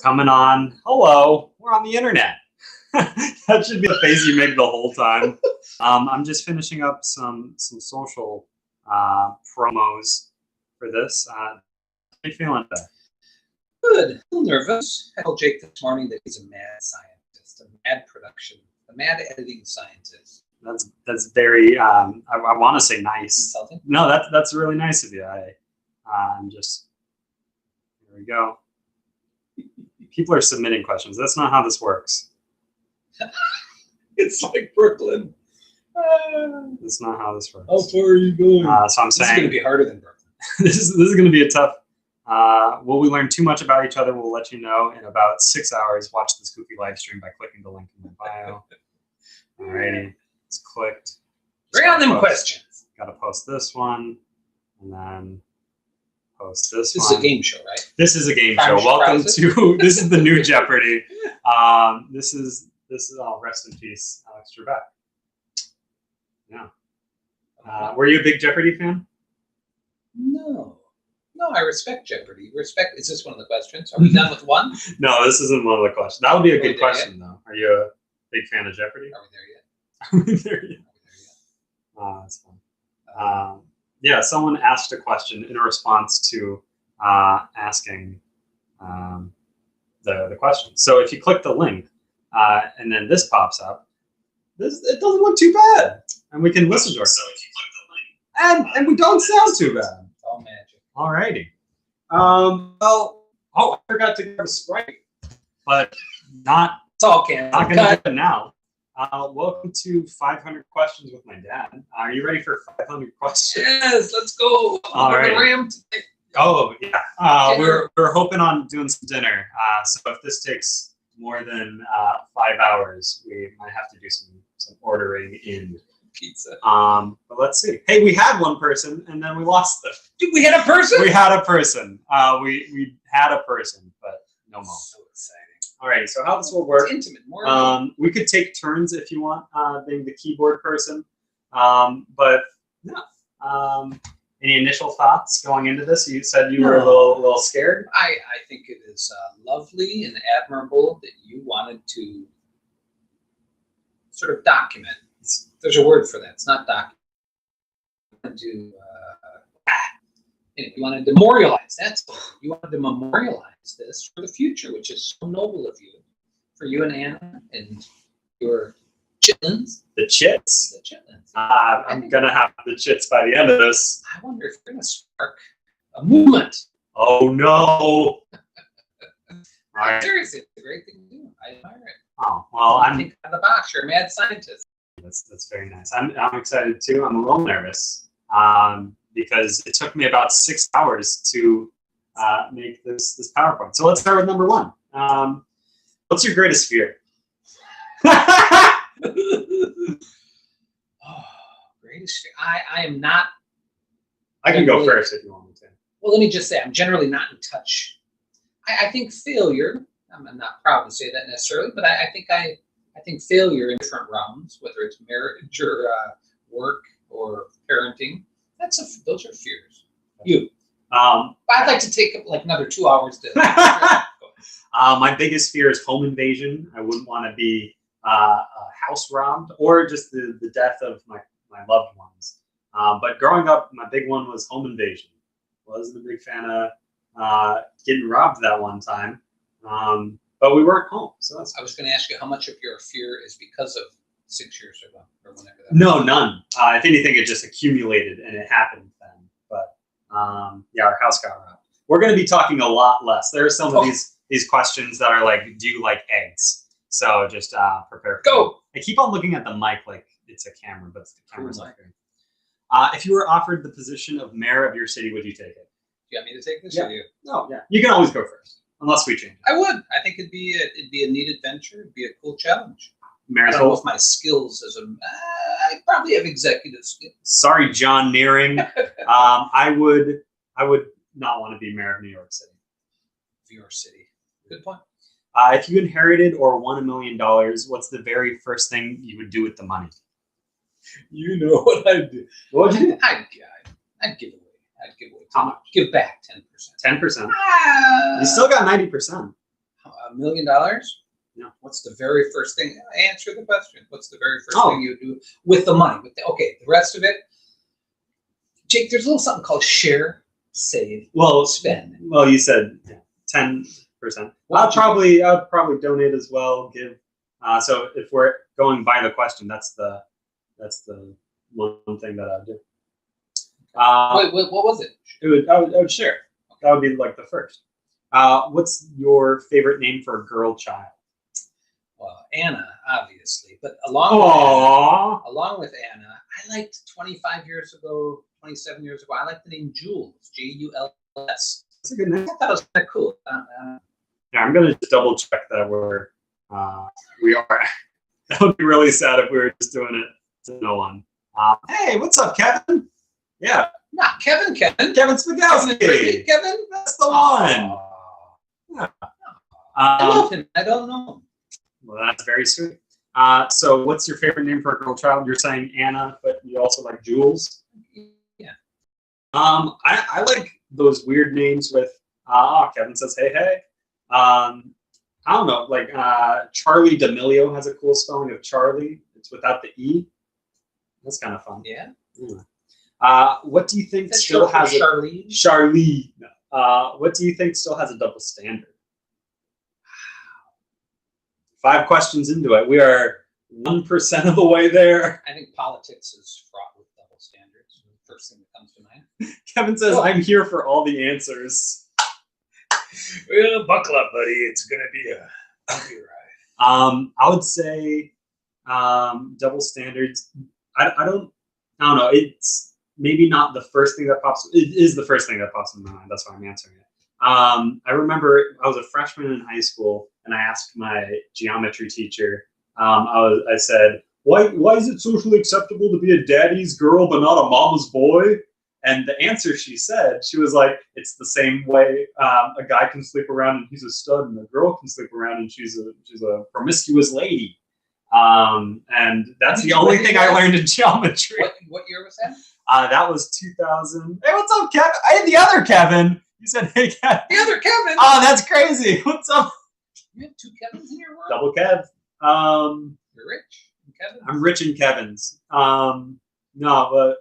coming on. Hello, we're on the internet. That should be the face you make the whole time. I'm just finishing up some social promos for this. How are you feeling today? Good. A little nervous. I told Jake this morning that he's a mad scientist, a mad production, a mad editing scientist. That's very. I want to say nice. Insulting? No, that's really nice of you. I'm just. Here we go. People are submitting questions. That's not how this works. It's like Brooklyn. That's not how this works. How far are you going? So I'm saying this is going to be harder than Brooklyn. this is going to be a tough. Will we learn too much about each other? We'll let you know in about 6 hours. Watch this goofy live stream by clicking the link in my bio. Alrighty, it's clicked. Bring on them questions. Got to post this one, and then post this one. This is a game show, right? This is a game Time show. Welcome surprises. to this is the new Jeopardy. This is rest in peace, Alex Trebek. Yeah. Were you a big Jeopardy fan? No, I respect Jeopardy. Is this one of the questions? Are we done with one? No, this isn't one of the questions. That would be a good there question, though. Are you a big fan of Jeopardy? Are we there yet? There you go. That's fun. Yeah, someone asked a question in response to asking the question. So if you click the link and then this pops up, it doesn't look too bad, and we can listen to ourselves. So if you click the link, and we don't sound too bad. It's all magic. Alrighty. I forgot to grab a Sprite, but not. It's all can. Not gonna do it now. Welcome to 500 questions with my dad. Are you ready for 500 questions? Yes, let's go. All right. Oh yeah. We're hoping on doing some dinner. So if this takes more than 5 hours, we might have to do some ordering in pizza. But let's see. Hey, we had one person and then we lost them. We had a person. We had a person. We had a person, but no more. So exciting. All right. So how this will work? It's intimate. More. We could take turns if you want, being the keyboard person. But yeah. Any initial thoughts going into this? You said you were a little scared. I think it is lovely and admirable that you wanted to sort of document. There's a word for that. It's not document. You wanted to memorialize. You wanted to memorialize this for the future, which is so noble of you. For you and Anna and your chitlins. The chits? The chitlins. I'm going to have the chits by the end of this. I wonder if you're going to spark a movement. Oh, no. All right. Seriously, it's a great thing to do. I admire it. Oh, well, I think out of the box. You're a mad scientist. That's very nice. I'm excited, too. I'm a little nervous because it took me about 6 hours to make this PowerPoint. So let's start with number one. What's your greatest fear? Greatest fear. I am not. I can go first if you want me to. Well, let me just say I'm generally not in touch. I think failure. I'm not proud to say that necessarily, but I think failure in different realms, whether it's marriage or work or parenting, those are fears. You. I'd like to take like another 2 hours to. My biggest fear is home invasion. I wouldn't want to be house robbed or just the death of my loved ones. But growing up, my big one was home invasion. Wasn't a big fan of getting robbed that one time. But we weren't home, so that's. I was going to ask you how much of your fear is because of 6 years ago or whenever that. No, none. If anything, it just accumulated and it happened then. But yeah, our house got robbed. We're going to be talking a lot less. There are some of these questions that are like, do you like eggs? So just prepare. Go. I keep on looking at the mic like it's a camera, but the camera's not good. If you were offered the position of mayor of your city, would you take it? Do you want me to take this? Yeah. Or you? No, yeah. You can always go first, unless we change it. I would. I think it'd be a neat adventure. It'd be a cool challenge. Mayor's I don't know if my skills as I probably have executive skills. Sorry, John Nearing. I would not want to be mayor of New York City. New York City. Good point. If you inherited or won $1 million, what's the very first thing you would do with the money? You know what I'd do. What would you do? I'd give away. How much? Give back 10%. 10%. You still got 90%. $1 million? Yeah. What's the very first thing? Answer the question. What's the very first Oh. thing you do with the money? Okay, the rest of it, Jake, there's a little something called share, save, spend. Well, you said 10%. I'd probably donate as well. Give. So if we're going by the question, that's the one thing that I'd do. Wait, what was it? I would share. That would be like the first. What's your favorite name for a girl child? Well, Anna, obviously, but along with Anna, I liked 27 years ago, I liked the name Jules, Juls. That's a good name. I thought it was kind of cool. Yeah, I'm gonna just double check that we are. That would be really sad if we were just doing it to no one. Hey, what's up, Kevin? Yeah. Not Kevin. Kevin Spagowski. Kevin? That's the one. Yeah. I love him. I don't know him. Well, that's very sweet. So what's your favorite name for a girl child? You're saying Anna, but you also like Jules? Yeah. I like those weird names with, Kevin says, hey. I don't know, like Charlie D'Amelio has a cool spelling of Charlie. It's without the E. That's kind of fun. Yeah. What do you think still has Charlie? What do you think still has a double standard? 5 questions into it. We are 1% of the way there. I think politics is fraught with double standards. The first thing that comes to mind. Kevin says, I'm here for all the answers. Well, buckle up, buddy. It's going to be a bumpy ride. I would say double standards. I don't know. It's maybe not the first thing that pops. It is the first thing that pops in my mind. That's why I'm answering it. I remember I was a freshman in high school, and I asked my geometry teacher. I said, "Why is it socially acceptable to be a daddy's girl but not a mama's boy?" And the answer she said, she was like, "It's the same way a guy can sleep around and he's a stud, and a girl can sleep around and she's a promiscuous lady." And that's the only thing I learned in geometry. What year was that? That was 2000. Hey, what's up, Kevin? I had the other Kevin. You said, hey, Kevin. The other Kevin. Oh, that's crazy. What's up? You have 2 Kevins in your world? Double Kev. You're rich in Kevin? I'm rich in Kevins. No, but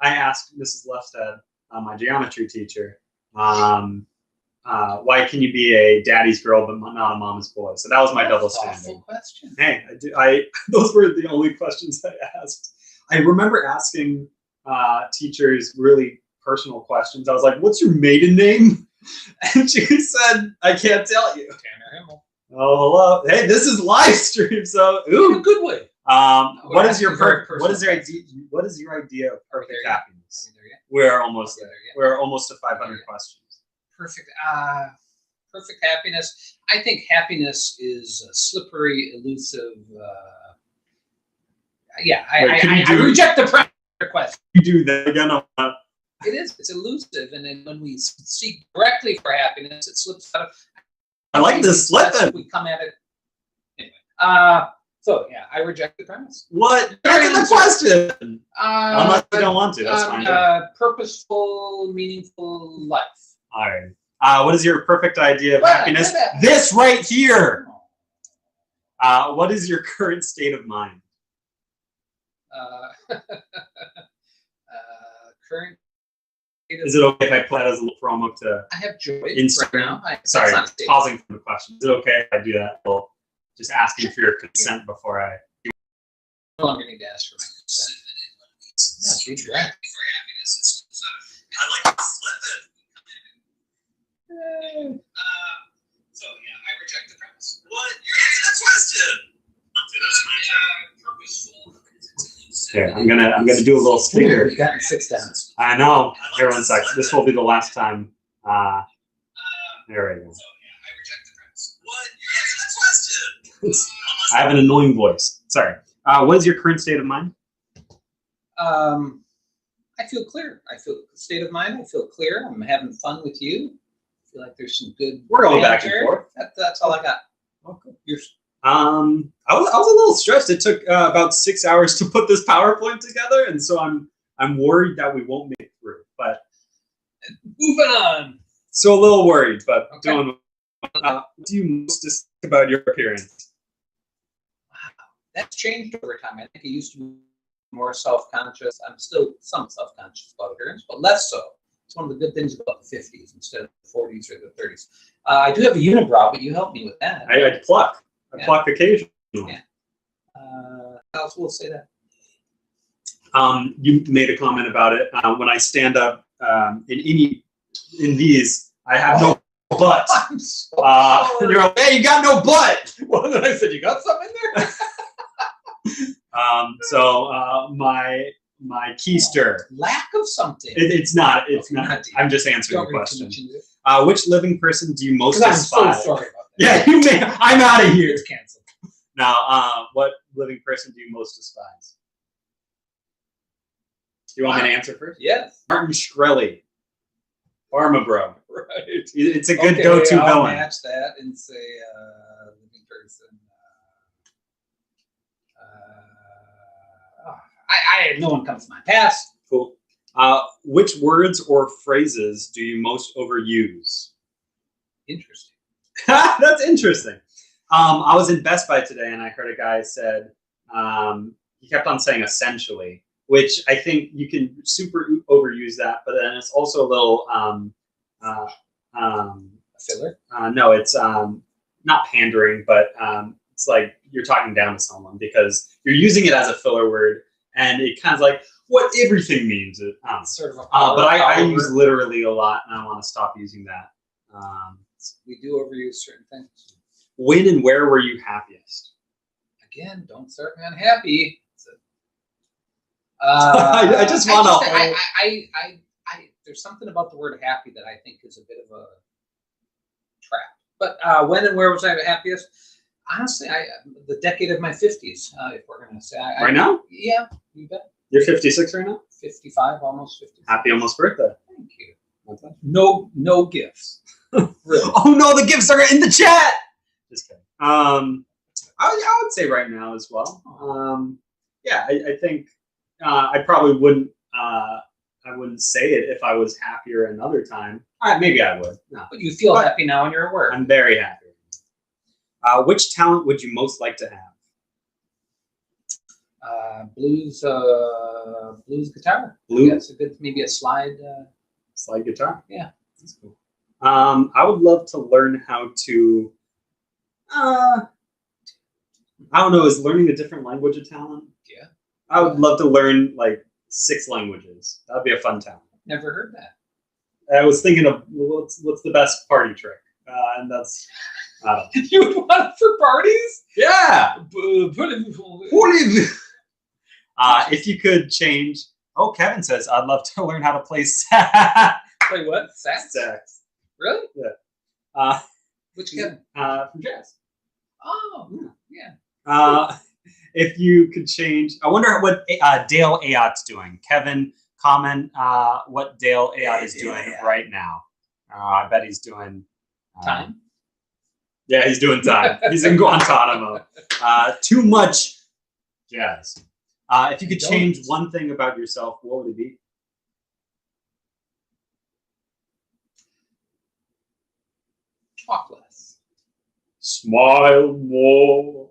I asked Mrs. Lefstead, my geometry teacher, why can you be a daddy's girl but not a mama's boy? So that was my double standard. Question. Hey, those were the only questions I asked. I remember asking teachers really personal questions. I was like, "What's your maiden name?" And she said, "I can't tell you." Tanner Himmel. Oh, hello. Hey, this is live stream, so In a good way. What is your idea of perfect happiness? We're almost there. We're almost to 500 questions. Perfect happiness. I think happiness is a slippery, elusive. I reject the question. You do that again. It is. It's elusive, and then when we seek directly for happiness, it slips out of. I like this slipping. We come at it anyway. So yeah, I reject the premise. What? Answer the question. Unless you don't want to, that's fine. Purposeful, meaningful life. All right. What is your perfect idea of happiness? This right here. What is your current state of mind? Current. Is it okay if I play that as a little promo to I have joy Instagram? Right now. Sorry, pausing from the question. Is it okay if I do that? Well, just asking for your consent before I. No longer need to ask for my consent. Yeah, be direct. I like to slip it. So yeah, I reject the premise. What? Answer the question. Here, I'm gonna do a little stinger. We've gotten 6 down. I know. Here, 1 sec. This will be the last time. There we go. What? Answer the question. I have an annoying voice. Sorry. What is your current state of mind? I feel clear. I feel state of mind. I feel clear. I'm having fun with you. I feel like there's some good. We're going back and forth. That's all I got. Okay. I was a little stressed. It took about 6 hours to put this PowerPoint together, and so I'm worried that we won't make it through. But moving on. So a little worried, but doing What do you most dislike about your appearance? Wow, that's changed over time. I think I used to be more self-conscious. I'm still some self-conscious about appearance, but less so. It's one of the good things about the 50s instead of the 40s or the 30s. I do have a unibrow, but you helped me with that. I pluck. I pluck occasionally. Yeah. How else will say that? You made a comment about it. When I stand up in these, I have no butt. I'm so sorry. And you're like, hey, you got no butt. Well, then I said, you got something in there? My keister. Lack of something. It's not. It's Okay, not. I'm just answering Don't the read too question. much into it. Which living person do you most 'Cause I'm despise? so sorry about that. Yeah, you may. I'm out of here. It's canceled. Now, what living person do you most despise? Do you want me to answer first? Yes. Martin Shkreli, Pharma Bro. Right. It's a good Okay, go-to I'll villain. match that and say living person. No one comes to mind. Pass. Cool. Which words or phrases do you most overuse? Interesting. That's interesting. I was in Best Buy today and I heard a guy said, he kept on saying essentially, which I think you can super overuse that, but then it's also a little, A filler. no, it's not pandering, but it's like you're talking down to someone because you're using it as a filler word and it kind of like what everything means. Sort of a But I power use word. literally a lot and I want to stop using that. We do overuse certain things. When and where were you happiest? Again, don't start me unhappy. I just want to. There's something about the word happy that I think is a bit of a trap. But when and where was I happiest? Honestly, the decade of my 50s, if we're going to say. Right now? Yeah, you bet. You're 56 right now? 55, almost 50. Happy almost birthday. Thank you. No gifts. Really. Oh no, the gifts are in the chat! Just kidding. I would say right now as well. Yeah, I think I probably wouldn't. I wouldn't say it if I was happier another time. Maybe I would. No. But you feel happy now and you're aware. I'm very happy. Which talent would you most like to have? Blues guitar. Blues? Yeah, it's a good, maybe a slide. Slide guitar? Yeah. That's cool. I would love to learn how to. I don't know. Is learning a different language a talent? Yeah. I would love to learn like 6 languages. That'd be a fun talent. Never heard that. I was thinking of what's the best party trick, and that's. I don't know. You would want it for parties? Yeah. Put If you could change. Oh, Kevin says I'd love to learn how to play sax. Wait, what? Sax? Sax. Really? Yeah. Which Kevin? From jazz. Oh, yeah. If you could change, I wonder what Dale Ayot's doing. Kevin, comment what Dale Ayot is doing right now. I bet he's doing Time? Yeah, he's doing time. He's in Guantanamo. Too much jazz. If you could change one thing about yourself, what would it be? Talk less. Smile more.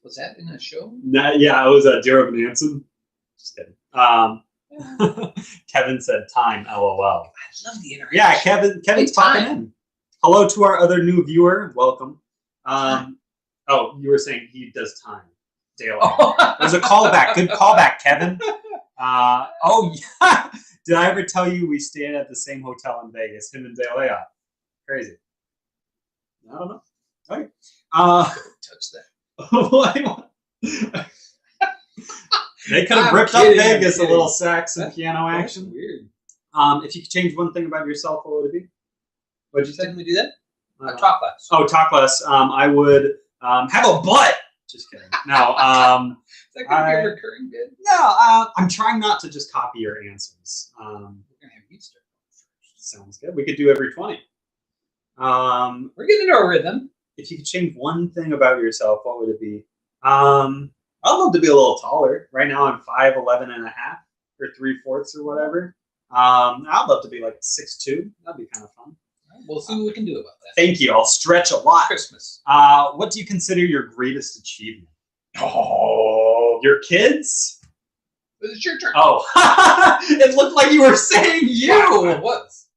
Was that in a show? Nah, yeah, it was Dear Evan Hansen. Just kidding. Kevin said time, LOL. I love the interaction. Yeah, Kevin's popping in. Hello to our other new viewer. Welcome. Oh, you were saying he does time. Dale. There's a callback. Good callback, Kevin. Oh, yeah. Did I ever tell you we stayed at the same hotel in Vegas? Him and Dale Ayot. Crazy. I don't know. Okay. Touch that. They could have ripped up Vegas a little sax and piano action. That's weird. If you could change one thing about yourself, what would it be? What did you say? Didn't we do that? Talk less. Oh, talk less. I would have a butt. Just kidding. No. Is that going to be a recurring bit? No. I'm trying not to just copy your answers. We're going to have you start first. Sounds good. We could do every 20. We're getting into a rhythm. If you could change one thing about yourself, what would it be? I'd love to be a little taller. Right now I'm 5'11" and a half or 3/4 or whatever. I'd love to be like 6'2". That'd be kind of fun. We'll see what we can do about that. Thank you. I'll stretch a lot. Christmas. What do you consider your greatest achievement? Oh, your kids? It's your turn. Oh, it looked like you were saying you. It was.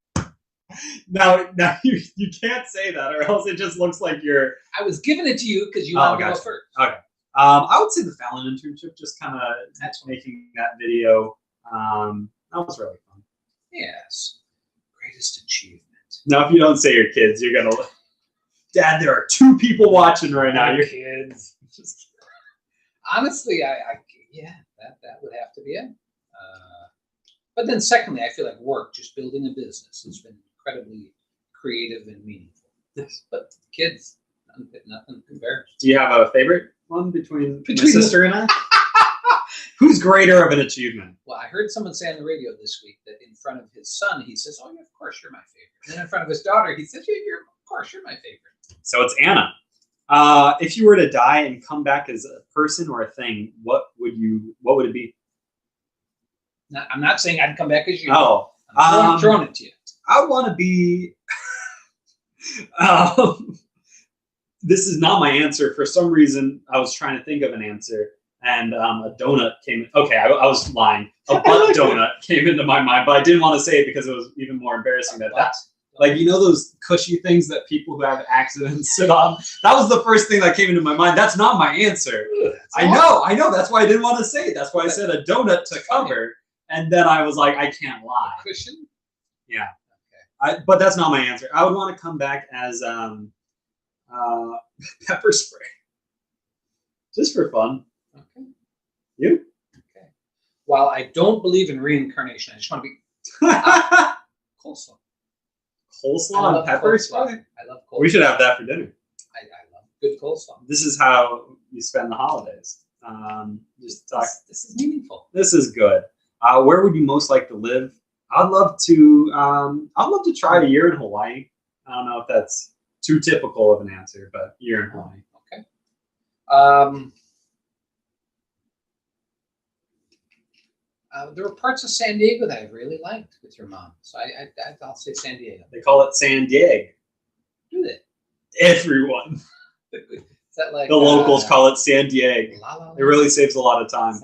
Now you can't say that, or else it just looks like you're. I was giving it to you because you wanted to go first. Okay. I would say the Fallon internship, just kind of making that video. That was really fun. Yes. Greatest achievement. Now, if you don't say your kids, you're gonna. Dad, there are 2 people watching right now. Your kids. Just honestly, yeah, that would have to be it. But then, secondly, I feel like work, just building a business, has been incredibly creative and meaningful. Yes. But kids, nothing compares. Do you have a favorite one between my sister and I? Who's greater of an achievement? Well, I heard someone say on the radio this week that in front of his son, he says, "Oh, yeah, of course, you're my favorite." And then in front of his daughter, he says, "Yeah, of course, you're my favorite." So it's Anna. If you were to die and come back as a person or a thing, what would it be? Now, I'm not saying I'd come back as you. Oh, I'm throwing it to you. I want to be. This is not my answer. For some reason, I was trying to think of an answer, and a donut came. Okay, I was lying. A butt donut came into my mind, but I didn't want to say it because it was even more embarrassing. Like, you know those cushy things that people who have accidents sit on? That was the first thing that came into my mind. That's not my answer. I know. That's why I didn't want to say it. That's why I said a donut to cover. And then I was like, I can't lie. Cushion? Yeah. Okay. But that's not my answer. I would want to come back as pepper spray. Just for fun. Okay. You? Okay. While I don't believe in reincarnation, I just want to be coleslaw. Coleslaw and pepper spray? I love coleslaw. We should have that for dinner. I love good coleslaw. This is how you spend the holidays. Just talk. This is meaningful. This is good. Where would you most like to live? I'd love to try a year in Hawaii. I don't know if that's too typical of an answer, but a year in Hawaii. Okay. There were parts of San Diego that I really liked with your mom, so I'll say San Diego. They call it San Diego. Do they? Everyone. Is that like the locals call it San Diego? La. It really saves a lot of time.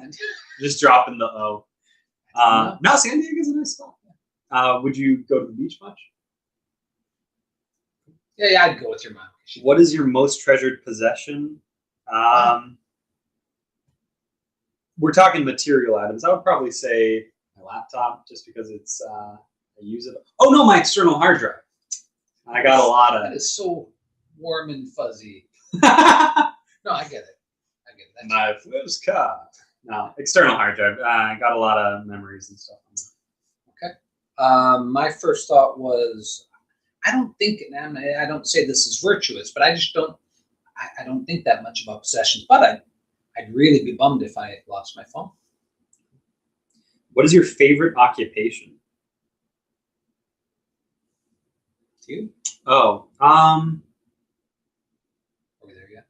Just dropping the O. No, San Diego's a nice spot. Would you go to the beach much? Yeah, I'd go with your mom. What is your most treasured possession? We're talking material items. I would probably say my laptop, just because it's I use it. Oh no, my external hard drive. I got a lot of. That is so warm and fuzzy. No, I get it. That's my first car. No, external hard drive. I got a lot of memories and stuff. Okay. My first thought was, I don't say this is virtuous, but I just don't. I don't think that much about possessions. But I'd really be bummed if I lost my phone. What is your favorite occupation? You? Oh, Are we there yet?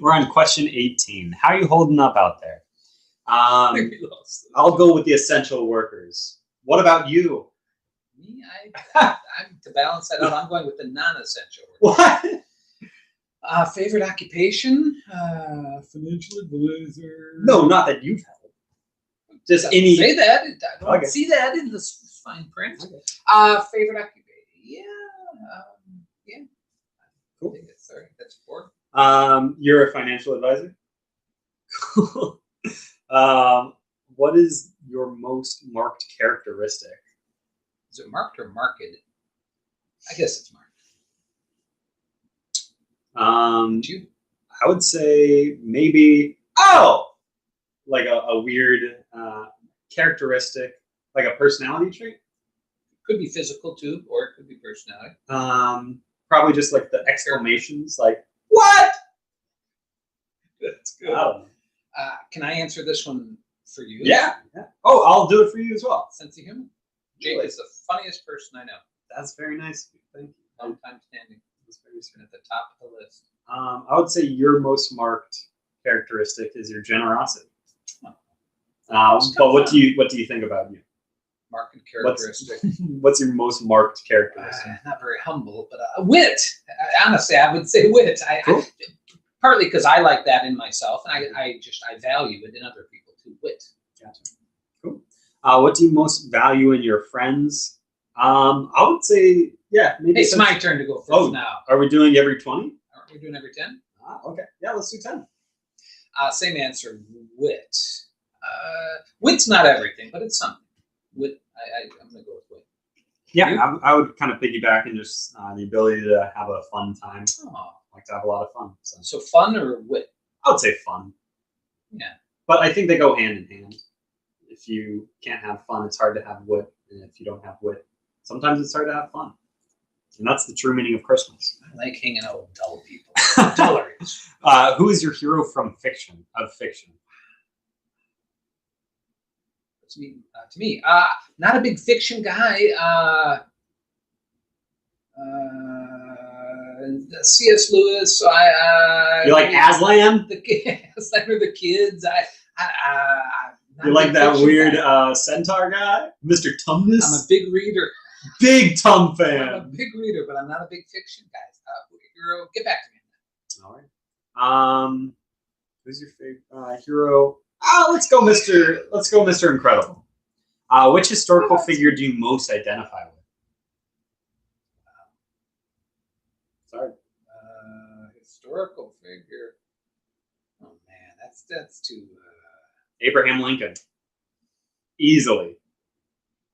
We're on question 18. How are you holding up out there? I'll go with the essential workers. What about you? Me, I'm to balance that out. I'm going with the non-essential workers. What? Favorite occupation? Financial advisor. No, not that you've held. Just any. Say that. I don't see that in this fine print. Okay. Favorite occupation? Yeah. Yeah. Cool. Sorry, that's 4. You're a financial advisor. Cool. What is your most marked characteristic? Is it marked or marked? I guess it's marked. You? I would say maybe like a weird characteristic, like a personality trait. Could be physical too, or it could be personality. Probably just like the exclamations, like "What?" That's good. Can I answer this one for you? Yeah. Oh, I'll do it for you as well. Sense of humor. Jake is the funniest person I know. That's very nice. Thank you. Long time standing. That's very sweet. At the top of the list. I would say your most marked characteristic is your generosity. But what do you think about you? marked characteristic. What's your most marked characteristic? Not very humble, but wit. Honestly, I would say wit. Cool. Partly because I like that in myself, and I value it in other people too. Wit. Gotcha. Cool. What do you most value in your friends? I would say, yeah, maybe. Hey, it's my turn to go first now. Are we doing every 20? Aren't we doing every 10? Okay. Yeah, let's do 10. Same answer. Wit. Wit's not everything, but it's something. Wit. I'm gonna go with wit. Yeah, I would kind of piggyback and just the ability to have a fun time. Oh. Like to have a lot of fun. So fun or wit? I would say fun. Yeah. But I think they go hand in hand. If you can't have fun, it's hard to have wit. And if you don't have wit, sometimes it's hard to have fun. And that's the true meaning of Christmas. I like hanging out with dull people. Dullers. Who is your hero from fiction? What's to me? Not a big fiction guy. C.S. Lewis. You like Aslan? Aslan or the kids. You like that weird centaur guy, Mr. Tumnus? I'm a big reader. Big Tum fan. I'm a big reader, but I'm not a big fiction guy. Hero, get back to me. All right. Who's your favorite hero? Let's go, Mr. Incredible. Which historical figure do you most identify with? Sorry. Historical figure. Oh man, that's too. Abraham Lincoln. Easily.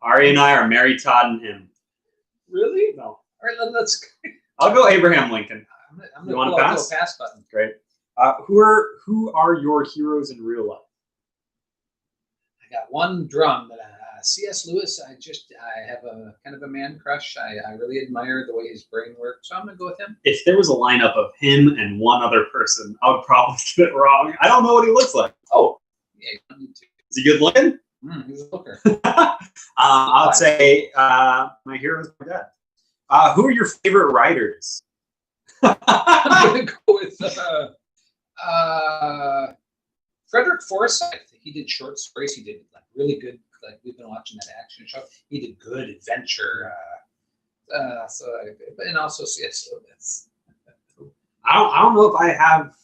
Ari and I are Mary, Todd, and him. Really? No. All right, let's. I'll go Abraham Lincoln. I'm You gonna want to pass? pull out the pass button. Great. Who are your heroes in real life? I got one drum that C.S. Lewis. I have a kind of a man crush. I really admire the way his brain works, so I'm gonna go with him. If there was a lineup of him and one other person, I would probably get it wrong. I don't know what he looks like. Oh, yeah, you don't need to. Is he good looking? He's a looker. I would say my hero is my dad. Who are your favorite writers? I'm gonna go with Frederick Forsyth. He did short stories. He did like really good. Like we've been watching that action show. He did good adventure. And also C.S. Lewis. I don't know if I have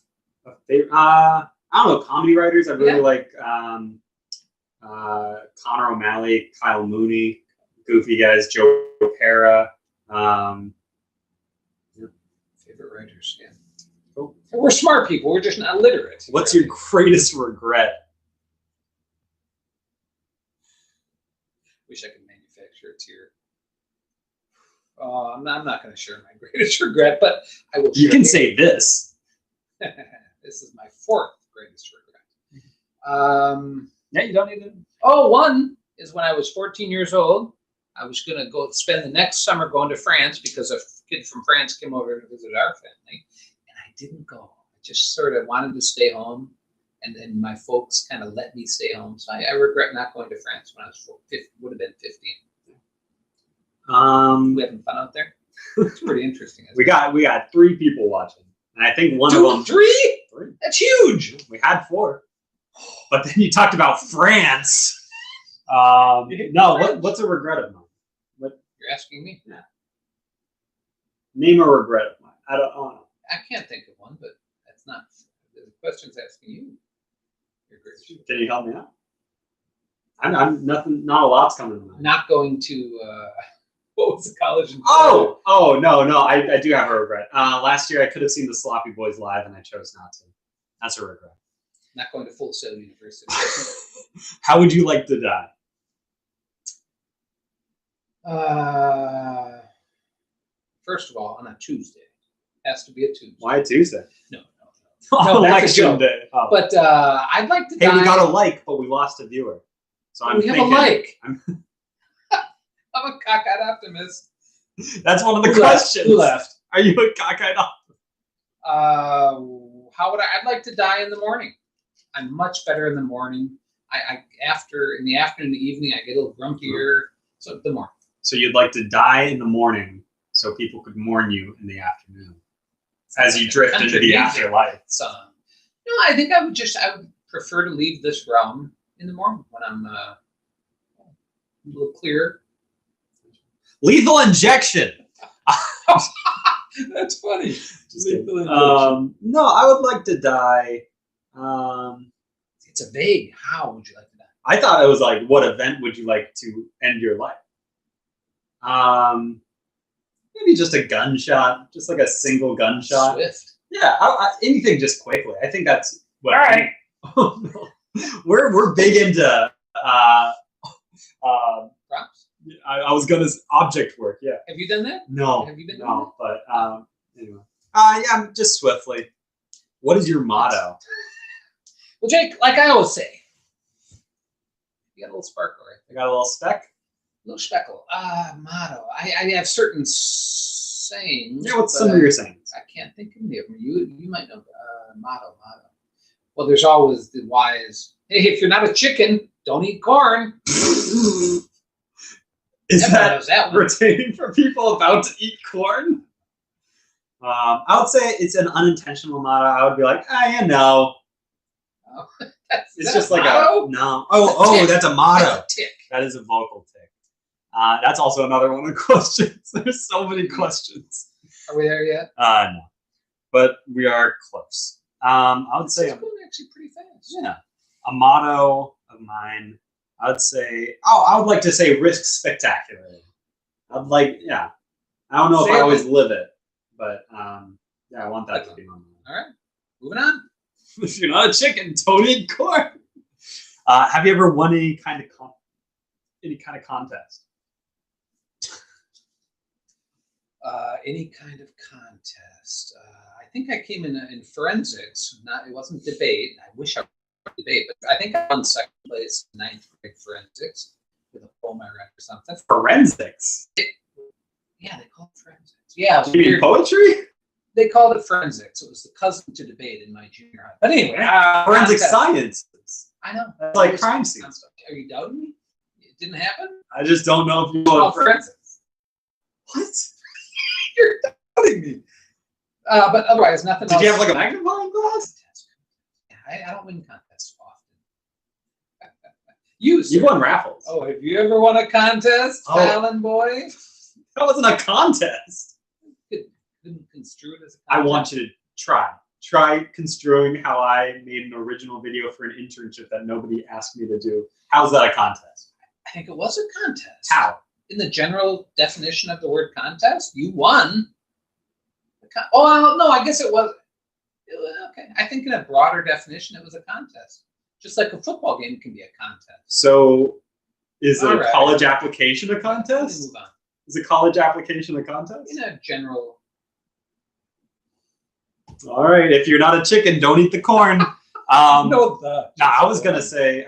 a favorite. I don't know, comedy writers. I really like Connor O'Malley, Kyle Mooney, goofy guys, Joe Pera. Favorite writers, yeah. Cool. We're smart people. We're just not literate. What's your greatest regret? Wish I could manufacture a tear. I'm not going to share my greatest regret, but I will. You can say this. This is my fourth greatest regret. Yeah, you don't need to. One is when I was 14 years old. I was going to go spend the next summer going to France because a kid from France came over to visit our family, and I didn't go. I just sort of wanted to stay home, and then my folks kind of let me stay home. So I regret not going to France when I was would have been 15. We having fun out there? It's pretty interesting. we got 3 people watching, and I think one of them. Three? That's huge. We had 4, but then you talked about France. No, what's a regret of mine? You're asking me? Yeah. Name a regret of mine. I don't know. I can't think of one, but that's not the question's asking you. You're great. Can you help me out? I'm nothing. Not a lot's coming to mind. Not going to what was the college? No. I do have a regret. Last year I could have seen the Sloppy Boys live, and I chose not to. That's a regret. Not going to Full Sail University. How would you like to die? First of all, on a Tuesday. Has to be a Tuesday. Why a Tuesday? No, No, that's a election joke. day. Oh. But I'd like to die. Hey, we got a like, but we lost a viewer. So I'm we thinking, have a like. I'm a cockeyed optimist. That's one of the questions. Who left? Are you a cockeyed optimist? How would I'd like to die in the morning. I'm much better in the morning. In the afternoon and the evening, I get a little grumpier. So the morning. So you'd like to die in the morning so people could mourn you in the afternoon as you drift into the afterlife. No, I think I would prefer to leave this realm in the morning when I'm A little clearer. Lethal injection. That's funny. Lethal injection. No, I would like to die. It's a vague. How would you like to die? I thought it was like, what event would you like to end your life? Maybe just a gunshot, just like a single gunshot. Swift. Yeah, anything just quickly. I think that's what. All right. We're big into. Props? I was gonna object work. Yeah. Have you done that? No. Have you been doing No, but anyway. Yeah, just swiftly. What is your motto? Well, Jake, like I always say, you got a little sparkle, right? I got a little speck. A little speckle. Motto. I have certain sayings. Yeah, what's some of your sayings? I can't think of any of them. You might know. Motto. Well, there's always the wise. Hey, if you're not a chicken, don't eat corn. Is that one. pertaining for people about to eat corn? I would say it's an unintentional motto. I would be like, you know. Oh, it's just like a no. Oh, that's a motto. That's a tick. That is a vocal tick. That's also another one of the questions. There's so many questions. Are we there yet? No, but we are close. I would say it's going actually pretty fast. Yeah, a motto of mine. I would say. I would like to say risk spectacularly. I'd like, yeah. I don't know if I always live it, but yeah, I want that to be my motto. All right, moving on. If you're not a chicken, don't eat corn. Have you ever won any kind of contest? Any kind of contest. I think I came in forensics. It wasn't debate. I wish I won debate, but I think I won second place in 9th grade forensics with a poem I read or something. Forensics? Yeah, they call it forensics. Yeah, it was you mean poetry? They called it forensics. It was the cousin to debate in my junior high. But anyway, forensic sciences. I know. That's like crime scene stuff. Are you doubting me? It didn't happen? I just don't know if you know forensics. What? You're doubting me. But otherwise, nothing else. Did you have like a magnifying glass? I don't win contests often. You won raffles. Oh, have you ever won a contest, Fallon boy? That wasn't a contest. Couldn't construe it as a contest. I want you to try construing how I made an original video for an internship that nobody asked me to do. How's that a contest? I think it was a contest. How? In the general definition of the word contest, you won. No, I guess it was. Okay, I think in a broader definition, it was a contest. Just like a football game can be a contest. So, is a college application a contest? Move on. Is a college application a contest? In a general. All right, if you're not a chicken, don't eat the corn. I was gonna say,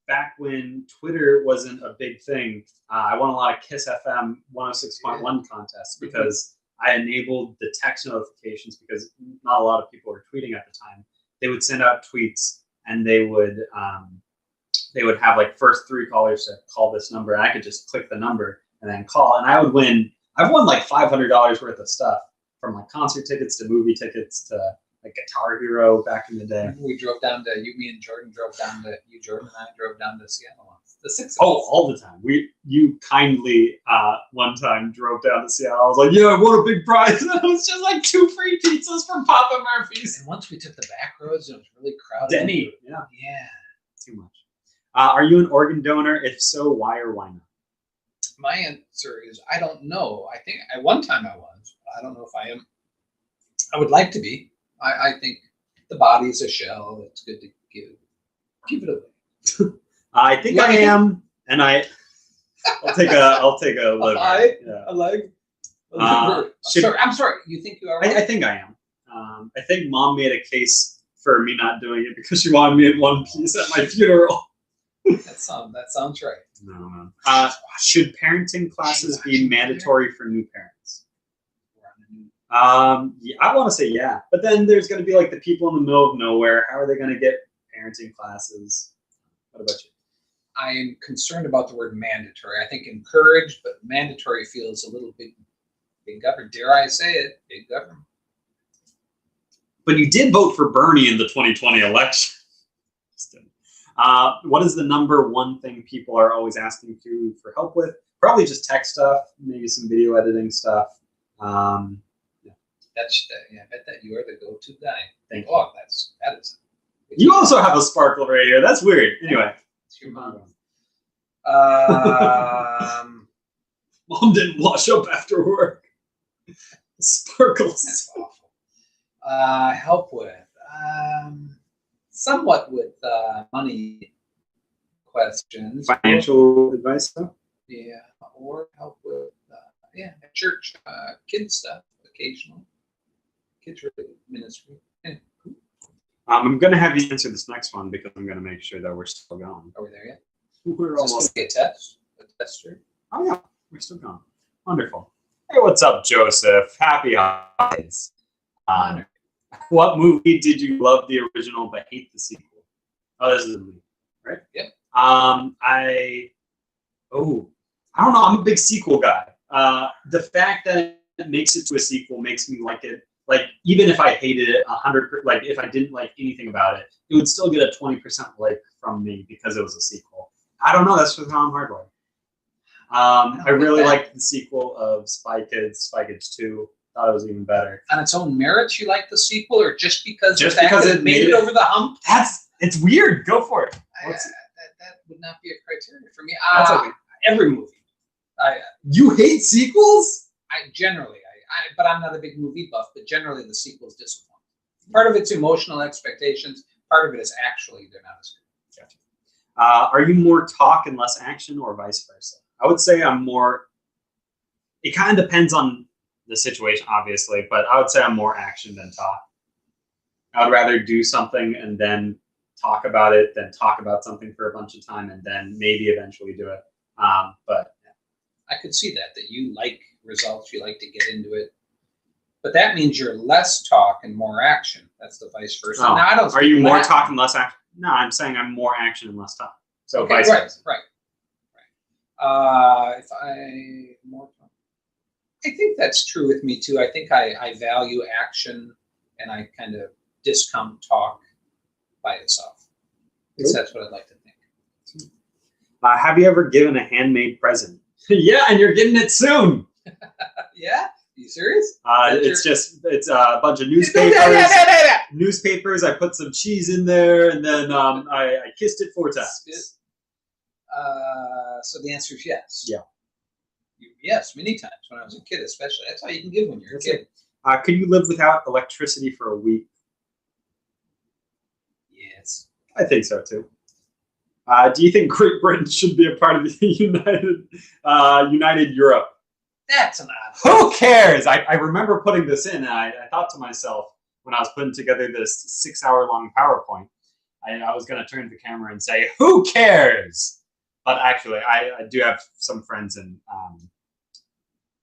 back when Twitter wasn't a big thing, I won a lot of Kiss FM 106.1 contests because I enabled the text notifications because not a lot of people were tweeting at the time. They would send out tweets and they would have like first 3 callers to call this number, and I could just click the number and then call, and I would win. I've won like $500 worth of stuff, from like concert tickets to movie tickets to like Guitar Hero back in the day. We drove down to me and Jordan drove down to Jordan and I drove down to Seattle once. The 6 of us. All the time. You kindly one time drove down to Seattle. I was like, yeah, I won a big prize. And it was just like 2 free pizzas from Papa Murphy's. And once we took the back roads, it was really crowded. Denny. Yeah. Too much. Are you an organ donor? If so, why or why not? My answer is I don't know. I think at one time I was. I don't know if I am. I would like to be. I think the body is a shell. It's good to give it away. I think I am, and I'll take a liver. A leg. I'm sorry. You think you are? I think I am. I think Mom made a case for me not doing it because she wanted me in one piece at my funeral. That sounds right. No. Should parenting classes be mandatory for new parents? Yeah, I want to say yeah, but then there's going to be like the people in the middle of nowhere. How are they going to get parenting classes? What about you? I am concerned about the word mandatory. I think encouraged, but mandatory feels a little big government. Dare I say it? Big government. But you did vote for Bernie in the 2020 election. What is the number one thing people are always asking you for help with? Probably just tech stuff, maybe some video editing stuff. I bet that you are the go-to guy. Thank you. Oh, that is. You also have a sparkle right here. That's weird. Anyway. It's your mom. Mom didn't wash up after work. Sparkles. That's awful. Help with. Somewhat with money questions. Financial advice stuff? Yeah. Or help with, church, kids stuff occasionally. Kids related ministry. Yeah. I'm going to have you answer this next one because I'm going to make sure that we're still going. Are we there yet? We're Is this almost. going to be a test? A tester? Oh, yeah. We're still going. Wonderful. Hey, what's up, Joseph? Happy holidays. What movie did you love the original but hate the sequel? Oh, this is a movie, right? Yep. I don't know. I'm a big sequel guy. The fact that it makes it to a sequel makes me like it. Like, even if I hated it 100%, like if I didn't like anything about it, it would still get a 20% like from me because it was a sequel. I don't know. That's just how I'm hardwired. I really liked the sequel of Spy Kids 2. Thought it was even better. On its own merits, you like the sequel, or just because it made it over the hump? It's weird. Go for it. That would not be a criteria for me. That's okay. Every movie. You hate sequels? But I'm not a big movie buff. But generally, the sequels disappoint. Part of it's emotional expectations. Part of it is actually they're not as good. Gotcha. Are you more talk and less action, or vice versa? I would say I'm more. It kind of depends on the situation, obviously, but I would say I'm more action than talk. I would rather do something and then talk about it than talk about something for a bunch of time and then maybe eventually do it. But I could see that you like results, you like to get into it, but that means you're less talk and more action. That's the vice versa. Oh, now, I don't. Are you more talk and less action? No, I'm saying I'm more action and less talk. So okay, vice versa. Right. If I more talk. I think that's true with me too. I think I value action and I kind of discount talk by itself. That's what I'd like to think. Have you ever given a handmade present? Yeah, and you're getting it soon. Yeah? Are you serious? It's a bunch of newspapers. Newspapers. I put some cheese in there, and then I kissed it 4 times. So the answer is yes. Yeah. Yes, many times when I was a kid, especially. That's all you can give when you're a kid. Could you live without electricity for a week? Yes. I think so, too. Do you think Great Britain should be a part of the United Europe? That's an odd. Who cares? I remember putting this in, and I thought to myself when I was putting together this 6-hour-long PowerPoint, I was going to turn to the camera and say, who cares? But actually, I do have some friends in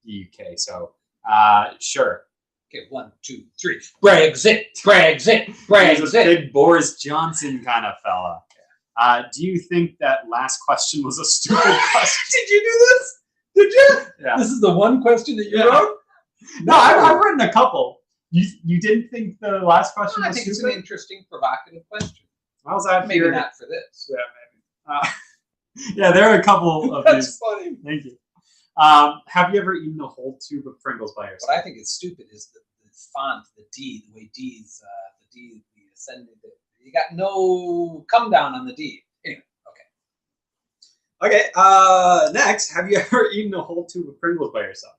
the UK, so sure. Okay, 1, 2, 3. Brexit. He's a big Boris Johnson kind of fella. Do you think that last question was a stupid question? Did you do this? Did you? Yeah. This is the one question that you wrote? No, I've written a couple. You didn't think the last question was stupid? I think it's an interesting, provocative question. How's that? Maybe not for this. Yeah, maybe. Yeah, there are a couple of That's these. funny. Thank you. Have you ever eaten a whole tube of Pringles by yourself? What I think is stupid is the font, the D, the way D's, the ascending. You got no come down on the D. Anyway, okay. Okay. Next, have you ever eaten a whole tube of Pringles by yourself?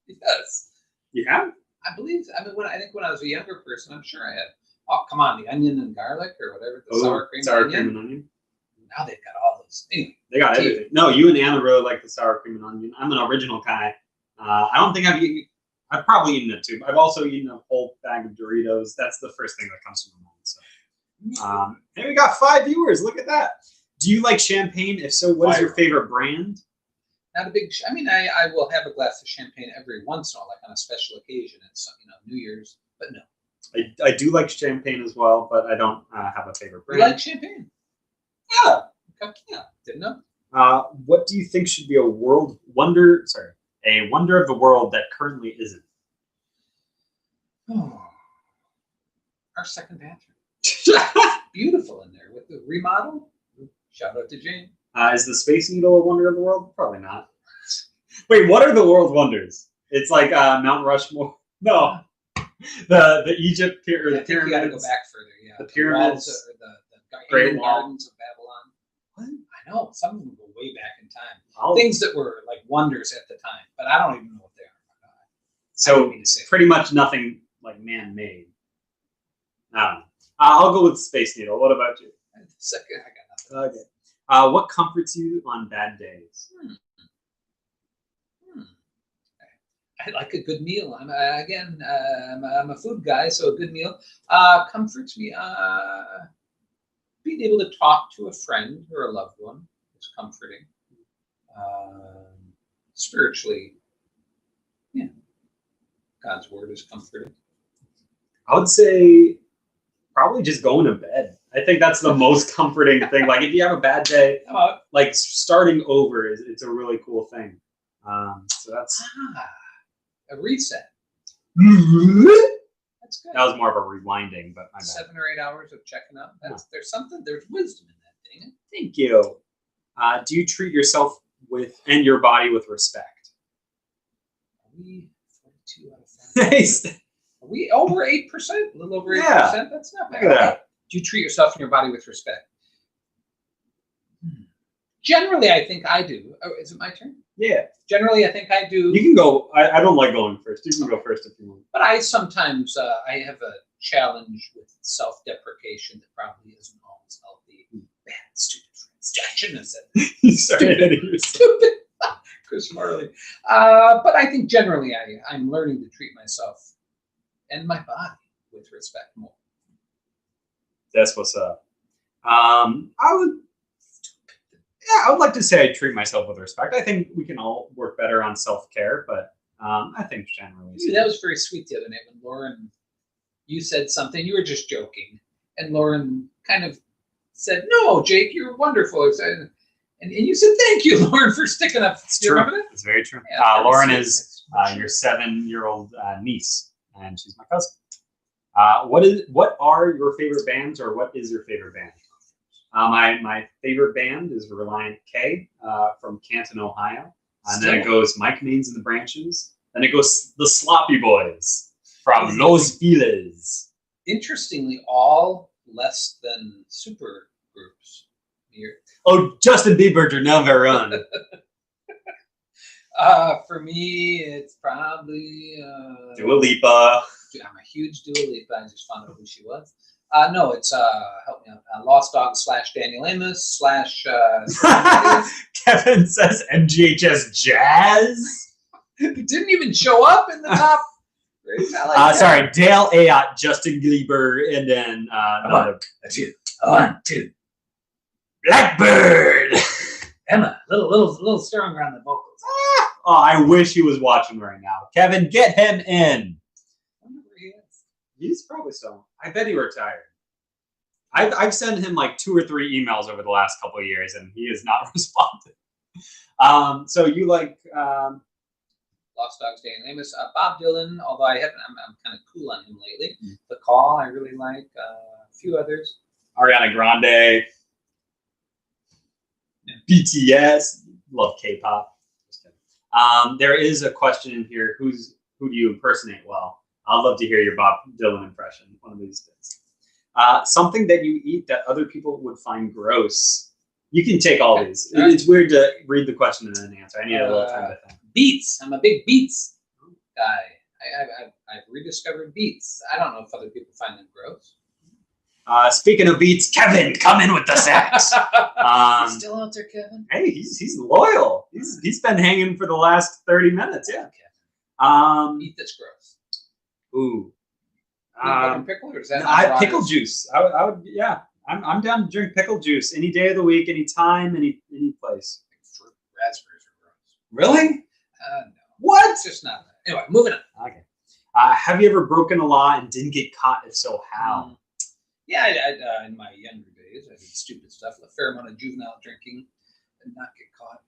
Yes. You have? I believe. I think when I was a younger person, I'm sure I had. Oh, come on, the onion and garlic or whatever, the sour cream and onion. Now they've got all those. Anyway, they got everything. No, you and Anna really like the sour cream and onion. I'm an original guy. I don't think I've probably eaten a tube. I've also eaten a whole bag of Doritos. That's the first thing that comes to my mind. So, and we got 5 viewers. Look at that. Do you like champagne? If so, what is your favorite brand? Not a big. I will have a glass of champagne every once in a while, like on a special occasion. It's New Year's, but no. I do like champagne as well, but I don't have a favorite brand. You like champagne? Yeah. Okay. Yeah. Didn't know. What do you think should be a wonder of the world that currently isn't? Oh, our second bathroom. beautiful in there with the remodel. Shout out to Jane. Is the Space Needle a wonder of the world? Probably not. Wait, what are the world wonders? It's like Mount Rushmore. No, the Egypt or the I think you got to go pyramids. back further. Yeah, The pyramids, or the Great Hidden Wall. Gardens of Babylon. What? I know some of them go way back in time. Oh, Things that were like wonders at the time, but I don't even know what they are. I so don't mean to say pretty much nothing like man-made. I don't know. I'll go with Space Needle. What about you? Second, I got nothing. Okay. What comforts you on bad days? I like a good meal. I'm I'm a food guy, so a good meal comforts me. Being able to talk to a friend or a loved one is comforting. Spiritually, yeah, God's word is comforting. I would say probably just going to bed. I think that's the most comforting thing. Like if you have a bad day, like starting over it's a really cool thing. So that's a reset. That's good. That was more of a rewinding, but my bad. 7 or 8 hours of checking up. There's wisdom in that thing. Thank you. Do you treat yourself and your body with respect? Are we 42 out of 5? Are we over 8%? A little over 8%? Yeah. That's not bad. Look at that. Do you treat yourself and your body with respect? Generally, I think I do. Oh, is it my turn? Yeah. Generally, I think I do. You can go. I don't like going first. You can go first if you want. But I sometimes I have a challenge with self-deprecation that probably isn't always healthy. Bad, stupid friends. I shouldn't have said that. You started hitting yourself. Stupid. Chris Marley. But I think generally I'm learning to treat myself and my body with respect more. That's what's up. I would like to say I treat myself with respect. I think we can all work better on self-care, but I think generally. That was very sweet the other night when Lauren, you said something, you were just joking, and Lauren kind of said, "No, Jake, you're wonderful." And you said, "Thank you, Lauren, for sticking up." It's Do you true. remember that? It's very true. Yeah, Lauren is your 7-year-old niece, and she's my cousin. What are your favorite bands, or what is your favorite band? My favorite band is Reliant K from Canton, Ohio. And then it goes Mike Mains and the Branches. Then it goes the Sloppy Boys from Los Feliz. Interestingly, all less than super groups. Oh, Justin Bieber to never run. For me, it's probably Dua Lipa. I'm a huge Dua Lipa. I just found out who she was. No, it's help me out. Lost Dog / Daniel Amos / Kevin says MGHS Jazz. It didn't even show up in the top. Sorry, Dale Ayotte, Justin Bieber, and then One, two. Blackbird. Emma, little stronger on the vocals. Oh, I wish he was watching right now. Kevin, get him in. I wonder where he is. He's probably still. I bet he retired. I've sent him like 2 or 3 emails over the last couple of years, and he has not responded. So you like Lost Dogs, Daniel Amos, Bob Dylan. Although I'm kind of cool on him lately. The Call, I really like. A few others. Ariana Grande, BTS. Love K-pop. There is a question in here. Who do you impersonate well? I'd love to hear your Bob Dylan impression one of these days. Something that you eat that other people would find gross. You can take all these. It's weird to read the question and then answer. I need a little time to think. Beets. I'm a big beets guy. I've rediscovered beets. I don't know if other people find them gross. Speaking of beets, Kevin, come in with the sex. He's still out there, Kevin? Hey, he's loyal. He's been hanging for the last 30 minutes. Yeah. Beet that's gross. Ooh. Pickle, or is that pickle juice. I would, yeah. I'm down to drink pickle juice any day of the week, any time, any place. Raspberries are gross. Really? No. What? It's just not that. Anyway, moving on. Okay. Have you ever broken a law and didn't get caught? If so, how? Yeah, I in my younger days, I did stupid stuff, a fair amount of juvenile drinking, and not get caught.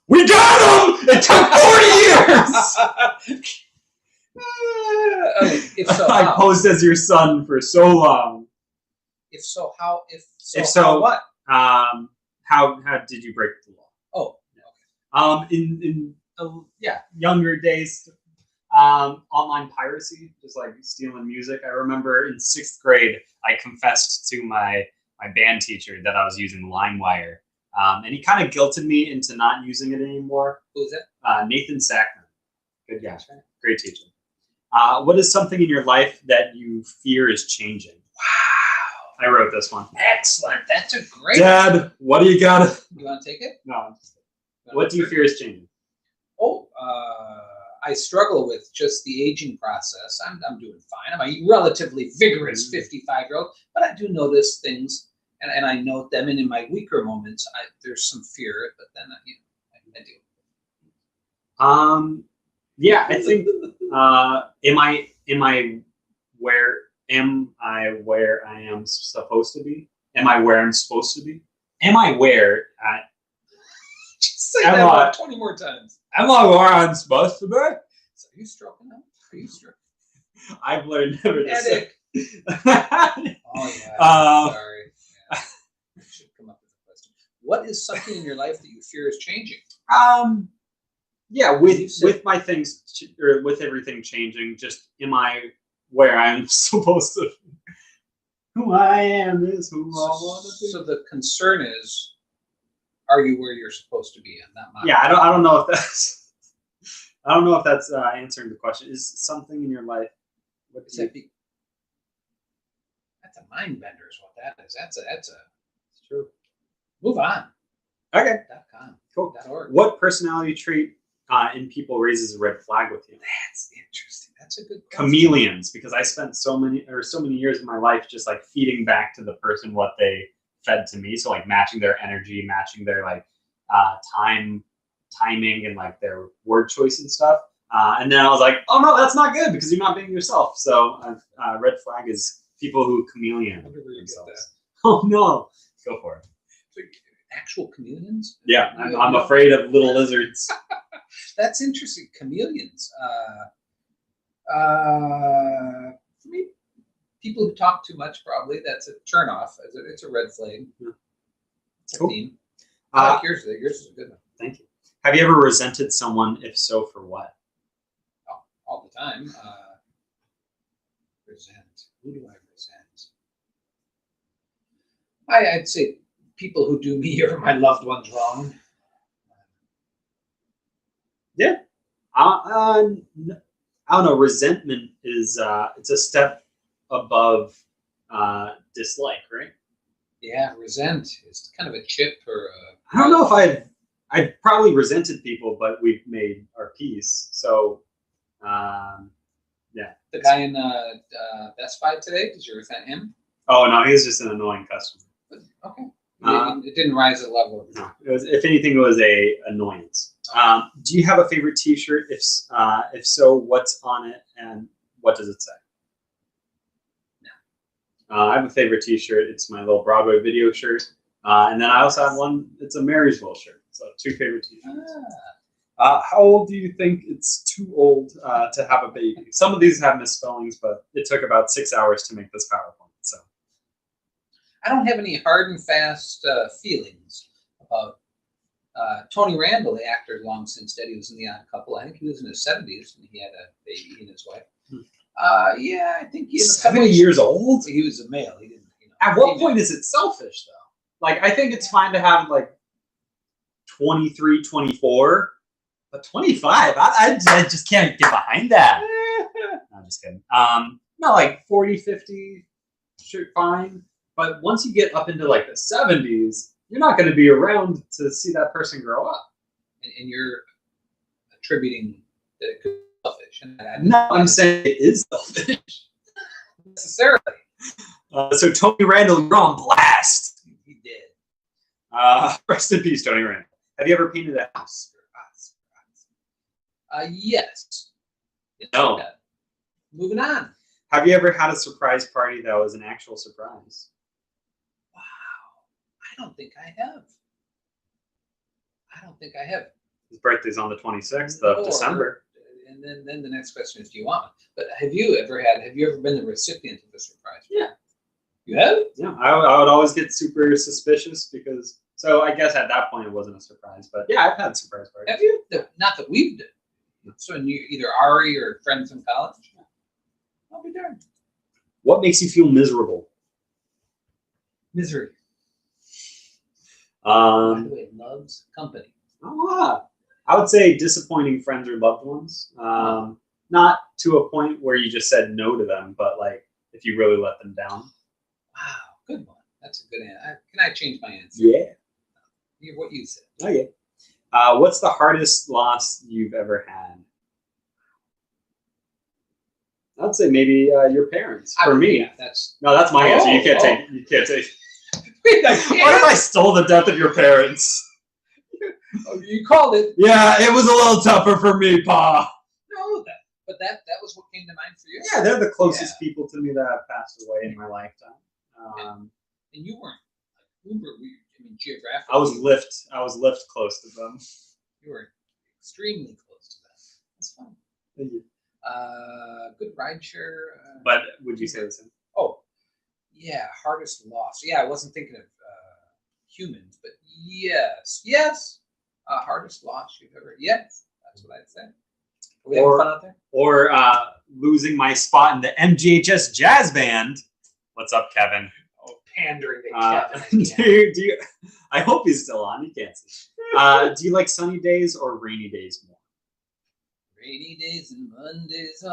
We got him! It took 40 years! If so, I posed as your son for so long. If so, how? If so, how what? How did you break the law? Oh, In younger days, online piracy, just like stealing music. I remember in 6th grade, I confessed to my band teacher that I was using LimeWire, and he kind of guilted me into not using it anymore. who's that? Nathan Sackman, good guy, great teacher. What is something in your life that you fear is changing? Wow, I wrote this one. Excellent. That's a great. Dad, what do you got? You want to take it? No. I'm just kidding. What do you fear is changing? Oh, I struggle with just the aging process. I'm doing fine. I'm a relatively vigorous 55-year-old, but I do notice things, and I note them. And in my weaker moments, there's some fear, but then I do. Yeah, I think. Am I where I am supposed to be? Am I where I'm supposed to be? Am I where I? Just say that about 20 more times. Am I where I'm supposed to be? So are you stroking up? Are you stroking? I've learned never to say. Oh yeah. Sorry. Yeah. I should come up with a question. What is something in your life that you fear is changing? Yeah, with my things or with everything changing, just am I where I'm supposed to be? Who I am is who I want to be. So the concern is, are you where you're supposed to be? And not mine. Yeah, I don't know if that's answering the question. Is something in your life? What does that be? That's a mind bender, is what that is. That's It's true. Move on. Okay. .com. Cool. .org. What personality trait in people raises a red flag with you? That's interesting. That's a good question. Chameleons, because I spent so many years of my life just like feeding back to the person what they fed to me. So like matching their energy, matching their like timing and like their word choice and stuff. And then I was like, oh no, that's not good because you're not being yourself. So red flag is people who chameleon themselves. Oh no, go for it. So, actual chameleons? Yeah, I'm afraid of little lizards. That's interesting. Chameleons. For me, people who talk too much, probably that's a turnoff. It's a red flag. Yeah. It's a cool. theme. I like yours. Yours is a good one. Thank you. Have you ever resented someone? If so, for what? Oh, all the time. Resent. Who do I resent? I'd say people who do me or my loved ones wrong. Yeah. I don't know. Resentment is it's a step above dislike, right? Yeah, resent is kind of a chip or I don't know if I've probably resented people, but we've made our peace. So, yeah. The guy in Best Buy today, did you resent him? Oh no, he was just an annoying customer. Okay. It didn't rise to the level. No, it was. If anything, it was a annoyance. Do you have a favorite T-shirt? If so, what's on it and what does it say? No. I have a favorite T-shirt. It's my little Broadway video shirt, and then I also have one. It's a Marysville shirt. So 2 favorite T-shirts. How old do you think it's too old to have a baby? Some of these have misspellings, but it took about 6 hours to make this PowerPoint. So I don't have any hard and fast feelings about Tony Randall, the actor long since dead. He was in The Odd Couple. I think he was in his 70s, and he had a baby, he and his wife. Yeah, I think he's 70 years old. He was a male. He didn't. At what point is it selfish, though? Like, I think it's fine to have like 23, 24, but 25, I just can't get behind that. No, I'm just kidding. No, like 40, 50, sure, fine. But once you get up into like the 70s, you're not going to be around to see that person grow up. And you're attributing that it could be selfish. No, I'm saying it is selfish. Necessarily. So Tony Randall, you're on blast. He did. Rest in peace, Tony Randall. Have you ever painted a house? Yes. No. Moving on. Have you ever had a surprise party that was an actual surprise? Wow. I don't think I have. His birthday's on the 26th of December. And then the next question is, do you want one? But have you ever been the recipient of a surprise? Yeah. You have? Yeah, I would always get super suspicious because. So I guess at that point it wasn't a surprise, but yeah, I've had surprise parties. Have you? Not that we've done. So you either Ari or friends from college. I'll be darned. What makes you feel miserable? Misery. By the way, loves company. I would say disappointing friends or loved ones. Not to a point where you just said no to them, but like if you really let them down. Wow, good one. That's a good answer. Can I change my answer? Yeah. What you said. Okay. What's the hardest loss you've ever had? I'd say maybe your parents. For me, yeah, that's my answer. You can't take. You can't take. Wait, what if I stole the death of your parents? Oh, you called it. Yeah, it was a little tougher for me, Pa. No, that was what came to mind for you. Yeah, they're the closest people to me that have passed away in my lifetime. And you weren't uber. Geographically. I was lift close to them. You were extremely close to them. That's fun. Thank you. Good ride share. But would you say the same? Oh, yeah, hardest loss. Yeah, I wasn't thinking of humans, but yes. Hardest loss you've ever. Yes, that's what I'd say. Are we having fun out there? Or losing my spot in the MGHS Jazz Band. What's up, Kevin? Oh, pandering to Kevin. Do you? I hope he's still on. He can't see. Do you like sunny days or rainy days more? Rainy days and Mondays.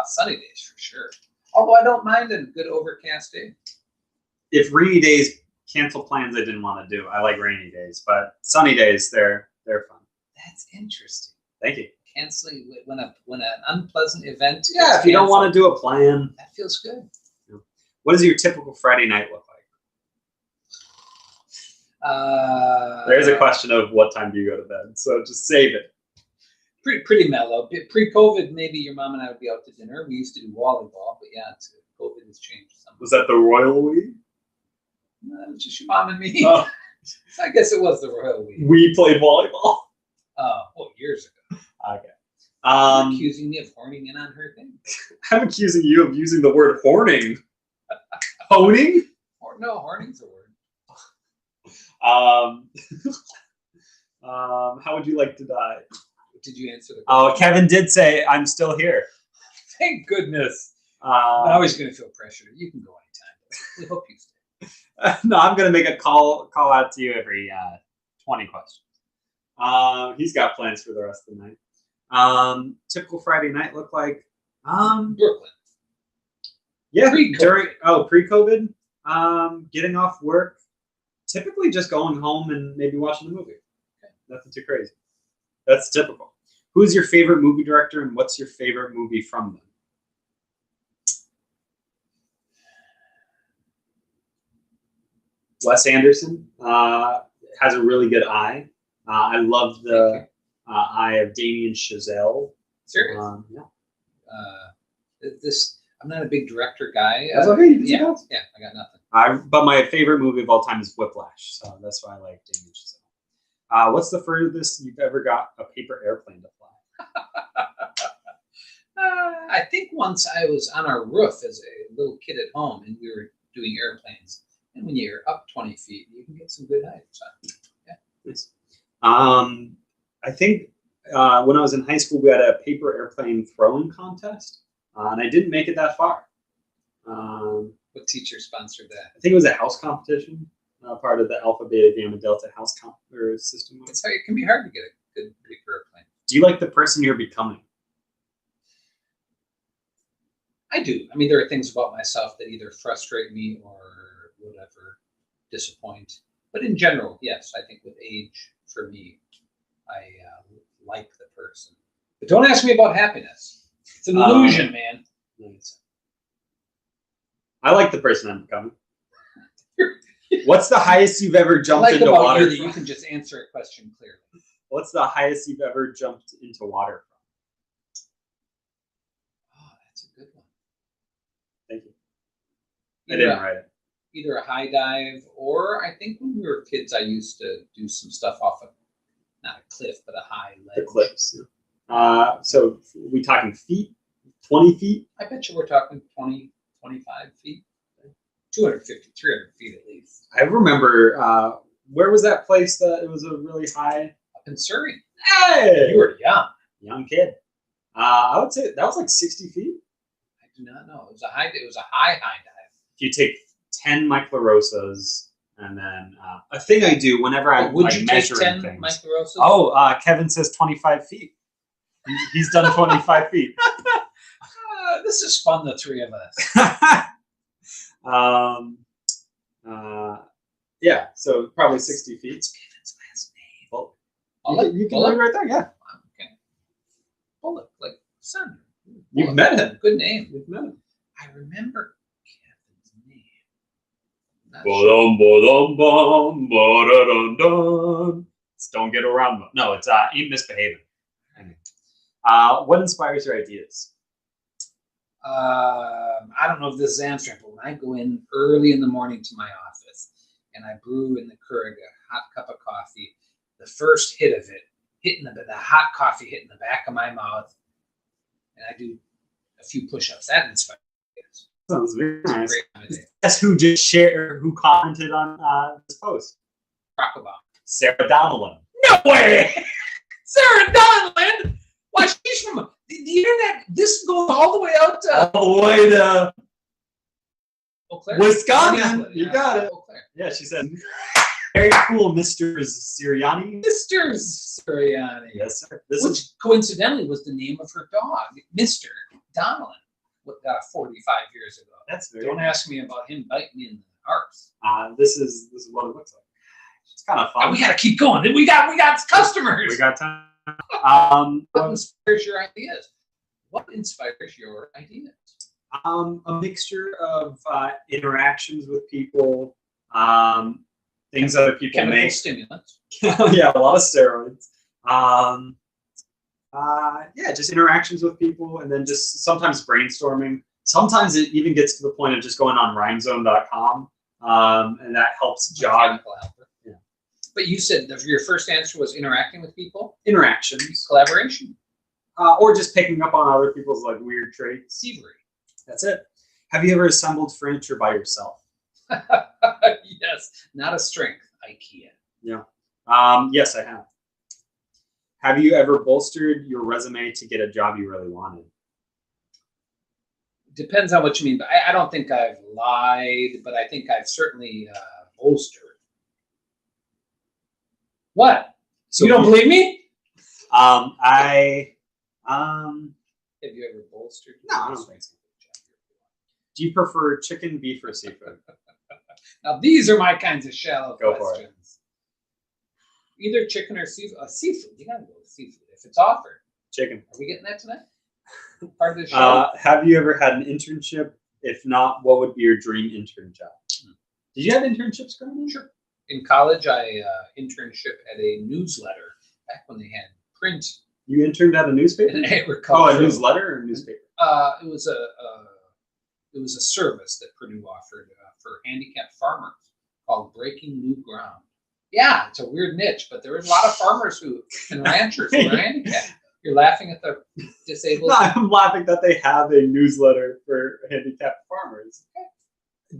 Sunny days for sure. Although I don't mind a good overcast day. If rainy days cancel plans I didn't want to do, I like rainy days. But sunny days, they're fun. That's interesting. Thank you. Canceling when an unpleasant event. Yeah, if you don't want to do a plan, that feels good. Yeah. What does your typical Friday night look like? There's a question of what time do you go to bed, so just save it. Pretty mellow. Pre-COVID, maybe your mom and I would be out to dinner. We used to do volleyball, but yeah, COVID has changed something. Was that the Royal We? No, it was just your mom and me. Oh. I guess it was the Royal We. We played volleyball. Years ago. Okay. You're accusing me of horning in on her thing? I'm accusing you of using the word horning. Honing? No, horning's a word. How would you like to die? Did you answer the question? Oh, Kevin did say, I'm still here. Thank goodness. Now he's going to feel pressure. You can go anytime. We hope you stay. No, I'm going to make a call out to you every 20 questions. He's got plans for the rest of the night. Typical Friday night look like? Brooklyn. Yeah, pre-COVID. Pre-COVID. Getting off work. Typically just going home and maybe watching a movie. Okay. Nothing too crazy. That's typical. Who's your favorite movie director and what's your favorite movie from them? Wes Anderson has a really good eye. I love the eye of Damien Chazelle. Serious? Yeah. I'm not a big director guy. That's okay. I got nothing. But my favorite movie of all time is Whiplash, so that's why I like Damien Chazelle. What's the furthest you've ever got a paper airplane to fly? I think once I was on our roof as a little kid at home, and we were doing airplanes. And when you're up 20 feet, you can get some good height. So, yeah. Nice. I think when I was in high school, we had a paper airplane throwing contest, and I didn't make it that far. What teacher sponsored that? I think it was a house competition, part of the Alpha, Beta, Gamma, Delta house system. That's how it can be hard to get a good paper airplane. Do you like the person you're becoming? I do. I mean, there are things about myself that either frustrate me or whatever, disappoint. But in general, yes, I think with age, for me, I like the person. But don't ask me about happiness. It's an illusion, man. I like the person I'm becoming. What's the highest you've ever jumped into water? You that you can just answer a question clearly. What's the highest you've ever jumped into water from? Oh, that's a good one. Thank you. I didn't write it. Either a high dive, or I think when we were kids, I used to do some stuff off of, not a cliff, but a high ledge. The cliffs. Yeah. So we talking feet? 20 feet? I bet you we're talking 20, 25 feet. 250, 300 feet at least. I remember, where was that place that it was a really high? Up in Surrey. Hey! You were young. Young kid. I would say that was like 60 feet. I do not know. It was a high dive. If you take 10 Michael Rosas, and then a thing I do whenever I'm Would like you take measuring 10 things. Michael Rosas? Oh, Kevin says 25 feet. He's done 25 feet. This is fun, the three of us. Yeah, so probably 60 feet. What's Kevin's last name? Well, you can read right there, yeah. Okay. Bullock, like son. You've met him. Good name. You've met him. I remember Kevin's name. Not Ba-dum, ba-dum, bum, ba-da-dum-dum. It's Don't Get Around Them. No, it's Ain't Misbehaving. What inspires your ideas? I don't know if this is answering, but when I go in early in the morning to my office and I brew in the Keurig a hot cup of coffee, the first hit of it, hitting the hot coffee hitting the back of my mouth, and I do a few push-ups. That inspires me. Sounds very nice. Great time of day. Guess who just shared, who commented on this post? Barack Obama. Sarah Donnellan. No way! Sarah Donnellan? Why, she's from the internet. This goes all the way out to All the way to Eau Claire? Wisconsin. You got it. Eau Claire. Yeah, she said, very cool, Mr. Sirianni. Mr. Sirianni. Yes, sir. Which coincidentally was the name of her dog, Mr. Donnellan, 45 years ago. That's very Don't ask me about him biting me in the arse. This is what it looks like. It's kind of fun. We gotta keep going. We got customers. We got time. What inspires your ideas? What inspires your ideas? A mixture of interactions with people, things other people Chemical make. stimulants. Yeah, a lot of steroids. Yeah, just interactions with people, and then just sometimes brainstorming. Sometimes it even gets to the point of just going on rhymezone.com, and that helps jog. Mechanical helper. Yeah. But you said your first answer was interacting with people? Interactions. Collaboration. Or just picking up on other people's like weird traits. Thievery. That's it. Have you ever assembled furniture by yourself? Yes, not a strength. IKEA. Yeah. Yes, I have. Have you ever bolstered your resume to get a job you really wanted? Depends on what you mean. But I don't think I've lied, but I think I've certainly bolstered. What? So you don't believe me? Have you ever bolstered? No, I don't think so. Do you prefer chicken, beef, or seafood? Now these are my kinds of shallow Go questions. For it. Either chicken or seafood. Seafood. You gotta go with seafood if it's offered. Chicken. Are we getting that tonight? Part of the show. Have you ever had an internship? If not, what would be your dream intern job? Did you have internships growing up? Sure. In college, I internship at a newsletter back when they had print. You interned at a newspaper? Agriculture. Oh, a newsletter or a newspaper? It was a service that Purdue offered for handicapped farmers called Breaking New Ground. Yeah, it's a weird niche, but there was a lot of farmers and ranchers who were handicapped. You're laughing at the disabled? No, I'm laughing that they have a newsletter for handicapped farmers. Okay.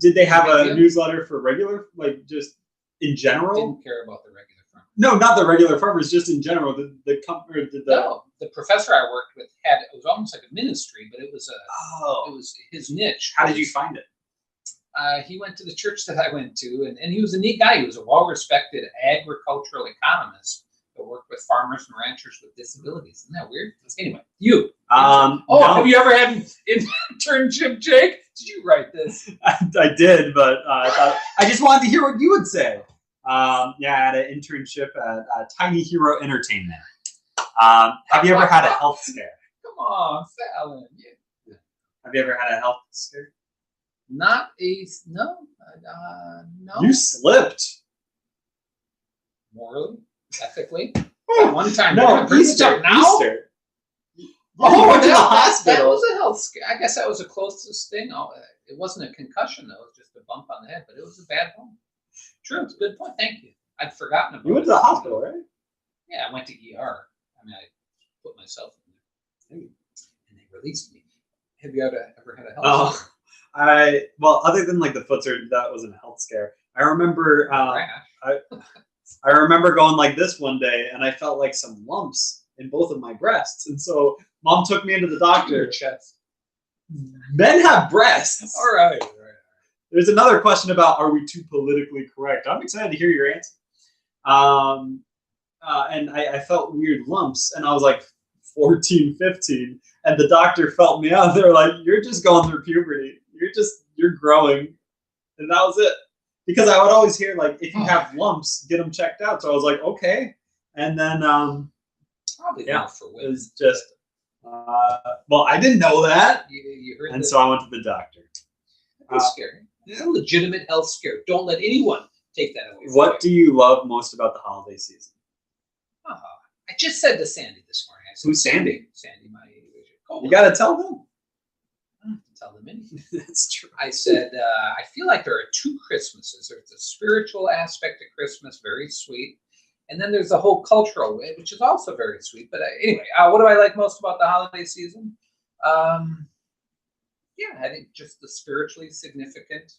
Did they have a newsletter for regular, like just in general? Didn't care about the regular farmers. No, not the regular farmers, just in general. No, the professor I worked with it was almost like a ministry, but it was it was his niche. How did you find it? He went to the church that I went to, and he was a neat guy. He was a well-respected agricultural economist that worked with farmers and ranchers with disabilities. Isn't that weird? Anyway, you. No. Have you ever had an internship, Jake? Did you write this? I did, but I just wanted to hear what you would say. Yeah, I had an internship at Tiny Hero Entertainment. Have you ever had a health scare? Come on, Fallon. Yeah. Have you ever had a health scare? No. You slipped. Morally, ethically. One time. No, Easter. Now? Easter. Oh, went to the hospital. That was a health scare. I guess that was the closest thing. Oh, it wasn't a concussion, though. It was just a bump on the head, but it was a bad one. True, it's a good point. Thank you. I'd forgotten about it. You went to the hospital, right? Yeah, I went to ER. I mean, I put myself in there. And they released me. Have you ever had a health scare? Well, other than like the foot surgery, that wasn't a health scare. I remember I remember going like this one day, and I felt like some lumps in both of my breasts, and so mom took me into the doctor. Your chest. Men have breasts. All right. There's another question about, are we too politically correct? I'm excited to hear your answer. And I felt weird lumps, and I was like 14, 15, and the doctor felt me out. They were like, you're just going through puberty. You're growing. And that was it. Because I would always hear, like, if you have lumps, get them checked out. So I was like, okay. And then, probably not for women. It was just, well, I didn't know that. You heard and so I went to the doctor. That's scary. It's a legitimate health scare. Don't let anyone take that away from you. What do you love most about the holiday season? I just said to Sandy this morning. I said, Who's Sandy? Sandy, my co-worker. You got to tell them. I don't have to tell them anything. That's true. I said, I feel like there are two Christmases. There's the spiritual aspect of Christmas, very sweet. And then there's the whole cultural way, which is also very sweet. But anyway, what do I like most about the holiday season? Yeah, I think just the spiritually significant,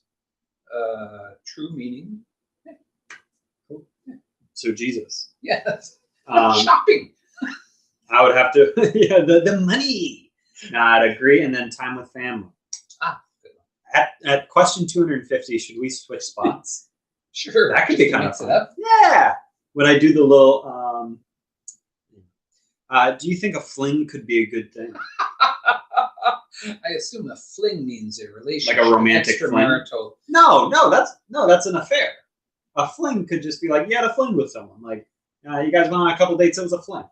true meaning. Yeah. Cool. Yeah. So Jesus. Yes. Shopping. I would have to, yeah, the money. No, I'd agree. And then time with family. Good one. At question 250, should we switch spots? Sure. That could be kind of fun. Up. Yeah. When I do the little, do you think a fling could be a good thing? I assume a fling means a relationship. Like a romantic fling? No, that's an affair. A fling could just be like, you had a fling with someone. Like, you guys went on a couple dates, it was a fling.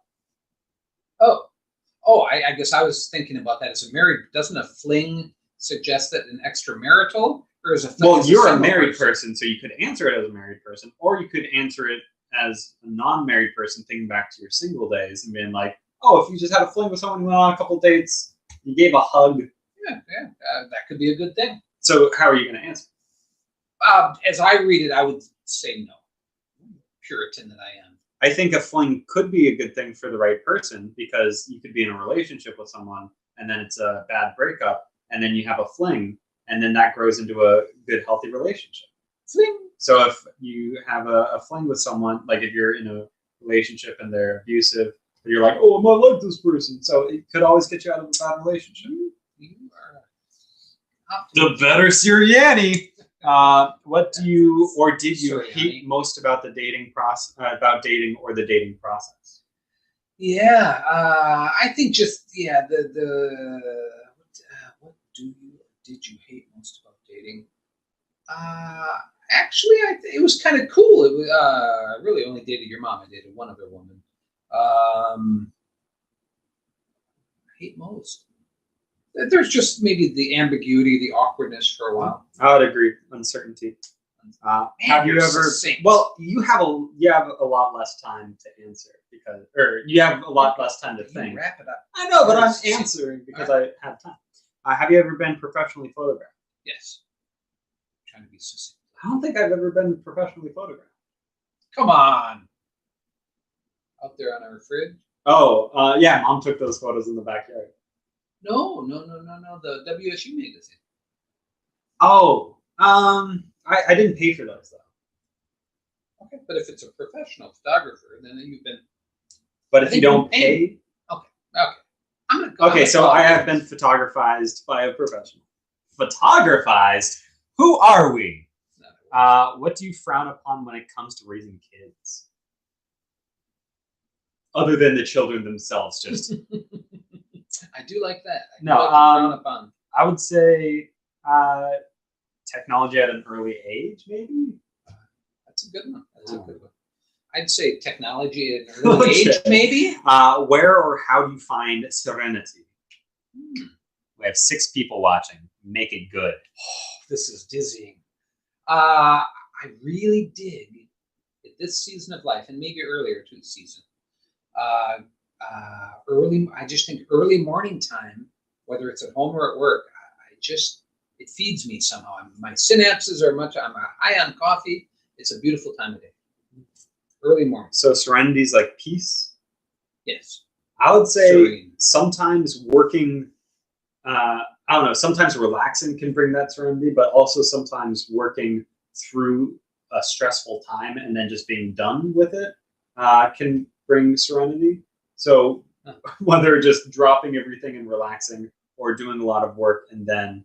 I guess I was thinking about that as a married. Doesn't a fling suggest that an extramarital? Or is a fling? Well, you're a married person, so you could answer it as a married person, or you could answer it as a non-married person, thinking back to your single days and being like, oh, if you just had a fling with someone, you went on a couple dates, you gave a hug. Yeah, that could be a good thing. So how are you going to answer? As I read it, I would say no. Puritan that I am. I think a fling could be a good thing for the right person, because you could be in a relationship with someone and then it's a bad breakup and then you have a fling and then that grows into a good, healthy relationship. Fling. So if you have a fling with someone, like if you're in a relationship and they're abusive, and you're like, oh, I'm not like this person. So it could always get you out of a bad relationship. You are the better Sirianni. What do you or did you hate most about the dating process? About dating or the dating process? Yeah, I think just what did you hate most about dating? Actually, it was kind of cool. It was I really only dated your mom. I dated one other woman. I hate most. There's just maybe the ambiguity, the awkwardness for a while. I would agree. Uncertainty. Have you ever? Well, you have a lot less time to answer or you have a lot less time to think. Wrap it up. I know, but I'm answering because I have time. Have you ever been professionally photographed? Yes. I'm trying to be succinct. I don't think I've ever been professionally photographed. Come on. Out there on our fridge. Oh, yeah. Mom took those photos in the backyard. No. The WSU magazine. Oh, I didn't pay for those though. Okay, but if it's a professional photographer, then you've been. But if you don't pay. Okay. So I have been photographized by a professional. Photographized? Who are we? What do you frown upon when it comes to raising kids? Other than the children themselves, just. I do like that. I would say technology at an early age, maybe. That's a good one. A good one. I'd say technology at an early age, maybe. Where or how do you find serenity? We have 6 people watching. Make it good. Oh, this is dizzying. I really dig at this season of life, and maybe earlier to the season. I just think early morning time, whether it's at home or at work, it feeds me somehow. My synapses are I'm high on coffee. It's a beautiful time of day. Early morning. So serenity is like peace? Yes. I would say sometimes working I don't know, sometimes relaxing can bring that serenity, but also sometimes working through a stressful time and then just being done with it can bring serenity. So whether just dropping everything and relaxing or doing a lot of work and then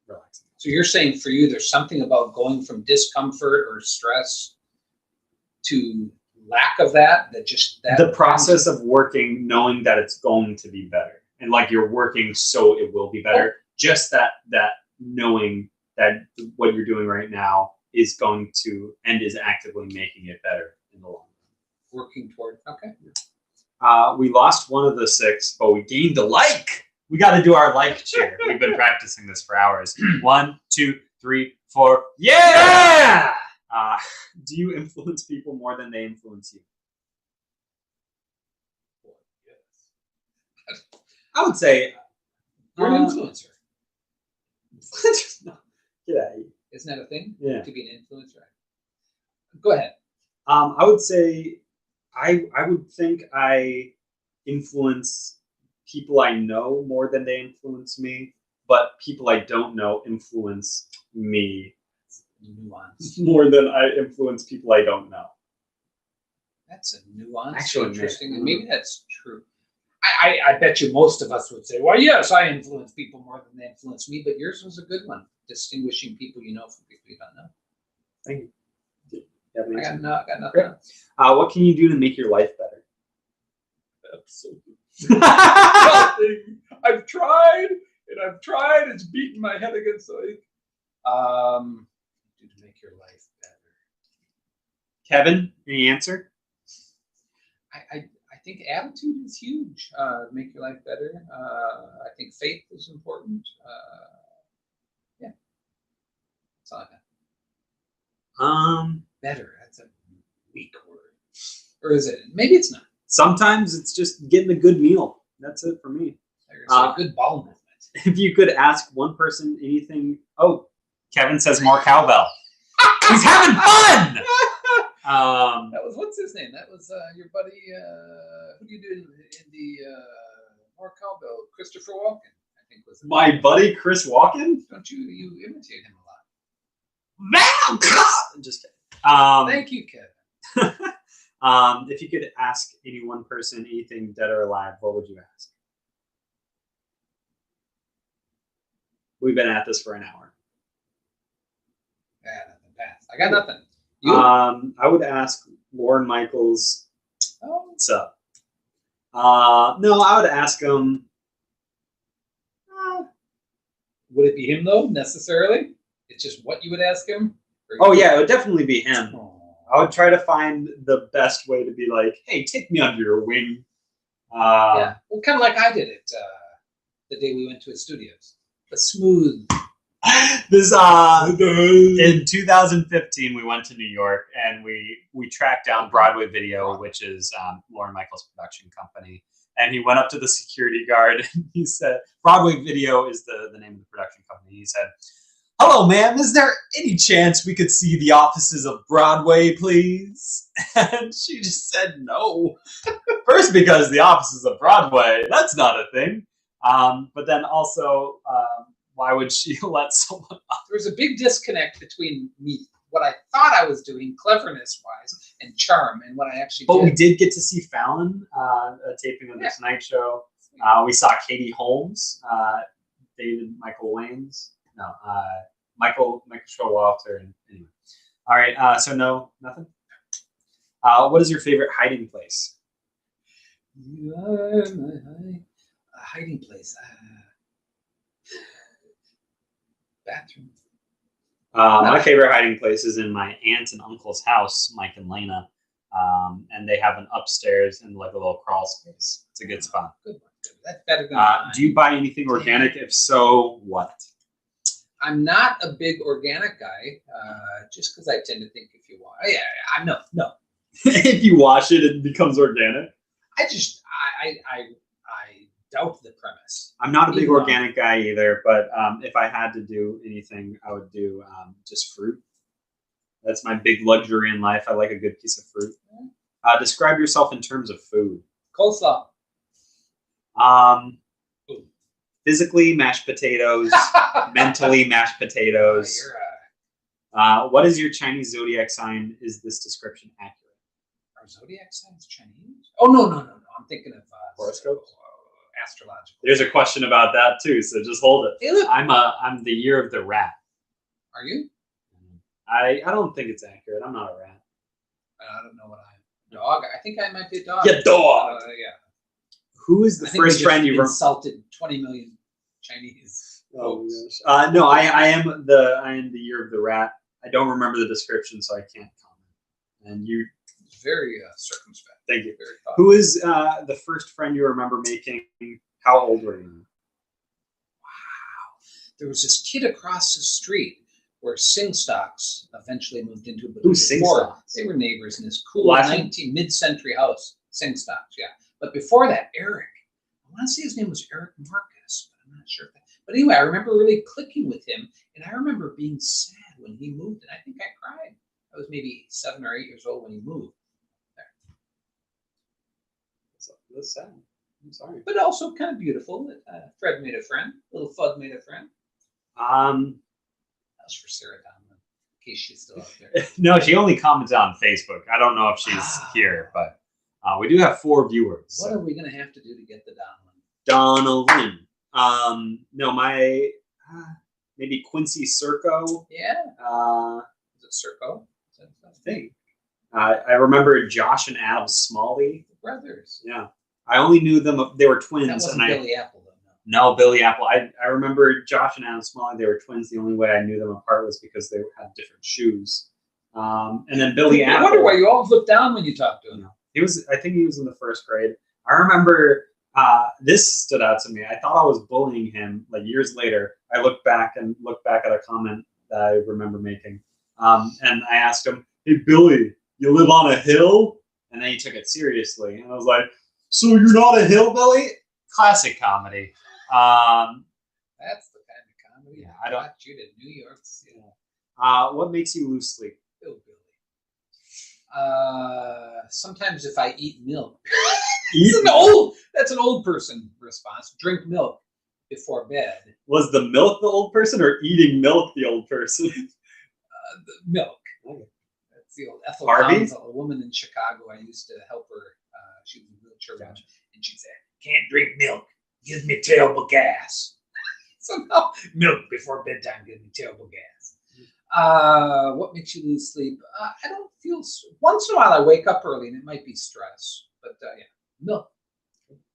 relaxing. So you're saying for you, there's something about going from discomfort or stress to lack of that just that the process of working, knowing that it's going to be better, and like you're working so it will be better. Just that knowing that what you're doing right now is going to and is actively making it better in the long run. Working toward. Okay. We lost one of the 6, but we gained a like. We got to do our like cheer. We've been practicing this for hours. 1, 2, 3, 4. Yeah! Do you influence people more than they influence you? Yes. I would say You're an influencer. No, get out of here. Isn't that a thing? Yeah. To be an influencer. Go ahead. I would say I would think I influence people I know more than they influence me, but people I don't know influence me Nuance. more than I influence people I don't know. That's a nuance. Actually, Interesting. And maybe that's true. I bet you most of us would say, well, yes, I influence people more than they influence me, but yours was a good one. Distinguishing people you know from people you don't know. Thank you. I got nothing. Great. What can you do to make your life better? Absolutely. Nothing. I've tried. It's beating my head against the lake. To make your life better. Kevin, any answer? I think attitude is huge. Make your life better. I think faith is important. Yeah. That's all I got. Better. That's a weak word. Or is it? Maybe it's not. Sometimes it's just getting a good meal. That's it for me. A good ball movement. If you could ask one person anything. Oh, Kevin says more cowbell. He's having fun! That was, what's his name? That was your buddy, who do you do in the more cowbell? Christopher Walken, I think was it. My buddy Chris Walken? Don't you imitate him a lot? I'm just kidding. Thank you, Kevin. If you could ask any one person anything dead or alive, what would you ask? We've been at this for an hour. Yeah, nothing fast. I got nothing. You? I would ask Lorne Michaels, what's up? No, I would ask him. Would it be him though, necessarily? It's just what you would ask him? Oh yeah, it would definitely be him. Oh. I would try to find the best way to be like, hey, take me under your wing. Yeah, well, kind of like I did it the day we went to his studios. The smooth. This in 2015 we went to New York and we tracked down Broadway Video, which is Lorne Michaels' production company, and he went up to the security guard and he said, Broadway Video is the name of the production company. He said, hello ma'am, is there any chance we could see the offices of Broadway, please? And she just said no. First, because the offices of Broadway, that's not a thing, but then also why would she let someone up? There was a big disconnect between me, what I thought I was doing, cleverness-wise, and charm, and what I actually did. But we did get to see Fallon, a taping of The Tonight Show. We saw Katie Holmes, David Michael Wayne's. No, Michael Showalter. And anyway. All right, so no, nothing? What is your favorite hiding place? You are my hiding place. Bathroom. My favorite hiding place is in my aunt and uncle's house, Mike and Lena, and they have an upstairs and like a little crawl space. It's a good spot. Good one. Good. That's better than mine. Do you buy anything organic? If so, what? I'm not a big organic guy, just because I tend to think if you want, I'm no. If you wash it, it becomes organic. I doubt the premise. I'm not a big organic guy either, but if I had to do anything, I would do just fruit. That's my big luxury in life. I like a good piece of fruit. Describe yourself in terms of food. Coleslaw. Physically, mashed potatoes. Mentally, mashed potatoes. You're What is your Chinese zodiac sign? Is this description accurate? our zodiac signs Chinese? Oh no! I'm thinking of Horoscopes? Astrological. There's a question about that too, so just hold it. Hey, look. I'm the year of the rat. Are you? I don't think it's accurate. I'm not a rat. I don't know what I am. Dog. I think I might be a dog. Yeah, dog. Yeah. Who is the first friend you insulted 20 million Chinese folks? Oh gosh. No, I am the year of the rat. I don't remember the description, so I can't comment. And you, very circumspect. Thank you. Very thoughtful. Who is the first friend you remember making? How old were you? Wow. There was this kid across the street where Sing Stocks eventually moved into. Who's Sing Stocks? They were neighbors in this cool mid-century house. Sing Stocks, yeah. But before that, Eric. I want to say his name was Eric Marcus, but I'm not sure. But anyway, I remember really clicking with him, and I remember being sad when he moved, and I think I cried. I was maybe 7 or 8 years old when he moved. That's sad. I'm sorry. But also kind of beautiful. Fred made a friend. Little Fud made a friend. That was for Sarah Donlin, in case she's still out there. No, she only comments on Facebook. I don't know if she's here, but we do have 4 viewers. What are we going to have to do to get the Donlin? No, my maybe Quincy Circo. Yeah. Is it Circo? I think. I remember Josh and Adam Smalley. The brothers. Yeah. I only knew them. They were twins. That wasn't Billy Apple, though. No, Billy Apple. I remember Josh and Adam Smalley. They were twins. The only way I knew them apart was because they had different shoes. And then Billy Apple. I wonder why you always look down when you talk to him. I think he was in the 1st grade. I remember this stood out to me. I thought I was bullying him. Like years later, I looked back at a comment that I remember making. And I asked him, "Hey, Billy, you live on a hill?" And then he took it seriously. And I was like, "So you're not a hillbilly?" Classic comedy. That's the kind of comedy I brought you to New York City. What makes you lose sleep? Hillbilly. Sometimes if I eat milk. That's an old person response. Drink milk before bed. Was the milk the old person or eating milk the old person? The milk. Oh. That's the old Ethel Harvey? Collins, a woman in Chicago. I used to help her. She was in a wheelchair, and she said, "Can't drink milk. Gives me terrible gas." So now, milk before bedtime gives me terrible gas. What makes you lose sleep? I don't feel. Once in a while, I wake up early, and it might be stress. But yeah, milk.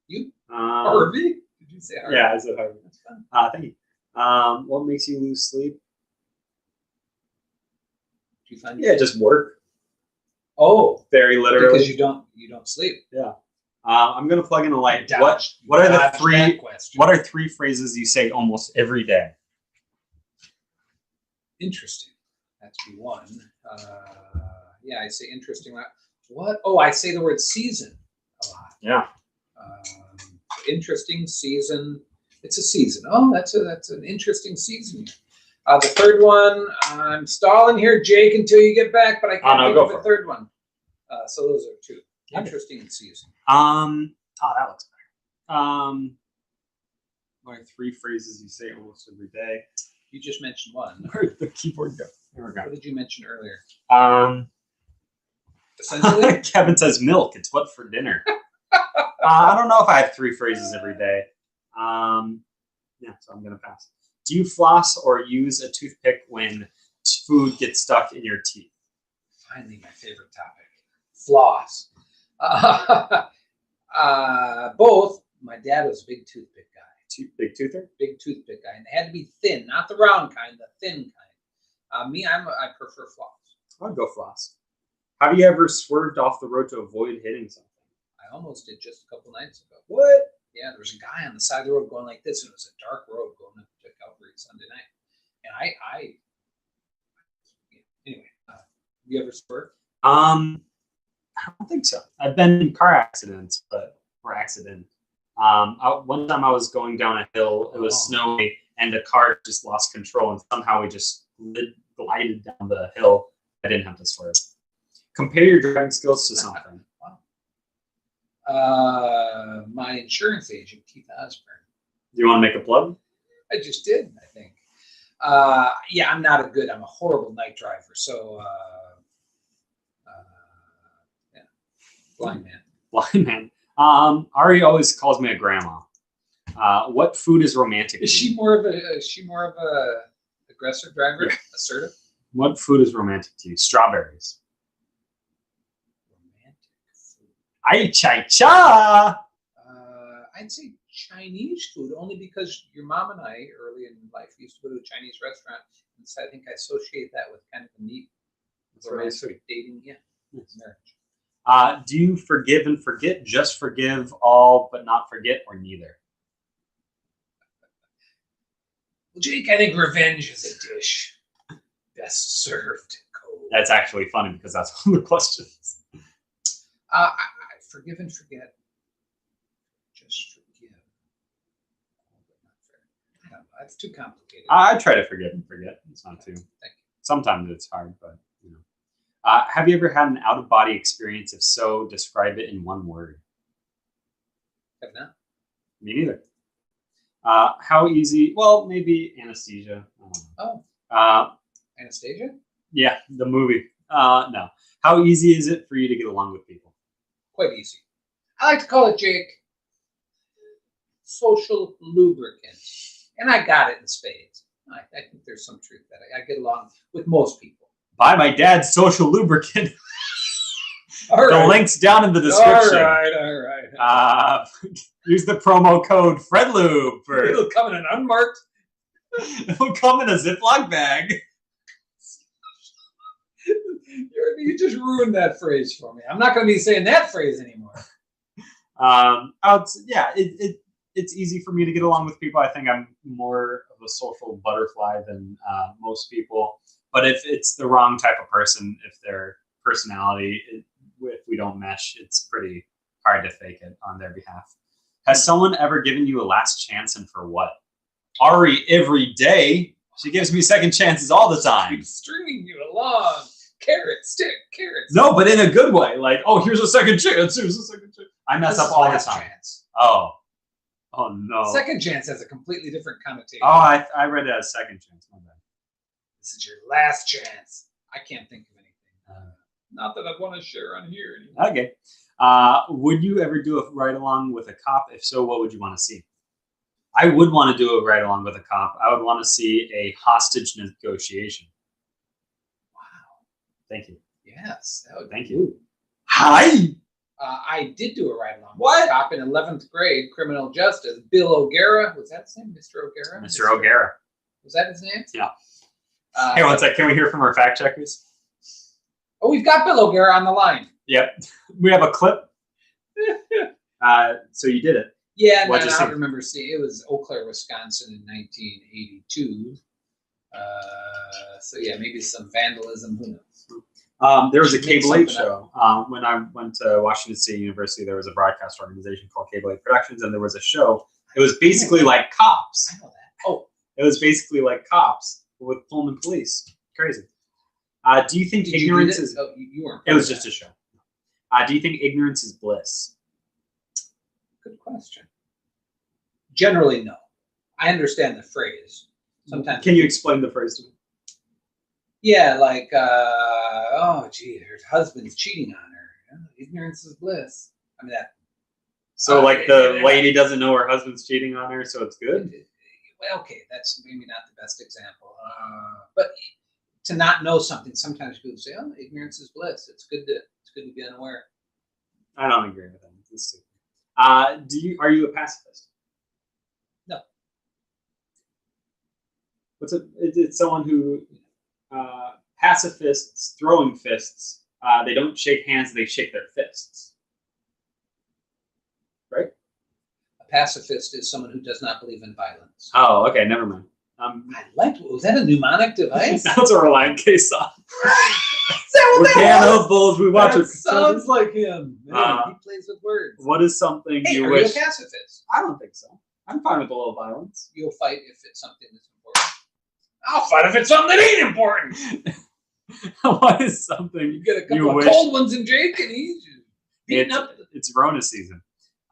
You? Harvey? Did you say Harvey? Yeah, I said Harvey. That's fun. Thank you. What makes you lose sleep? Do you find just work. Oh, very literally. Because you don't sleep. Yeah. I'm gonna plug in a light. What are 3 phrases you say almost every day? Interesting. That's be one. Yeah, I say interesting. What? Oh, I say the word season a lot. Yeah. Interesting season. It's a season. Oh, that's an interesting season. The 3rd one, I'm stalling here, Jake, until you get back, but I can't think of the 3rd one. So those are 2. Interesting season. That looks better. What are 3 phrases you say almost every day? You just mentioned one. Where'd the keyboard go? There we go. What did you mention earlier? Essentially, Kevin says milk. It's what for dinner. I don't know if I have 3 phrases every day. Yeah, so I'm gonna pass. Do you floss or use a toothpick when food gets stuck in your teeth? Finally, my favorite topic. Floss. Both. My dad was a big toothpick guy. Big toother? Big toothpick guy. And it had to be thin, not the round kind, the thin kind. I prefer floss. I'd go floss. Have you ever swerved off the road to avoid hitting something? I almost did just a couple nights ago. What? Yeah, there was a guy on the side of the road going like this, and it was a dark road going up to Calvary Sunday night. And anyway, you ever swerved? I don't think so. I've been in car accidents, one time I was going down a hill. It was snowy, and the car just lost control, and somehow we just glided down the hill. I didn't have to swerve. Compare your driving skills to something. Wow. My insurance agent, Keith Osborne. Do you want to make a plug? I just did, I think. Yeah, I'm a horrible night driver. So, yeah, blind man. Blind man. Ari always calls me a grandma. What food is romantic? Is she more of a aggressive driver? Yeah. Assertive? What food is romantic to you? Strawberries. Romantic food. Ay chai cha. I'd say Chinese food, only because your mom and I, early in life, used to go to a Chinese restaurant, and so I think I associate that with kind of a neat, romantic dating, marriage. Do you forgive and forget? Just forgive all, but not forget, or neither? Well, Jake, I think revenge is a dish best served cold. That's actually funny because that's one of the questions. I forgive and forget. Just forgive. I don't know. That's too complicated. I try to forgive and forget. It's not too. Thank you. Sometimes it's hard, but you know. Have you ever had an out-of-body experience? If so, describe it in one word. Have not. Me neither. How easy? Well, maybe anesthesia. Oh. Anastasia? Yeah, the movie. No. How easy is it for you to get along with people? Quite easy. I like to call it, Jake, social lubricant. And I got it in spades. I think there's some truth that I get along with most people. Buy my dad's social lubricant. All right. The link's down in the description. All right. Use the promo code FredLube. It'll come in an unmarked. It'll come in a Ziploc bag. You just ruined that phrase for me. I'm not going to be saying that phrase anymore. It's easy for me to get along with people. I think I'm more of a social butterfly than most people. But if it's the wrong type of person, if their personality, if we don't mesh, it's pretty hard to fake it on their behalf. Has someone ever given you a last chance, and for what? Ari, every day. She gives me second chances all the time. Keep stringing you along. Carrot, stick, carrots. No, but in a good way. Like, oh, here's a second chance. Here's a second chance. I mess up all the time. Chance. Oh no. Second chance has a completely different connotation. Oh, I read it as second chance. My bad. This is your last chance. I can't think of anything. Not that I'd want to share on here anymore. Okay. Would you ever do a ride-along with a cop? If so, what would you want to see? I would want to do a ride-along with a cop. I would want to see a hostage negotiation. Wow. Thank you. Yes. Thank you. Hi. I did do a ride-along with What? a cop in 11th grade, criminal justice. Bill O'Gara. Was that his name? Mr. O'Gara? Mr. O'Gara. Was that his name? Yeah. Hey, one sec. Can we hear from our fact checkers? Oh, we've got Bill O'Gara on the line. Yep. We have a clip. So you did it. Yeah, no, I remember seeing it. Was Eau Claire, Wisconsin in 1982. So yeah, maybe some vandalism. Who knows? There was a Cable 8 show. When I went to Washington State University, there was a broadcast organization called Cable 8 Productions, and there was a show. It was basically like Cops. I know that. Oh. It was basically like Cops with Pullman police. Crazy. Do you think ignorance is... Oh, you weren't. It was just a show. Do you think ignorance is bliss? Good question. Generally, no. I understand the phrase. Sometimes. Can you explain the phrase to me? Yeah, like, oh, gee, her husband's cheating on her. Ignorance is bliss. I mean, that. So, like, the lady doesn't know her husband's cheating on her, so it's good? Well, okay, that's maybe not the best example. But to not know something, sometimes people say, oh, ignorance is bliss. It's good to be unaware. I don't agree with that. Let's see. Are you a pacifist? No. It's someone who pacifists throwing fists. They don't shake hands; they shake their fists. Right. A pacifist is someone who does not believe in violence. Oh, okay. Never mind. Was that a mnemonic device? That's a Reliant K song. We can't help those. We watch it. Sounds like him. Man, he plays with words. What is something you wish? wish? You a pacifist? I don't think so. I'm fine with a little violence. You'll fight if it's something that's important. I'll fight if it's something that ain't important. What is something you get a couple of cold ones in Jake, and he's beating up. It's Rona season.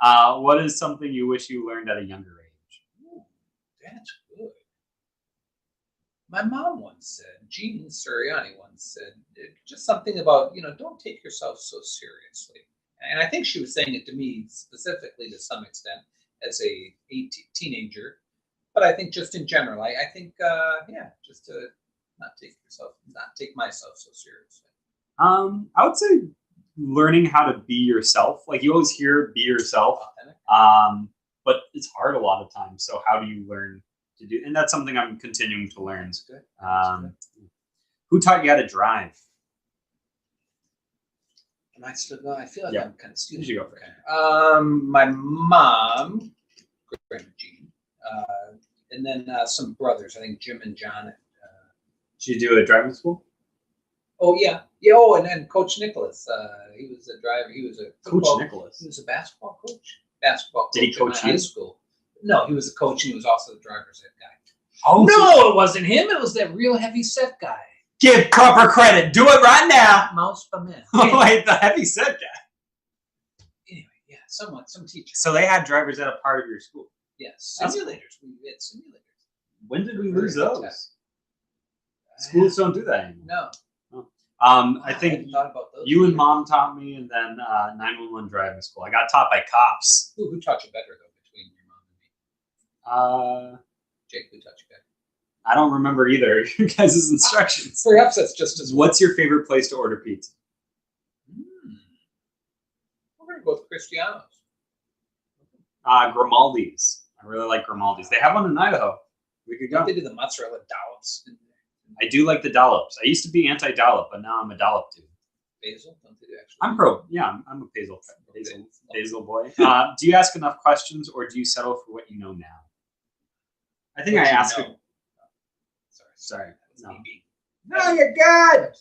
What is something you wish you learned at a younger age? That's good. My mom once said, Jean Suriani once said, just something about, don't take yourself so seriously. And I think she was saying it to me specifically to some extent as a teenager. But I think just in general, I think, just to not take myself so seriously. I would say learning how to be yourself. Like you always hear be yourself. Authentic. But it's hard a lot of times. So how do you learn to do? And that's something I'm continuing to learn. That's good. Who taught you how to drive? Am I still going? I feel like I'm kind of stupid. You go for it. My mom, Grandma Jean, and then some brothers. I think Jim and John. Did you do a driving school? Oh yeah. Oh, and then Coach Nicholas. He was a driver. He was a Coach Nicholas. He was a basketball coach. Did he coach in you? High school. No, he was a coach and he was also the driver's ed guy. Oh no, it wasn't him. It was that real heavy set guy. Give proper credit. Do it right now. Mouse for men. Oh, wait, the heavy set guy. Anyway, yeah, some teacher. So they had drivers at a part of your school. Yes, simulators. We had simulators. When did we lose those? Schools don't do that anymore. No. I think you either. and Mom taught me, and then 911 driving school. I got taught by cops. Who taught you better, though, between your mom and me? Jake, who taught you better? I don't remember either of your guys' instructions. Perhaps that's just as well. What's your favorite place to order pizza? We're going to go with Cristiano's. Grimaldi's. I really like Grimaldi's. They have one in Idaho. We could go. They do the mozzarella dollops. I do like the dollops. I used to be anti-dollop, but now I'm a dollop dude. Basil? Don't they do actually? I'm pro. Yeah, I'm a basil boy. Do you ask enough questions, or do you settle for what you know now? I think I ask. Sorry. No, you're good.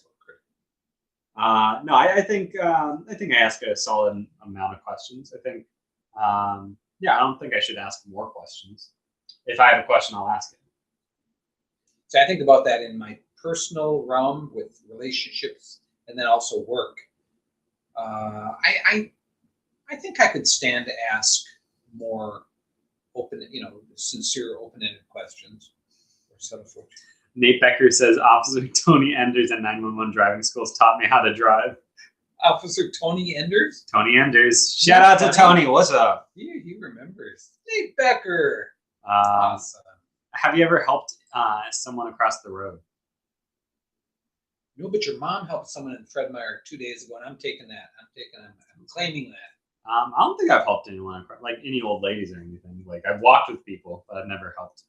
No, I think I ask a solid amount of questions. I think, I don't think I should ask more questions. If I have a question, I'll ask it. So I think about that in my personal realm with relationships and then also work. I think I could stand to ask more open, sincere, open-ended questions. Or settle for. Nate Becker says, Officer Tony Enders at 911 driving schools taught me how to drive. Officer Tony Enders? Tony Enders. Shout out to Tony. What's up? He remembers. Nate Becker. Awesome. Have you ever helped someone across the road? No, but your mom helped someone in Fred Meyer 2 days ago, and I'm taking that. I'm claiming that. I don't think I've helped anyone, like any old ladies or anything. Like I've walked with people, but I've never helped.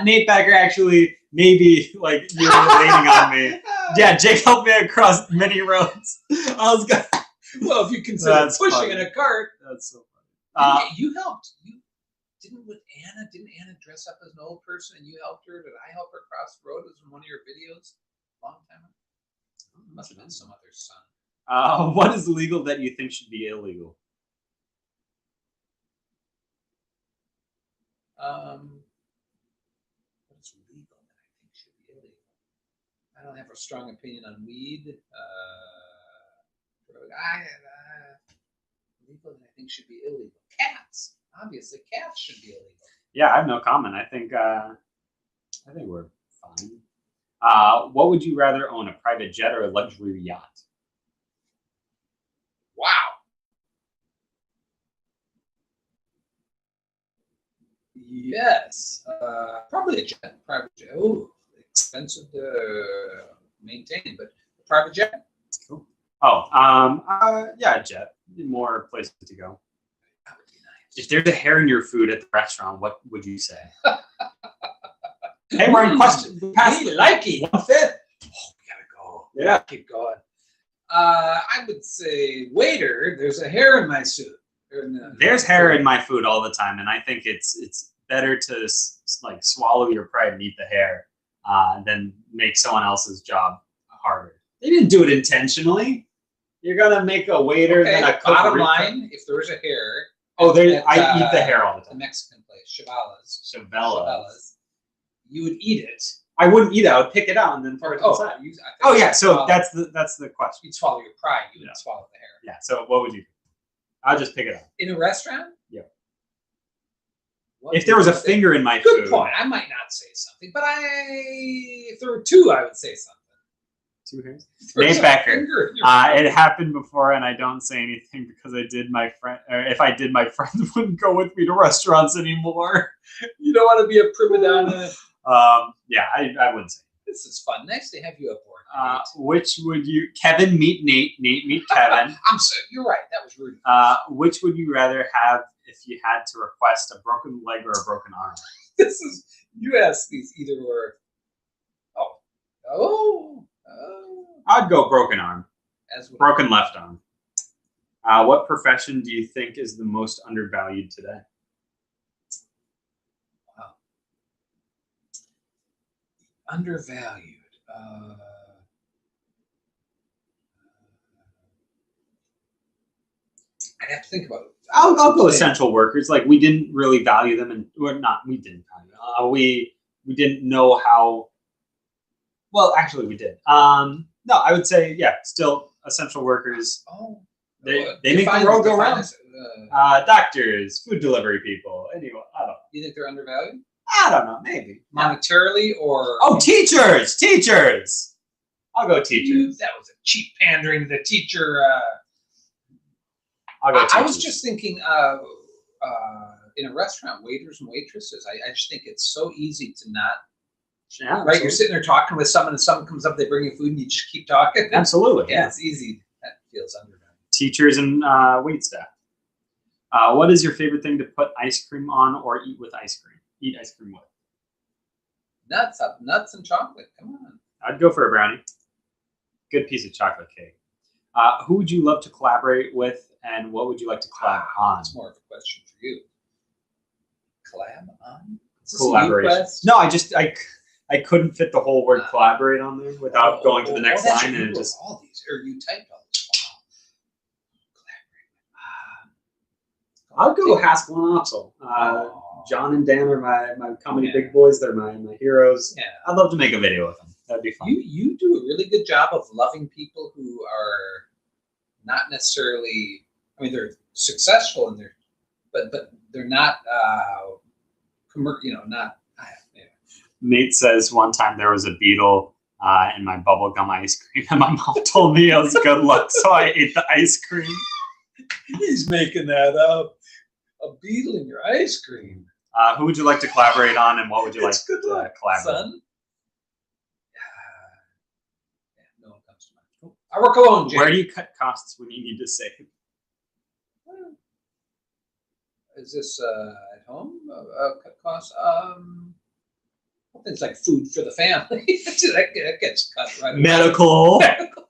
Nate Becker, actually, maybe like you're relating on me. Yeah, Jake helped me across many roads. Well, if you consider pushing in a cart, that's so funny. You helped. Didn't Anna dress up as an old person and you helped her? Did I help her cross the road? It was in one of your videos a long time ago. It must have been some other son. What is legal that you think should be illegal? What's legal that I think should be illegal? I don't have a strong opinion on weed. Legal that I think should be illegal. Cats. Obviously, cats should be illegal. Yeah, I have no comment. I think we're fine. What would you rather own, a private jet or a luxury yacht? Wow. Yes. Probably a jet. Private jet. Oh, expensive to maintain, but a private jet. Cool. Oh, yeah, jet. More places to go. That would be nice. If there's a hair in your food at the restaurant, what would you say? Hey, we're in question. Likey. 1/5. Oh, we gotta go. Yeah. Keep going. I would say, waiter, there's a hair in my suit. There's hair in my food all the time, and I think it's better to like swallow your pride and eat the hair than make someone else's job harder. They didn't do it intentionally. You're gonna make a waiter. Okay, a bottom line, if there's a hair. Oh, I eat the hair all the time. The Mexican place, Chavelas. You would eat it. I wouldn't eat it. I would pick it out and then throw it to the side. Yeah. So that's the question. You'd swallow your pride. You wouldn't swallow the hair. Yeah. So what would you do? I'll just pick it up. In a restaurant? Yeah. If there was a finger in my Good food. point. I might not say something, but if there were two, I would say something. 2 hairs? Nate Becker. It happened before, and I don't say anything because if I did, my friends wouldn't go with me to restaurants anymore. You don't want to be a prima donna. Yeah, I wouldn't say. This is fun. Nice to have you aboard. Which would you, Kevin meet Nate, Nate meet Kevin. I'm sorry, you're right. That was rude. Which would you rather have if you had to request a broken leg or a broken arm? You ask these either or. Oh. I'd go broken arm. Broken left arm. What profession do you think is the most undervalued today? Wow. Undervalued. I'd have to think about it. I'll go essential workers. Like, we didn't really value them, and we didn't value them. We didn't know how. Well, actually, we did. No, I would say, yeah, still essential workers. Oh, they make the world go round. Doctors, food delivery people. Anyway, I don't know. You think they're undervalued? I don't know. Maybe monetarily or. Oh, teachers. I'll go teachers. That was a cheap pandering to the teacher. I'll go teachers. I was just thinking in a restaurant, waiters and waitresses. I just think it's so easy to not. Yeah, right, absolutely. You're sitting there talking with someone, and someone comes up, they bring you food, and you just keep talking. Absolutely. Yeah, it's easy. That feels undervalued. Teachers and wait staff. What is your favorite thing to put ice cream on or eat with ice cream? Eat ice cream with? Nuts and chocolate. Come on. I'd go for a brownie. Good piece of chocolate cake. Who would you love to collaborate with, and what would you like to collab on? That's more of a question for you. Collab on? Collaboration. No, I couldn't fit the whole word collaborate on there without going to the next line, and it just. All these, or you typed all this. Wow. Collaborate. I'll go Haskell and Oxel. John and Dan are my comedy big boys. They're my heroes. Yeah. I'd love to make a video with them. That'd be fun. You do a really good job of loving people who are not necessarily. I mean, they're successful and but they're not. Not. Nate says one time there was a beetle in my bubblegum ice cream, and my mom told me it was good luck, so I ate the ice cream. He's making that up. A beetle in your ice cream. Who would you like to collaborate on, and what would you like to collaborate on? No one comes to mind. I work alone, Jay. Where do you cut costs when you need to save? Is this at home? Cut costs? Things like food for the family. that gets cut right away. Medical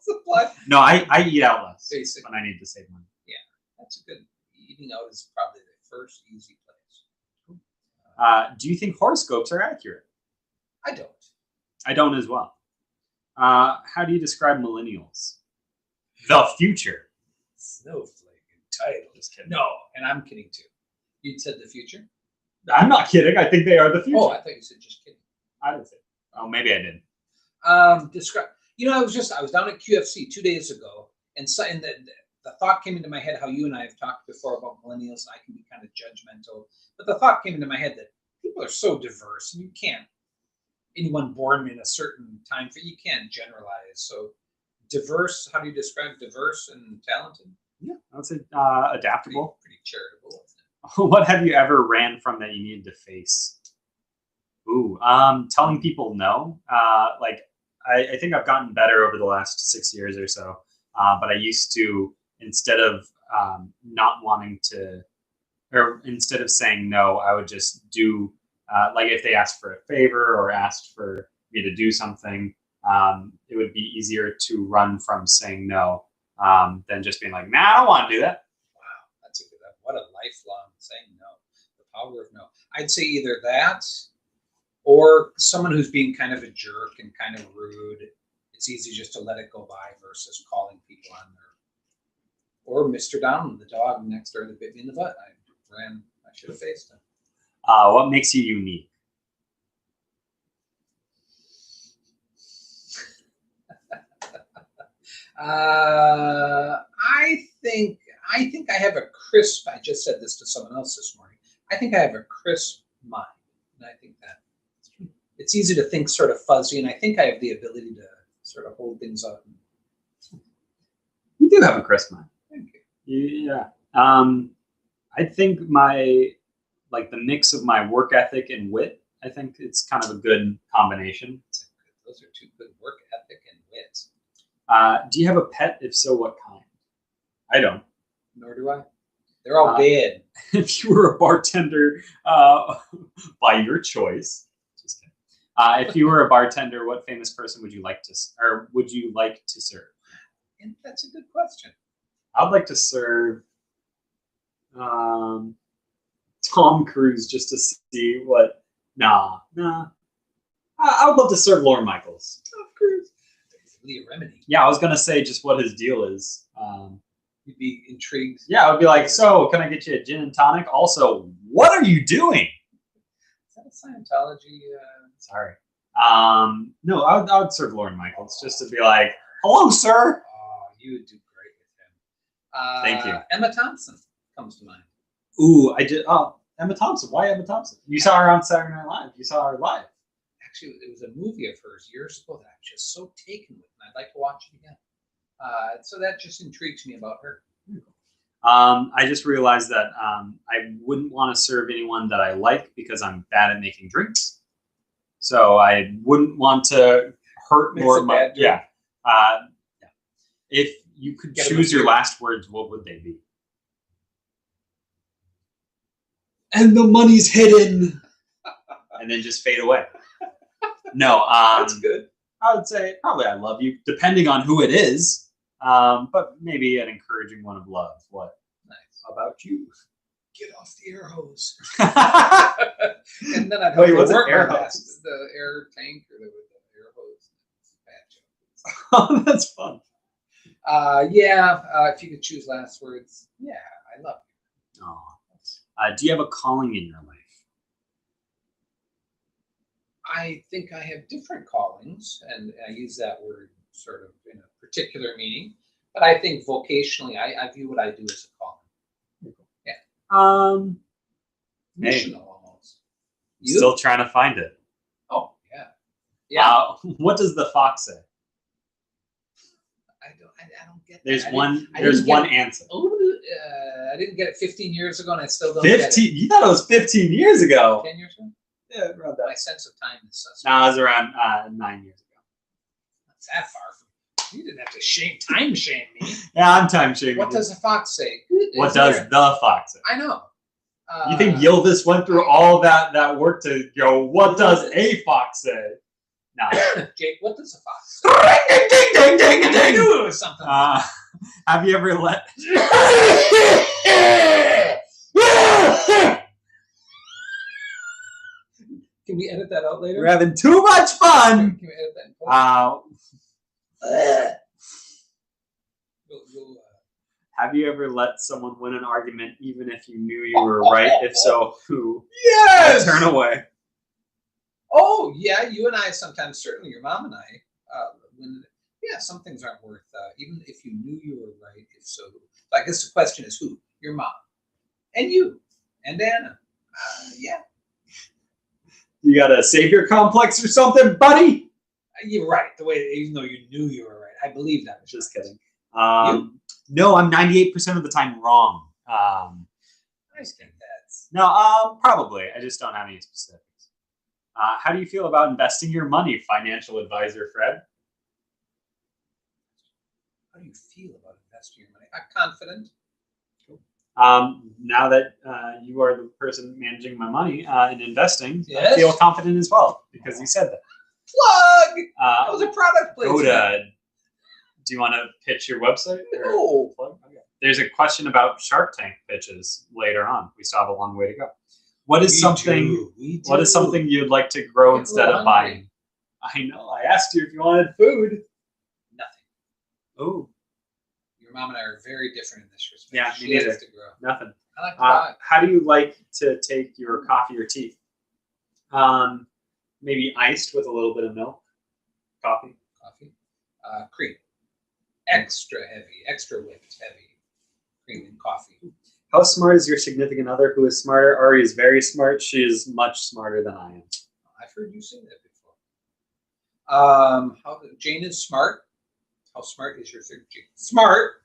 supply. No, I eat out less Basically. when I need to save money. Yeah, that's a good. Eating out is probably the first easy place. Do you think horoscopes are accurate? I don't. I don't as well. How do you describe millennials? The future. Snowflake entitled. Just kidding. No, and I'm kidding too. You said the future? I'm not kidding. I think they are the future. Oh, I thought you said just kidding. I didn't say. Oh, maybe I did. Describe. I was down at QFC 2 days ago, and the thought came into my head how you and I have talked before about millennials, and I can be kind of judgmental. But the thought came into my head that people are so diverse, and you can't. Anyone born in a certain time frame, you can't generalize. So, diverse. How do you describe diverse and talented? Yeah, I would say adaptable. Pretty charitable. What have you ever ran from that you needed to face? Ooh, telling people no. I think I've gotten better over the last 6 years or so. But I used to, instead of not wanting to, or instead of saying no, I would just do, like if they asked for a favor or asked for me to do something, it would be easier to run from saying no than just being like, nah, I don't want to do that. Wow, that's a good one. What a lifelong saying no. The power of no. I'd say either that or someone who's being kind of a jerk and kind of rude. It's easy just to let it go by versus calling people on their. Or Mr. Down, the dog next door that bit me in the butt. I should have faced him. What makes you unique? I think I have a crisp. I just said this to someone else this morning. I think I have a crisp mind, and I think that it's easy to think sort of fuzzy, and I think I have the ability to sort of hold things up. You do have a crisp mind. Thank you. Yeah. I think the mix of my work ethic and wit, I think it's kind of a good combination. Those are two good: work ethic and wit. Do you have a pet? If so, what kind? I don't. Nor do I. They're all dead. If you were a bartender, by your choice, just kidding. If you were a bartender, what famous person would you like to serve? And that's a good question. I'd like to serve Tom Cruise just to see what. Nah. I would love to serve Lorne Michaels. Tom Cruise. Leah Remini. Yeah, I was gonna say just what his deal is. You'd be intrigued. Yeah, I would be like, so can I get you a gin and tonic? Also, what are you doing? Is that a Scientology? Sorry. No, I would serve Lorne Michaels just to be like, hello, sir. Oh, you would do great with him. Thank you. Emma Thompson comes to mind. Ooh, I did. Oh, Emma Thompson. Why Emma Thompson? You saw her on Saturday Night Live. You saw her live. Actually, it was a movie of hers years ago that I'm just so taken with, and I'd like to watch it again. So that just intrigues me about her. I just realized that I wouldn't want to serve anyone that I like because I'm bad at making drinks. So I wouldn't want to hurt more of my. Yeah. If you could choose your last words, what would they be? And the money's hidden. And then just fade away. No. That's good. I would say probably I love you, depending on who it is. But maybe an encouraging one of love. What? Nice. How about you? Get off the air hose. And then I'd Wait, have what's to an work air my hose? best. The air tank or the air hose. Bad joke. Oh, that's fun. If you could choose last words, yeah, I love you. Oh. Do you have a calling in your life? I think I have different callings, and I use that word sort of in a particular meaning. But I think vocationally, I view what I do as a calling. Yeah. Missional almost. You? Still trying to find it. Oh, yeah. Yeah. What does the fox say? I don't get that. There's I one didn't answer. I didn't get it 15 years ago, and I still don't 15? get it. You thought it was 15 years ago. 10 years ago? Yeah, around that. My sense of time is suspect. No, it was around 9 years ago. That's that far from. You didn't have to time shame me. Yeah, I'm time shaming. What does a fox say? What does the fox say? I know. You think Yildiz went through all that work to go, what does a fox say? No. Jake, what does a fox say? Ding, ding, ding, ding, I ding. knew it was something. Have you ever let... Can we edit that out later? We're having too much fun. Can we edit that in post? Have you ever let someone win an argument even if you knew you were right? If so, who? Yes! Turn away. Oh, yeah, you and I sometimes, certainly your mom and I, some things aren't worth, even if you knew you were right, if so, who? So I guess the question is who? Your mom. And you. And Anna. Yeah. You got a savior complex or something, buddy? You're right. The way, even though you knew you were right. I believe that. Just kidding. No, I'm 98% of the time wrong. I think that's... No, probably. I just don't have any specifics. How do you feel about investing your money, financial advisor Fred? How do you feel about investing your money? I'm confident. Cool. Now that you are the person managing my money and investing, yes. I feel confident as well because you said that. Plug! That was a product placement. Do you want to pitch your website? No. Okay. There's a question about Shark Tank pitches later on. We still have a long way to go. What is something you'd like to grow instead of buying? I know. I asked you if you wanted food. Nothing. Oh. Your mom and I are very different in this respect. Yeah, she me neither. likes to grow. Nothing. I like to buy. How do you like to take your coffee or tea? Maybe iced with a little bit of milk. Coffee. Cream. Extra heavy, extra whipped heavy cream in coffee. How smart is your significant other? Who is smarter? Ari is very smart. She is much smarter than I am. I've heard you say that before. Jane is smart. How smart is your significant? Smart.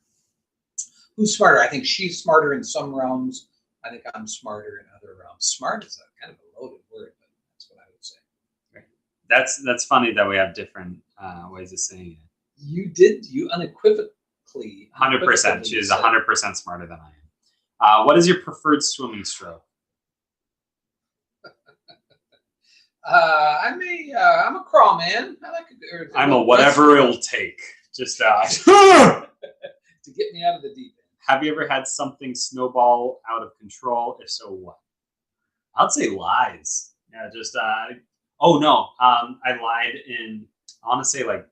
Who's smarter? I think she's smarter in some realms. I think I'm smarter in other realms. Smart is a kind of a loaded word, but that's what I would say. That's funny that we have different ways of saying it. You unequivocally. 100%. She is 100% smarter than I am. What is your preferred swimming stroke? I'm a crawl man. I like I'm a whatever it'll take. Just to get me out of the deep end. Have you ever had something snowball out of control? If so, what? I'd say lies. Yeah, just oh no. I lied in, I want to say like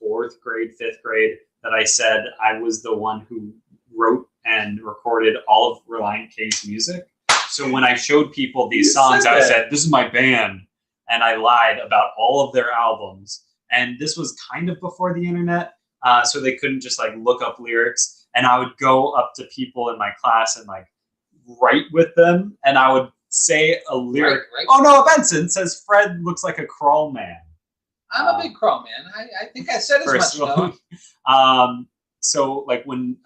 4th grade, 5th grade, that I said I was the one who wrote and recorded all of Reliant K's music. So when I showed people these songs, I said, this is my band. And I lied about all of their albums. And this was kind of before the internet. So they couldn't just like look up lyrics. And I would go up to people in my class and like write with them. And I would say a lyric. Right. Oh, no, Benson says Fred looks like a crawl man. I'm a big crawl man. I think I said as much. So like when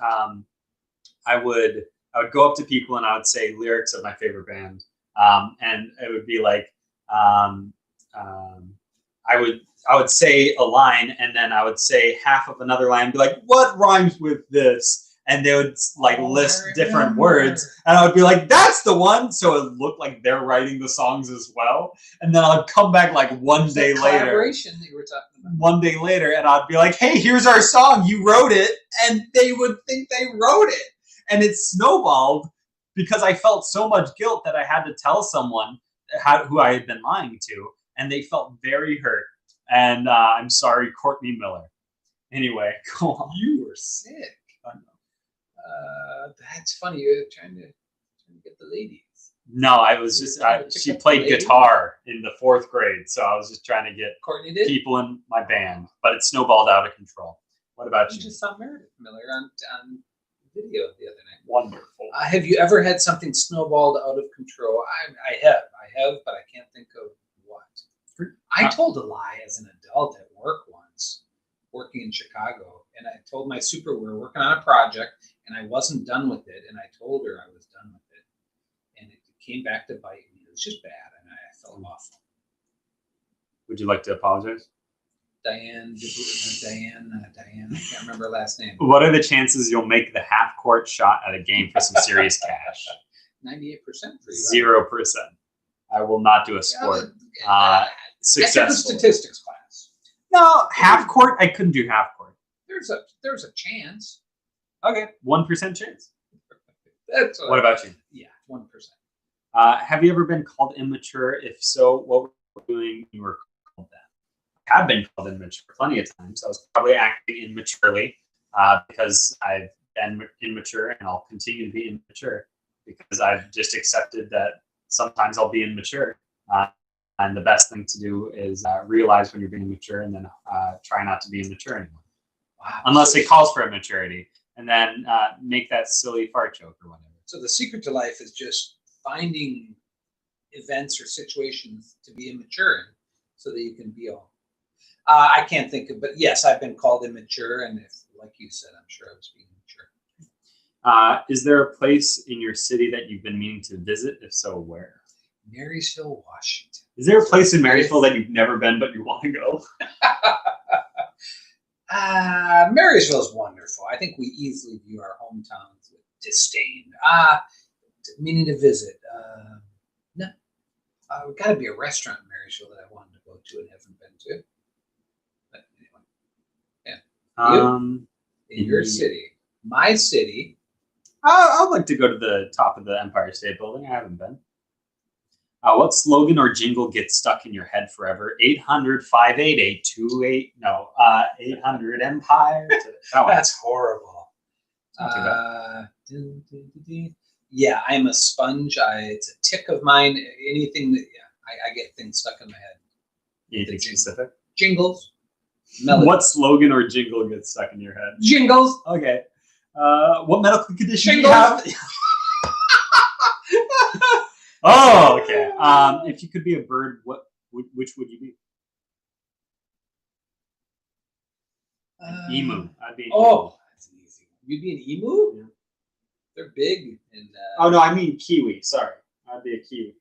I would go up to people and I would say lyrics of my favorite band. And it would be like, I would say a line and then I would say half of another line and be like, what rhymes with this? And they would like list different words. And I would be like, that's the one. So it looked like they're writing the songs as well. And then I'd come back like one day later. Collaboration that you were talking about. One day later and I'd be like, hey, here's our song. You wrote it. And they would think they wrote it. And it snowballed because I felt so much guilt that I had to tell someone who I had been lying to. And they felt very hurt. And I'm sorry, Courtney Miller. Anyway, go on. You were sick. That's funny. You're trying to get the ladies. No, I was just. She played guitar in the 4th grade, so I was just trying to get Courtney did? people in my band, but it snowballed out of control. What about you? You just saw Meredith Miller on video the other night. Wonderful. Have you ever had something snowballed out of control? I have, but I can't think of what. I told a lie as an adult at work once, working in Chicago, and I told my super we were working on a project, and I wasn't done with it, and I told her I was done with it, and it came back to bite me. It was just bad, and I felt awful. Would you like to apologize? Diane, I can't remember her last name. What are the chances you'll make the half-court shot at a game for some serious cash? 98% for you. 0%. I will not do a sport. Successful statistics class. No, half court. I couldn't do half court. There's a chance. Okay, 1% chance. That's what about you? Yeah, 1%. Have you ever been called immature? If so, what were you doing when you were called that? I have been called immature plenty of times. I was probably acting immaturely because I've been immature and I'll continue to be immature because I've just accepted that sometimes I'll be immature. And the best thing to do is realize when you're being mature and then try not to be immature anymore. Wow. Unless it calls for immaturity. And then make that silly fart joke or whatever. So the secret to life is just finding events or situations to be immature in so that you can be all. I can't think of, but yes, I've been called immature. And if, like you said, I'm sure I was being immature. Is there a place in your city that you've been meaning to visit? If so, where? Marysville, Washington. Is there a place in Marysville that you've never been but you want to go? Marysville is wonderful. I think we easily view our hometowns with disdain. Meaning to visit. No. We've got to be a restaurant in Marysville that I wanted to go to and haven't been to. But anyway. Yeah. In your city. My city. I'd like to go to the top of the Empire State Building. I haven't been. What slogan or jingle gets stuck in your head forever? 800-588-28. No, 800 Empire. That's horrible. Yeah, I'm a sponge. It's a tick of mine. Anything that I get things stuck in my head. Anything specific? Jingles. Melody. What slogan or jingle gets stuck in your head? Jingles. Okay. What medical condition do you Shingles. have? Oh, okay. If you could be a bird, which would you be? Emu. I'd be an emu. Oh, that's an easy one. You'd be an emu? Yeah. They're big. And, Oh, no, I mean kiwi. Sorry. I'd be a kiwi.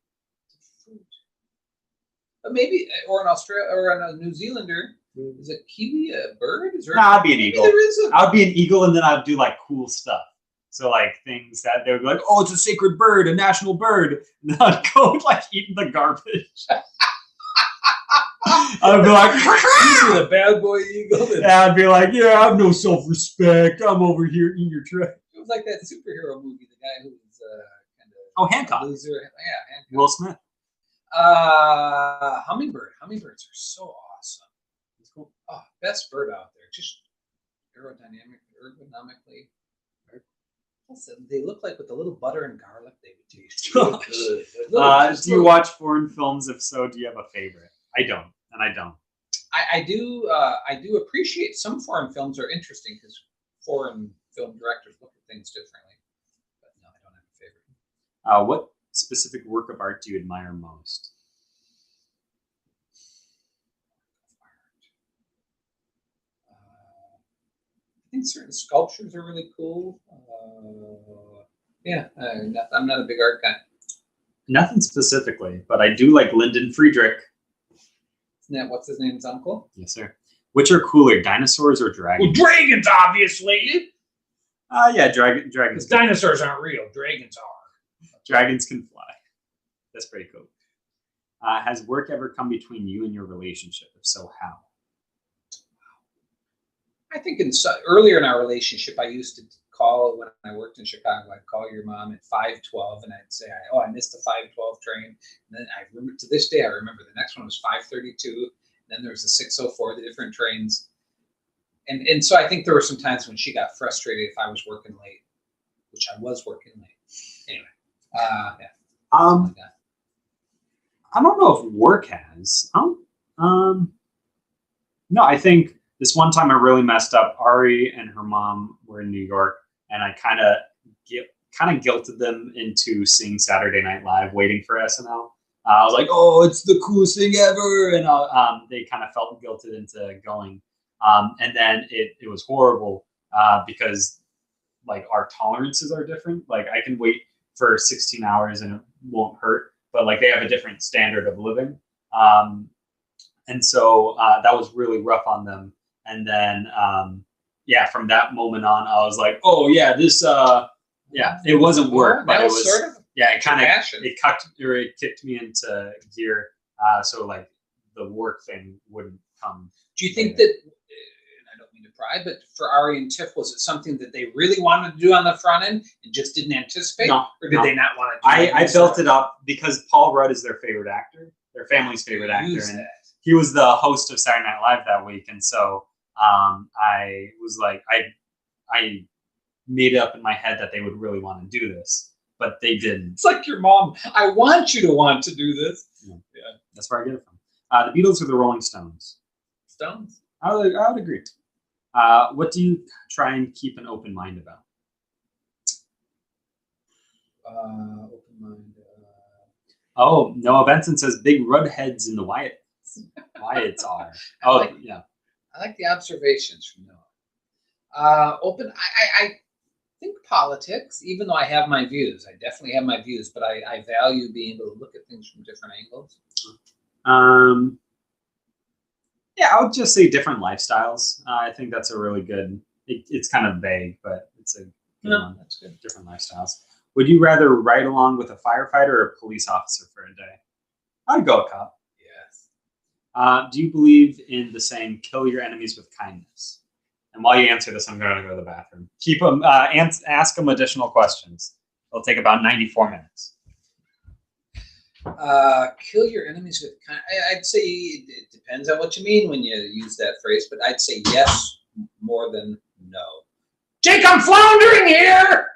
But maybe, or an Australia, or a New Zealander. Is a kiwi a bird? Is there? No, I'd be an eagle. There is a. I'd be an eagle, and then I'd do like cool stuff. So like things that they would be like, oh, it's a sacred bird, a national bird. And then I'd go like eating the garbage. I'd be like, You're the bad boy eagle. yeah, I'd be like, yeah, I have no self-respect. I'm over here eating your trash. It was like that superhero movie, the guy who was kind of Hancock. loser. Yeah, Hancock. Will Smith. Hummingbird. Hummingbirds are so awesome. That's cool. Oh, best bird out there. Just ergonomically. Also, they look like with a little butter and garlic, they would taste really good. Do you watch foreign films? If so, do you have a favorite? I don't, and I don't. I do appreciate some foreign films are interesting because foreign film directors look at things differently. But no, I don't have a favorite. What specific work of art do you admire most? I think certain sculptures are really cool. I'm not a big art guy. Nothing specifically, but I do like Lyndon Friedrich. Isn't that what's his name's uncle? Yes, sir. Which are cooler, dinosaurs or dragons? Well, dragons, obviously. Yeah, dragons. Dinosaurs aren't real. Dragons are. Dragons can fly. That's pretty cool. Has work ever come between you and your relationship? If so, how? I think earlier in our relationship, I used to call when I worked in Chicago. I'd call your mom at 5:12, and I'd say, I missed the 5:12 train. And then I remember to this day, I remember the next one was 5:32. Then there was a 6:04. The different trains, and so I think there were some times when she got frustrated if I was working late, which I was working late. Anyway, yeah. Like that. I don't know if work has. No, I think. This one time I really messed up. Ari and her mom were in New York, and I kind of guilted them into seeing Saturday Night Live, waiting for SNL. I was like, "Oh, it's the coolest thing ever," and they kind of felt guilted into going. And then it was horrible because like our tolerances are different. Like I can wait for 16 hours and it won't hurt, but like they have a different standard of living. And so that was really rough on them. And then, from that moment on, I was like, oh yeah, this, it wasn't work, but it was sort of, it kicked me into gear. So like the work thing wouldn't come. Do you think that, and I don't mean to pry, but for Ari and Tiff, was it something that they really wanted to do on the front end and just didn't anticipate? No. Or did they not want to do it? I built it up because Paul Rudd is their favorite actor, their family's favorite actor. And he was the host of Saturday Night Live that week. And so, I was like, I made it up in my head that they would really want to do this, but they didn't. It's like your mom. I want you to want to do this. Yeah. That's where I get it from. The Beatles or the Rolling Stones? Stones. I would agree. What do you try and keep an open mind about? Open mind. Noah Benson says big Rudheads in the Wyatts are. Yeah. I like the observations from Noah. Open. I think politics, even though I have my views. I definitely have my views, but I value being able to look at things from different angles. I would just say different lifestyles. I think that's a really good. It's kind of vague, but it's a good one. That's good. Different lifestyles. Would you rather ride along with a firefighter or a police officer for a day? I'd go a cop. Do you believe in the saying, kill your enemies with kindness? And while you answer this, I'm going to go to the bathroom. Keep them, ask them additional questions. It'll take about 94 minutes. Kill your enemies with kindness. I'd say it depends on what you mean when you use that phrase, but I'd say yes more than no. Jake, I'm floundering here!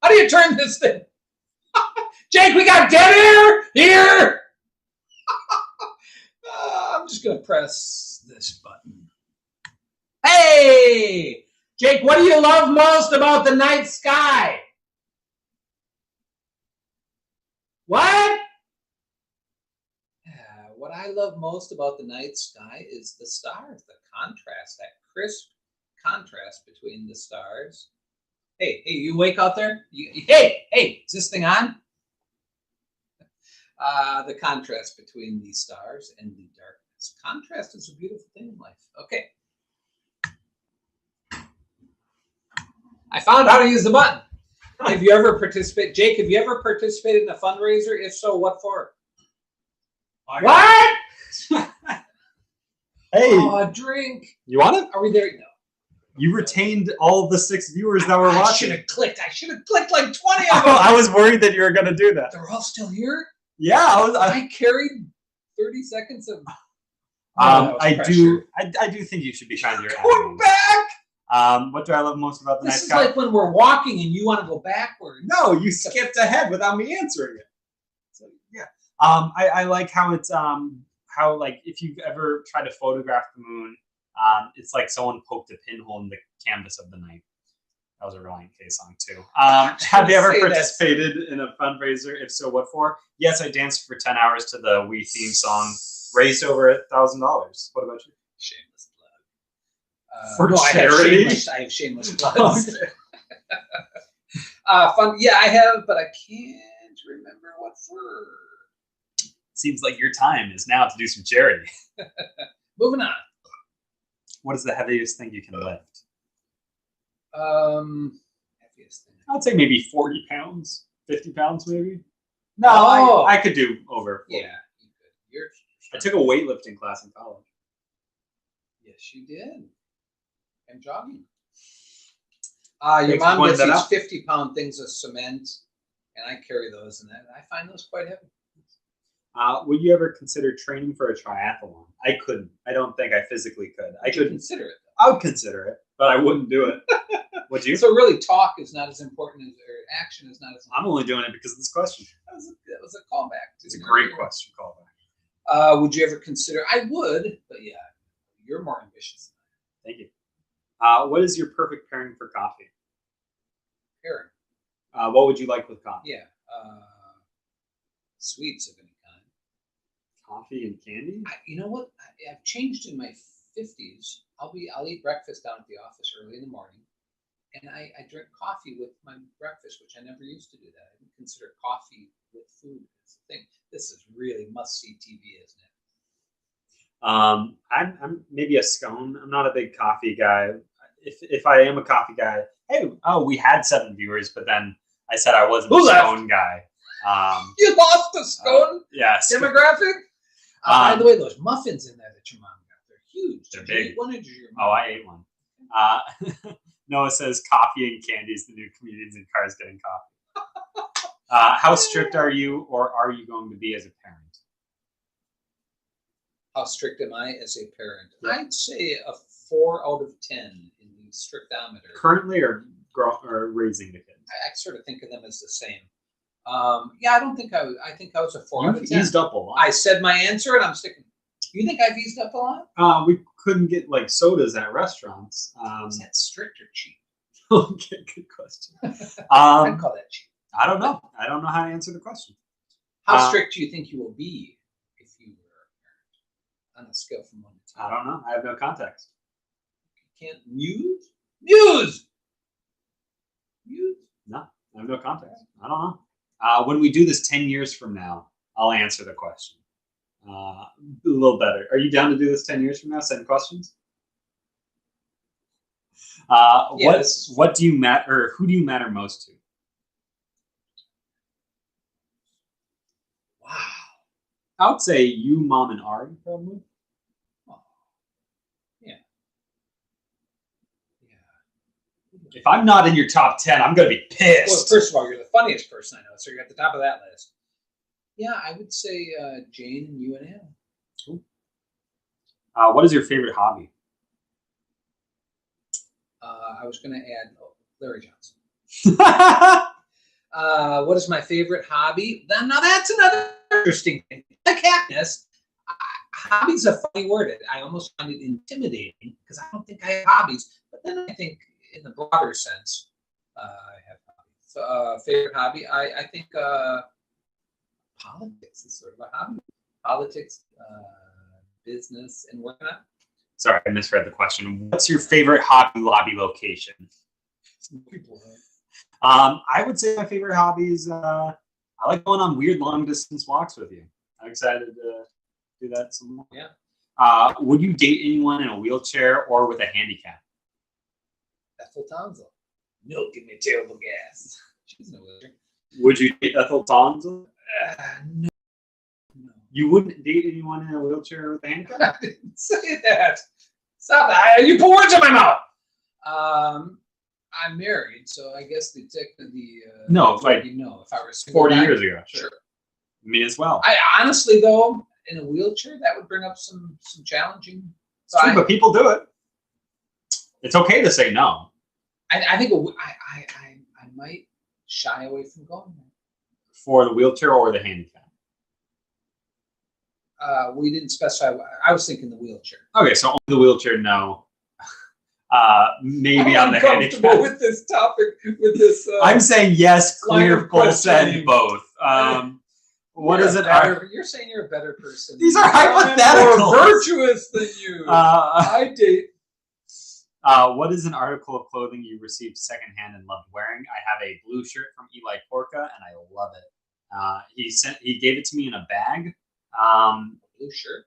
How do you turn this thing? Jake, we got dead air here! I'm just going to press this button. Hey! Jake, what do you love most about the night sky? What? What I love most about the night sky is the stars, the contrast, that crisp contrast between the stars. Hey, you awake out there? Hey, is this thing on? The contrast between the stars and the darkness. Contrast is a beautiful thing in life. Okay. I found how to use the button. Have you ever participated, Jake? Have you ever participated in a fundraiser? If so, what for? What? Hey, a drink. You want it? Are we there? No. You retained all of the 6 viewers that were watching. I should have clicked like 20 of them. I was worried that you were going to do that. They're all still here? Yeah. I carried 30 seconds of... I do think you should be kind to your Going back! What do I love most about the night sky? This is like when we're walking and you want to go backwards. No, you skipped ahead without me answering it. So, yeah. I like how it's how like if you've ever tried to photograph the moon, it's like someone poked a pinhole in the canvas of the night. That was a Reliant K song too. Have you ever participated in a fundraiser? If so, what for? Yes, I danced for 10 hours to the Wii theme song. Raised over $1,000. What about you? Shameless plug. For charity? I have shameless plugs. Fun. Yeah, I have, but I can't remember what for. Seems like your time is now to do some charity. Moving on. What is the heaviest thing you can lift? Heaviest thing. I'd say maybe 40 pounds, 50 pounds maybe. No, I could do over 40. Yeah, you could. I took a weightlifting class in college. Yes, you did. And jogging. Your mom gets these 50-pound things of cement, and I carry those, and I find those quite heavy. Would you ever consider training for a triathlon? I couldn't. I don't think I physically could. I could consider it. I would consider it, but I wouldn't do it. Would you? So really, talk is not as important as action is not as. I'm only doing it because of this question. That was a callback. It's a great question. Callback. Would you ever consider? I would, but yeah, you're more ambitious. Thank you. What is your perfect pairing for coffee? Pairing. What would you like with coffee? Yeah. Sweets of any kind. Coffee and candy? You know what? I've changed in my 50s. I'll eat breakfast down at the office early in the morning, and I drink coffee with my breakfast, which I never used to do that. I didn't consider coffee with food as a thing. This is really must-see TV, isn't it? I'm maybe a scone. I'm not a big coffee guy. If I am a coffee guy, we had 7 viewers, but then I said I wasn't a scone guy. You lost the scone yes. demographic? By the way, those muffins in there that your mom got, they're huge. They're big. You eat one or did your mom? I ate one. Noah says coffee and candy is the new comedians in cars getting coffee. How strict are you, or are you going to be as a parent? How strict am I as a parent? Yeah. I'd say a 4 out of 10 in the strictometer. Currently, or raising the kids? I sort of think of them as the same. I don't think I think I was a 4 out of 10. Eased up a lot. I said my answer, and I'm sticking. You think I've eased up a lot? We couldn't get like sodas at restaurants. Is that strict or cheap? Okay, good question. I'd call that cheap. I don't know. I don't know how to answer the question. How strict do you think you will be if you were a parent on a scale from 1 to 10? I don't know. I have no context. You can't muse? No, I have no context. I don't know. When we do this 10 years from now, I'll answer the question. A little better. Are you down to do this 10 years from now? 7 questions? What do you matter, or who do you matter most to? Wow. I would say you, Mom, and Ari, probably. Oh. Yeah. If I'm not in your top 10, I'm going to be pissed. Well, first of all, you're the funniest person I know, so you're at the top of that list. Yeah, I would say Jane and you and Anna. Cool. What is your favorite hobby? I was going to add Larry Johnson. What is my favorite hobby? Now that's another interesting thing. Like happiness. Hobby's a funny word. I almost find it intimidating because I don't think I have hobbies. But then I think in the broader sense, I have hobbies. Favorite hobby, I think politics is sort of a hobby. Politics, business, and whatnot. Sorry, I misread the question. What's your favorite Hobby Lobby location? I would say my favorite hobby is I like going on weird long distance walks with you. I'm excited to do that some more. Yeah. Would you date anyone in a wheelchair or with a handicap? Ethel Townsend. No, give me terrible gas. She's in a wheelchair. Would you date Ethel Townsend? No. You wouldn't date anyone in a wheelchair with a handicap? I didn't say that. Stop that. You put words in my mouth. I'm married, so I guess the no, like if I was 40 years ago. Sure. Me as well. I honestly, though, in a wheelchair, that would bring up some challenging. So true, but people do it. It's okay to say no. I think I might shy away from going there. For the wheelchair or the handicap? We didn't specify. I was thinking the wheelchair. Okay, so only the wheelchair, no. Maybe on the handicap. With this topic, with this. I'm saying yes, clear, full send, both. What is it? You're saying you're a better person. These are hypotheticals. More virtuous than you. I date. What is an article of clothing you received secondhand and loved wearing? I have a blue shirt from Eli Porca, and I love it. He gave it to me in a bag. Blue shirt.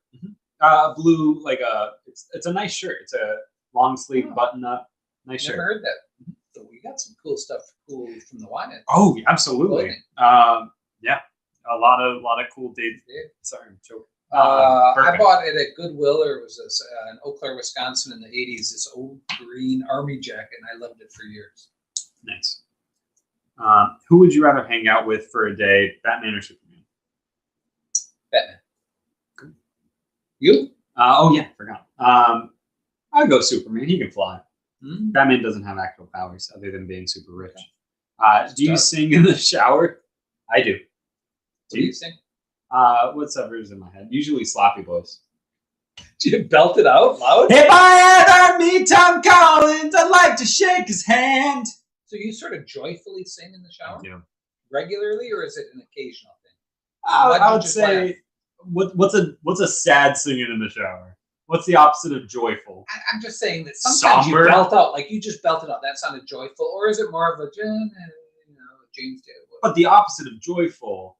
Blue, like it's a nice shirt. It's a long sleeve button up. Nice shirt. Never heard that. So we got some cool stuff from the wine. Oh, absolutely. Yeah, a lot of cool dates. Sorry, I'm choking. I bought it at Goodwill, or it was in Eau Claire, Wisconsin in the 80s, this old green army jacket, and I loved it for years. Nice. Who would you rather hang out with for a day, Batman or Superman? Batman. You? Oh, yeah, forgot. I'd go Superman. He can fly. Mm-hmm. Batman doesn't have actual powers other than being super rich. Okay. Do you sing in the shower? I do. Do you sing? Whatever's in my head. Usually Sloppy Boys. Do you belt it out loud? If I ever meet Tom Collins, I'd like to shake his hand. So you sort of joyfully sing in the shower? I do. Regularly, or is it an occasional thing? I would say, what's a sad singing in the shower? What's the opposite of joyful? I'm just saying that sometimes Somber? you belt out, like you just belted out. That sounded joyful, or is it more of a James did? But the opposite of joyful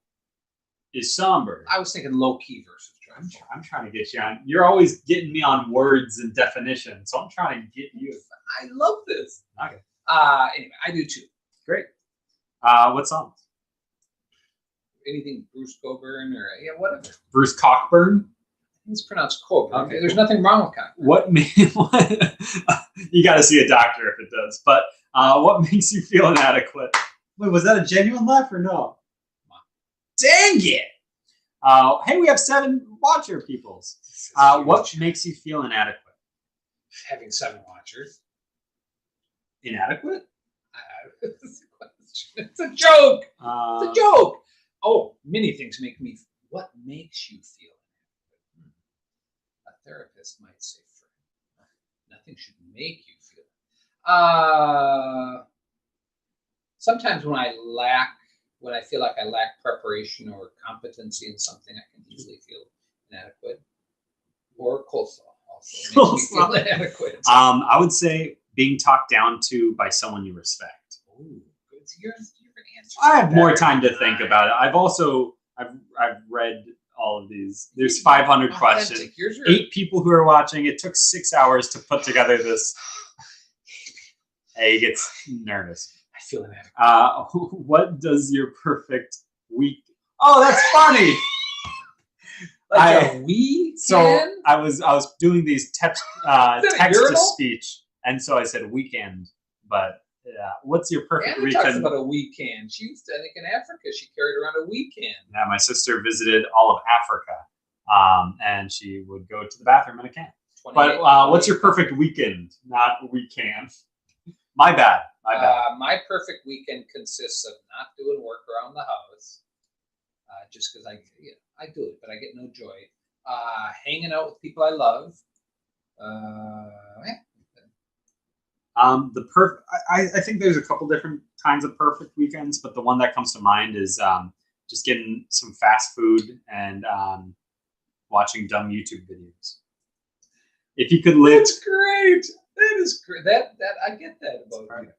is somber. I was thinking low key versus joyful. I'm trying to get you on. You're always getting me on words and definitions, so I'm trying to get you. I love this. Okay. Anyway, I do too. Great. What songs? Anything Bruce Coburn or whatever. Bruce Cockburn. It's pronounced Coburn. Okay, There's nothing wrong with Cockburn. What you got to see a doctor if it does. But what makes you feel inadequate? Wait, was that a genuine laugh or no? Dang it! Hey, we have 7 watcher peoples. What makes you feel inadequate? Having 7 watchers. Inadequate? It's a joke. It's a joke. Oh, many things make me. What makes you feel inadequate? A therapist might say, nothing should make you feel. Sometimes when I feel like I lack preparation or competency in something, I can easily feel inadequate. Or coleslaw also makes me feel inadequate. I would say being talked down to by someone you respect. Ooh, good. You're an answer. I have more time to think about it. I've read all of these. There's 500 questions. 8 people who are watching. It took 6 hours to put together this. Hey, he gets nervous. I feel inadequate. What does your perfect week? Oh, that's funny. A weekend? So I was doing these text to speech, and so I said weekend. But yeah, what's your perfect Anna weekend? talks about a weekend. She used to, I think, in Africa, she carried around a weekend. Yeah, my sister visited all of Africa, and she would go to the bathroom in a can. But what's your perfect weekend? Not weekend. My bad. My perfect weekend consists of not doing work around the house, just because I do it, but I get no joy. Hanging out with people I love. I think there's a couple different kinds of perfect weekends, but the one that comes to mind is just getting some fast food and watching dumb YouTube videos. If you could live, That's great. That is great. That I get that about you.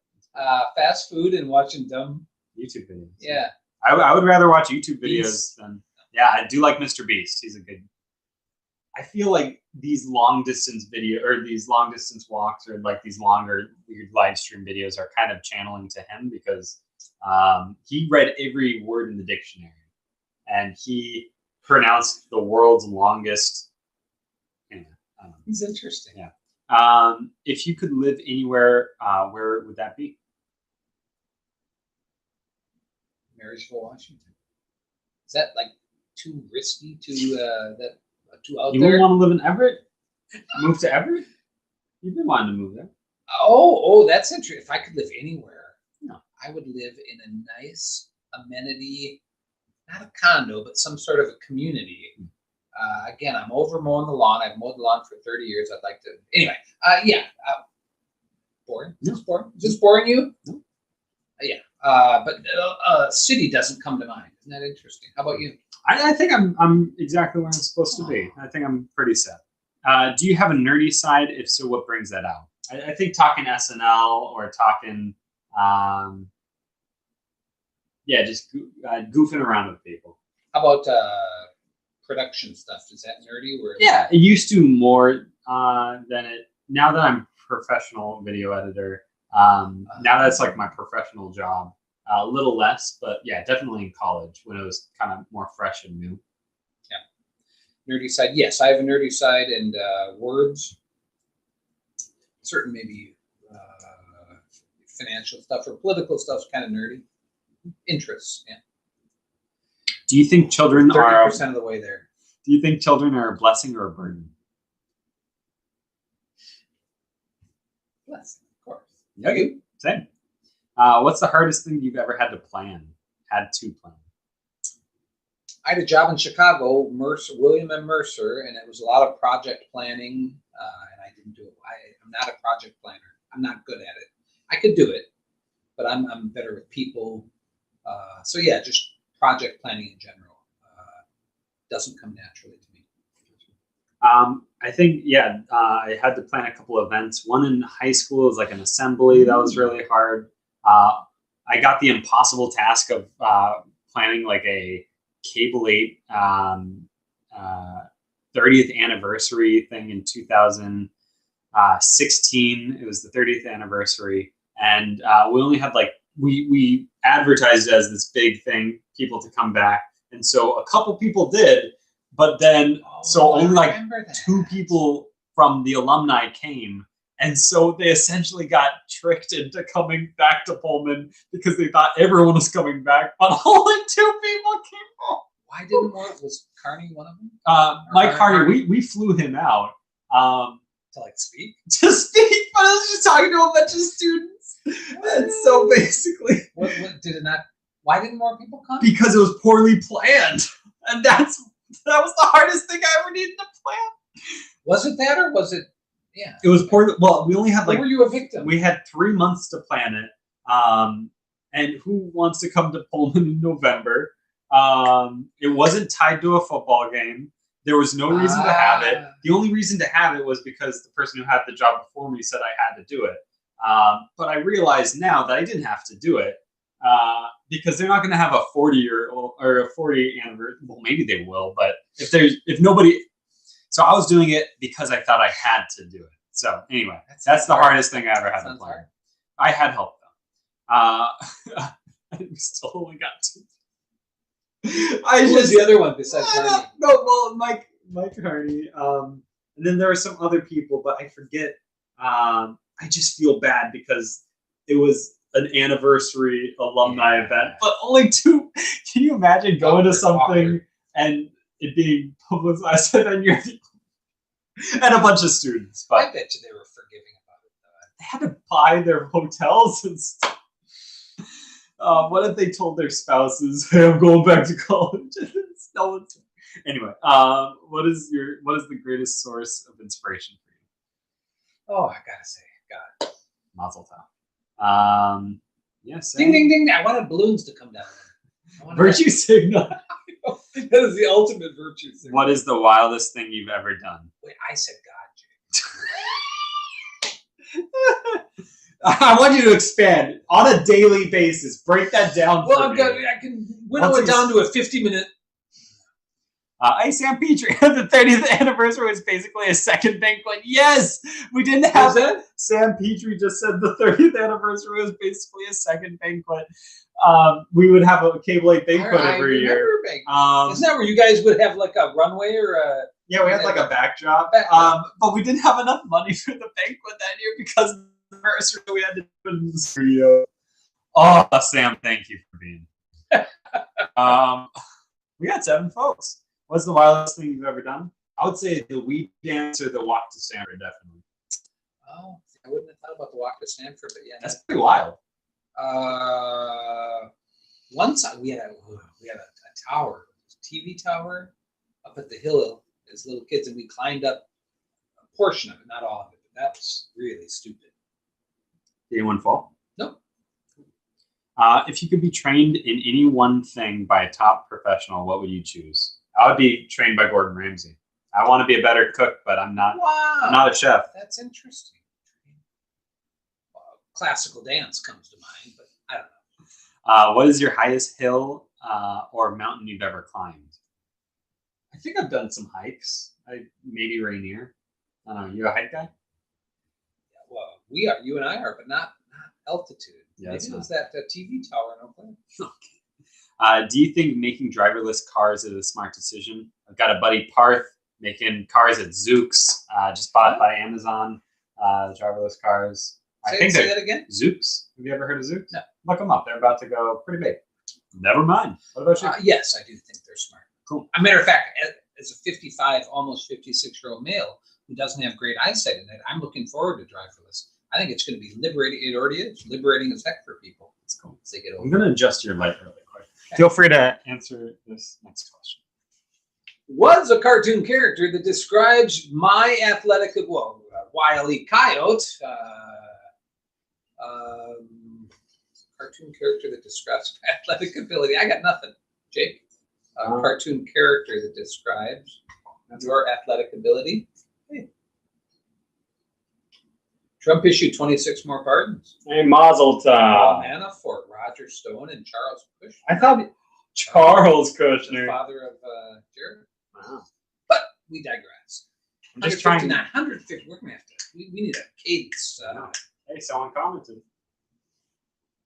Fast food and watching dumb YouTube videos. Yeah. I would rather watch YouTube videos Beast. than. Yeah, I do like Mr. Beast. He's a good. I feel like these long distance these long distance walks or like these longer weird live stream videos are kind of channeling to him because he read every word in the dictionary and he pronounced the world's longest. Yeah, He's interesting. Yeah. If you could live anywhere, where would that be? Marysville, Washington. Is that like too risky? Too out You there? wouldn't want to live in Everett? Move to Everett? You've been wanting to move there. Oh, that's interesting. If I could live anywhere, I would live in a nice amenity, not a condo, but some sort of a community. Again, I'm over mowing the lawn. I've mowed the lawn for 30 years. I'd like to. Anyway, boring. Is this boring? Is this boring you? No. But a city doesn't come to mind. Isn't that interesting? How about you? I think I'm exactly where I'm supposed to be. I think I'm pretty set. Do you have a nerdy side? If so, what brings that out? I think talking SNL or talking, just goofing around with people. How about production stuff? Is that nerdy? Yeah, it used to more than it. Now that I'm professional video editor, now that's like my professional job. A little less, but yeah, definitely in college when it was kind of more fresh and new. Yeah. Nerdy side. Yes, I have a nerdy side and words. Certain maybe financial stuff or political stuff is kind of nerdy. Interests, yeah. Do you think children 30% of the way there. Do you think children are a blessing or a burden? Blessing, of course. Okay, same. What's the hardest thing you've ever had to plan? I had a job in Chicago, William and Mercer, and it was a lot of project planning, and I didn't do it. I'm not a project planner. I'm not good at it. I could do it, but I'm better with people. Just project planning in general doesn't come naturally to me. I think, I had to plan a couple of events. One in high school was like an assembly. That was really hard. I got the impossible task of planning like a Cable 8 30th anniversary thing in 2016. It was the 30th anniversary. And we only had we advertised it as this big thing, people to come back. And so a couple people did, but then only 2 people from the alumni came. And so they essentially got tricked into coming back to Pullman because they thought everyone was coming back, but only 2 people came home. Why didn't more? Was Carney one of them? Mike Carney, we flew him out. To speak? To speak, but I was just talking to a bunch of students. And so basically... What did it not... Why didn't more people come? Because it was poorly planned. And that was the hardest thing I ever needed to plan. Was it that or was it... Yeah. It was poorly... Well, we only had were you a victim? We had 3 months to plan it. And who wants to come to Pullman in November? It wasn't tied to a football game. There was no reason to have it. The only reason to have it was because the person who had the job before me said I had to do it. But I realize now that I didn't have to do it because they're not going to have a 40 anniversary. Well, maybe they will, but if nobody. So I was doing it because I thought I had to do it. So anyway, that's the hardest thing I ever had to plan. Hard. I had help though. We still only got 2. Who was the other one besides Harney? Mike Harney. And then there were some other people, but I forget. I just feel bad because it was an anniversary alumni event, but only 2. Can you imagine going to something and it being publicized and you're and a bunch of students? But I bet you they were forgiving about it. They had to buy their hotels and stuff. What if they told their spouses, "Hey, I'm going back to college"? Anyway, what is the greatest source of inspiration for you? Oh, I gotta say, God. Mazel tov. Yes. Ding, ding, ding. I wanted balloons to come down. Virtue signal. That is the ultimate virtue signal. What is the wildest thing you've ever done? Wait, I said God, I want you to expand on a daily basis. Break that down. Well, I can whittle it down to a 50-minute. Hey, Sam Petrie, the 30th anniversary was basically a second banquet. Yes, we didn't have that. Sam Petrie just said the 30th anniversary was basically a second banquet. We would have a cable 8 banquet every year. Isn't that where you guys would have like a runway or a? Yeah, we had like a backdrop. But we didn't have enough money for the banquet that year because of the anniversary we had to do it in the studio. Oh, Sam, thank you for being. We got 7 folks. What's the wildest thing you've ever done? I would say the weed dance or the walk to Stanford, definitely. Oh, I wouldn't have thought about the walk to Stanford, but yeah, that's pretty wild. Once we had a tower, a TV tower, up at the hill as little kids, and we climbed up a portion of it, not all of it. But that was really stupid. Did anyone fall? Nope. If you could be trained in any one thing by a top professional, what would you choose? I would be trained by Gordon Ramsay. I want to be a better cook, but I'm not. Wow. I'm not a chef. That's interesting. Classical dance comes to mind, but I don't know. What is your highest hill or mountain you've ever climbed? I think I've done some hikes. Maybe Rainier. I don't know. You a hike guy? Yeah, well, we are. You and I are, but not altitude. Yeah, maybe it was that TV tower in Oakland. Okay. Do you think making driverless cars is a smart decision? I've got a buddy, Parth, making cars at Zooks. Just bought by Amazon. Driverless cars. Say that again? Zooks. Have you ever heard of Zooks? No. Look them up. They're about to go pretty big. Never mind. What about you? Yes, I do think they're smart. Cool. As a matter of fact, as a 55, almost 56-year-old male who doesn't have great eyesight in it, I'm looking forward to driverless. I think it's going to be liberating. It already is liberating as heck for people. It's cool. As they get older. I'm going to adjust your light really quick. Okay. Feel free to answer this next question. Was a cartoon character that describes my athletic, Wile E. Coyote. Cartoon character that describes athletic ability. I got nothing. Jake? Cartoon character that describes your athletic ability. Hey. Trump issued 26 more pardons. Hey, Mazel tov. Manafort, Roger Stone, and Charles Kushner. I thought Charles Kushner. The father of Jared. Wow. But we digress. I'm just trying. 150. We're going to have to. We need a cadence. Hey, someone commented.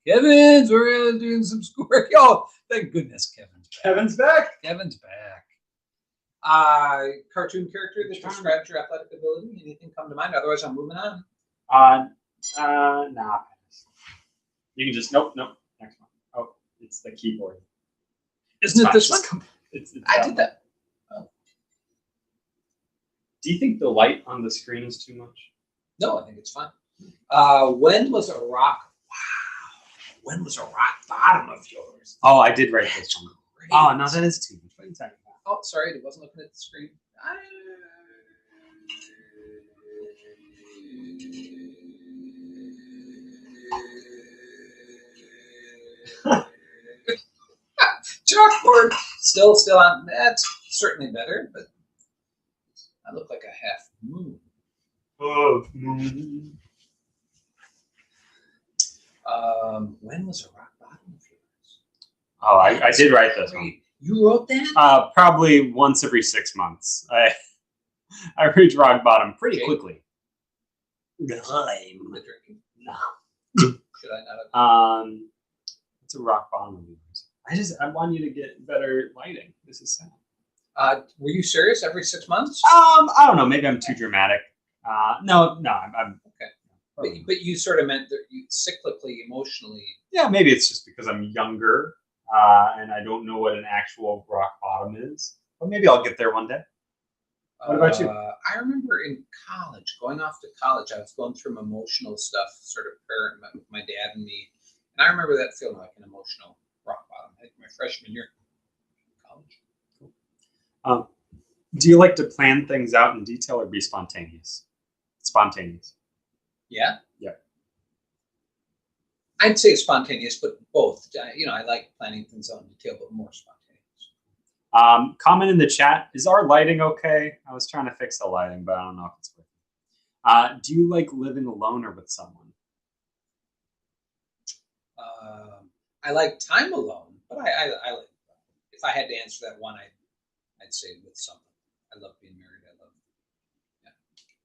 Kevin's, we're doing some schoolwork. Oh, thank goodness Kevin's back. Kevin's back. Kevin's back. Cartoon character that describes your athletic ability. Anything come to mind? Otherwise, I'm moving on. Nah. You can just nope. Next one. Oh, it's the keyboard. Isn't it this one? I did that. Oh. Do you think the light on the screen is too much? No, I think it's fine. When was a rock? Wow. When was a rock bottom of yours? Oh, I did write this one. Great. Oh, no, that is too much. What are you talking about? Oh, sorry, it wasn't looking at the screen. Chalkboard. Still on. That's certainly better, but I look like a half moon. Oh, moon. When was a rock bottom of yours? Oh, I did write this one. You wrote that? Probably once every 6 months. I reach rock bottom pretty quickly. The drinking? No. Should I not have? It's a rock bottom of yours. I want you to get better lighting. This is sad. Were you serious? Every 6 months? I don't know. Maybe I'm too dramatic. No, I'm okay. But you sort of meant that you cyclically, emotionally. Yeah, maybe it's just because I'm younger and I don't know what an actual rock bottom is. But maybe I'll get there one day. What about you? I remember in college, going off to college, I was going through emotional stuff, sort of with my dad and me. And I remember that feeling like an emotional rock bottom. I think my freshman year in college. Cool. Do you like to plan things out in detail or be spontaneous? Spontaneous. Yeah? Yeah. I'd say spontaneous, but both. I like planning things out in detail, but more spontaneous. Comment in the chat, is our lighting okay? I was trying to fix the lighting, but I don't know if it's working. Do you like living alone or with someone? I like time alone, but I like. If I had to answer that one, I'd say with someone. I love being married.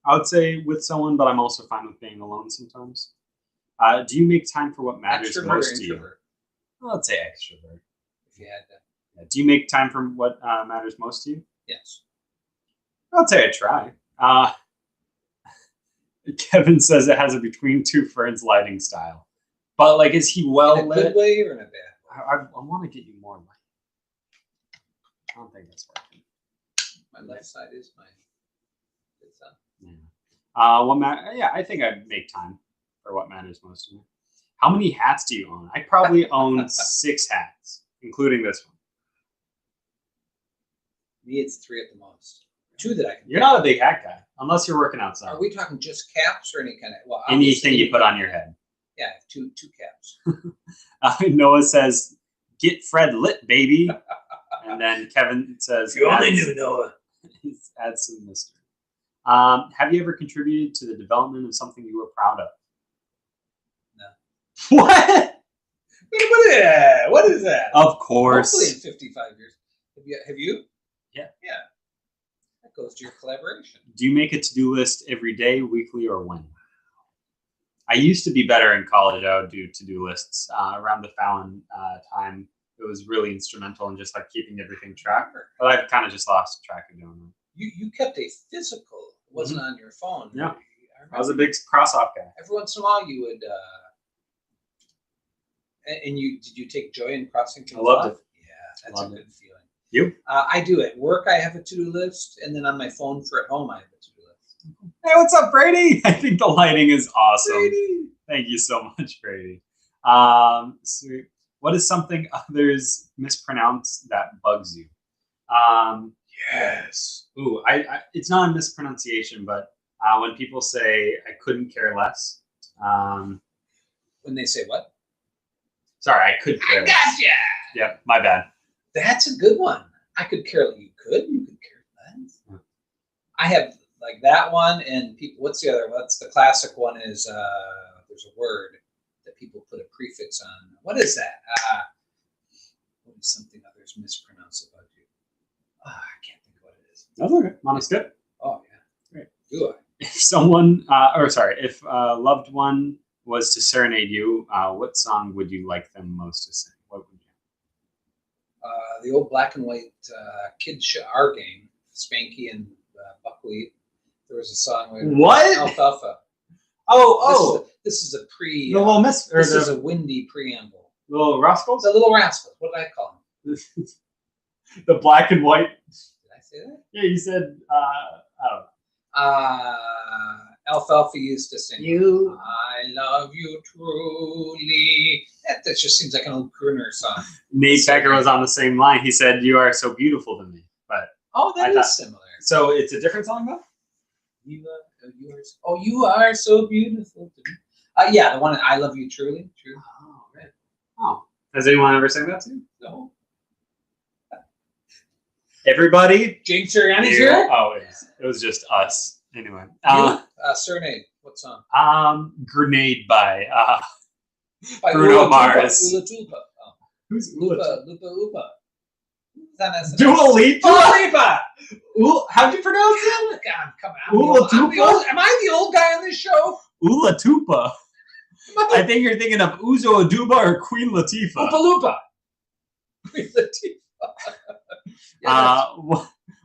I would say with someone, but I'm also fine with being alone sometimes. Do you make time for what matters Extrovert most or to you? introvert? Well, let's say extrovert. If you had to. Yeah. Do you make time for what matters most to you? Yes. I'd say I try. Kevin says it has a between two ferns lighting style. But like, is he well in a lit? good way or in a bad way? I want to get you more light. I don't think that's working. My left side is my good side. Yeah. Yeah, I think I make time for what matters most to me. How many hats do you own? I probably own 6 hats, including this one. Me, it's 3 at the most. 2 that I can. You're not a big hat guy, unless you're working outside. Are we talking just caps or any kind of? Well, anything you put on your head. Yeah, I have two caps. Noah says, "Get Fred lit, baby," and then Kevin says, "You only knew Noah." Add some mystery. Have you ever contributed to the development of something you were proud of? No. What? What is that? Of course. Hopefully in 55 years. Have you? Yeah. Yeah. That goes to your collaboration. Do you make a to-do list every day, weekly, or when? I used to be better in college. I would do to-do lists around the Fallon time. It was really instrumental in just like keeping everything track. But I've kind of just lost track of doing that. You kept a physical. It wasn't on your phone. Yeah. I was a big cross-off guy. Every once in a while you would... and did you take joy in crossing things off? I loved it. Yeah, that's a good feeling. You? I do. At work, I have a to-do list. And then on my phone for at home, I have a to-do list. Hey, what's up, Brady? I think the lighting is awesome. Brady. Thank you so much, Brady. Sweet. What is something others mispronounce that bugs you? Yes. Ooh, it's not a mispronunciation, but when people say "I couldn't care less," when they say what? Sorry, I could care less. Gotcha. Yep, my bad. That's a good one. I could care. You could care less. Yeah. I have like that one, and people. What's the other? What's the classic one? Is there's a word that people put a prefix on. What is that? What is something others mispronounce about you? I can't think of what it is. That's okay. Want to skip? Oh yeah. Great. Do I? If someone, if a loved one was to serenade you, what song would you like them most to sing? What would you? The old black and white kid show, our game, Spanky and Buckwheat. There was a song with What? Alfalfa. This is a pre. The Little Miss, or this is a windy preamble. Little Rascals. The Little Rascals. What did I call them? The black and white. Did I say that? Yeah, you said. I don't know. Alfalfa used to sing. You. I love you truly. That just seems like an old crooner song. Nate Becker was on the same line. He said, "You are so beautiful to me." But that is similar. So it's a different song, though. You are so beautiful to me. Yeah, the one I love you truly. True. Oh, right. Oh, has anyone ever sang that to you? No. Everybody. Jake Sirianni's here. Oh, it was just us. Anyway. Surname. What song? Grenade by Bruno Ula Mars. Ula Tulpa. Oh. Who's Lupa? Dua Lipa? Dua Lipa! How'd you pronounce it? God, come on. Am I the old guy on this show? Ula Tupa. I think you're thinking of Uzo Aduba or Queen Latifah. Oopa Lupa. Queen Latifah.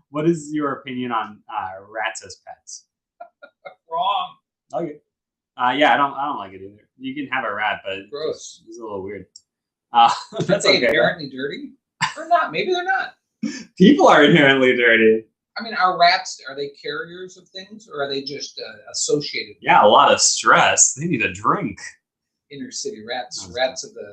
What is your opinion on rats as pets? Wrong. Okay. Yeah, I don't like it either. You can have a rat, but gross. It's a little weird. That's okay. Inherently dirty? Or not? Maybe they're not. People are inherently dirty. I mean, are they carriers of things, or are they just associated? Yeah, a lot of stress. They need a drink. Inner city rats. Rats of the...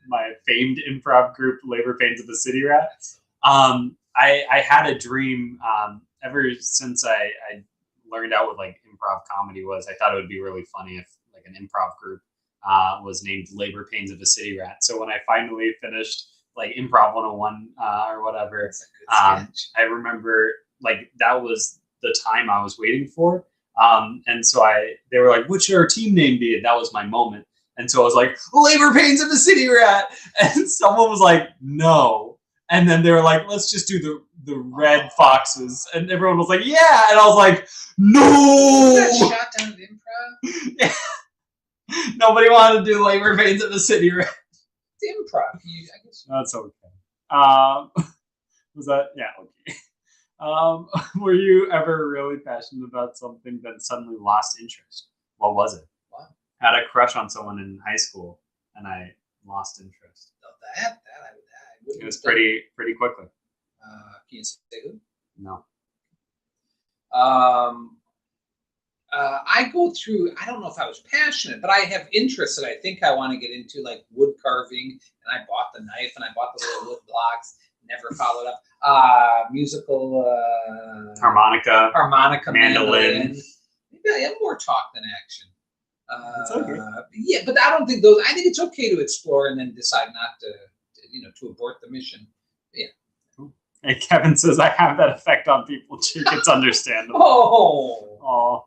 My famed improv group, Labor Pains of the City Rats. I had a dream ever since I learned out what like improv comedy was. I thought it would be really funny if like an improv group was named Labor Pains of a City Rat. So when I finally finished like Improv 101 or whatever, That's a good sketch. I remember like that was the time I was waiting for. And so they were like, what should our team name be? And that was my moment. And so I was like, Labor Pains of a City Rat. And someone was like, no. And then they were like, let's just do the Red Foxes. And everyone was like, yeah. And I was like, no. Was that shot down at Improv? Yeah. Nobody wanted to do Labor Pains of a City Rat. It's Improv. I guess. That's okay. Was that? Yeah, okay. Were you ever really passionate about something that suddenly lost interest? What was it? Wow. I had a crush on someone in high school, and I lost interest. That It was pretty quickly. Can you say who? No. I go through, I don't know if I was passionate, but I have interests that I think I want to get into, like wood carving, and I bought the knife and I bought the little wood blocks, never followed up. Musical harmonica, mandolin. Maybe I am more talk than action. It's okay. Yeah, but I don't think those, I think it's okay to explore and then decide not to abort the mission. Yeah. And Kevin says, I have that effect on people, Chick. It's understandable. Oh.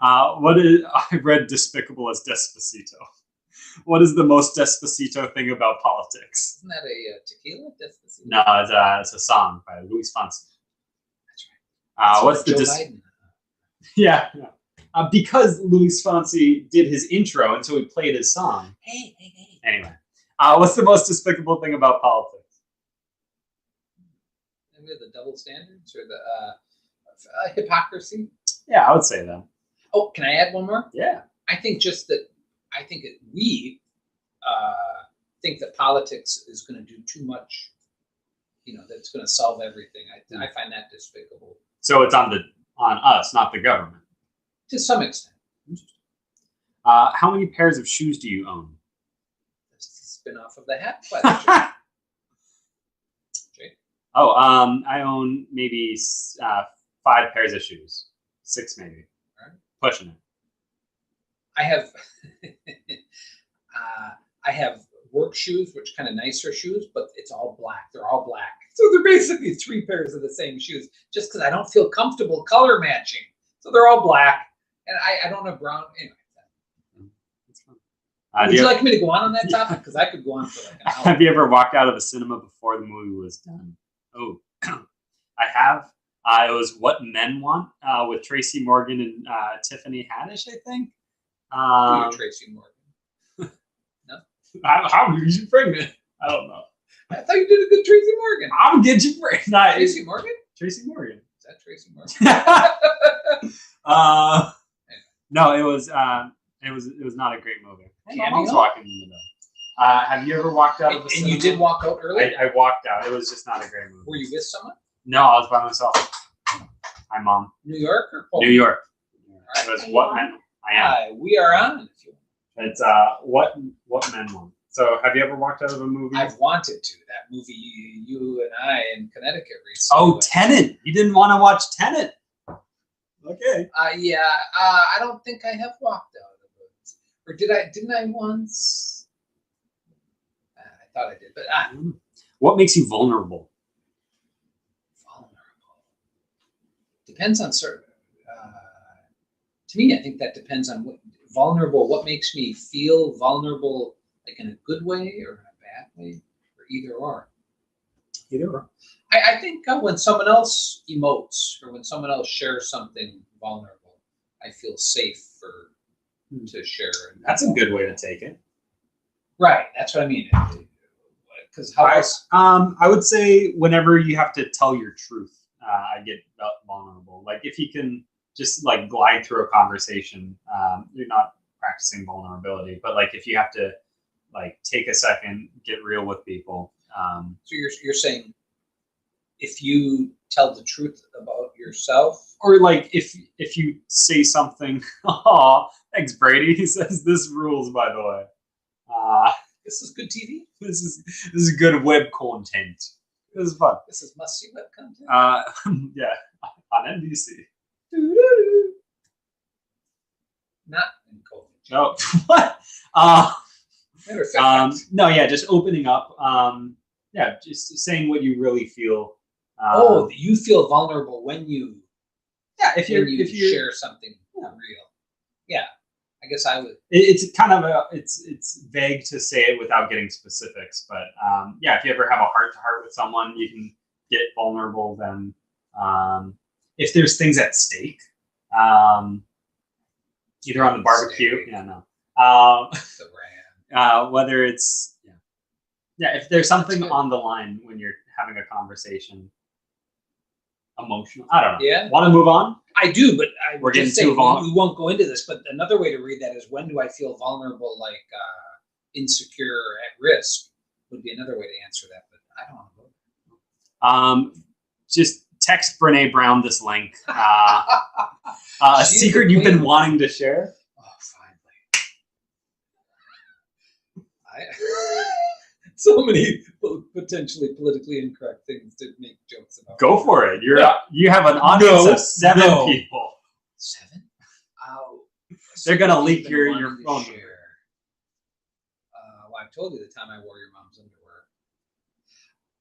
I read Despicable as Despacito. What is the most Despacito thing about politics? Isn't that a tequila? Despacito? No, it's a song by Luis Fonsi. That's right. What's the Biden? Yeah. Because Luis Fonsi did his intro, and so he played his song. Hey. Anyway, what's the most despicable thing about politics? Maybe the double standards or the hypocrisy. Yeah, I would say that. Oh, can I add one more? Yeah. I think we think that politics is going to do too much. That's going to solve everything. I find that despicable. So it's on us, not the government. To some extent. How many pairs of shoes do you own? That's the spin-off of the hat question. Jake? Oh, I own maybe 5 pairs of shoes. 6 maybe. All right. Pushing it. I have work shoes, which kind of nicer shoes, but it's all black. They're all black. So they're basically 3 pairs of the same shoes, just because I don't feel comfortable color matching. So they're all black, and I don't have brown. Anyway. That's fun. Would you like me to go on that topic? Because I could go on for like an hour. Have you ever walked out of the cinema before the movie was done? Oh, I have. It was What Men Want with Tracy Morgan and Tiffany Haddish, I think. You're Tracy Morgan. No? How did you pregnant? I don't know. I thought you did a good Tracy Morgan. I'm getting you pregnant. Tracy Morgan? Tracy Morgan. Is that Tracy Morgan? No, it was not a great movie. I was walking in the door. Have you ever walked out of the cinema? And you did walk out early? I walked out. It was just not a great movie. Were you with someone? No, I was by myself. Hi, Mom. New York or Poland? New York. Right. It was What Men. I am. Hi, we are on. If you want. It's What Men Want. So, have you ever walked out of a movie? I've wanted to. That movie you and I in Connecticut recently. Oh, Tenet. You didn't want to watch Tenet. Okay. Yeah. I don't think I have walked out of it. Or did I? Didn't I once? I thought I did, but What makes you vulnerable? Depends on certain. To me, I think that depends on what vulnerable. What makes me feel vulnerable, like in a good way or in a bad way, or either or. Either or. I think when someone else emotes or when someone else shares something vulnerable, I feel safe to share. That's a good way to take it. Right. That's what I mean. Because how else? I would say whenever you have to tell your truth, I get vulnerable. Like if you can just like glide through a conversation, you're not practicing vulnerability. But like if you have to like take a second, get real with people. So you're saying if you tell the truth about yourself, or like if you say something, oh, thanks Brady. He says this rules, by the way. This is good TV. This is good web content. This is fun. This is must-see web content. Yeah, on NBC. Not in COVID. No, what? Matter of fact. No, yeah, just opening up. Yeah, just saying what you really feel. You feel vulnerable when you if you share something real. Yeah, I guess I would. It's kind of it's vague to say it without getting specifics, but yeah, if you ever have a heart to heart with someone, you can get vulnerable. Then if there's things at stake, either on the barbecue, whether it's if there's something on the line when you're having a conversation. Emotional. I don't know. Yeah. Want to move on? I do, but we're getting too long. We won't go into this. But another way to read that is, when do I feel vulnerable, like insecure, or at risk? Would be another way to answer that. But I don't want to go. Just text Brene Brown this link. A secret you've been wanting to share. Oh, finally. So many potentially politically incorrect things to make jokes about. Go for it. You have an audience of 7 people. 7? Oh, they're gonna leak your phone number. Well, I've told you the time I wore your mom's underwear.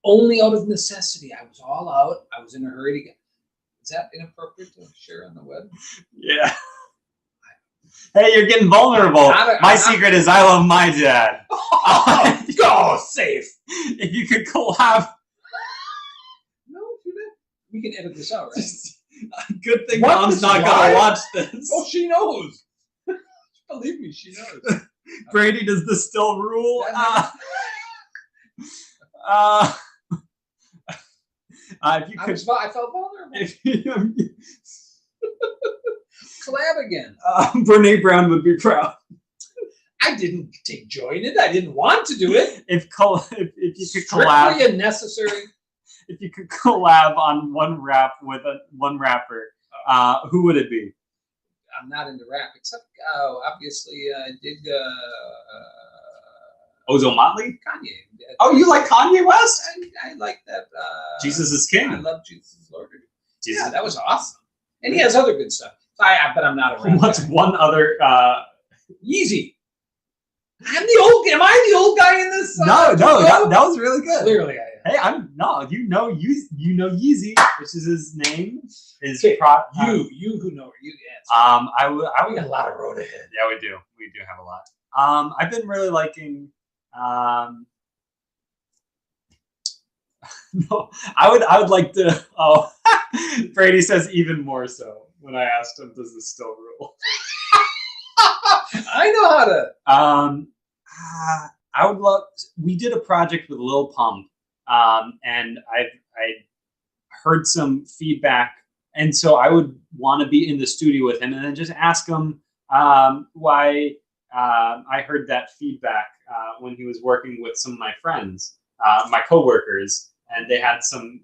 Only out of necessity. I was all out. I was in a hurry to get. Is that inappropriate to share on the web? Yeah. Hey, you're getting vulnerable. My secret is I love my dad. Go safe. If you could collab. No, do that. We can edit this out, right? Good thing Mom's not going to watch this. Oh, she knows. Believe me, she knows. Brady, does this still rule? If you could, I felt vulnerable. Collab again. Brene Brown would be proud. I didn't take joy in it. I didn't want to do it. If you could collab, strictly unnecessary. If you could collab on one rap with one rapper, who would it be? I'm not into rap, except obviously I dig Ozone Motley? Kanye. Oh, you like Kanye West? I like that. Jesus is King. I love Jesus is Lord. Yeah, that was awesome. And he has other good stuff. But I'm not a rap What's guy. One other? Yeezy. Am I the old guy in this? No, that was really good. Clearly I am. Hey, you know Yeezy, which is his name. You who know you answer. We got a lot of road ahead. Yeah, we do. We do have a lot. I've been really liking. No, I would like to. Oh, Brady says even more so when I asked him, "Does this still rule?" I know how to. I would love. We did a project with Lil Pump, and I heard some feedback, and so I would want to be in the studio with him, and then just ask him why I heard that feedback when he was working with some of my friends, my coworkers, and they had some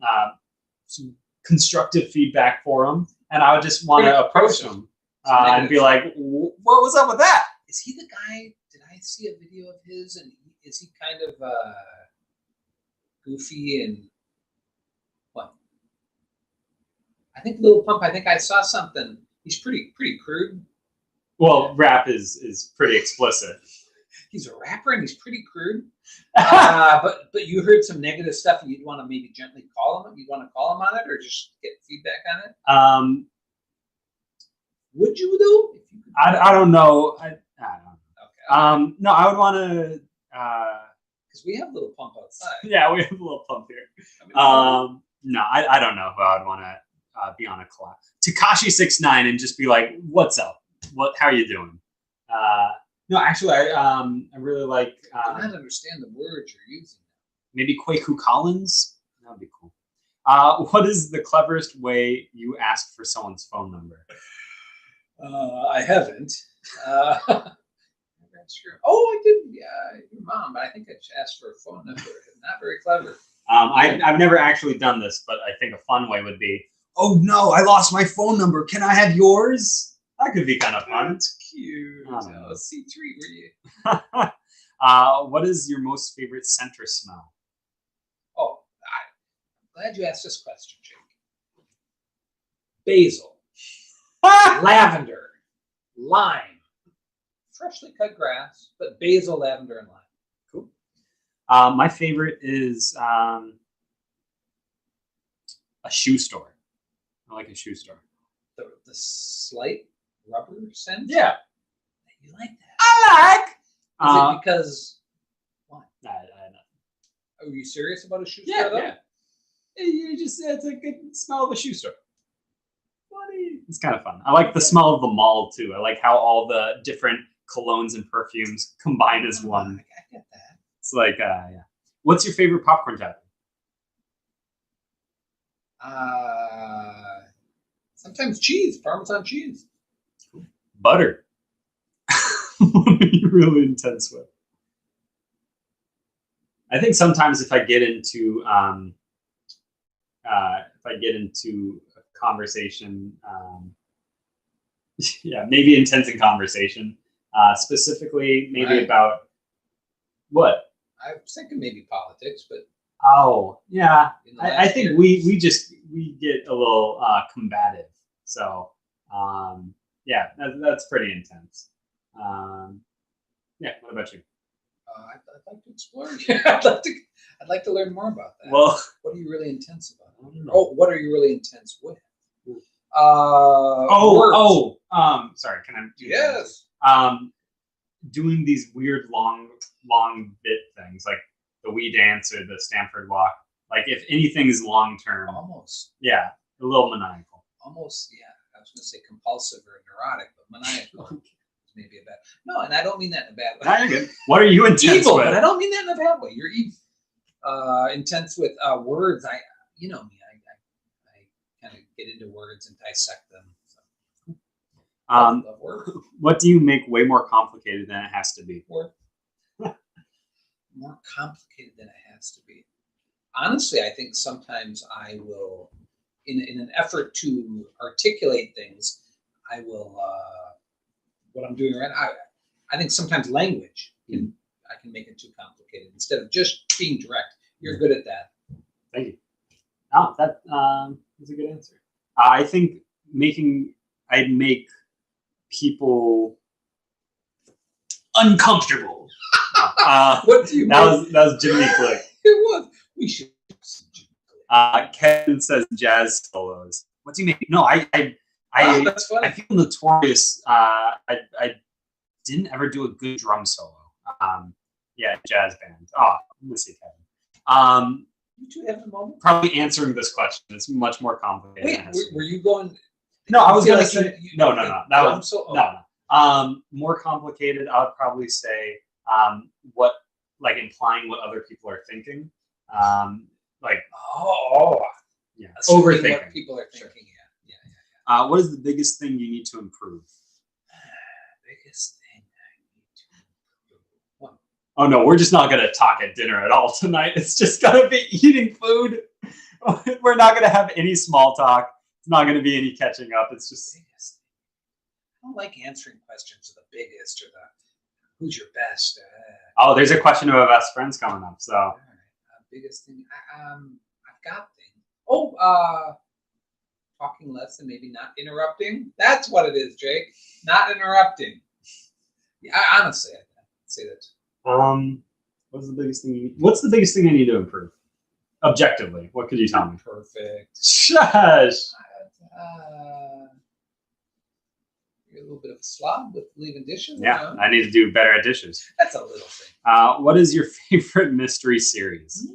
constructive feedback for him, and I would just want to approach him and be like, "What was up with that?" Is he the guy? Did I see a video of his? And is he kind of goofy and what? I think Lil Pump. I think I saw something. He's pretty crude. Well, rap is pretty explicit. He's a rapper and he's pretty crude. But you heard some negative stuff and you'd want to maybe gently call him. You'd want to call him on it or just get feedback on it. Would you though? I don't know. I don't know. Okay. No, I would want to. Because we have a little Pump outside. Yeah, we have a little Pump here. No, I don't know if I would want to be on a collab. Tekashi 6ix9ine and just be like, "What's up? How are you doing?" No, actually, I really like. I don't understand the words you're using. Maybe Kwaku Collins. That would be cool. What is the cleverest way you asked for someone's phone number? I haven't. Sure. Oh, I did. Yeah, your mom. But I think I just asked for a phone number. Not very clever. I've never actually done this, but I think a fun way would be, "Oh no, I lost my phone number. Can I have yours?" That could be kind of fun. That's cute. C3, were you? What is your most favorite centrist smell? Oh, I'm glad you asked this question, Jake. Basil, lavender, lime, freshly cut grass, but basil, lavender, and lime. Cool. My favorite is a shoe store. I like a shoe store. The slight rubber scent. Yeah, You like that? I like. Is it because why? I know. Are you serious about a shoe Yeah, store though? yeah. You just it's a good smell of a shoe store. Funny. It's kind of fun. I like the smell of the mall too. I like how all the different colognes and perfumes combine as one. I get that. It's like yeah. What's your favorite popcorn topping? Sometimes cheese, Parmesan cheese. Butter. What are you really intense with? I think sometimes if I get into a conversation, yeah, maybe intense in conversation, specifically maybe Right. about what? I was thinking maybe politics, but Oh, yeah. in the I last think year- we get a little combative. So yeah, that's pretty intense. Yeah. What about you? I'd like to explore. I'd like to learn more about that. Well, What are you really intense about? I don't know. Oh, what are you really intense with? Ooh. Words. Sorry. Can I? Do Yes. Doing these weird long bit things like the We Dance or the Stanford Walk. Like if anything is long term, Almost. yeah, a little maniacal. Almost. Yeah. I was going to say compulsive or neurotic, but maniacal is maybe a bad. No, and I don't mean that in a bad way. Now you're good. What are you intense Evil, with? but I don't mean that in a bad way. You're evil. Intense with words. You know me. I kind of get into words and dissect them. So. Love words. What do you make way more complicated than it has to be? Word. More complicated than it has to be. Honestly, I think sometimes I will, in an effort to articulate things, I will. What I'm doing right now, I think sometimes language I can make it too complicated instead of just being direct. You're good at that. Thank you. Oh, that is a good answer. I think I'd make people uncomfortable. What do you? That was Jiminy Click. It was. We should. Kevin says jazz solos. What do you make? No, That's funny. I feel notorious. I didn't ever do a good drum solo. Yeah, jazz band. Oh, let me see, Kevin. You two have a moment. Probably answering this question is much more complicated. Wait, than it has to be. were you going? No, I was feel gonna like say you- no. That drum was solo? no. More complicated. I would probably say what like implying what other people are thinking. Like yeah, Assuming overthinking. what people are thinking. Sure. Yeah. What is the biggest thing you need to improve? Biggest thing I need to improve. One. Oh no, we're just not gonna talk at dinner at all tonight. It's just gonna be eating food. We're not gonna have any small talk. It's not gonna be any catching up. It's just Biggest. I don't like answering questions of the biggest or the who's your best. oh, there's a question of our best friends coming up. So All right. Biggest thing. I've got things. Oh, talking less and maybe not interrupting. That's what it is, Jake. Not interrupting. Yeah, honestly, I'd say that. what's the biggest thing? What's the biggest thing I need to improve? Objectively, what could you tell me? Perfect. Shush. You're a little bit of a slob with leaving dishes. Yeah, I need to do better at dishes. That's a little thing. What is your favorite mystery series?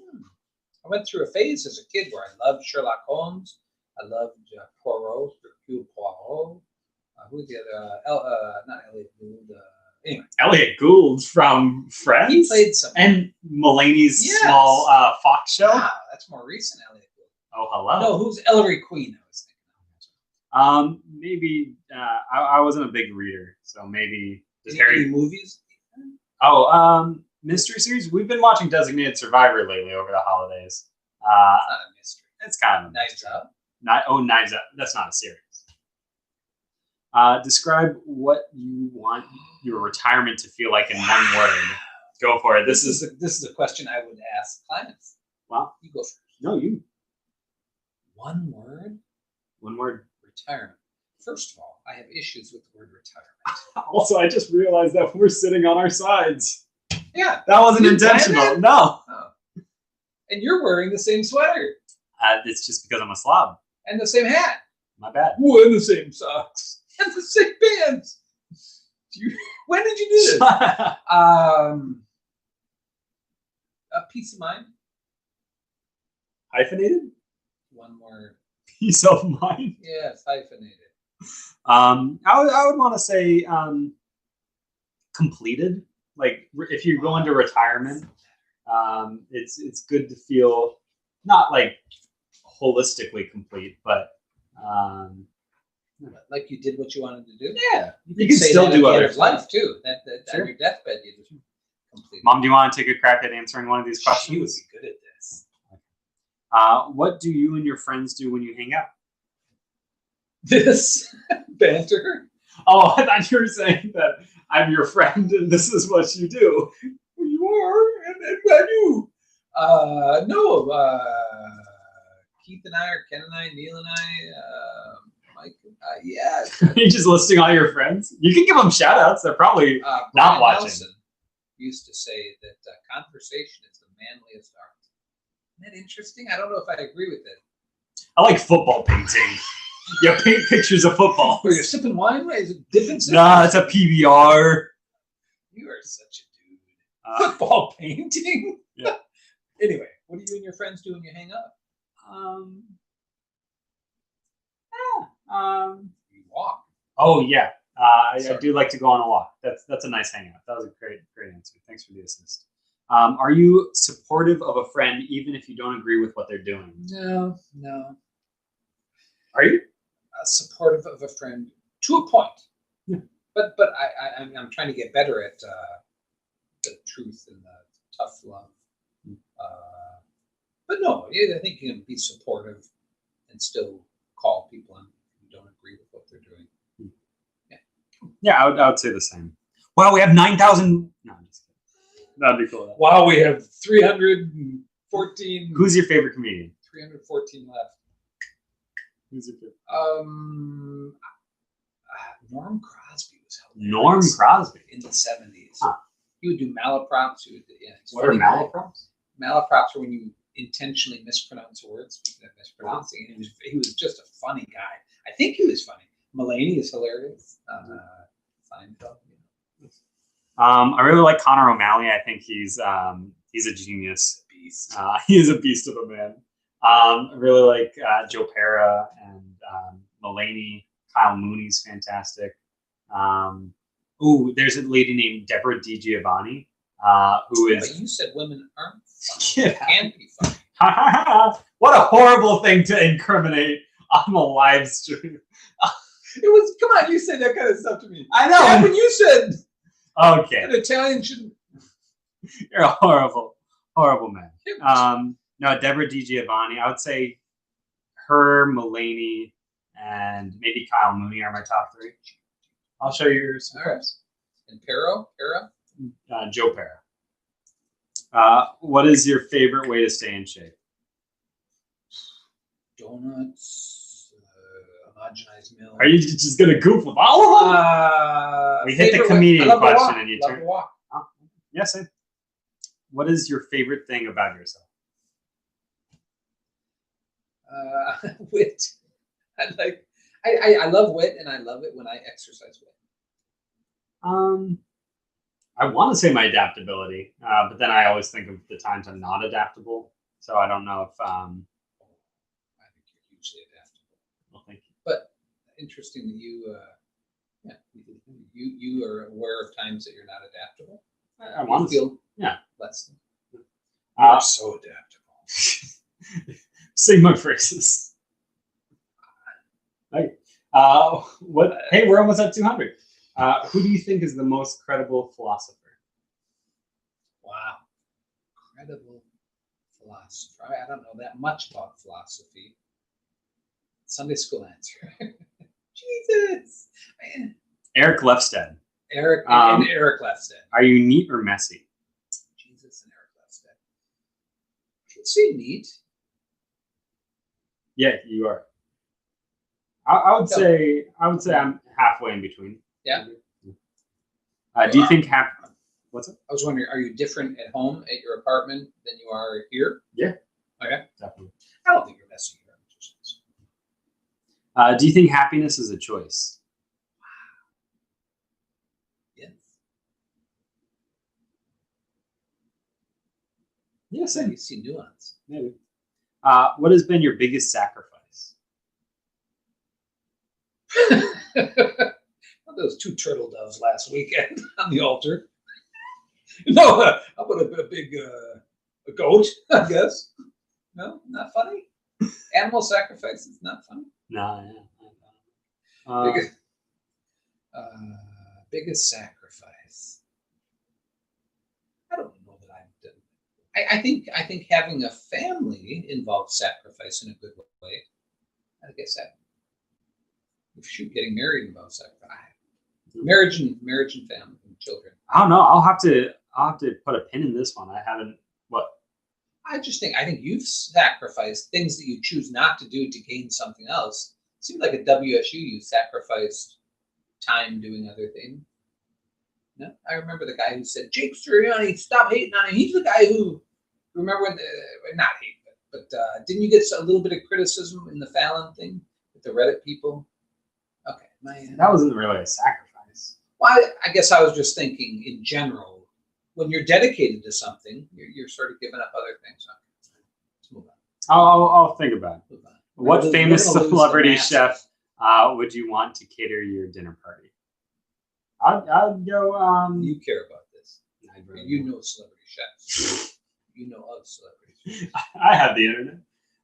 I went through a phase as a kid where I loved Sherlock Holmes. I loved Poirot, Hercule Poirot. Who's the other? Not Elliot Gould. Anyway, Elliot Gould from Friends. he played some. And Mulaney's Yes. small Fox show. Wow, that's more recent, Elliot Gould. Oh, hello. No, who's Ellery Queen? I was thinking. Maybe I wasn't a big reader, so maybe does Any Harry. movies? Mystery series. We've been watching Designated Survivor lately over the holidays. It's not a mystery. It's kind of a Knives mystery. Out. Knives Out. That's not a series. Describe what you want your retirement to feel like in one word. Go for it. This is a question I would ask clients. Well, You go first. no, you. One word. One word. Retirement. First of all, I have issues with the word retirement. Also, I just realized that we're sitting on our sides. Yeah. That wasn't You planned intentional. that? No. Oh. And you're wearing the same sweater. It's just because I'm a slob. And the same hat. My bad. Ooh, and the same socks. And the same pants. When did you do this? A peace of mind. Hyphenated? One more. Peace of mind. Yes, hyphenated. I would want to say completed. Like if you go into retirement, it's good to feel not like holistically complete, but like you did what you wanted to do. Yeah, you can still do other life too. That sure. On your deathbed you just complete. Mom, do you want to take a crack at answering one of these questions? She would be good at this. What do you and your friends do when you hang out? This banter. Oh, I thought you were saying that I'm your friend and this is what you do. Well, you are, and I do. No. Keith and I, or Ken and I, Neil and I, Mike. Yeah. You're just listing all your friends. You can give them shout outs. They're probably not Brian watching. Nelson used to say that conversation is the manliest art. Isn't that interesting? I don't know if I agree with it. I like football painting. You paint pictures of football. Are you sipping wine? Is it dipping? Nah, it's a PBR. You are such a dude. Football painting? Yeah. Anyway, what do you and your friends do when you hang up? You walk. Oh yeah, I do like to go on a walk. That's a nice hangout. That was a great answer. Thanks for the assist. Are you supportive of a friend even if you don't agree with what they're doing? No. Are you supportive of a friend to a point? Yeah. But I'm trying to get better at the truth and the tough love. But no, I think you can be supportive and still call people on who don't agree with what they're doing. Yeah, I would say the same. Wow, we have 9,000. No, I'm just kidding. That'd be cool. Wow, we have 314. Who's your favorite comedian? 314 left. Who's your favorite? Norm Crosby was hilarious. Norm Crosby in the 70s. Huh. He would do malaprops. What are malaprops? Malaprops are when you intentionally mispronounce words. Speaking of mispronouncing, he was just a funny guy. I think he was funny. Mulaney is hilarious. Seinfeld. I really like Connor O'Malley. I think he's a genius. Beast. He is a beast of a man. I really like Joe Pera and Mulaney. Kyle Mooney's fantastic. There's a lady named Deborah DiGiovanni, who is. But you said women aren't funny. Yeah. Can't be funny. What a horrible thing to incriminate on a live stream. It was. Come on, you say that kind of stuff to me. I know. Yeah, when you said. Okay. An Italian shouldn't. You're a horrible man. No, Deborah DiGiovanni. I would say her, Mulaney, and maybe Kyle Mooney are my top three. I'll show you some clips. And Pera? Joe Pera. What is your favorite way to stay in shape? Donuts, homogenized milk. Are you just going to goof with all of them? We hit the comedian question and you turn. Walk. Oh, yes, same. What is your favorite thing about yourself? Wit. I love wit, and I love it when I exercise wit. I want to say my adaptability, but then I always think of the times I'm not adaptable. So I don't know if. I think you're hugely adaptable. Well, thank you. But interesting that you are aware of times that you're not adaptable. I want to feel less than. You're so adaptable. Sing my phrases. Hey, Hey, we're almost at 200. Who do you think is the most credible philosopher? Wow, credible philosopher. I don't know that much about philosophy. Sunday school answer. Jesus, man. Eric Lefstead. Eric Lefstead. Are you neat or messy? Jesus and Eric Lefstead. I can say neat. Yeah, you are. I would say I'm halfway in between. Yeah. Do you think what's it? I was wondering, are you different at home at your apartment than you are here? Yeah. Okay. Definitely. I don't think you're messy here. Do you think happiness is a choice? Yes. Yes. You see nuance. Maybe. What has been your biggest sacrifice? Those 2 turtle doves last weekend on the altar. No, how about a big a goat, I guess. No, not funny. Animal sacrifice is not funny. No, Biggest, biggest sacrifice. I don't know that I've done. I think having a family involves sacrifice in a good way. I guess that. Shoot, getting married involves sacrifice. Marriage and family and children. I don't know. I'll have to put a pin in this one. I haven't. What? I think you've sacrificed things that you choose not to do to gain something else. It seemed like at WSU you sacrificed time doing other things. No, I remember the guy who said, "Jake Sirianni, stop hating on him." He's the guy who, remember when not hate, but didn't you get a little bit of criticism in the Fallon thing with the Reddit people? Okay, that wasn't really a sacrifice. Well, I guess I was just thinking in general, when you're dedicated to something, you're sort of giving up other things. Let's move on. I'll think about it. Move on. What famous celebrity chef would you want to cater your dinner party? I'd go. You care about this. You know celebrity chefs. You know of celebrities. I have the internet.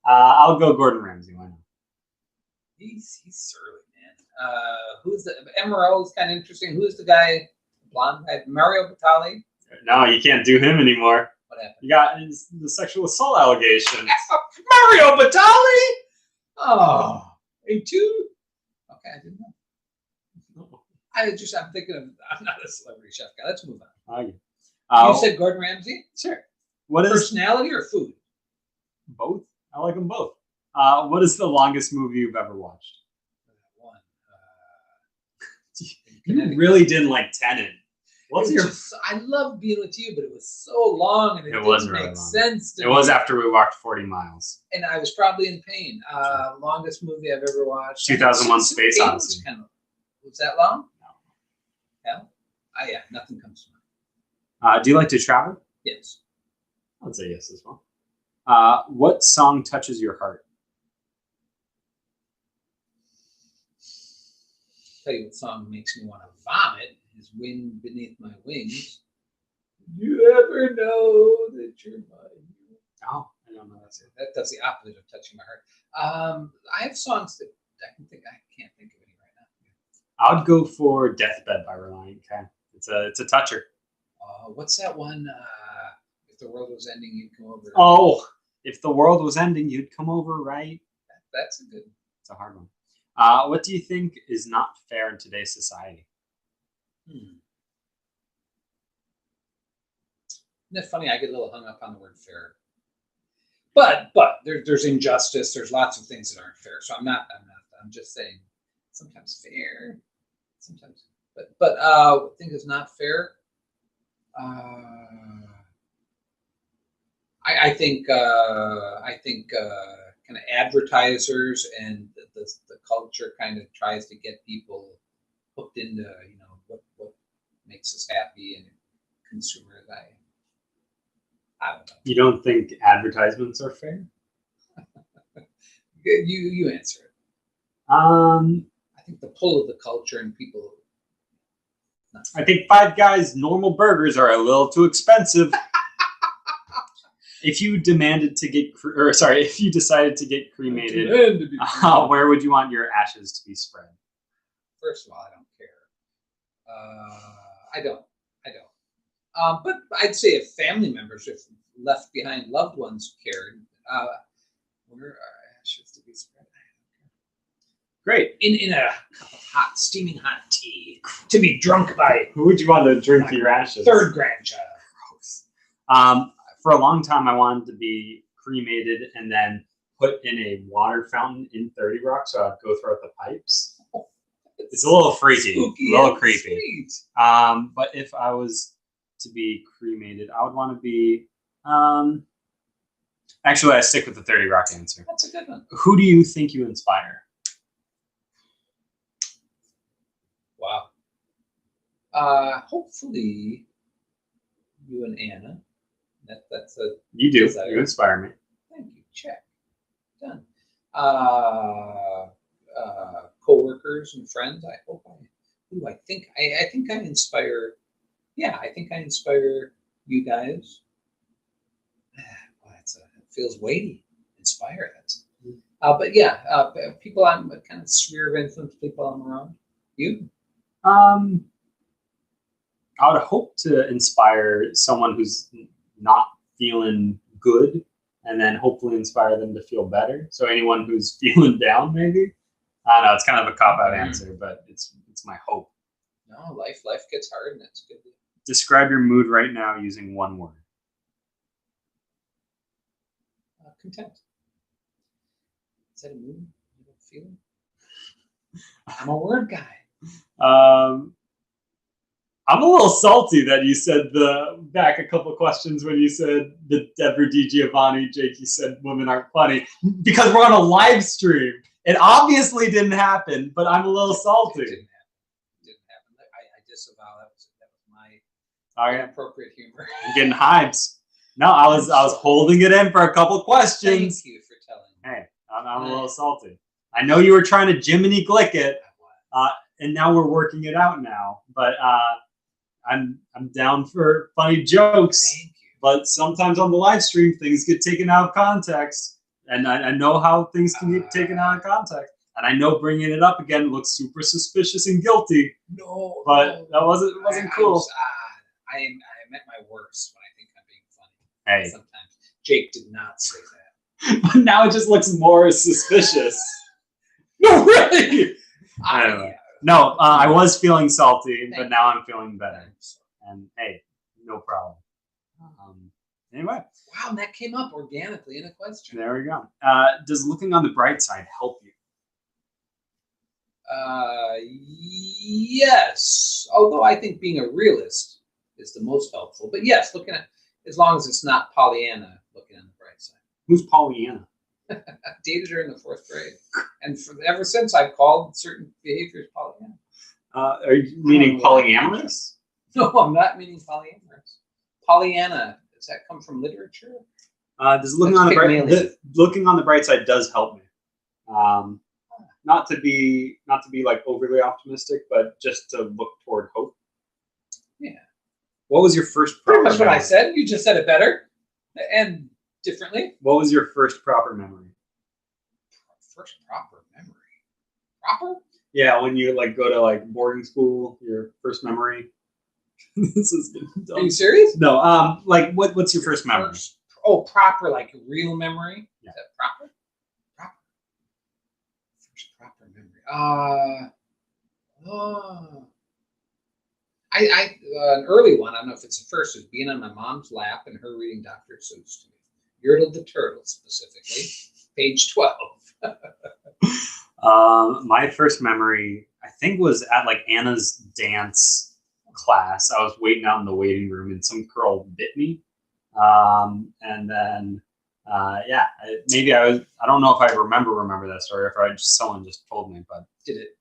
I'll go Gordon Ramsay. Why not? He's surly, man. Who's the Emerald is kind of interesting. Who's the guy? Blonde guy, Mario Batali. No, you can't do him anymore. What happened? You got the sexual assault allegations. Mario Batali. Oh, A2. Okay, I didn't know. I'm thinking of. I'm not a celebrity chef guy. Let's move on. Okay. You said Gordon Ramsay. Sure. What is personality or food? Both. I like them both. What is the longest movie you've ever watched? One. You really didn't like Tenet. What's your? I love being with you, but it was so long and it didn't make sense to me. It was after we walked 40 miles. And I was probably in pain. Longest movie I've ever watched. 2001: Space Odyssey. Was that long? No. Hell? Yeah, nothing comes to mind. Do you like to travel? Yes. I'd say yes as well. What song touches your heart? Tell you what song makes me want to vomit is "Wind Beneath My Wings." You ever know that you're mine? Oh, I don't know. That does the opposite of touching my heart. I have songs that I can't think of any right now. I would go for "Deathbed" by Reliant K. It's a toucher. What's that one? If the world was ending, you'd come over. Oh, if the world was ending, you'd come over, right? That's a good. It's a hard one. What do you think is not fair in today's society? Isn't it funny? I get a little hung up on the word fair. But there's injustice. There's lots of things that aren't fair. So I'm just saying sometimes fair. Sometimes. But what I think is not fair. I think kind of advertisers and the culture kind of tries to get people hooked into what makes us happy and consumers. I don't know. You don't think advertisements are fair? You answer it. I think the pull of the culture and people. I think Five Guys normal burgers are a little too expensive. If you decided to get cremated, where would you want your ashes to be spread? First of all, I don't care. I don't. But I'd say if family members, if left behind loved ones cared, where are ashes to be spread? Great. In a cup of hot, steaming hot tea to be drunk by. Who would you want to drink your ashes? Third grandchild. Gross. For a long time, I wanted to be cremated and then put in a water fountain in 30 Rock, so I'd go throughout the pipes. It's a little freaky, a little creepy. But if I was to be cremated, I would want to be. Actually, I stick with the 30 Rock answer. That's a good one. Who do you think you inspire? Wow. Hopefully, you and Anna. That's a. You do. desire. You inspire me. Thank you. Check. Done. Co-workers and friends. I hope I think I inspire. Yeah, I think I inspire you guys. Well, it feels weighty. Inspire that. But yeah, people I'm kind of sphere of influence. People I'm around. You. I would hope to inspire someone who's not feeling good, and then hopefully inspire them to feel better. So anyone who's feeling down, maybe. I don't know. It's kind of a cop-out answer, but it's my hope. No, life gets hard, and that's good. Describe your mood right now using one word. Content. Is that a mood? You don't feel it? I'm a word guy. I'm a little salty that you said back a couple of questions when you said the Deborah DiGiovanni, Jake, you said women aren't funny because we're on a live stream. It obviously didn't happen, but I'm a little salty. It didn't happen. I disavow that was my inappropriate humor. I'm getting hypes. No, I was holding it in for a couple questions. Thank you for telling me. Hey, I'm a little salty. I know you were trying to Jiminy Glick it, and now we're working it out now. But I'm down for funny jokes. Thank you. But sometimes on the live stream, things get taken out of context, and I know how things can get taken out of context. And I know bringing it up again looks super suspicious and guilty. No, but that wasn't cool. I am at my worst when I think I'm being funny. Hey, sometimes Jake did not say that. But now it just looks more suspicious. No, really. I don't know. No, I was feeling salty, but now I'm feeling better. And hey, no problem. Anyway. Wow, and that came up organically in a question. There we go. Does looking on the bright side help you? Yes. Although I think being a realist is the most helpful. But yes, looking at, as long as it's not Pollyanna, looking on the bright side. Who's Pollyanna? I dated her in the 4th grade, and ever since I've called certain behaviors Pollyanna. Are you meaning polyamorous? No, I'm not meaning polyamorous. Pollyanna, does that come from literature? Does looking on the bright side does help me. Not to be like overly optimistic, but just to look toward hope. Yeah. What was your first? Pretty much what I said. You just said it better and differently. What was your first proper memory? First proper memory. Proper? Yeah, when you like go to like boarding school, your first memory. This is dumb. Are you serious? No. Like what's your first memory? Proper, like real memory. Yeah. Is that proper? Proper. First proper memory. An early one. I don't know if it's the first. Was being on my mom's lap and her reading Dr. Seuss to me. Yertle the Turtle, specifically, page 12. My first memory, I think, was at like Anna's dance class. I was waiting out in the waiting room, and some girl bit me. And then, maybe I don't know if I remember that story, or if someone just told me. But did it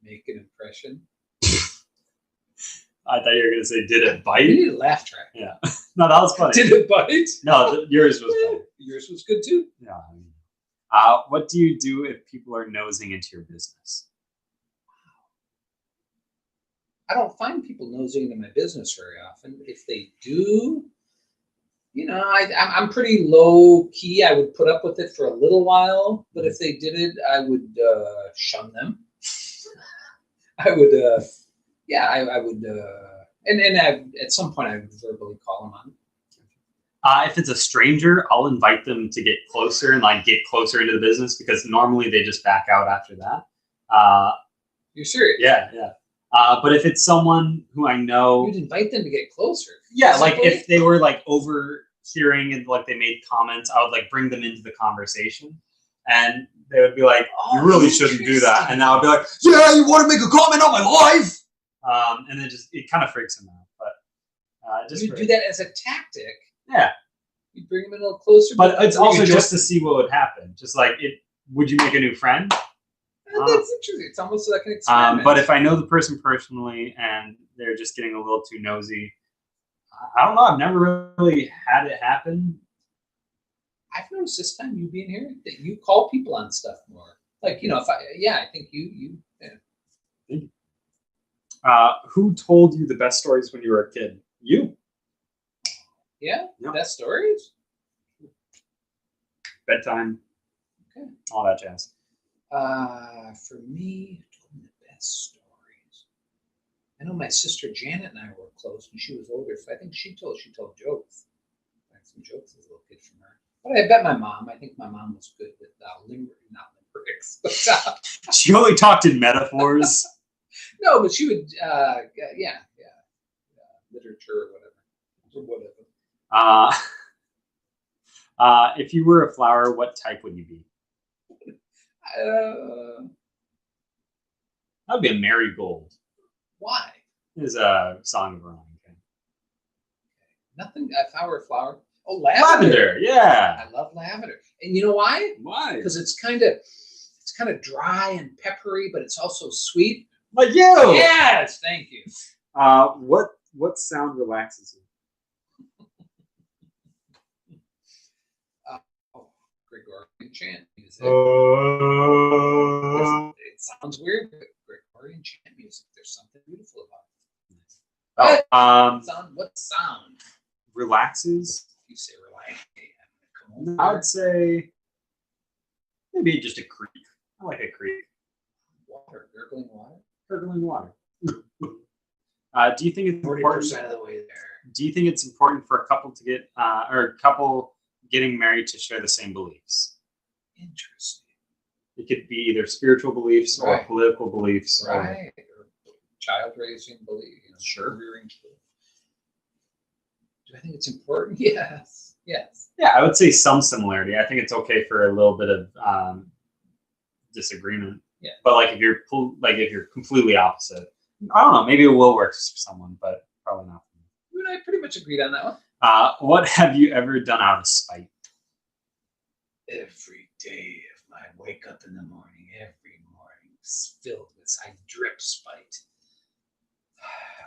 make an impression? I thought you were going to say, did it bite? You need a laugh track. Yeah. No, that was funny. Did it bite? No, yours was funny. Yours was good too? Yeah. What do you do if people are nosing into your business? I don't find people nosing into my business very often. If they do, I'm pretty low key. I would put up with it for a little while, but if they did it, I would shun them. I would, I would, and at some point I would verbally call them on. If it's a stranger, I'll invite them to get closer and like get closer into the business, because normally they just back out after that. You're serious? Yeah. But if it's someone who I know, you'd invite them to get closer. Yeah, like if they were like over hearing and like they made comments, I would like bring them into the conversation, and they would be like, "You really shouldn't do that," and I would be like, "Yeah, you want to make a comment on my life?" And then just it kind of freaks them out, but just you do that as a tactic. Yeah, you bring them in a little closer, but it's also just to see what would happen. Just like it, would you make a new friend? That's interesting. It's almost like an experiment. But if I know the person personally and they're just getting a little too nosy, I don't know. I've never really had it happen. I've noticed this time you being here that you call people on stuff more. Like, if I think you. Who told you the best stories when you were a kid? You. Yeah? Yep. Best stories? Bedtime. Okay. All that jazz. For me, the best stories. I know my sister Janet and I were close when she was older, so I think she told jokes. I had some jokes as a little kid from her. But I bet my mom. I think my mom was good with not limericks. But, she only talked in metaphors. No, but she would. Literature or whatever. If you were a flower, what type would you be? That'd be a marigold. Why? Is a song of rhyme. Okay. Nothing. If I were a flower, lavender. Yeah, I love lavender, and you know why? Why? Because it's kind of dry and peppery, but it's also sweet. Like you. Yes, thank you. What sound relaxes you? Gregorian chant music. It sounds weird, but Gregorian chant music. There's something beautiful about it. What sound relaxes? You say relax. I would say maybe just a creek. I like a creek. Water, gurgling water. Gurgling water. Do you think it's important? 40% of the way there. Do you think it's important for a couple to get or a couple getting married to share the same beliefs? Interesting. It could be either spiritual beliefs or political beliefs, right? Or child raising beliefs. Sure. Rearing children. Do I think it's important? Yes. Yeah, I would say some similarity. I think it's okay for a little bit of disagreement. Yeah. But like if you're completely opposite, I don't know. Maybe it will work for someone, but probably not for me. You and I pretty much agreed on that one. What have you ever done out of spite? Every day I wake up in the morning, every morning filled with, I drip spite.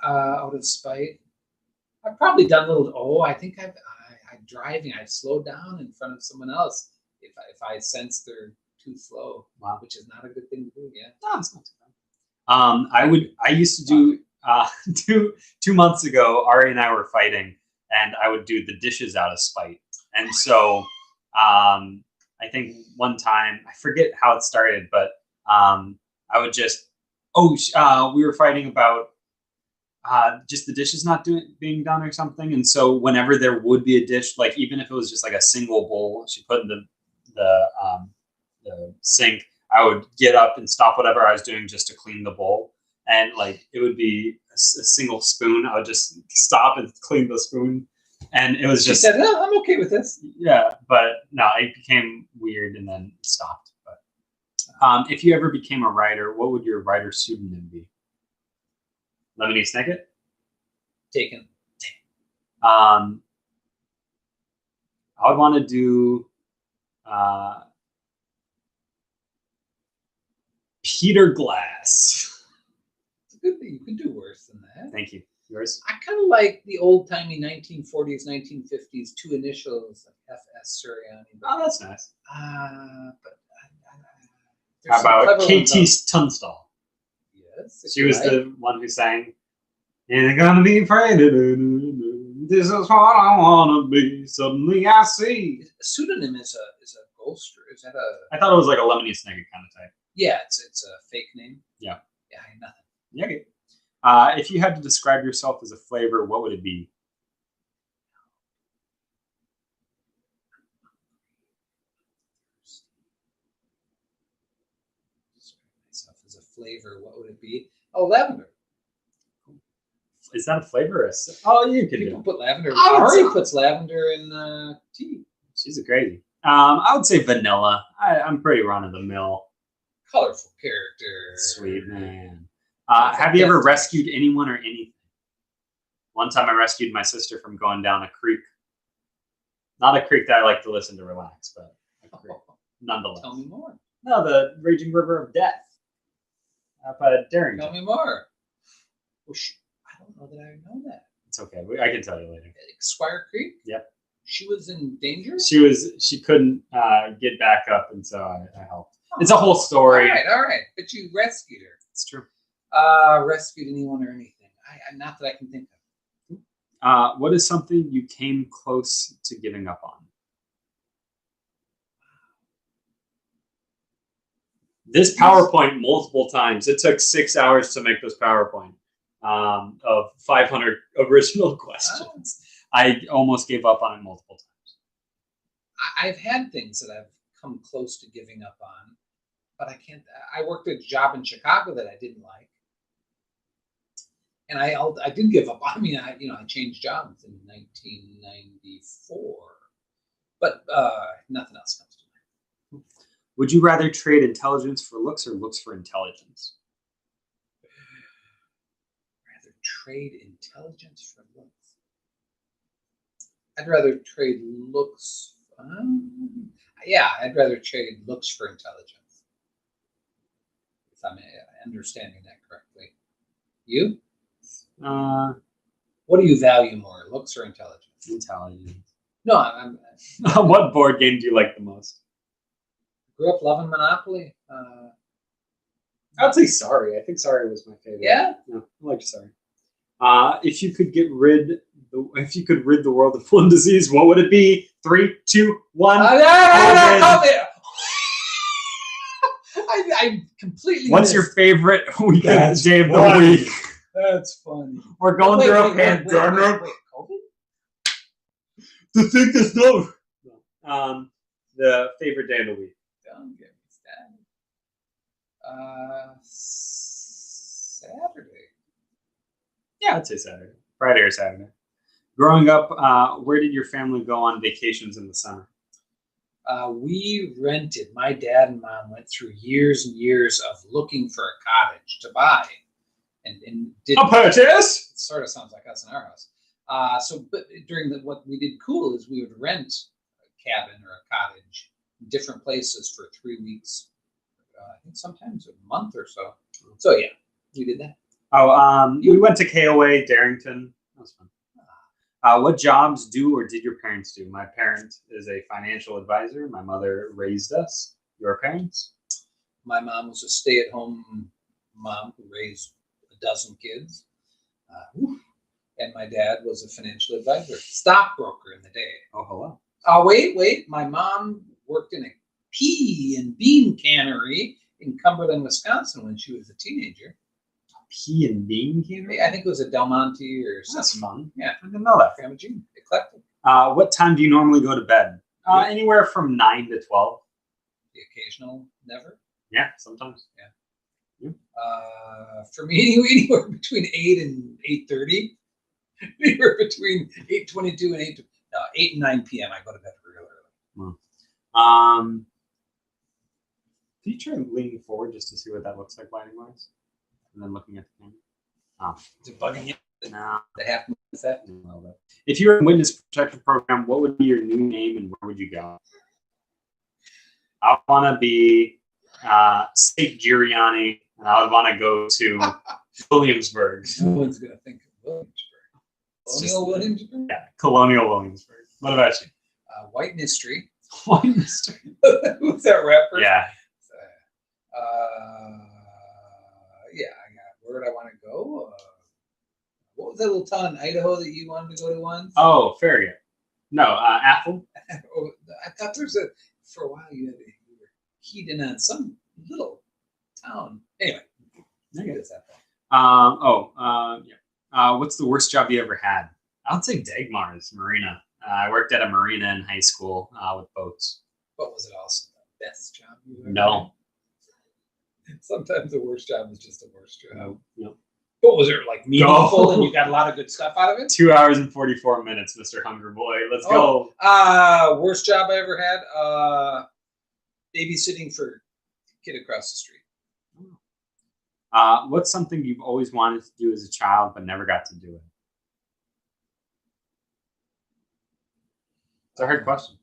Out of spite, I've probably done I think I'm driving. I've slowed down in front of someone else if I sense they're too slow. Wow. Which is not a good thing to do. Yeah. No, it's not too bad. I used to do 2 months ago, Ari and I were fighting, and I would do the dishes out of spite. And so I think one time, I forget how it started, but I would just, we were fighting about just the dishes not being done or something. And so whenever there would be a dish, like even if it was just like a single bowl she put in the sink, I would get up and stop whatever I was doing just to clean the bowl. And like it would be a single spoon. I would just stop and clean the spoon. And it was just. She said, "No, I'm okay with this." Yeah, but no, it became weird and then stopped. But if you ever became a writer, what would your writer pseudonym be? Lemony Snicket? Taken. I would want to do Peter Glass. It's a good thing. You could do worse than that. Thank you. Yours? I kind of like the old-timey 1940s, 1950s, two initials of F.S. Suriani. Oh, that's nice. How about K.T. Tunstall? Yes. She was the one who sang, "Ain't gonna be afraid of it. This is what I wanna be. Suddenly I see." A pseudonym is a ghost. Is that a? I thought it was like a Lemony Snicket kind of type. Yeah, it's a fake name. Yeah. Yeah, nothing. Yeah. Okay. If you had to describe yourself as a flavor, what would it be? Describe myself as a flavor. What would it be? Oh, lavender. Is that a flavor? Oh, you can People do. put lavender. I would Ari say- puts lavender in tea. She's a crazy. I would say vanilla. I'm pretty run of the mill. Colorful character. Sweet man. Sounds like Have you ever Destiny. rescued anyone or anything? One time I rescued my sister from going down a creek. Not a creek that I like to listen to relax, but a creek, nonetheless. Tell me more. No, the raging river of death. Up at Darrington. Tell me more. Oh, I don't know that I know that. It's okay. I can tell you later. Squire Creek? Yep. She was in danger? She couldn't get back up, and so I helped. It's a whole story. All right. But you rescued her. It's true. Rescued anyone or anything? Not that I can think of. What is something you came close to giving up on? This PowerPoint multiple times. It took 6 hours to make this PowerPoint of 500 original questions. I almost gave up on it multiple times. I've had things that I've come close to giving up on, but I can't. I worked a job in Chicago that I didn't like, and I did give up. I mean, I changed jobs in 1994, but nothing else comes to mind. Would you rather trade intelligence for looks or looks for intelligence? Rather trade intelligence for looks. I'd rather trade looks. I'd rather trade looks for intelligence. If I'm understanding that correctly. You? What do you value more, looks or intelligence? Intelligence. No, I'm What board game do you like the most? grew up loving Monopoly. I'd say Sorry. I think Sorry was my favorite. Yeah? I like Sorry. If you could rid the world of one disease, what would it be? 3, 2, 1. I completely. What's your favorite weekend That's day of the funny. week? That's funny. We're going through a pandemic. Wait, COVID? To think this no. The favorite day of the week. Don't get me started. Saturday. Yeah, I'd say Saturday. Friday or Saturday. Growing up, where did your family go on vacations in the summer? We rented. My dad and mom went through years and years of looking for a cottage to buy, and did A purchase. It sort of sounds like us in our house. But during what we did cool is we would rent a cabin or a cottage in different places for 3 weeks. I think sometimes a month or so. So yeah, we did that. We went to KOA Darrington. That was fun. What jobs do or did your parents do? My parent is a financial advisor. My mother raised us. Your parents? My mom was a stay-at-home mom who raised a dozen kids. And my dad was a financial advisor, stockbroker in the day. Oh, hello. Wait. My mom worked in a pea and bean cannery in Cumberland, Wisconsin when she was a teenager. Pea and bean cannery? I think it was a Del Monte or something. That's fun. Yeah. I didn't know that. Grandma Jean, eclectic. What time do you normally go to bed? Anywhere from 9 to 12. The occasional never. Yeah, sometimes. Yeah. For me, anywhere between 8 and 8:30. Anywhere between 8:22 and 8 and 9 p.m. I go to bed real early. Can you try leaning forward just to see what that looks like lighting-wise? And then looking at the camera. Is it bugging you? No. The half moon effect? If you were in a witness protection program, what would be your new name and where would you go? I want to be State Giuliani, and I would want to go to Williamsburg. No one's going to think of Williamsburg. Colonial Williamsburg? Yeah, Colonial Williamsburg. What about you? White Mystery. White Mystery. Who's that rapper? Yeah. I got where I want to go. What was that little town in Idaho that you wanted to go to once? Oh, Farragut. No, Athol. I thought for a while you were keyed in on some little town. Anyway, that's that. What's the worst job you ever had? I would say Dagmar's Marina. I worked at a marina in high school with boats. But was it also the best job you ever No. had? Sometimes the worst job is just the worst job. No. What was it like meaningful and you got a lot of good stuff out of it? 2 hours and 44 minutes, Mr. Hunger Boy. Let's go. Worst job I ever had? Babysitting for a kid across the street. What's something you've always wanted to do as a child but never got to do it? It's a hard question.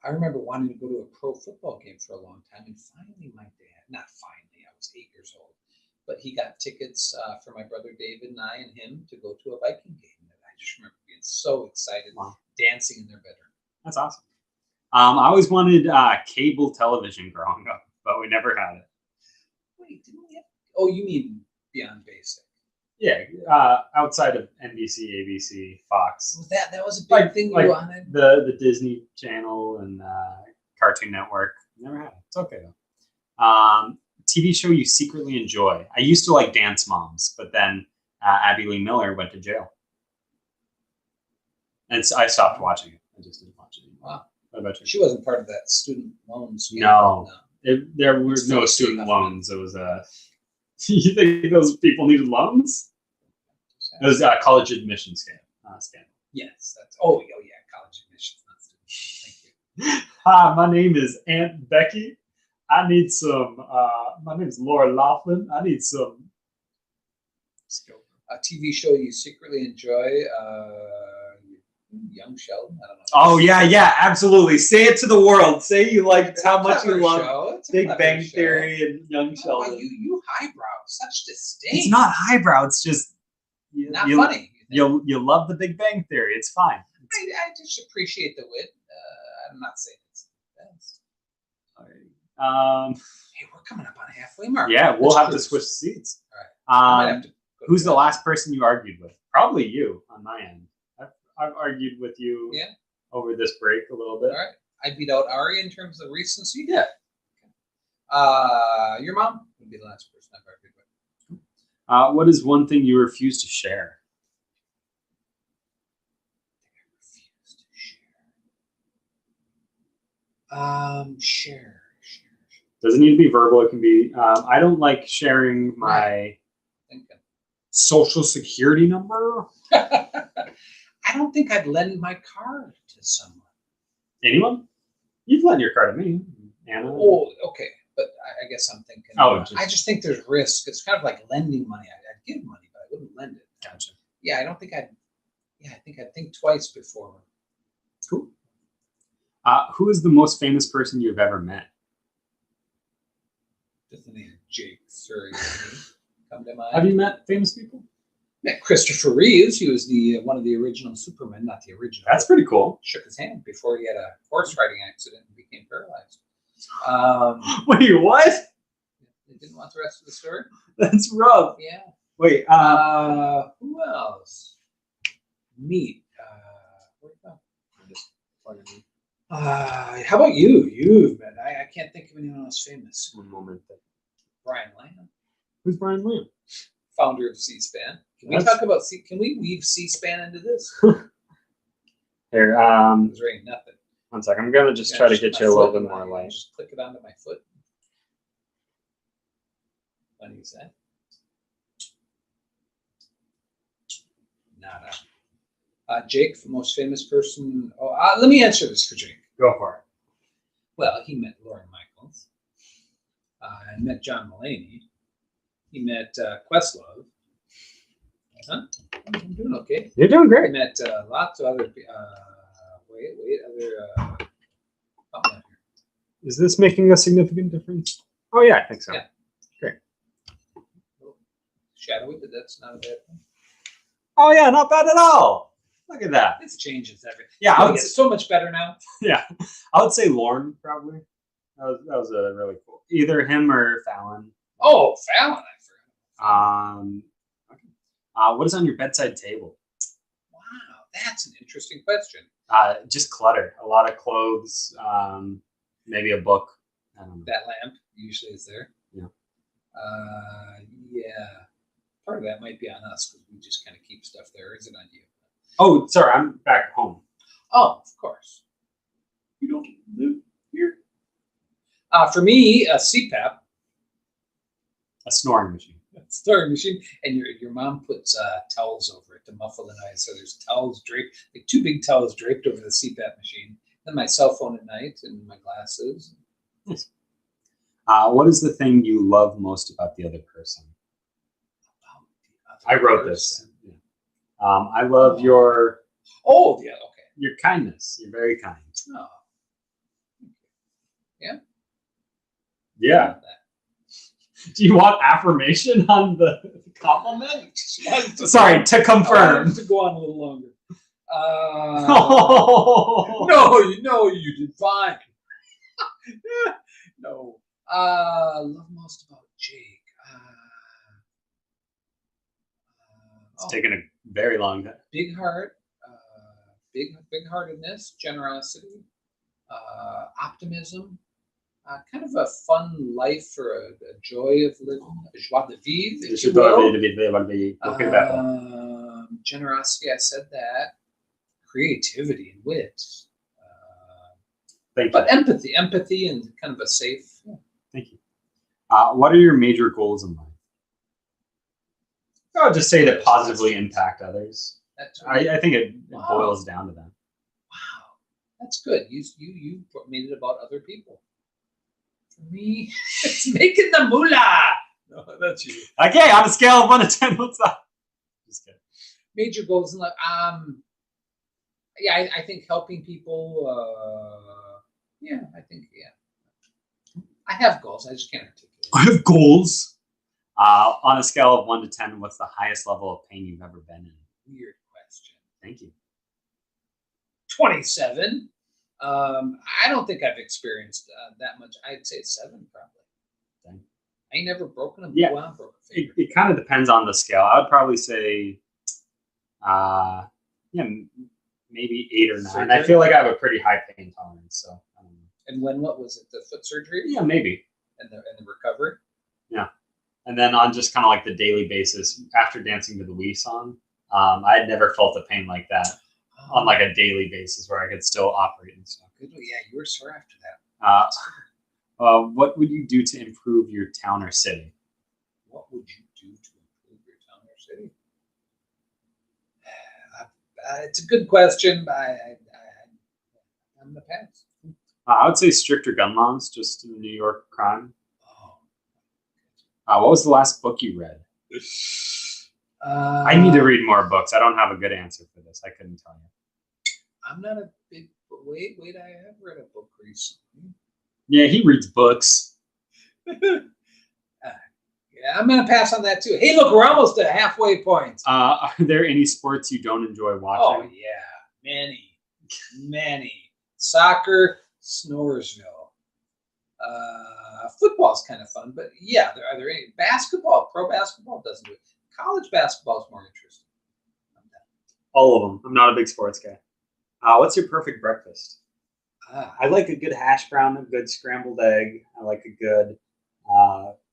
I remember wanting to go to a pro football game for a long time, and finally my dad, not finally, I was 8 years old, but he got tickets for my brother David and I and him to go to a Viking game. And I just remember being so excited, dancing in their bedroom. That's awesome. I always wanted cable television growing up, but we never had it. Wait, didn't we have? Oh, you mean beyond basic? Yeah, outside of NBC, ABC, Fox. Was that was a big thing you wanted? The Disney Channel and Cartoon Network. Never had it. It's okay though. TV show you secretly enjoy. I used to like Dance Moms, but then Abby Lee Miller went to jail, and so I stopped watching it. I just didn't watch it anymore. Wow. What about you? She wasn't part of that student loans. No. There were no student loans. It was you think those people needed loans? It was a college admission scandal. Yes, that's. Oh yeah, college admissions. Not student. Thank you. Hi, my name is Aunt Becky. I need some. My name is Laura Laughlin. I need some. A TV show you secretly enjoy. Young Sheldon. I don't know. Oh yeah, absolutely. Say it to the world. Say you liked how much you love Big Bang Theory and Young Sheldon. Oh, you highbrow, such disdain. It's not highbrow. It's just not funny. You love the Big Bang Theory. It's fine. I just appreciate the wit. I'm not saying it's the best. Hey, we're coming up on a halfway mark. Yeah, we'll have to switch seats. All right. Who's the last person you argued with? Probably you on my end. I've argued with you over this break a little bit. All right. I beat out Ari in terms of recency. Yeah. Okay. Your mom would be the last person I've argued with. What is one thing you refuse to share? Share. Doesn't need to be verbal. It can be. I don't like sharing my social security number. I don't think I'd lend my card to someone. Anyone? You've lent your card to me, Anna. Oh, okay. But I guess I'm thinking. I just think there's risk. It's kind of like lending money. I'd give money, but I wouldn't lend it. Gotcha. Yeah, I don't think I'd. Yeah, I think I'd think twice before. Cool. Who is the most famous person you've ever met? Does the name Jake Surrey come to mind? Have you met famous people? Met Christopher Reeves. He was the one of the original Supermen, not the original. That's pretty cool. Shook his hand before he had a horse riding accident and became paralyzed. Wait, what? You didn't want the rest of the story? That's rough. Yeah. Wait. Who else? Meet. Where'd it go? How about you? You've met. I can't think of anyone else famous. One moment. Brian Lamb. Who's Brian Lamb? Founder of C-SPAN. Can we talk about Can we weave C-SPAN into this? Here, There's really nothing. One second. I'm gonna just try to get you a little bit more light. Just click it onto my foot. What do you say? Nada. Jake, the most famous person. Let me answer this for Jake. Go for it. Well, he met Lauren Michaels. I met John Mulaney. He met Questlove. Huh? I'm doing okay. You're doing great. He met lots of other. Is this making a significant difference? Oh yeah, I think so. Yeah. Great. Shadowy, but that's not a bad thing. Oh yeah, not bad at all. Look at that. This changes everything. Yeah, it's so much better now. Yeah, I would say Lauren probably. That was a really cool. Either him or Fallon. Oh, Fallon, I forgot. Okay. What is on your bedside table? Wow, that's an interesting question. Just clutter. A lot of clothes. Maybe a book. I don't know. That lamp usually is there. Yeah. Yeah. Part of that might be on us because we just kind of keep stuff there. Is it on you? Oh, sorry. I'm back at home. Oh, of course. You don't live here? For me, a CPAP. A snoring machine. sewing machine, and your mom puts towels over it to muffle the noise. So there's towels draped, like two big towels draped over the CPAP machine. Then my cell phone at night and my glasses. Nice. What is the thing you love most about the other person? I wrote this. Yeah. I love your. Oh, yeah. Okay. Your kindness. You're very kind. Oh. Yeah. Yeah. Do you want affirmation on the compliment? Sorry, to confirm. To go on a little longer. Oh. No, you did fine. No. Love most about Jake. It's taken a very long time. Big heart, big-heartedness, generosity, optimism, kind of a fun life for a joy of living, a joie de vivre, if you will. Generosity, I said that. Creativity and wit. Thank you. But empathy and kind of a safe. Yeah. Thank you. What are your major goals in life? I would just say to positively impact others. I think it boils down to that. Wow, that's good. You made it about other people. For me, it's making the moolah. No, that's you. Okay, on a scale of 1 to 10, what's that? Just kidding. Major goals in life. Yeah, I think helping people. Yeah, I think I have goals. I just can't articulate. I have goals. On a scale of 1 to 10, what's the highest level of pain you've ever been in? Weird question. Thank you. 27. I don't think I've experienced that much. I'd say 7 probably. Dang. I ain't never broken a Yeah. broke a finger. It kind of depends on the scale. I would probably say, maybe 8 or 9. Surgery? I feel like I have a pretty high pain tolerance, so I don't know. And what was it? The foot surgery? Yeah, maybe. And the recovery? Yeah. And then on just kind of like the daily basis, after dancing to the Wii song, I had never felt a pain like that on like a daily basis where I could still operate and stuff. Good. Yeah, you were sore after that. What would you do to improve your town or city? What would you do to improve your town or city? It's a good question, but I'm the pass. I would say stricter gun laws, just in New York crime. What was the last book you read? I need to read more books. I don't have a good answer for this. I couldn't tell you. I'm not a big... Wait, I have read a book recently. Yeah, he reads books. Yeah, I'm going to pass on that too. Hey, look, we're almost at halfway point. Are there any sports you don't enjoy watching? Oh, yeah. Many. Soccer, Snoresville. Football's kind of fun, but yeah, are there any basketball? Pro basketball doesn't do it. College basketball is more interesting. All of them. I'm not a big sports guy. What's your perfect breakfast? I like a good hash brown, a good scrambled egg. I like a good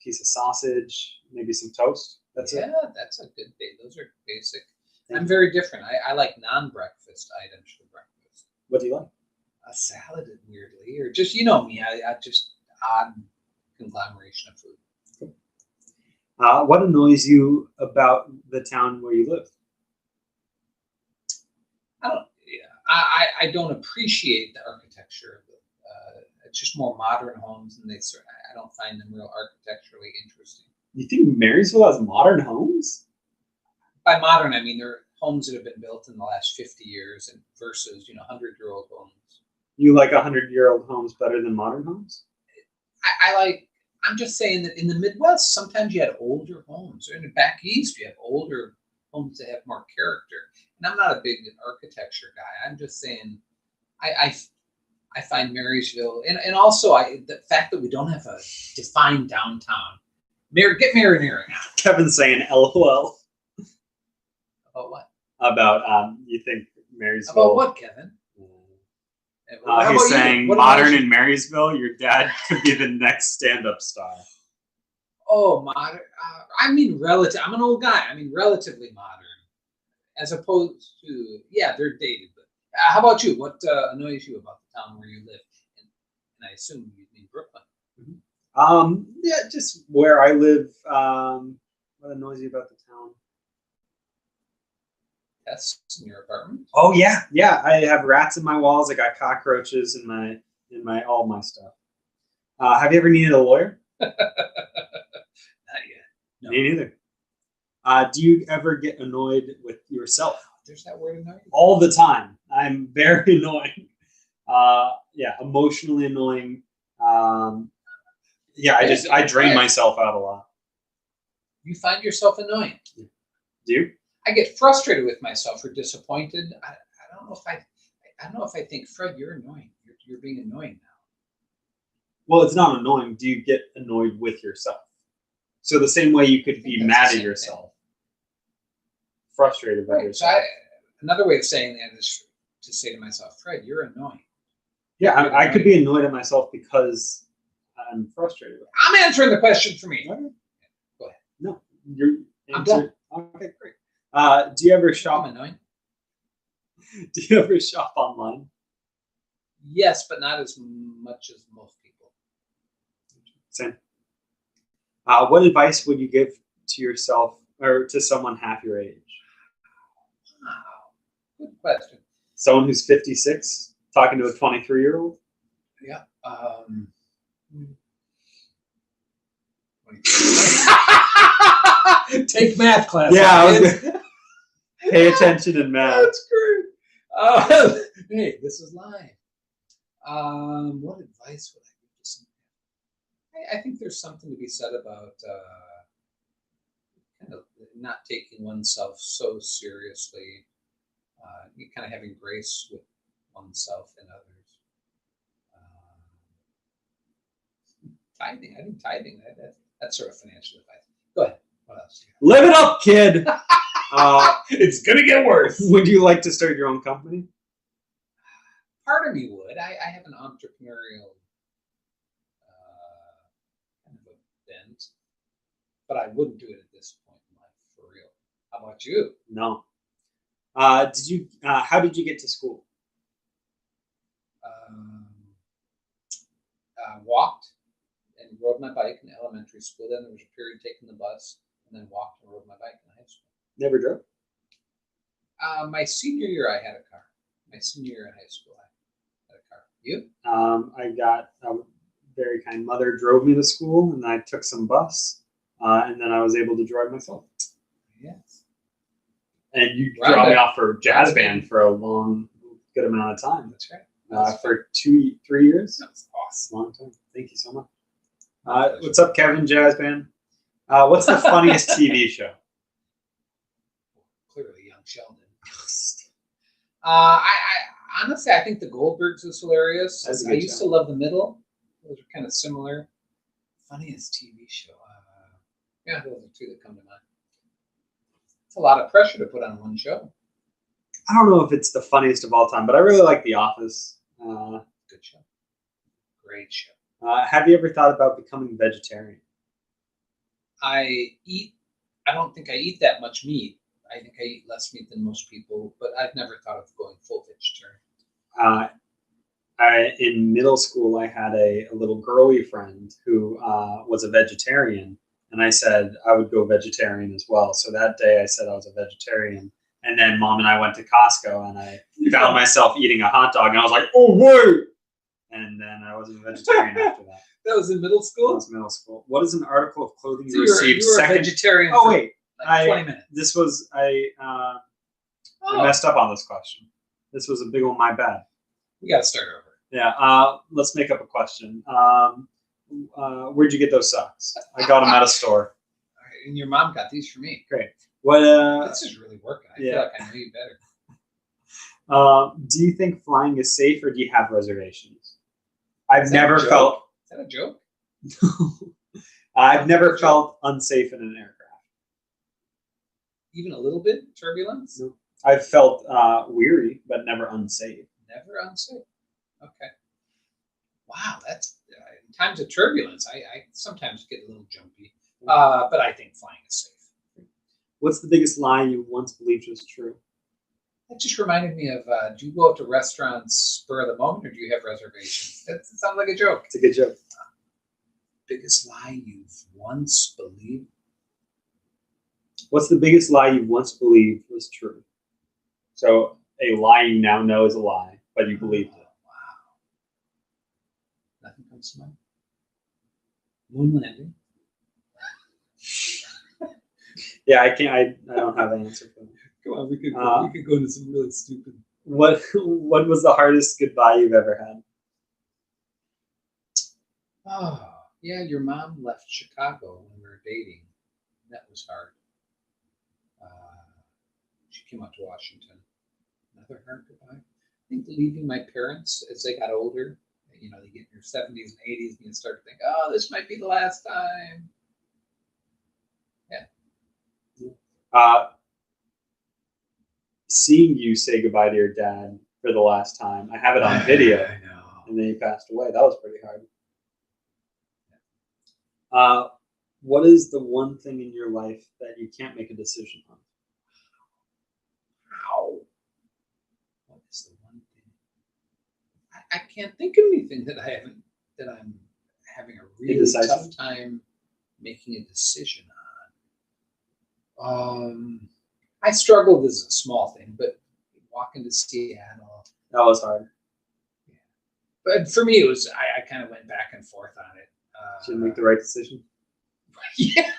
piece of sausage, maybe some toast. That's it. Yeah, that's a good day. Those are basic. I'm very different. I like non-breakfast items for breakfast. What do you like? A salad, weirdly, or just me. I just odd conglomeration of food. What annoys you about the town where you live? I don't appreciate the architecture. It's just more modern homes, and I don't find them real architecturally interesting. You think Marysville has modern homes? By modern, I mean they're homes that have been built in the last 50 years, and versus 100-year-old homes. You like 100-year-old homes better than modern homes? I'm just saying that in the Midwest, sometimes you had older homes. Or in the back east, you have older homes that have more character. And I'm not a big architecture guy. I'm just saying I find Marysville, and also the fact that we don't have a defined downtown. Get marinara now. Kevin's saying LOL. About what? About you think Marysville. About what, Kevin? He's saying modern in Marysville, your dad could be the next stand-up star. Oh, modern. I mean, relative. I'm an old guy. I mean, relatively modern, as opposed to they're dated. But how about you? What annoys you about the town where you live? And I assume you mean Brooklyn. Mm-hmm. Just where I live. What annoys you about the town? Pests in your apartment? Oh yeah. I have rats in my walls. I got cockroaches in my all my stuff. Have you ever needed a lawyer? Not yet. No. Me neither. Do you ever get annoyed with yourself? There's that word annoying. All the time. I'm very annoying. Yeah, emotionally annoying. Yeah, I drain myself out a lot. You find yourself annoying. Do you? I get frustrated with myself or disappointed. I don't know if I think, Fred, you're annoying. You're being annoying now. Well, it's not annoying. Do you get annoyed with yourself? So the same way you could be mad at yourself, frustrated by yourself. So another way of saying that is to say to myself, Fred, you're annoying. Yeah, I could be annoyed at myself because I'm frustrated. I'm answering the question for me. Okay. Go ahead. No, you're I'm done. Okay, great. Do you ever shop? I'm annoying. Do you ever shop online? Yes, but not as much as most people. Same. What advice would you give to yourself or to someone half your age? Wow, good question. Someone who's 56 talking to a 23-year-old? Yeah. Take math class. Yeah. Pay attention in math. That's great. Hey, this is live. What advice would I give to someone? I think there's something to be said about kind of not taking oneself so seriously. You kind of having grace with oneself and others. Tithing. I think tithing. That's sort of financial advice. Go ahead. What else? Live it up, kid. It's gonna get worse. Would you like to start your own company? Part of me would. I have an entrepreneurial kind of a bent, but I wouldn't do it at this point in life for real. How about you? No. Did you? How did you get to school? Walked and rode my bike in elementary school. Then there was a period taking the bus, and then walked and rode my bike in high school. Never drove? My senior year, I had a car. My senior year in high school, I had a car. You? I got a very kind mother drove me to school, and I took some bus, and then I was able to drive myself. Yes. And you dropped me off for jazz band for a long, good amount of time. That's right. For 3 years. That's awesome. Long time. Thank you so much. What's up, Kevin, jazz band? What's the funniest TV show? Clearly, Young Sheldon. I honestly, I think the Goldbergs is hilarious. I used to love The Middle. Those are kind of similar. Funniest TV show. Yeah, those are two that come to mind. It's a lot of pressure to put on one show. I don't know if it's the funniest of all time, but I really like The Office. Good show. Great show. Have you ever thought about becoming vegetarian? I don't think I eat that much meat. I think I eat less meat than most people, but I've never thought of going full vegetarian. In middle school, I had a little girly friend who was a vegetarian, and I said I would go vegetarian as well. So that day I said I was a vegetarian, and then Mom and I went to Costco, and I found myself eating a hot dog, and I was like, oh, wait! And then I was a vegetarian after that. That was in middle school? That was middle school. What is an article of clothing you received second? You were a vegetarian Oh, wait. Like 20 minutes. This was, I messed up on this question. This was a big one, my bad. We got to start over. Yeah, let's make up a question. Where'd you get those socks? I got them at a store. All right, and your mom got these for me. Great. What? This is really working. I feel like I know you better. Do you think flying is safe, or do you have reservations? I've never felt. Is that a joke? I've never felt unsafe in an aircraft. Even a little bit turbulence? No. I've felt weary, but never unsafe. Never unsafe. Okay. Wow, that's in times of turbulence. I sometimes get a little jumpy, but I think flying is safe. What's the biggest lie you once believed was true? That just reminded me of, do you go out to restaurants spur of the moment, or do you have reservations? That sounds like a joke. It's a good joke. Biggest lie you've once believed? What's the biggest lie you once believed was true? So a lie you now know is a lie, but you believed it. Wow. Nothing comes to mind. Moon landing. Yeah, I can't. I don't have an answer for that. Come on, we could go into some really stupid. What was the hardest goodbye you've ever had? Oh, yeah, your mom left Chicago when we were dating. That was hard. She came out to Washington. Another hard goodbye. I think leaving my parents as they got older. You know, they get in your 70s and 80s and you start to think, oh, this might be the last time. Seeing you say goodbye to your dad for the last time. I have it on video. I know. And then he passed away. That was pretty hard. What is the one thing in your life that you can't make a decision on? How? What is the one thing? I can't think of anything that I'm having a really Indecisive? tough time making a decision on. I struggled as a small thing, but walking to Seattle. That was hard. Yeah. But for me, it was I kind of went back and forth on it. Did you make the right decision? Yeah.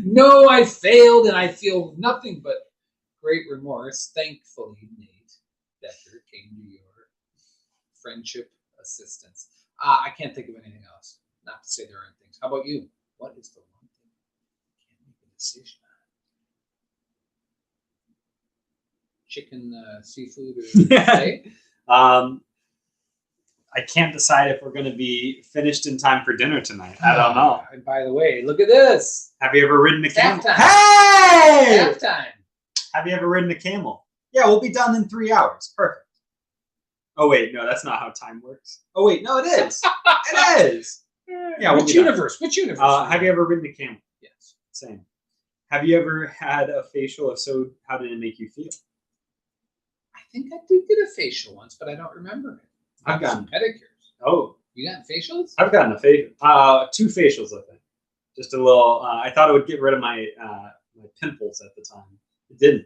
No, I failed, and I feel nothing but great remorse. Thankfully, Nate Becker came to your friendship assistance. I can't think of anything else. Not to say there aren't things. How about you? What is the one thing you can't make a decision on? Chicken, seafood, or steak? I can't decide if we're going to be finished in time for dinner tonight. I don't know. And by the way, look at this. Have you ever ridden a camel? Halftime. Hey! Halftime. Have you ever ridden a camel? Yeah, we'll be done in 3 hours. Perfect. Oh, wait. No, that's not how time works. Oh, wait. No, it is. It is. Yeah, Which universe? Which universe? Have you ever ridden a camel? Yes. Same. Have you ever had a facial? If so, how did it make you feel? I think I did get a facial once, but I don't remember it. I've gotten pedicures. Oh, You got facials? I've gotten a facial. 2 facials, I think. Just a little. I thought it would get rid of my my pimples at the time. It didn't.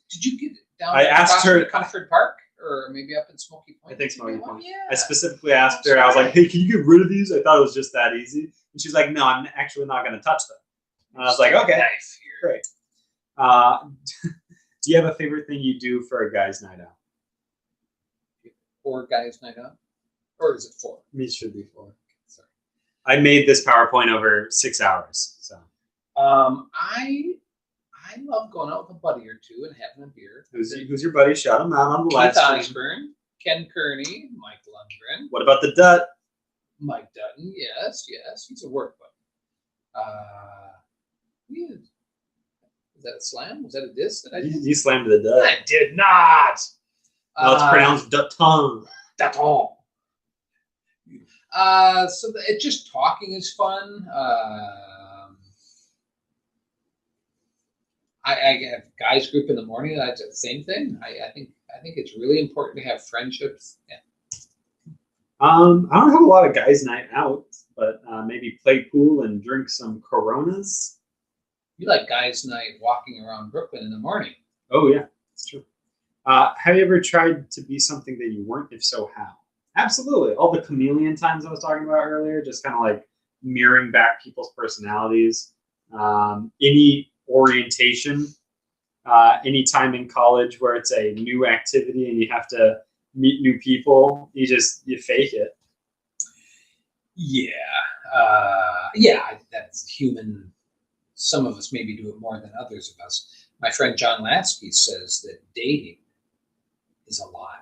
Did you get it down I asked her- in Comfort Park or maybe up in Smoky Point? I think Smoky Point. Yeah. I specifically asked her. I was like, "Hey, can you get rid of these?" I thought it was just that easy, and she's like, "No, I'm actually not going to touch them." And I was like, "Okay, Knife here. great." Do you have a favorite thing you do for a guy's night out? 4 guys night out? Or is it 4? Me should be 4. Sorry. I made this PowerPoint over 6 hours. So I love going out with a buddy or two and having a beer. who's your buddy? Shout him out on the live Keith stream. Osborne, Ken Kearney, Mike Lundgren, What about the Dut? Mike Dutton. Yes, he's a work buddy. Yeah. Was that a slam? Was that a diss that I did? You slammed the Dut. I did not. No, it's pronounced Dutton. Dutton. So it just talking is fun. I have guys group in the morning. I do the same thing. I think it's really important to have friendships. Yeah. I don't have a lot of guys' night out, but maybe play pool and drink some Coronas. You like guys' night walking around Brooklyn in the morning. Oh yeah, it's true. Have you ever tried to be something that you weren't? If so, how? Absolutely. All the chameleon times I was talking about earlier, just kind of like mirroring back people's personalities. Any orientation, any time in college where it's a new activity and you have to meet new people, you fake it. Yeah. That's human. Some of us maybe do it more than others of us. My friend John Lasky says that dating is a lie.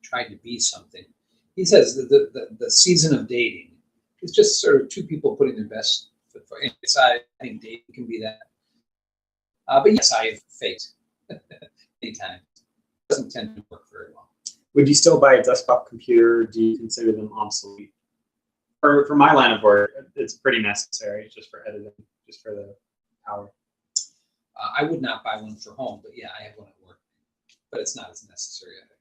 Try to be something. He says that the season of dating is just sort of 2 people putting their best foot forward. I think dating can be that. But yes, I have faked many times. It doesn't tend to work very well. Would you still buy a desktop computer? Or do you consider them obsolete? For my line of work, it's pretty necessary just for editing, just for the power. I would not buy one for home, but yeah, I have one at work. But it's not as necessary, I think.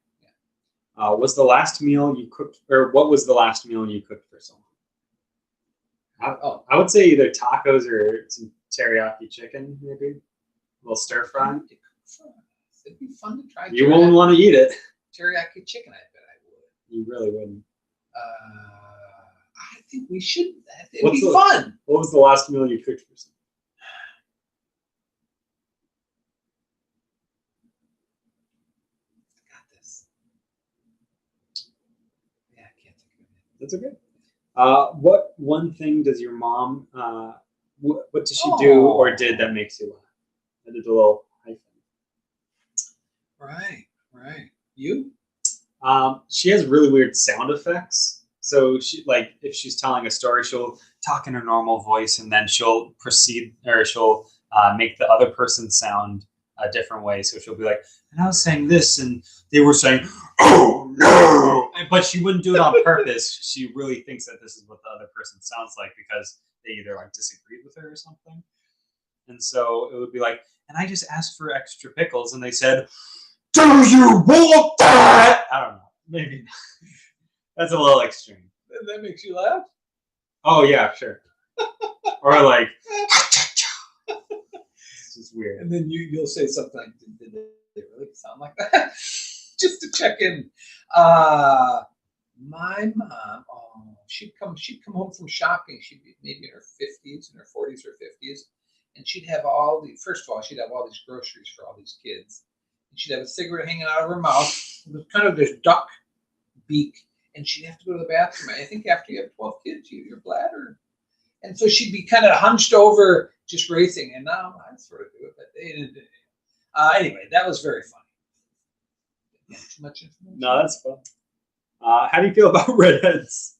Yeah. Was the last meal you cooked, or what was the last meal you cooked for someone? I would say either tacos or some teriyaki chicken, maybe a little stir fry. It'd be fun to try. You won't want to eat it. Teriyaki chicken, I bet I would. You really wouldn't. I think we should. It'd be fun. What was the last meal you cooked for someone? I got this. Yeah, I can't think of it. That's okay. What one thing does your mom? What does she do or did that makes you laugh? I did a little hyphen. Right. You? She has really weird sound effects. So she, like, if she's telling a story, she'll talk in her normal voice, and then she'll proceed, or she'll make the other person sound a different way. So she'll be like, "And I was saying this, and they were saying, oh no!" But she wouldn't do it on purpose. She really thinks that this is what the other person sounds like because they either like disagreed with her or something. And so it would be like, "And I just asked for extra pickles, and they said, 'Do you want that?'" I don't know. Maybe not. That's a little extreme. And that makes you laugh? Oh, yeah, sure. Or like, it's just weird. And then you'll say something like, did they really sound like that? Just to check in. My mom, she'd come home from shopping. She'd be maybe in her 50s, in her 40s or 50s. And she'd have first of all, she'd have all these groceries for all these kids. And she'd have a cigarette hanging out of her mouth with kind of this duck beak. And she'd have to go to the bathroom. I think after you have 12 kids, your bladder. And so she'd be kind of hunched over, just racing. And now I sort of do it, but they didn't do it. Anyway, that was very funny. Yeah, too much information? No, that's fun. How do you feel about redheads?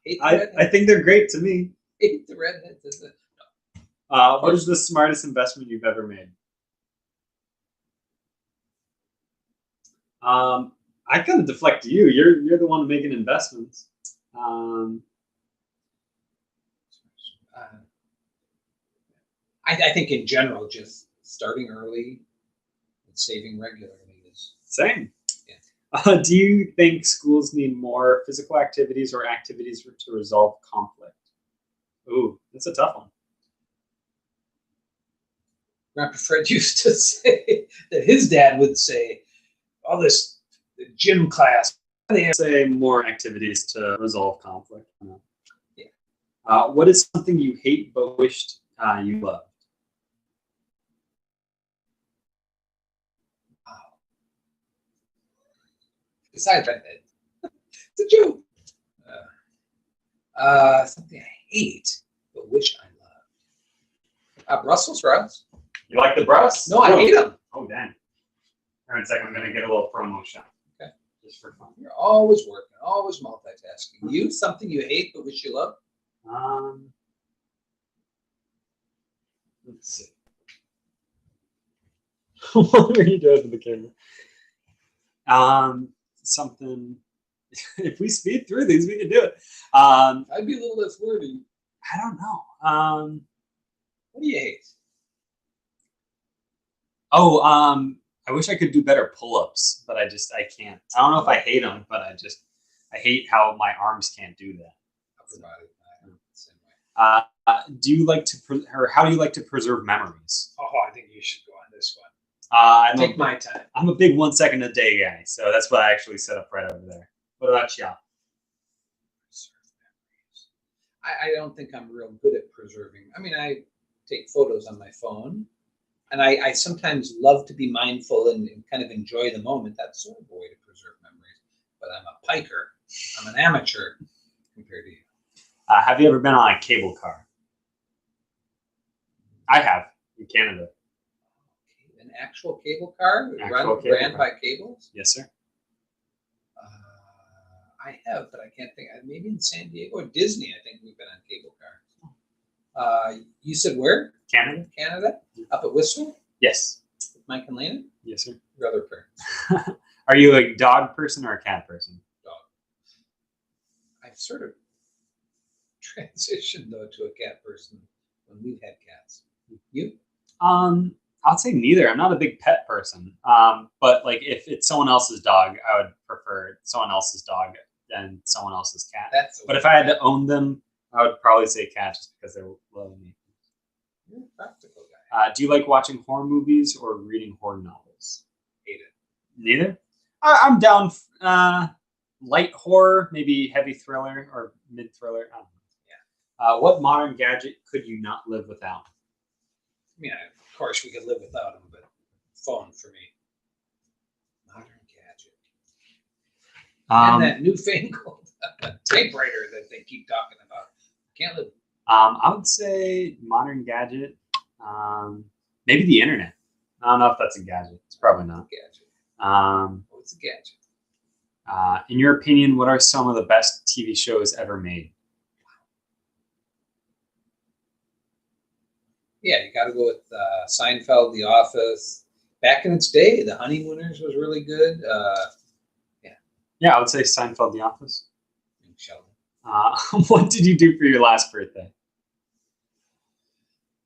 Hate the redheads. I think they're great to me. Hate the redheads. What is the smartest investment you've ever made? I kind of deflect to you. You're the one making investments. I think in general, just starting early and saving regularly is same. Yeah. Do you think schools need more physical activities or activities to resolve conflict? Ooh, that's a tough one. Grandpa Fred used to say that his dad would say, all this gym class. They say more activities to resolve conflict. Yeah. What is something you hate but wished you loved? Wow. Besides redhead, it's a joke. Something I hate but wish I loved. Brussels sprouts. You like the breasts? No, I hate them. Oh, dang. All right, a second. I'm going to get a little promo shot. Okay. Just for fun. You're always working, always multitasking. You, something you hate but wish you loved? Let's see. What are you doing to the camera? Something. If we speed through these, we can do it. I'd be a little less wordy. I don't know. What do you hate? I wish I could do better pull-ups, but I can't. I don't know if I hate them, but I hate how my arms can't do that. Upper body. I know, same way. Do you like to, or how do you like to preserve memories? Oh, I think you should go on this one. Take my time. I'm a big 1 second a day guy, so that's what I actually set up right over there. What about you? Preserve memories. I don't think I'm real good at preserving. I mean, I take photos on my phone. And I sometimes love to be mindful and kind of enjoy the moment. That's sort of a way to preserve memories. But I'm a piker. I'm an amateur compared to you. Have you ever been on a cable car? I have, in Canada. An actual cable car? Ran by cables? Yes, sir. I have, but I can't think. Maybe in San Diego or Disney, I think we've been on cable cars. You said where? Canada. Canada? Up at Whistler? Yes. With Mike and Lena? Yes, sir. Your other parents? Are you a dog person or a cat person? Dog. I've sort of transitioned, though, to a cat person when we've had cats. You? I'll say neither. I'm not a big pet person. But like if it's someone else's dog, I would prefer someone else's dog than someone else's cat. But if I had to own them, I would probably say cat just because they're loving me. You're a practical guy. Do you like watching horror movies or reading horror novels? Hate it. Neither. I'm down. Light horror, maybe heavy thriller or mid thriller. I don't know. Yeah. What modern gadget could you not live without? I mean, of course, we could live without them, but phone for me. Modern gadget. And that newfangled typewriter that they keep talking about. Can't live. I would say modern gadget. Maybe the internet. I don't know if that's a gadget. It's probably not. Gadget. What's a gadget? In your opinion, what are some of the best TV shows ever made? Yeah, you got to go with Seinfeld, The Office. Back in its day, The Honeymooners was really good. Yeah, I would say Seinfeld, The Office. Sheldon. What did you do for your last birthday?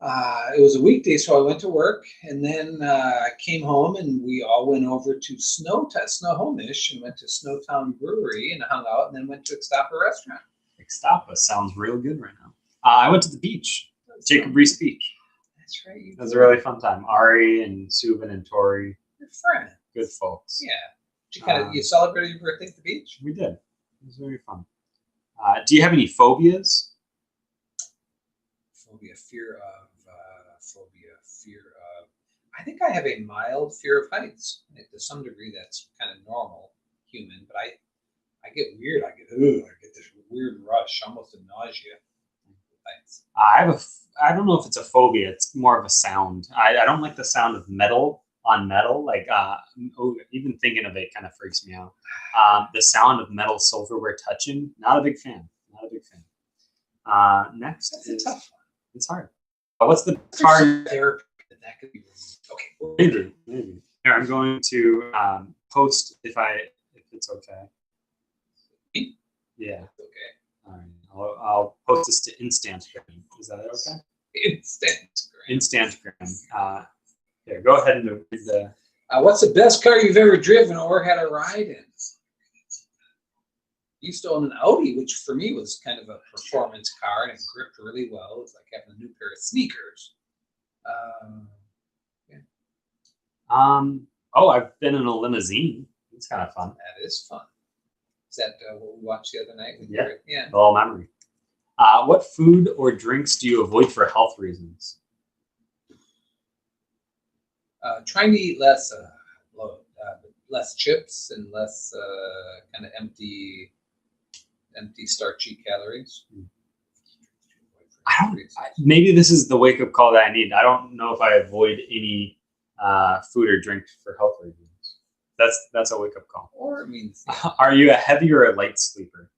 It was a weekday, so I went to work, and then I came home, and we all went over to Snohomish, and went to Snowtown Brewery and hung out, and then went to Ixtapa Restaurant. Ixtapa sounds real good right now. I went to the beach, Jacob Reese Beach. That's right. It was a really fun time. Ari and Subin and Tori. Your friend. Good folks. Yeah. You celebrated your birthday at the beach? We did. It was very fun. Do you have any phobias? Fear of. I think I have a mild fear of heights. To some degree, that's kind of normal, human. But I get weird. I get this weird rush, almost a nausea. Heights. I don't know if it's a phobia. It's more of a sound. I don't like the sound of metal on metal. Like even thinking of it kind of freaks me out. The sound of metal silverware touching. Not a big fan. Next That's is a tough one. It's hard. What's the card? Therapy. That could be okay. Maybe. Here, I'm going to post if it's okay. Yeah. Okay. All right. I'll post this to Instagram. Is that okay? Instagram. Here, go ahead and read the. What's the best car you've ever driven or had a ride in? Used to own an Audi, which for me was kind of a performance car, and it gripped really well. It was like having a new pair of sneakers. I've been in a limousine. It's kind of fun. That is fun. Is that what we watched the other night? Yeah. All memory. What food or drinks do you avoid for health reasons? Trying to eat less chips and less kind of empty starchy calories. Maybe this is the wake-up call that I need. I don't know if I avoid any food or drink for health reasons. That's a wake-up call. Or it means. Are you a heavy or a light sleeper?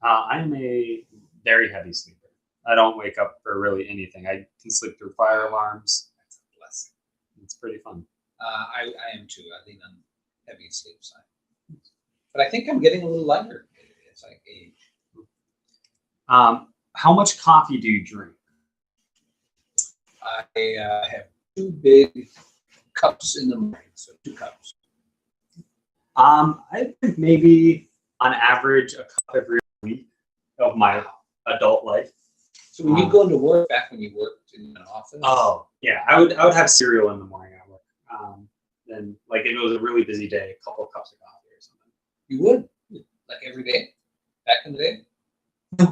I am a very heavy sleeper. I don't wake up for really anything. I can sleep through fire alarms. That's a blessing. It's pretty fun. I am too. I lean on heavy sleep side. But I think I'm getting a little lighter as I age. How much coffee do you drink? I have 2 big cups in the morning, so 2 cups. I think maybe on average a cup every week of my adult life. So when you go into work, back when you worked in an office? Oh, yeah. I would have cereal in the morning at work. Then, like, if it was a really busy day, a couple of cups of coffee or something. You would? Like every day? Back in the day?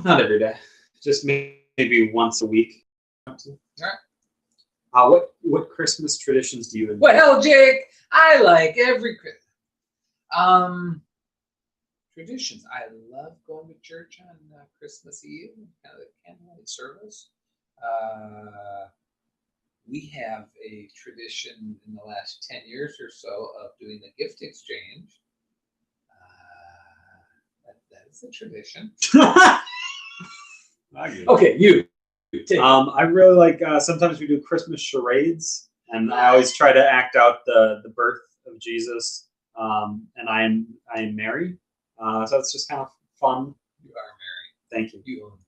Not every day. Just maybe once a week. All right. What Christmas traditions do you enjoy? Well, Jake, I like every Christmas. Traditions. I love going to church on Christmas Eve, kind of the candlelight service. We have a tradition in the last 10 years or so of doing the gift exchange. That is a tradition. Okay, you. I really like, sometimes we do Christmas charades, and I always try to act out the birth of Jesus, and I am Mary. So it's just kind of fun. You are Mary. Thank you. You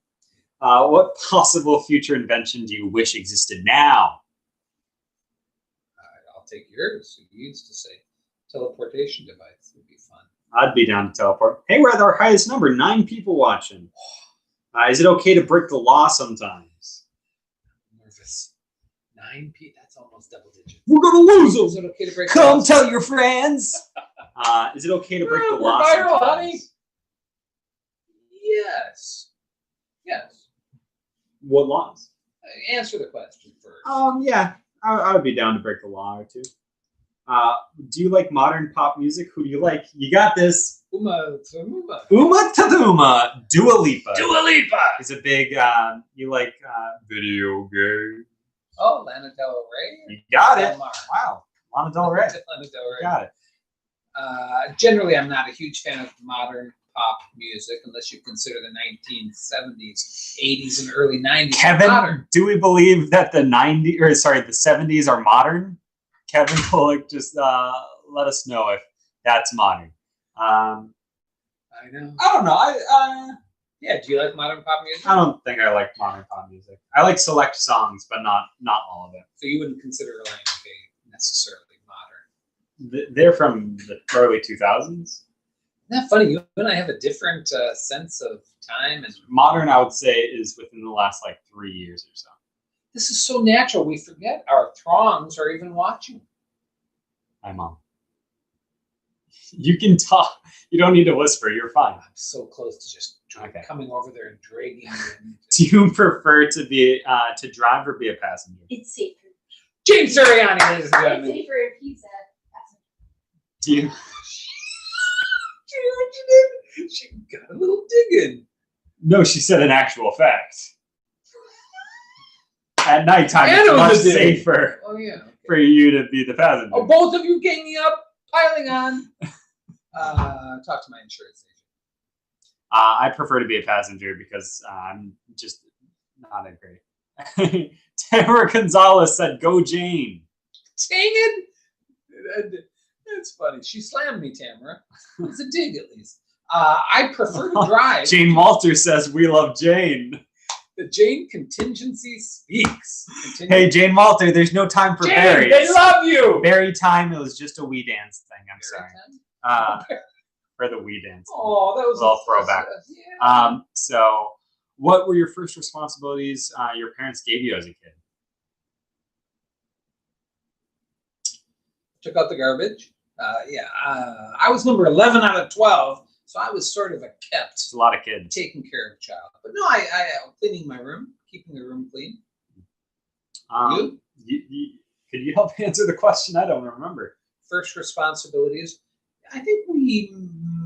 what possible future invention do you wish existed now? I'll take yours. You used to say teleportation device would be fun. I'd be down to teleport. Hey, we're at our highest number, 9 people watching. Is it okay to break the law sometimes? That's almost double digits. We're gonna lose Is them. it okay to break? Come the tell your friends. Is it okay to break the We're law viral, sometimes? honey. Yes. Yes. What laws? Answer the question first. Yeah, I would be down to break the law or two. Do you like modern pop music? Who do you like? You got this. Uma Thurman. Uma Thurman. Dua Lipa. Dua Lipa. Is a big. You like video game? Oh, Lana Del Rey. You got it. Del Mar. Wow, Lana Del Rey. Lana Del Rey. Got it. Generally, I'm not a huge fan of modern pop music unless you consider the 1970s, 80s, and early 90s. Kevin, modern. do we believe that the 70s are modern? Kevin Bullock, just let us know if that's modern. I know. I don't know. Yeah, do you like modern pop music? I don't think I like modern pop music. I like select songs, but not all of it. So you wouldn't consider Elena Faye necessarily modern? They're from the early 2000s. Isn't that funny? You and I have a different sense of time. And Modern, I would say, is within the last 3 years or so. this is so natural. We forget our throngs are even watching. Hi, Mom. You can talk. You don't need to whisper. You're fine. I'm so close to just coming over there and dragging you in. Do you prefer to be to drive or be a passenger? It's safer. James Sirianni, ladies and It's gentlemen. safer if he's a passenger. Do you? She got a little digging. No, she said an actual fact. At nighttime, And it's it was much a dig. safer Oh, yeah. Okay. for you to be the passenger. Oh, both of you ganging up, piling on. Talk to my insurance agent. I prefer to be a passenger because I'm just not a great. Tamara Gonzalez said, "Go Jane." Dang it! That's funny. She slammed me, Tamara. It's a dig, at least. I prefer to drive. Jane Walter says, "We love Jane." The Jane contingency speaks. Hey, Jane Walter, there's no time for Jane, berries. they love you. Berry time. It was just a wee dance thing. I'm Berry sorry. time? For the wee dance. Oh, that was a little throwback. Yeah. So, what were your first responsibilities your parents gave you as a kid? Took out the garbage. I was number 11 out of 12, so I was sort of a kept, It's a lot of kids. taking care of child. But no, I cleaning my room, keeping the room clean. Could you help answer the question? I don't remember. First responsibilities. I think we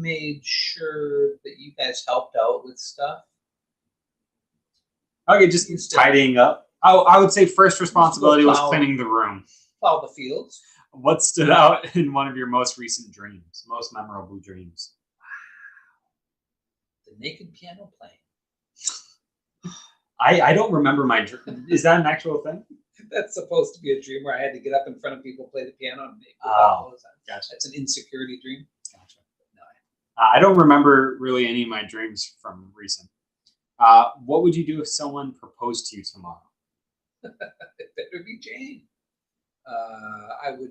made sure that you guys helped out with stuff. Okay, just tidying up. I would say first responsibility was cleaning the room. Plow the fields. What stood out in one of your most recent dreams? Most memorable dreams? The naked piano playing. I don't remember my dream. Is that an actual thing? That's supposed to be a dream where I had to get up in front of people, play the piano, and make Oh, gotcha. That's an insecurity dream. Gotcha. No, I don't remember really any of my dreams from recent. What would you do if someone proposed to you tomorrow? it better be Jane. I would.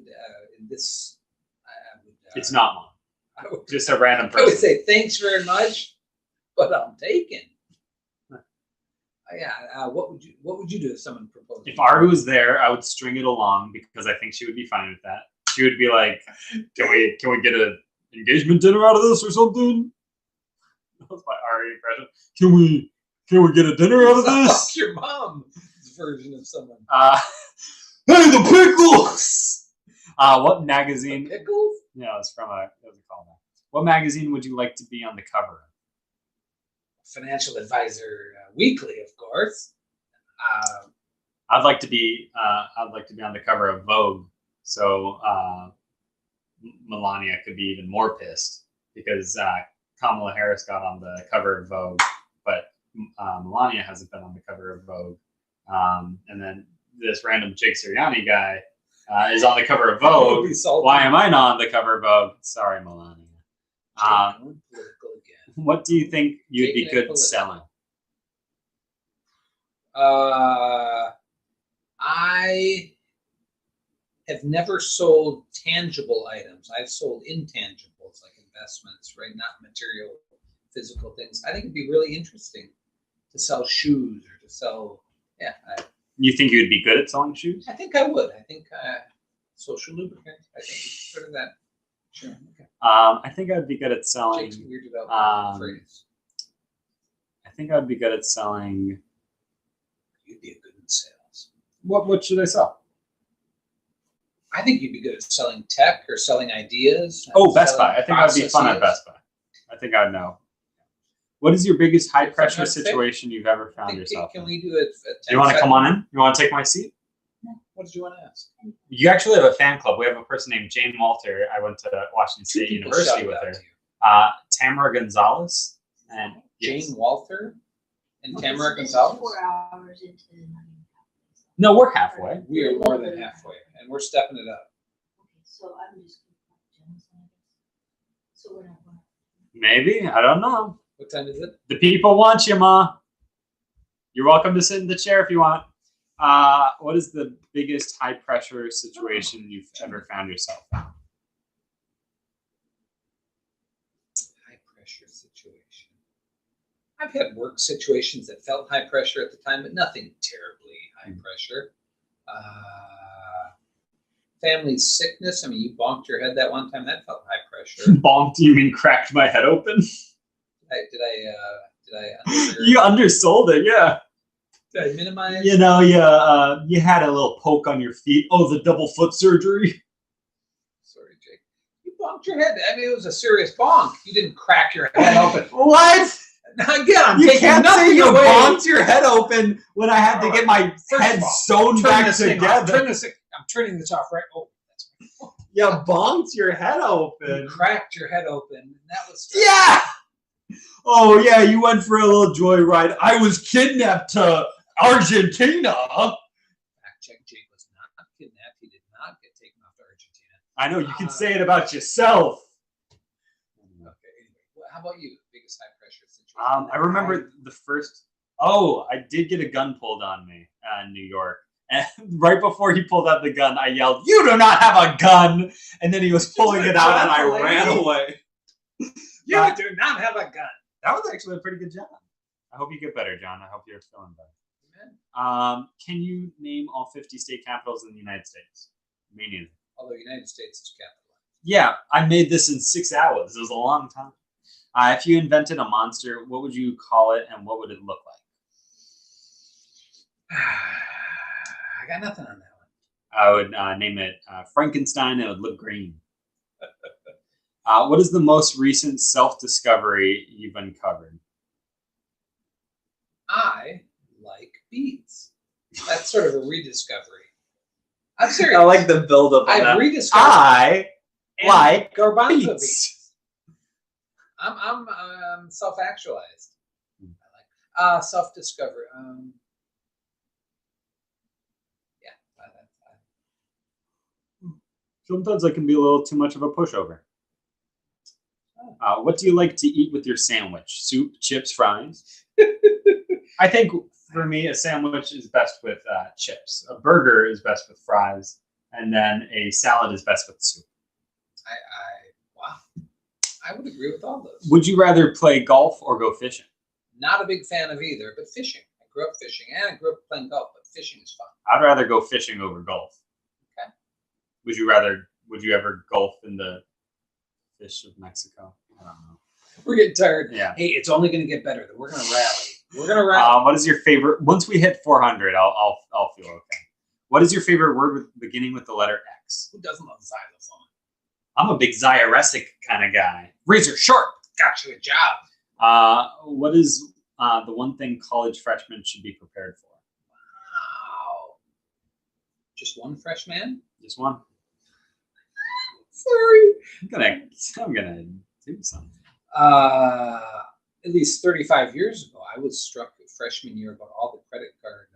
It's not mine. I would, Just a random I person. would say thanks very much, but I'm taken. What would you do if someone proposed? If Ari was there, I would string it along because I think she would be fine with that. She would be like, "Can we get an engagement dinner out of this or something?" That was my Ari impression. Can we get a dinner out of this? Your mom's version of someone. Hey, the pickles! What magazine? The pickles? No, it was a callback. What magazine would you like to be on the cover of? Financial Advisor Weekly, of course. I'd like to be on the cover of Vogue, so Melania could be even more pissed because Kamala Harris got on the cover of Vogue, but Melania hasn't been on the cover of Vogue, and then this random Jake Sirianni guy is on the cover of Vogue. Why am I not on the cover of Vogue? Sorry, Melania. What do you think you'd be good at selling? I have never sold tangible items. I've sold intangibles like investments, right? Not material, physical things. I think it'd be really interesting to sell shoes or to sell, You think you would be good at selling shoes? I think I would. I think social lubricant. I think sort of that. Sure. Okay. I think I'd be good at selling. Jake's weirded out by the phrase. I think I'd be good at selling. You'd be good in sales. What should I sell? I think you'd be good at selling tech or selling ideas. Oh, Best Buy. I think I'd be fun at processes. Best Buy. I think I'd know. What is your biggest high pressure That's fair. situation you've ever I found think, yourself can in? we do it? Do you want to come on in? You want to take my seat? What did you want to ask? You actually have a fan club. We have a person named Jane Walter. I went to Washington Two State people University shouted with out her. to you. Tamara Gonzalez and Jane yes. Walter and Okay, Tamara so this is Gonzalez. 4 hours into the night. No, we're halfway. We are more than halfway, and we're stepping it up. Okay, so I'm just going to Jen's on this. So we're not going. Maybe. I don't know. What time is it? The people want you, Ma. You're welcome to sit in the chair if you want. What is the biggest high pressure situation you've ever found yourself in? High pressure situation. I've had work situations that felt high pressure at the time, but nothing terribly high pressure. Family sickness. I mean, you bonked your head that one time. That felt high pressure. Bonked? You mean cracked my head open? Did I You undersold it, yeah. did I minimize? You know, you had a little poke on your feet. Oh, the double foot surgery. Sorry, Jake. You bonked your head. I mean, it was a serious bonk. You didn't crack your head open. What? Now, again, I'm You taking can't say nothing you away. bonked your head open when I had to get my First head of all, sewn Turn back this thing off. together. I'm turning this off right. Oh, that's my fault. You bonked your head You open. cracked your head open, and that was Yeah. Oh yeah, you went for a little joyride. I was kidnapped to Argentina. Fact check. Jake was not kidnapped. He did not get taken off to Argentina. I know you can say it about yourself. Okay. Anyway, well, how about you? Biggest high pressure situation. I remember the first. Oh, I did get a gun pulled on me in New York. And right before he pulled out the gun, I yelled, "You do not have a gun!" And then he was pulling it out, and I ran away. You do not have a gun. That was actually a pretty good job. I hope you get better, John. I hope you're feeling better. Amen. Can you name all 50 state capitals in the United States? Me neither. Although United States is capital. Yeah, I made this in 6 hours. It was a long time. If you invented a monster, what would you call it, and what would it look like? I got nothing on that one. I would name it Frankenstein, and it would look green. What is the most recent self-discovery you've uncovered? I like beets. That's sort of a rediscovery. I'm serious. I like the build-up on I've that. rediscovered. I and like garbanzo beets. beans. I'm self-actualized. I like self-discovery. Sometimes I can be a little too much of a pushover. What do you like to eat with your sandwich? Soup, chips, fries? I think for me, a sandwich is best with chips. A burger is best with fries. And then a salad is best with soup. Wow. I would agree with all those. Would you rather play golf or go fishing? Not a big fan of either, but fishing. I grew up fishing, and I grew up playing golf, but fishing is fun. I'd rather go fishing over golf. Okay. Would you ever golf in the fish of Mexico? I don't know. We're getting tired. Yeah. Hey, it's only going to get better. We're going to rally. We're going to rally. What is your favorite? Once we hit 400, I'll feel okay. What is your favorite word beginning with the letter X? Who doesn't love xylophone? I'm a big Xyresic kind of guy. Razor sharp. Got you a job. What is the one thing college freshmen should be prepared for? Wow. Just one freshman? Just one. Sorry. I'm gonna do something. At least 35 years ago, I was struck with freshman year about all the credit card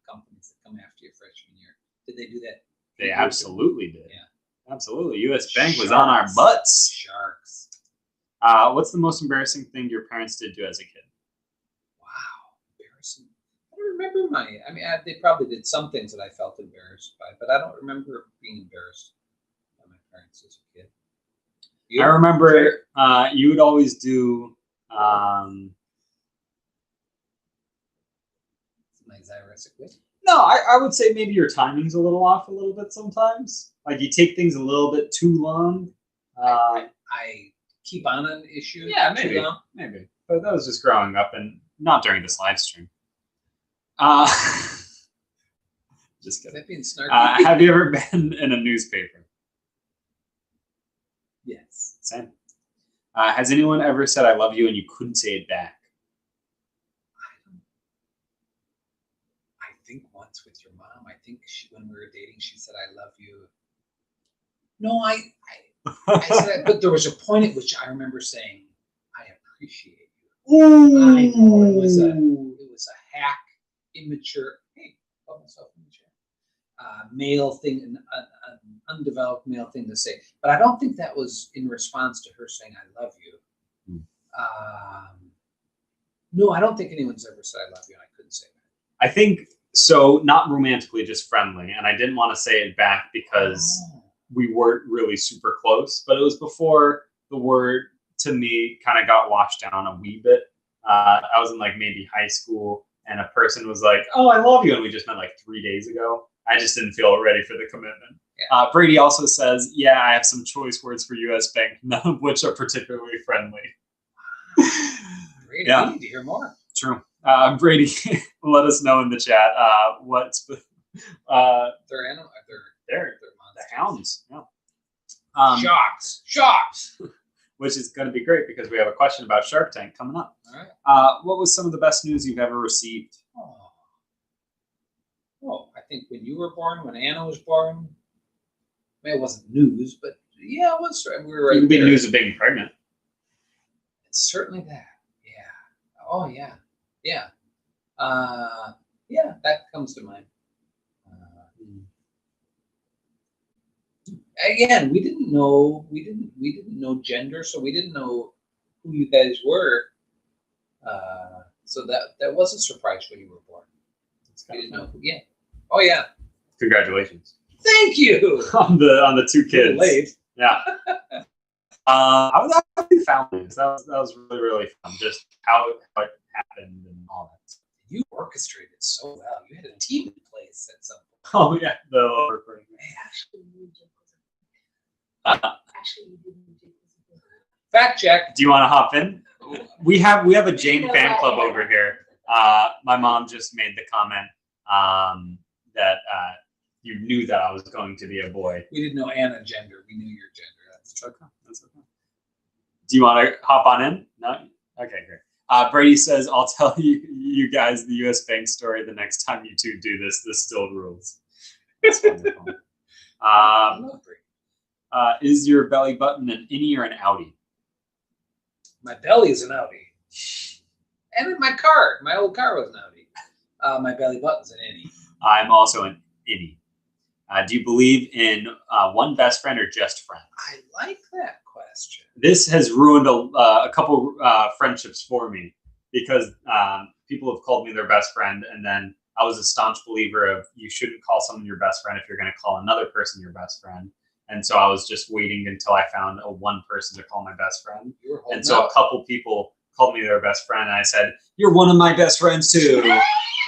companies that come after your freshman year. Did they do that? They absolutely did. Yeah. Absolutely. U.S. Bank was on our butts. Sharks. What's the most embarrassing thing your parents did to you as a kid? Wow. Embarrassing. I don't remember they probably did some things that I felt embarrassed by, but I don't remember being embarrassed by my parents as a kid. You? I remember you would always do My Xyresic wit? No, I would say maybe your timing's a little off a little bit sometimes. Like you take things a little bit too long. I keep on an issue. Yeah, too maybe. long. Maybe. But that was just growing up and not during this live stream. Just Is kidding. that being snarky? Have you ever been in a newspaper? Yes. Same. Has anyone ever said I love you and you couldn't say it back? I think once with your mom. I think when we were dating, she said I love you. No, I said, but there was a point at which I remember saying I appreciate you. Ooh. I know it was a hack, immature. Hey, call myself immature. Male thing, an undeveloped male thing to say. But I don't think that was in response to her saying I love you. No, I don't think anyone's ever said I love you and I couldn't say that. I think so, not romantically, just friendly. And I didn't want to say it back because we weren't really super close, but it was before the word to me kind of got washed down a wee bit. I was in like maybe high school and a person was like, oh, I love you. And we just met like 3 days ago. I just didn't feel ready for the commitment. Yeah. Brady also says, yeah, I have some choice words for US Bank, none of which are particularly friendly. Brady, we need to hear more. True. Brady, let us know in the chat what's They're animal. They're the hounds. Yeah. Shocks. Which is going to be great because we have a question about Shark Tank coming up. All right. What was some of the best news you've ever received? Oh, I think when you were born, when Anna was born, it wasn't news, but yeah, it was. We were right. It would be news of being pregnant. It's certainly that. Yeah. Oh yeah. Yeah. Yeah, that comes to mind. Again, we didn't know gender, so we didn't know who you guys were. So that was a surprise when you were born. We didn't know who. Yeah. Oh yeah. Congratulations. Thank you on the two kids. Late. Yeah. I was actually found that was really, really fun. Just how it happened and all that. You orchestrated so well. You had a team in place at some point. Oh yeah, the recording. Actually, you did. Fact check. Do you want to hop in? We have a Jane fan club over here. My mom just made the comment that you knew that I was going to be a boy. We didn't know Anna gender. We knew your gender. That's okay. That's okay. Do you want to hop on in? No? Okay, great. Brady says, I'll tell you guys the US Bank story the next time you two do this. This still rules. That's wonderful. I love Brady. Is your belly button an innie or an outie? My belly is an outie. And in my old car was an outie. My belly button's an innie. I'm also an innie. Do you believe in one best friend or just friends? I like that question. This has ruined a couple friendships for me because people have called me their best friend, and then I was a staunch believer of you shouldn't call someone your best friend if you're going to call another person your best friend. And so I was just waiting until I found one person to call my best friend. And so a couple people called me their best friend, and I said, "You're one of my best friends too."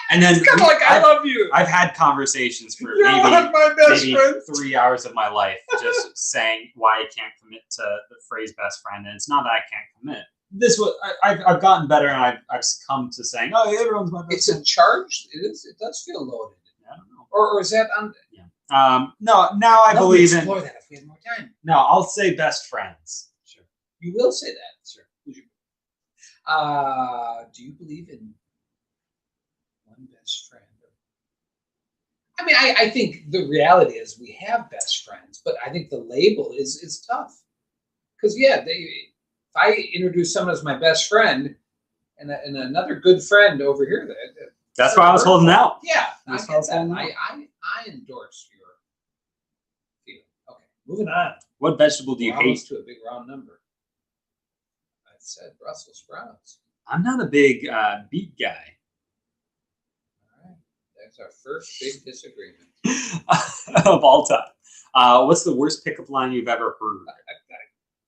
And then it's kind of like I love you. I've had conversations for maybe 3 hours of my life just saying why I can't commit to the phrase best friend. And it's not that I can't commit. This was I've gotten better, and I've come to saying, "Oh, everyone's my best friend." It's a charge. It does feel loaded. I don't know. Or is that yeah. No, now I believe in. Explore that if we had more time. No, I'll say best friends. Sure. You will say that, sir. Who's your? Do you believe in one best friend? I mean, I think the reality is we have best friends, but I think the label is tough. Because if I introduce someone as my best friend, and another good friend over here, that's why I was holding out. Yeah, I get that. I endorse your feeling. Okay, moving on. What vegetable do you hate? To a big round number. I said Brussels sprouts. I'm not a big beet guy. All right, that's our first big disagreement of all time. What's the worst pickup line you've ever heard?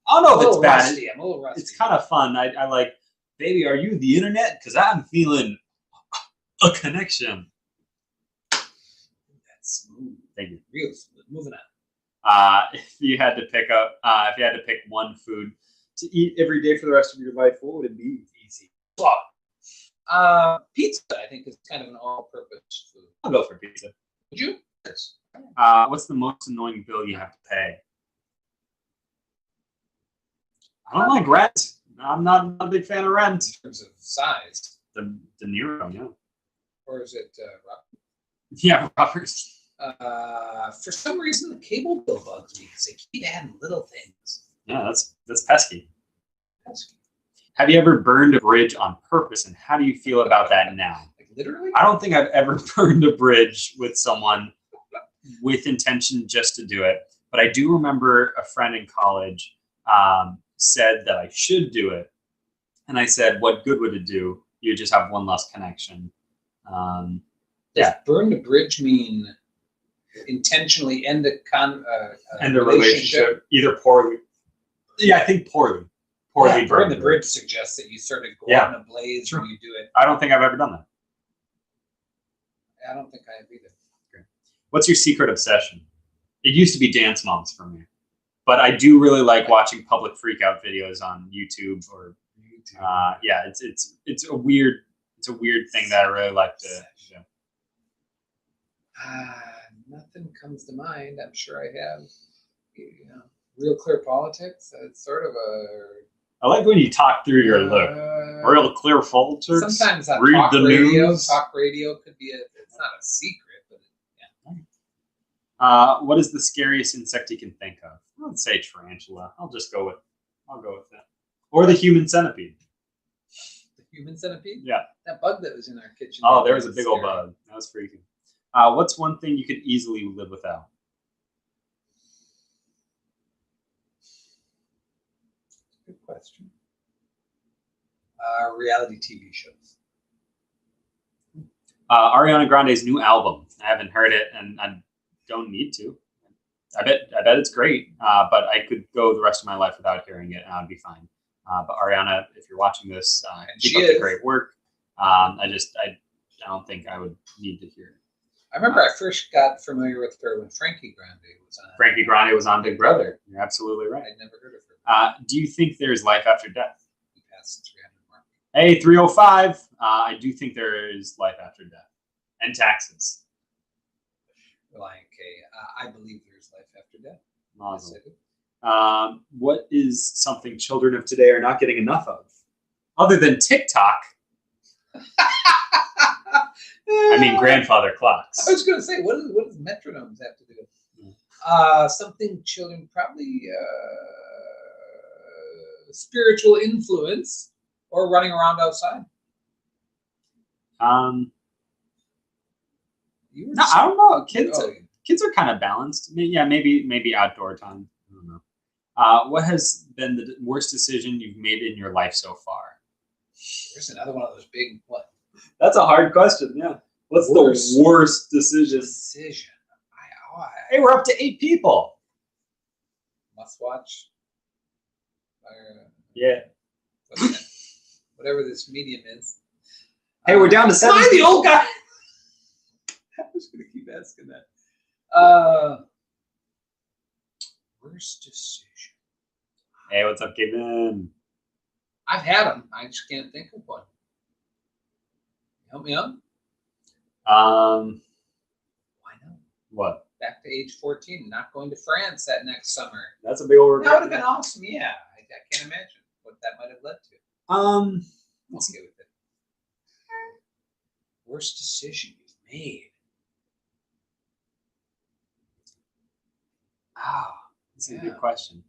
I don't know if it's bad. Rusty. I'm a little rusty. It's kind of fun. I like, baby, are you the internet? Because I'm feeling a connection. Smooth. Thank you. Real smooth. Moving on. If you had to pick one food to eat every day for the rest of your life, what would it be? Easy. Pizza, I think, is kind of an all-purpose food. I'll go for pizza. Would you? Yes. What's the most annoying bill you have to pay? I don't like rent. I'm not a big fan of rent. In terms of size. De Niro, yeah. Or is it Robert? Yeah, Roberts. For some reason, the cable bill bugs me because they keep adding little things. Yeah, that's pesky. Have you ever burned a bridge on purpose, and how do you feel about that now? Like literally? I don't think I've ever burned a bridge with someone with intention just to do it, but I do remember a friend in college said that I should do it, and I said, "What good would it do? You just have one less connection." Does burn the bridge mean intentionally end a relationship either poorly? Yeah, I think poorly. Poorly burn the bridge suggests that you sort of go out in a blaze when you do it. I don't think I've ever done that. I don't think I have either. Okay. What's your secret obsession? It used to be dance moms for me, but I do really like watching public freakout videos on YouTube or yeah, it's a weird thing that I really like to do. Nothing comes to mind. I'm sure I have. Real clear politics. It's sort of a. I like when you talk through your look. Real clear politics. Sometimes on read talk the radio. news. Talk radio could be it's not a secret, but yeah. What is the scariest insect you can think of? I would say tarantula. I'll go with that. Or the human centipede. The human centipede? Yeah. That bug that was in our kitchen. Oh, there was a big old bug. That was freaking. What's one thing you could easily live without? Good question. Reality TV shows. Ariana Grande's new album. I haven't heard it, and I don't need to. I bet it's great, but I could go the rest of my life without hearing it, and I'd be fine. But Ariana, if you're watching this, keep up the great work. I don't think I would need to hear it. I remember I first got familiar with her when Frankie Grande was on. Frankie Grande was on Big Brother. You're absolutely right. I'd never heard of her. Do you think there's life after death? We passed the 300 mark. Hey, 305. I do think there is life after death. And taxes. Like, I believe there's life after death. Awesome. Yes, I do. What is something children of today are not getting enough of? Other than TikTok. I mean, grandfather clocks. I was going to say, what does metronomes have to do with? Something children probably spiritual influence or running around outside. I don't know. Kids are kind of balanced. Yeah, maybe outdoor time. I don't know. What has been the worst decision you've made in your life so far? There's another one of those big what? That's a hard question. Yeah. What's the worst decision? Hey, we're up to 8 people. Must watch. Yeah. Whatever this medium is. Hey, we're down to 7. Am I the old guy? I was going to keep asking that. Worst decision. Hey, what's up, Kevin? I've had them. I just can't think of one. Help me out. Why not? What? Back to age 14, not going to France that next summer. That's a big old regret. That would have been awesome. Yeah, I can't imagine what that might have led to. I'm okay with it. Worst decision you've made. That's a good question.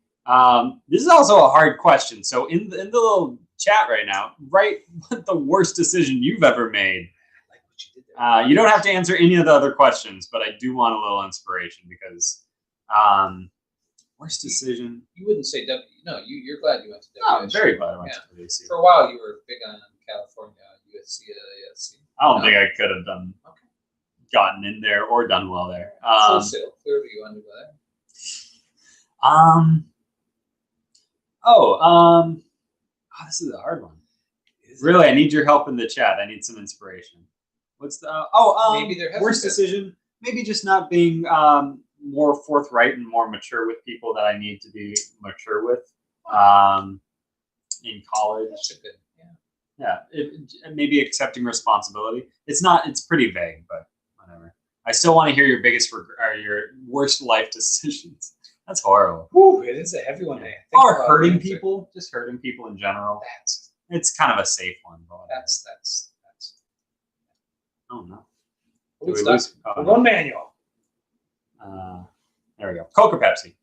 This is also a hard question. So in the little chat right now, write what the worst decision you've ever made. I like what you did there. You don't have to answer any of the other questions, but I do want a little inspiration because worst decision. You wouldn't say W. No, you're glad you went to WSU. No, I'm very glad I went to WSU. For a while, you were big on California, USC, ASC. I don't think I could have gotten in there or done well there. Wholesale, clearly you wanted to go there. This is a hard one. Really, I need your help in the chat. I need some inspiration. What's the maybe there worst decision? maybe just not being more forthright and more mature with people that I need to be mature with in college. That's a good. Maybe accepting responsibility. It's pretty vague, but whatever. I still want to hear your your worst life decisions. That's horrible. Whew, it is a heavy one. Or hurting people, just hurting people in general. It's kind of a safe one. But that's. Oh no. Did we lose? One manual. There we go. Coke or Pepsi?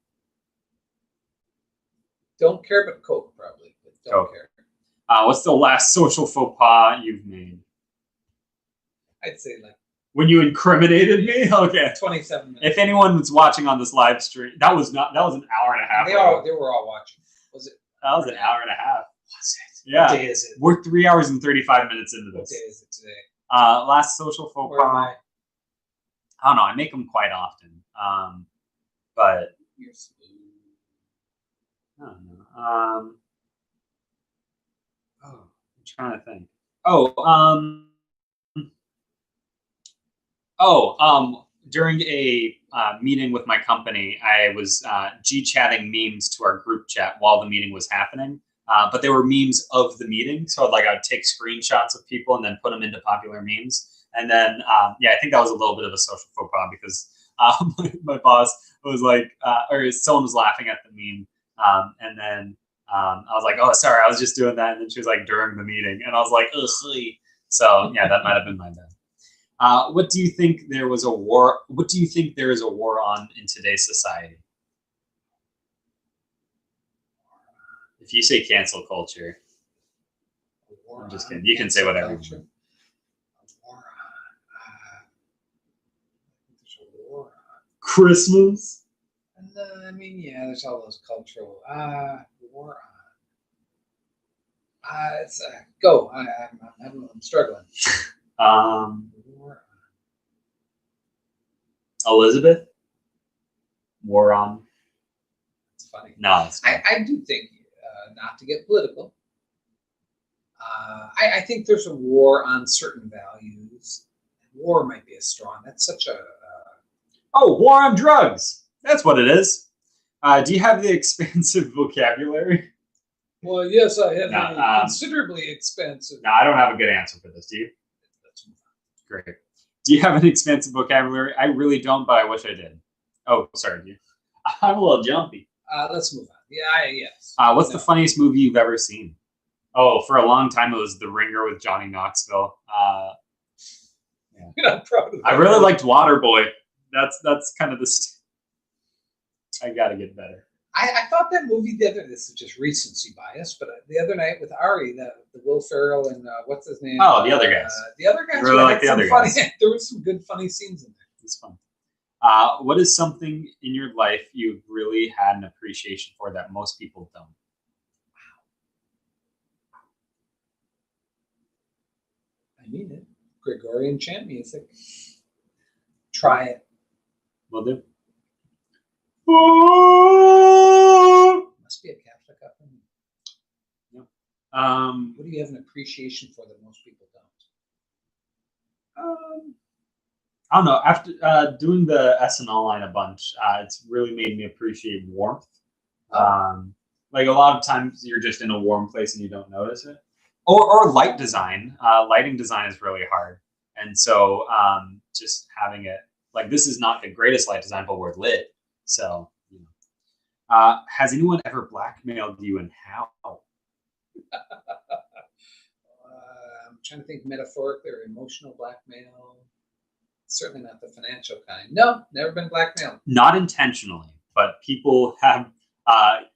Don't care about Coke, probably. But don't care. What's the last social faux pas you've made? I'd say when you incriminated me. Okay. 27 minutes. If anyone was watching on this live stream, that was an hour and a half. They were all watching. Was it? That was an hour and a half. Was it? Yeah. What day is it? We're 3 hours and 35 minutes into this. What day is it today? Last social faux pas. I don't know. I make them quite often. But You're smooth. I don't know. I'm trying to think. During a meeting with my company, I was G-chatting memes to our group chat while the meeting was happening. But they were memes of the meeting. So I'd take screenshots of people and then put them into popular memes. And then, I think that was a little bit of a social faux pas because my boss was like, or someone was laughing at the meme. And then I was like, oh, sorry, I was just doing that. And then she was like, during the meeting. And I was like, ugh. So yeah, that might have been my bad. What do you think there is a war on in today's society? If you say cancel culture, I'm just kidding. You can say whatever you want. Christmas? I mean, yeah, there's all those cultural war on. It's go. I'm struggling. War on. Elizabeth? War on. It's funny. No, it's not. I do think, not to get political, I think there's a war on certain values. War might be a strong. That's such a. War on drugs. That's what it is. Do you have the expansive vocabulary? Well, yes, I have considerably expensive. No, I don't have a good answer for this. Do you? Great. Do you have an expansive vocabulary? I really don't, but I wish I did. Oh, sorry. Do you? I'm a little jumpy. Let's move on. Yeah, yes. What's the funniest movie you've ever seen? Oh, for a long time it was The Ringer with Johnny Knoxville. You're not proud of that. I really liked Waterboy. That's kind of I gotta get better. I thought that movie this is just recency bias, but the other night with Ari, the Will Ferrell and what's his name? Oh, the other guys. The other guys. Really like the other guys. There were some good funny scenes in there. It's fun. What is something in your life you've really had an appreciation for that most people don't? I mean it. Gregorian chant music. Try it. Will do. Must be a Catholic upbringing. Yeah. What do you have an appreciation for that most people don't? I don't know. After doing the SNL line a bunch, it's really made me appreciate warmth. Like a lot of times you're just in a warm place and you don't notice it. Or light design. Lighting design is really hard. And so just having it, like this is not the greatest light design, but we're lit. So, you know. Has anyone ever blackmailed you and how? I'm trying to think metaphorically or emotional blackmail. Certainly not the financial kind. No, never been blackmailed. Not intentionally, but people have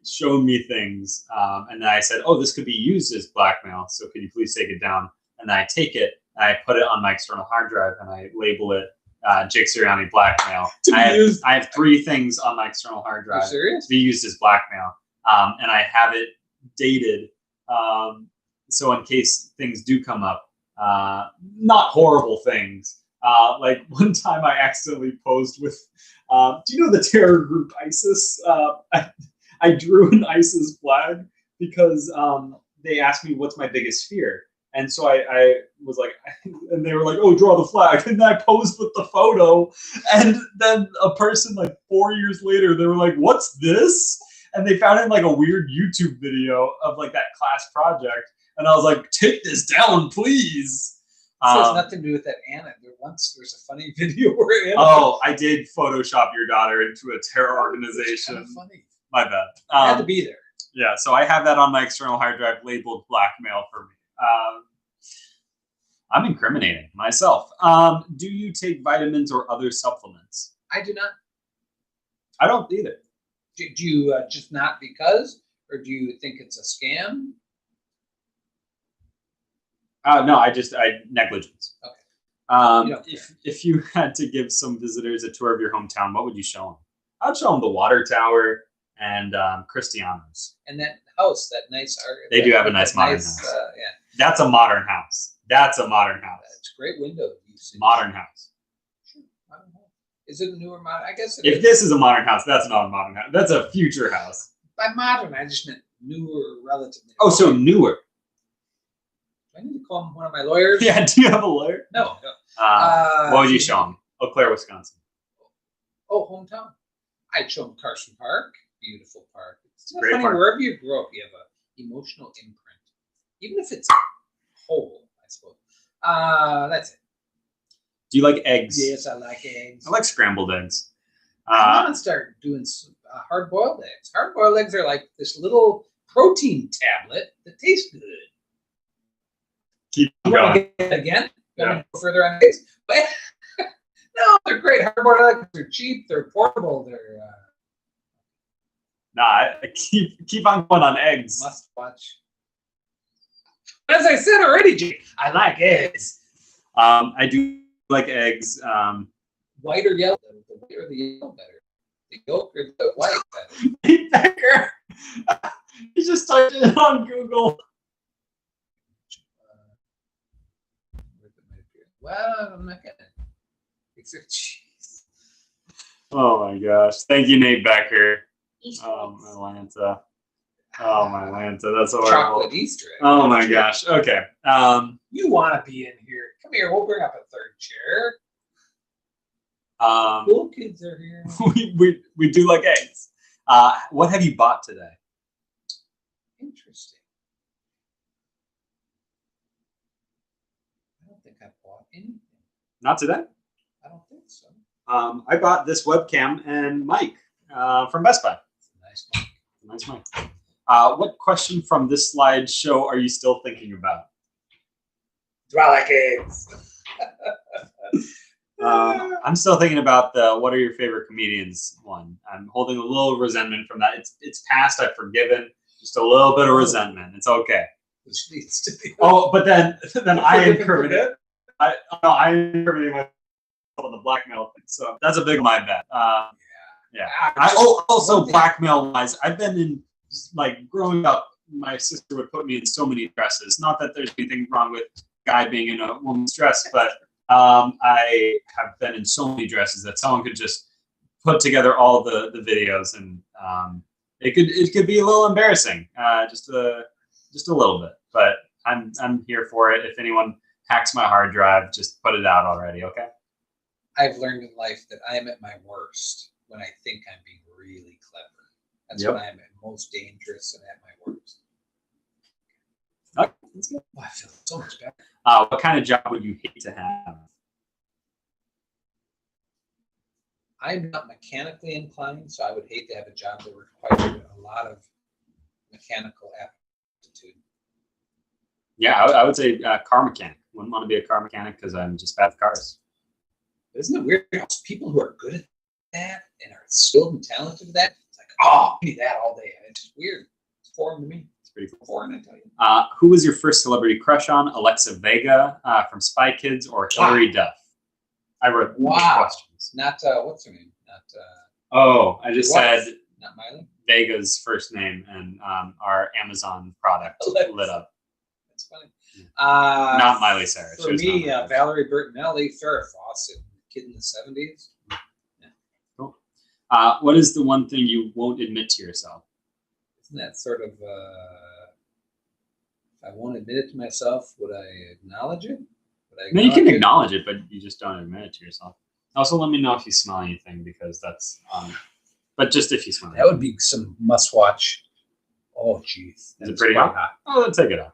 shown me things. And then I said, oh, this could be used as blackmail. So could you please take it down? And then I take it and I put it on my external hard drive and I label it Jake Sirianni blackmail. I have 3 things on my external hard drive to be used as blackmail. And I have it dated. So in case things do come up, not horrible things. Like one time I accidentally posed with, do you know the terror group ISIS? I drew an ISIS flag because they asked me what's my biggest fear. And so I was like, and they were like, oh, draw the flag. And I posed with the photo. And then a person like 4 years later, they were like, what's this? And they found it in like a weird YouTube video of like that class project. And I was like, take this down, please. This has nothing to do with that Anna. There's a funny video where Anna. Oh, I did Photoshop your daughter into a terror organization. Kind of funny. My bad. I had to be there. Yeah, so I have that on my external hard drive labeled blackmail for me. I'm incriminating myself. Do you take vitamins or other supplements? I do not. I don't either. Do you just not because, or do you think it's a scam? No, I negligence. Okay. If you had to give some visitors a tour of your hometown, what would you show them? I'd show them the water tower and Cristiano's. And that house, that nice art. They do have a nice modern house. Yeah. That's a modern house. That's a modern house. It's great window usage. Modern house. Sure. I don't know. Is it a newer modern? I guess if this is a modern house, that's not a modern house. That's a future house. By modern, I just meant newer relatively. Oh, so newer. Do I need to call one of my lawyers? Yeah, do you have a lawyer? No. What would you show them? Eau Claire, Wisconsin. Oh, hometown. I'd show them Carson Park. Beautiful park. It's great funny, park. wherever you grow up, you have an emotional imprint. Even if it's a hole, I suppose. That's it. Do you like eggs? Yes, I like eggs. I like scrambled eggs. I'm going to start doing hard-boiled eggs. Hard-boiled eggs are like this little protein tablet that tastes good. Keep You want going. to get it again? You want Yeah. to go further on eggs? But no, they're great. Hard-boiled eggs. They're cheap. They're portable. They're Nah, keep on going on eggs. must watch. As I said already, Jake, I like eggs. I do like eggs. White or yellow? The white or the yellow better? The yolk or the white better? Nate Becker. He just typed it on Google. Well, I'm not gonna. Except cheese. Oh my gosh! Thank you, Nate Becker. Easter eggs. Atlanta. Oh my Atlanta, that's horrible. Chocolate Easter egg. Oh my gosh. Okay. You want to be in here? Come here. We'll bring up a third chair. Cool kids are here. we do like eggs. What have you bought today? Interesting. I don't think I bought anything. Not today. I don't think so. I bought this webcam and mic from Best Buy. It's a nice one. Nice mic. What question from this slideshow are you still thinking about? Do I like eggs? I'm still thinking about the "What are your favorite comedians?" one. I'm holding a little resentment from that. It's past. I've forgiven. Just a little bit of resentment. It's okay. Which needs to be. Oh, but then I Forgive and incriminate. forget? I incriminate myself on the blackmail thing. So that's a big my bad. Yeah. Also blackmail wise, I've been in like growing up. My sister would put me in so many dresses. Not that there's anything wrong with a guy being in a woman's dress, but I have been in so many dresses that someone could just put together all the videos, and it could be a little embarrassing, just a little bit. But I'm here for it. If anyone hacks my hard drive, just put it out already, okay? I've learned in life that I am at my worst when I think I'm being really clever. That's when I am at most dangerous and at my worst. Okay, that's good. Oh, I feel so much better. What kind of job would you hate to have? I'm not mechanically inclined, so I would hate to have a job that required a lot of mechanical aptitude. Yeah, I would say car mechanic. Wouldn't want to be a car mechanic because I'm just bad with cars. Isn't it weird how people who are good at that and are skilled and talented at that, it's like, oh, I need that all day. And it's just weird. It's foreign to me. It's pretty cool. Foreign, I tell you. Who was your first celebrity crush on? Alexa Vega from Spy Kids or Hilary Duff? I wrote questions. Not, what's her name? Oh, I just said not Miley? Vega's first name, and our Amazon product lit up. That's funny. Not Miley Cyrus. For me, Valerie Bertinelli, Farrah Fawcett, kid in the 70s. Yeah. Cool. What is the one thing you won't admit to yourself? Isn't that sort of If I won't admit it to myself, would I acknowledge it? Would I No, you can it? acknowledge it, but you just don't admit it to yourself. Also, let me know if you smell anything because that's. But just if you smell. That would be some must-watch. Oh, jeez. Is it pretty hot? Oh, let's take it off.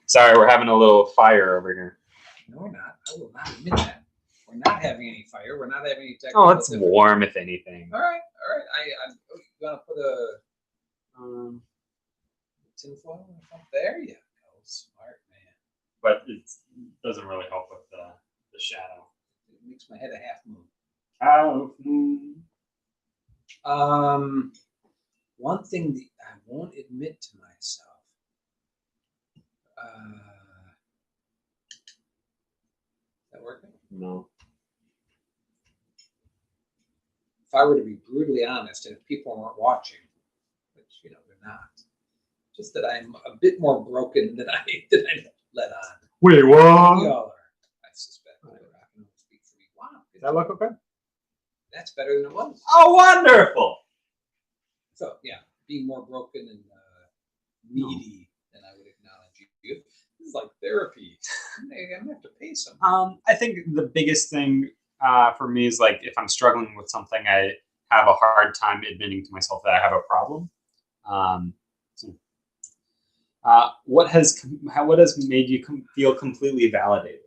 Sorry, we're having a little fire over here. No, we're not. I will not admit that. We're not having any fire. We're not having any technical. Oh, it's warm if anything. All right. I'm gonna put a tinfoil up there. Yeah, go, smart man. But it doesn't really help with the shadow. It makes my head a half moon. One thing that I won't admit to myself. Is that working? No. If I were to be brutally honest, and if people weren't watching, which they're not, just that I'm a bit more broken than I let on. Wait, We what? all are, I suspect. I can only speak for me. Wow, Does that look okay? that's better than it was. Oh, wonderful! So yeah, being more broken and needy than I would acknowledge you. This is like therapy. I'm gonna have to pay some. I think the biggest thing for me is like if I'm struggling with something, I have a hard time admitting to myself that I have a problem. What has made you feel completely validated?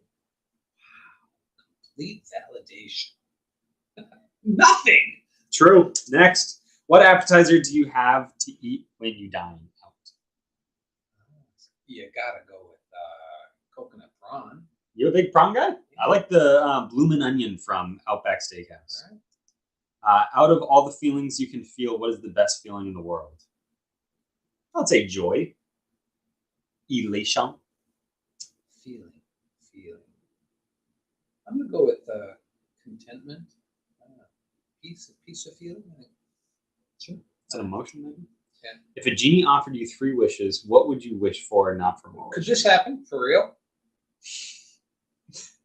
Complete validation. Nothing. True. Next, what appetizer do you have to eat when you dine out? You gotta go with coconut prawn. You a big prawn guy? I like the bloomin' onion from Outback Steakhouse. All right. Out of all the feelings you can feel, what is the best feeling in the world? I'd say joy. Elation. Feeling. I'm gonna go with contentment. Piece of feeling. I think. Sure. It's an emotion, maybe. Yeah. If a genie offered you 3 wishes, what would you wish for, not for more? Could this happen for real?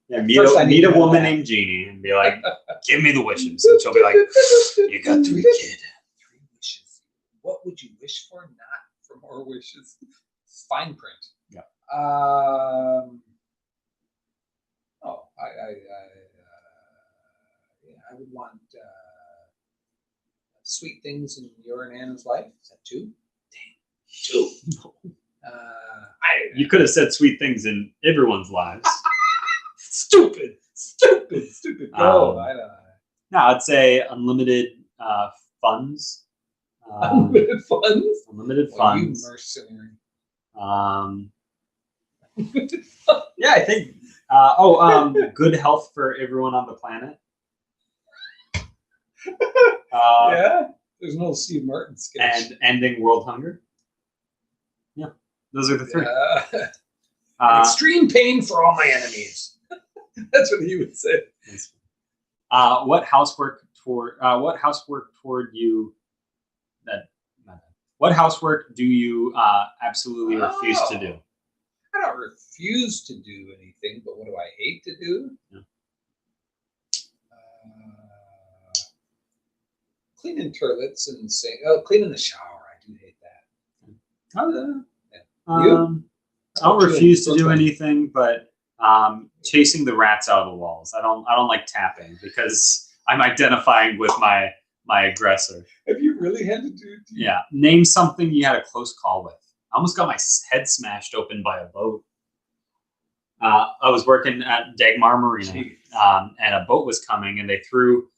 Yeah, meet a woman named Jeannie and be like, "Give me the wishes," and she'll be like, "You got 3, kid." 3 wishes. What would you wish for, not for more wishes? It's fine print. Yeah. I would want sweet things in your and Anna's life. Is that 2? Dang, 2. No. You could have said sweet things in everyone's lives. Stupid. Go. No, I'd say unlimited funds. Unlimited funds. Unlimited You funds. mercenary. Yeah, I think. Good health for everyone on the planet. Yeah. There's an old Steve Martin sketch. And ending world hunger. Yeah, those are the 3. Extreme pain for all my enemies. That's what he would say. What housework do you absolutely refuse to do? I don't refuse to do anything, but what do I hate to do? Yeah. Cleaning toilets and cleaning the shower. I do hate that. You? I don't refuse to do anything, but chasing the rats out of the walls. I don't like tapping because I'm identifying with my aggressor. Have you really had to do? Yeah. Name something you had a close call with. I almost got my head smashed open by a boat. I was working at Dagmar Marina, and a boat was coming, and they threw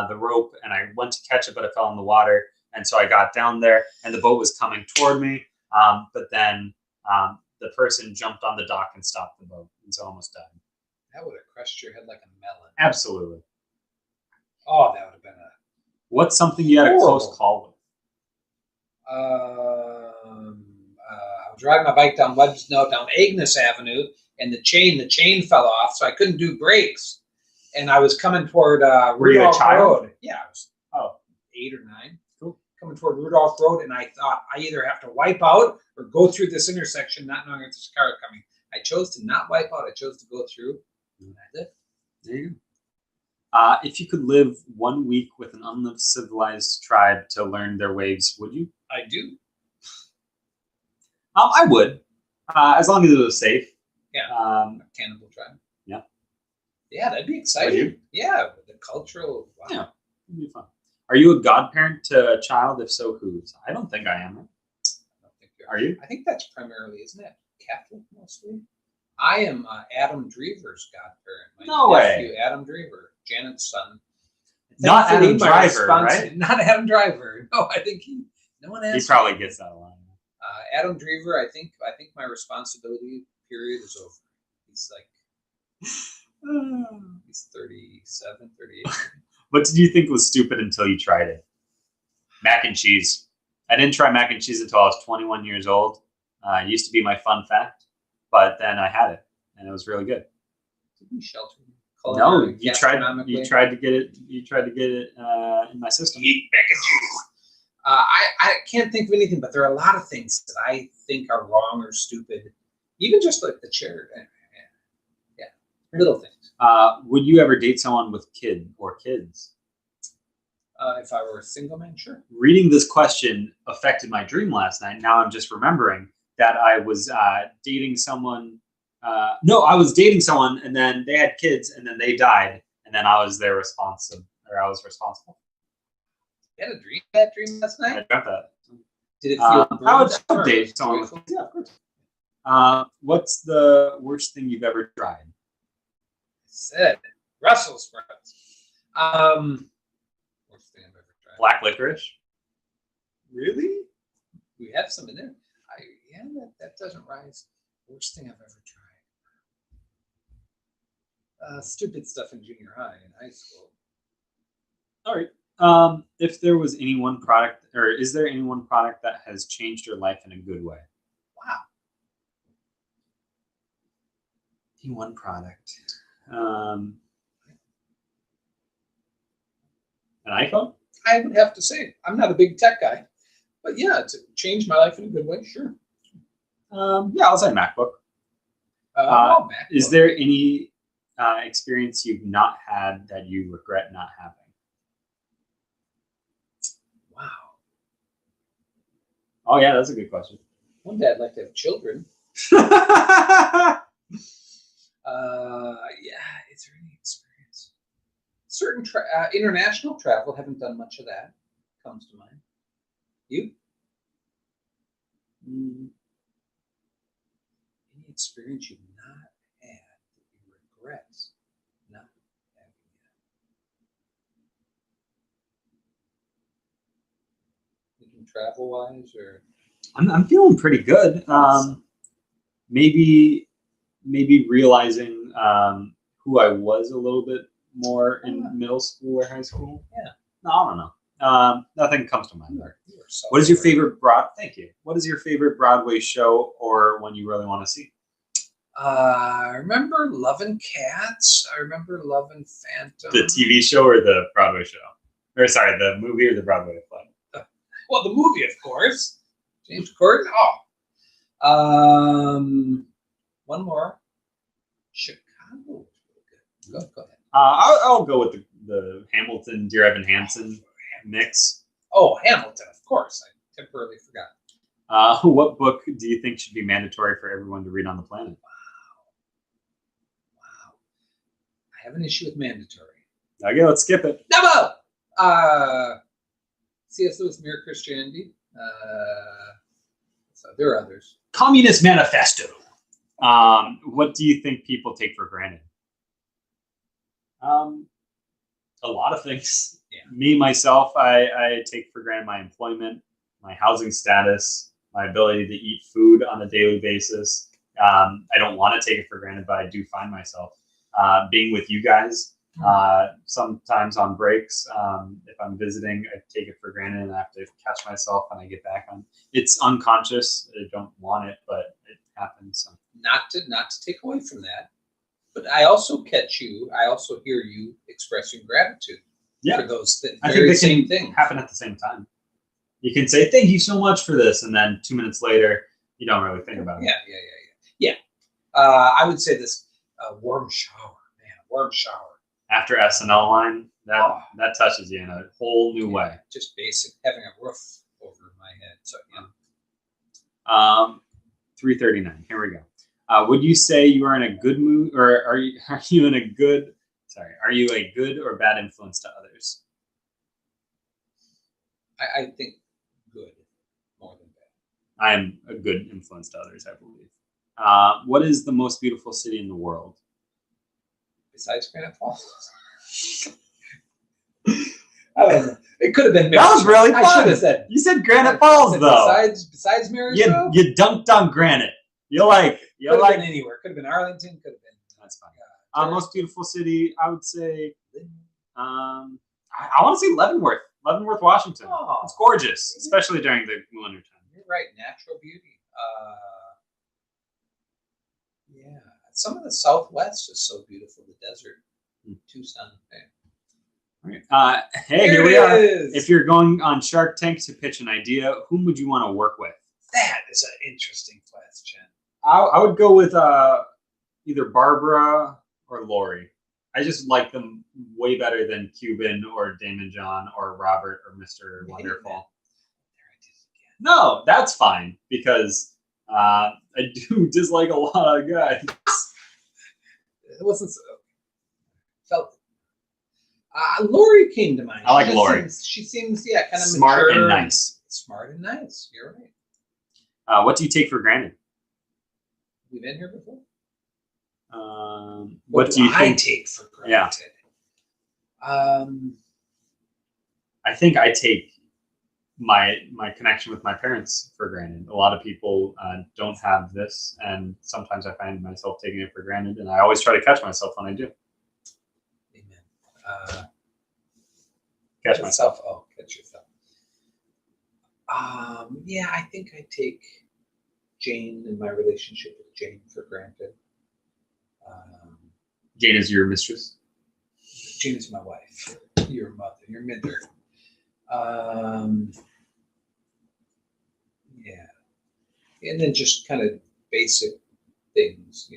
the rope, and I went to catch it, but it fell in the water. And so I got down there, and the boat was coming toward me, but then the person jumped on the dock and stopped the boat, and so I almost died. That would have crushed your head like a melon. Absolutely. Oh, that would have been a... What's something you had a close call with? I was riding my bike down Agnes Avenue, and the chain fell off, so I couldn't do brakes. And I was coming toward Were you a Rudolph child? Road. Yeah, I was 8 or 9. Cool. Coming toward Rudolph Road, and I thought I either have to wipe out or go through this intersection, not knowing if there's a car coming. I chose to not wipe out. I chose to go through, and I did. There you go. If you could live 1 week with an uncivilized tribe to learn their ways, would you? I do. I would, as long as it was safe. Yeah. Cannibal tribe. Yeah. Yeah, that'd be exciting. you? Yeah, the cultural. Wow. Yeah, it'd be fun. Are you a godparent to a child? If so, whose? I don't think I am. I don't think you Are you? I think that's primarily, isn't it, Catholic mostly? I am Adam Drever's godparent. My No nephew, way. Adam Drever, Janet's son. Not Thankfully, Adam my Driver, response- right? Not Adam Driver. No, I think no one He asked. probably me. gets that a lot. Adam Drever, I think my responsibility period is over. He's like, he's 37, 38. What did you think was stupid until you tried it? Mac and cheese. I didn't try mac and cheese until I was 21 years old. It used to be my fun fact, but then I had it, and it was really good. Did we shelter him? No, you tried. Gastronomically? You tried to get it. You tried to get it in my system. Eat mac and cheese. I can't think of anything, but there are a lot of things that I think are wrong or stupid. Even just like the chair. Yeah, little things. Would you ever date someone with kid or kids? If I were a single man, sure. Reading this question affected my dream last night. Now I'm just remembering that I was dating someone. No, I was dating someone, and then they had kids, and then they died, and then I was I was responsible. You had a dream that dream last I night? dreamt that. Did it feel I would burdensome or date someone with joyful? kids. Yeah, of course. What's the worst thing you've ever tried? Said Brussels sprouts. Worst thing I've ever tried. Black licorice. Really? We have some in there. That doesn't rise. Worst thing I've ever tried. Stupid stuff in junior high and high school. All right. If there was any one product, or is there any one product that has changed your life in a good way? Wow. Any one product. An iPhone? I would have to say, I'm not a big tech guy, but yeah, to change my life in a good way, sure. Yeah, I'll say MacBook. MacBook. Is there any experience you've not had that you regret not having? Wow. Oh yeah, that's a good question. One day I'd like to have children. Yeah, is there any experience? Certain international travel, haven't done much of that. Comes to mind. You? Any experience you've not had that you regret not having yet? Thinking travel-wise, or? I'm feeling pretty good. Awesome. Maybe realizing who I was a little bit more in middle school or high school. Yeah. No, I don't know. Nothing comes to mind. You are so What is your great. favorite Thank you. What is your favorite Broadway show or one you really want to see? I remember loving Cats. I remember loving Phantom. The TV show or the Broadway show? Or sorry, the movie or the Broadway play? Well, the movie, of course. James Corden. One more. Chicago was really good. Go ahead. I'll go with the Hamilton, Dear Evan Hansen mix. Oh, Hamilton, of course. I temporarily forgot. What book do you think should be mandatory for everyone to read on the planet? Wow. I have an issue with mandatory. Okay, let's skip it. No! C.S. Lewis, Mere Christianity. So there are others. Communist Manifesto. What do you think people take for granted? A lot of things. Yeah. Me, myself, I take for granted my employment, my housing status, my ability to eat food on a daily basis. I don't want to take it for granted, but I do find myself being with you guys. Sometimes on breaks, if I'm visiting, I take it for granted and I have to catch myself when I get back on. It's unconscious. I don't want it, but it happens. So. Not to take away from that, but I also hear you expressing gratitude for those I very think same they can things. happen at the same time. You can say, thank you so much for this, and then 2 minutes later, you don't really think about it. Yeah. I would say this warm shower, man, warm shower. After SNL line, that touches you in a whole new way. Just basic, having a roof over my head. So yeah. 3:39. Here we go. Would you say you are in a good mood, or are you in a good? Sorry, are you a good or bad influence to others? I think good more than bad. I am a good influence to others, I believe. What is the most beautiful city in the world? Besides Granite Falls. I don't know. It could have been That was really fun. I should have said. You said Granite Falls, though. Besides Marysville? You dunked on Granite. You like. Could have been anywhere. Could have been Arlington. Could have been. That's fine. Most beautiful city, I would say. I want to say Leavenworth, Washington. Oh, it's gorgeous, especially during the winter time. You're right, natural beauty. Yeah, some of the Southwest is so beautiful. The desert, Tucson. Hey, here we are. If you're going on Shark Tank to pitch an idea, whom would you want to work with? That is an interesting question. I would go with either Barbara or Lori. I just like them way better than Cuban or Damon John or Robert or Mr. Wonderful. No, that's fine because I do dislike a lot of guys. It wasn't so. Felt. Lori came to mind. I like Lori. She seems kind of smart mature and nice. Smart and nice. You're right. What do you take for granted? We've been here before. What do you think? Take for granted? I think I take my connection with my parents for granted. A lot of people don't have this, and sometimes I find myself taking it for granted, and I always try to catch myself when I do. Amen. Catch myself. Oh, catch yourself. Yeah, I think I take Jane and my relationship with Jane for granted. Jane is your mistress? Jane is my wife, your mother, your mother. Yeah. And then just kind of basic things,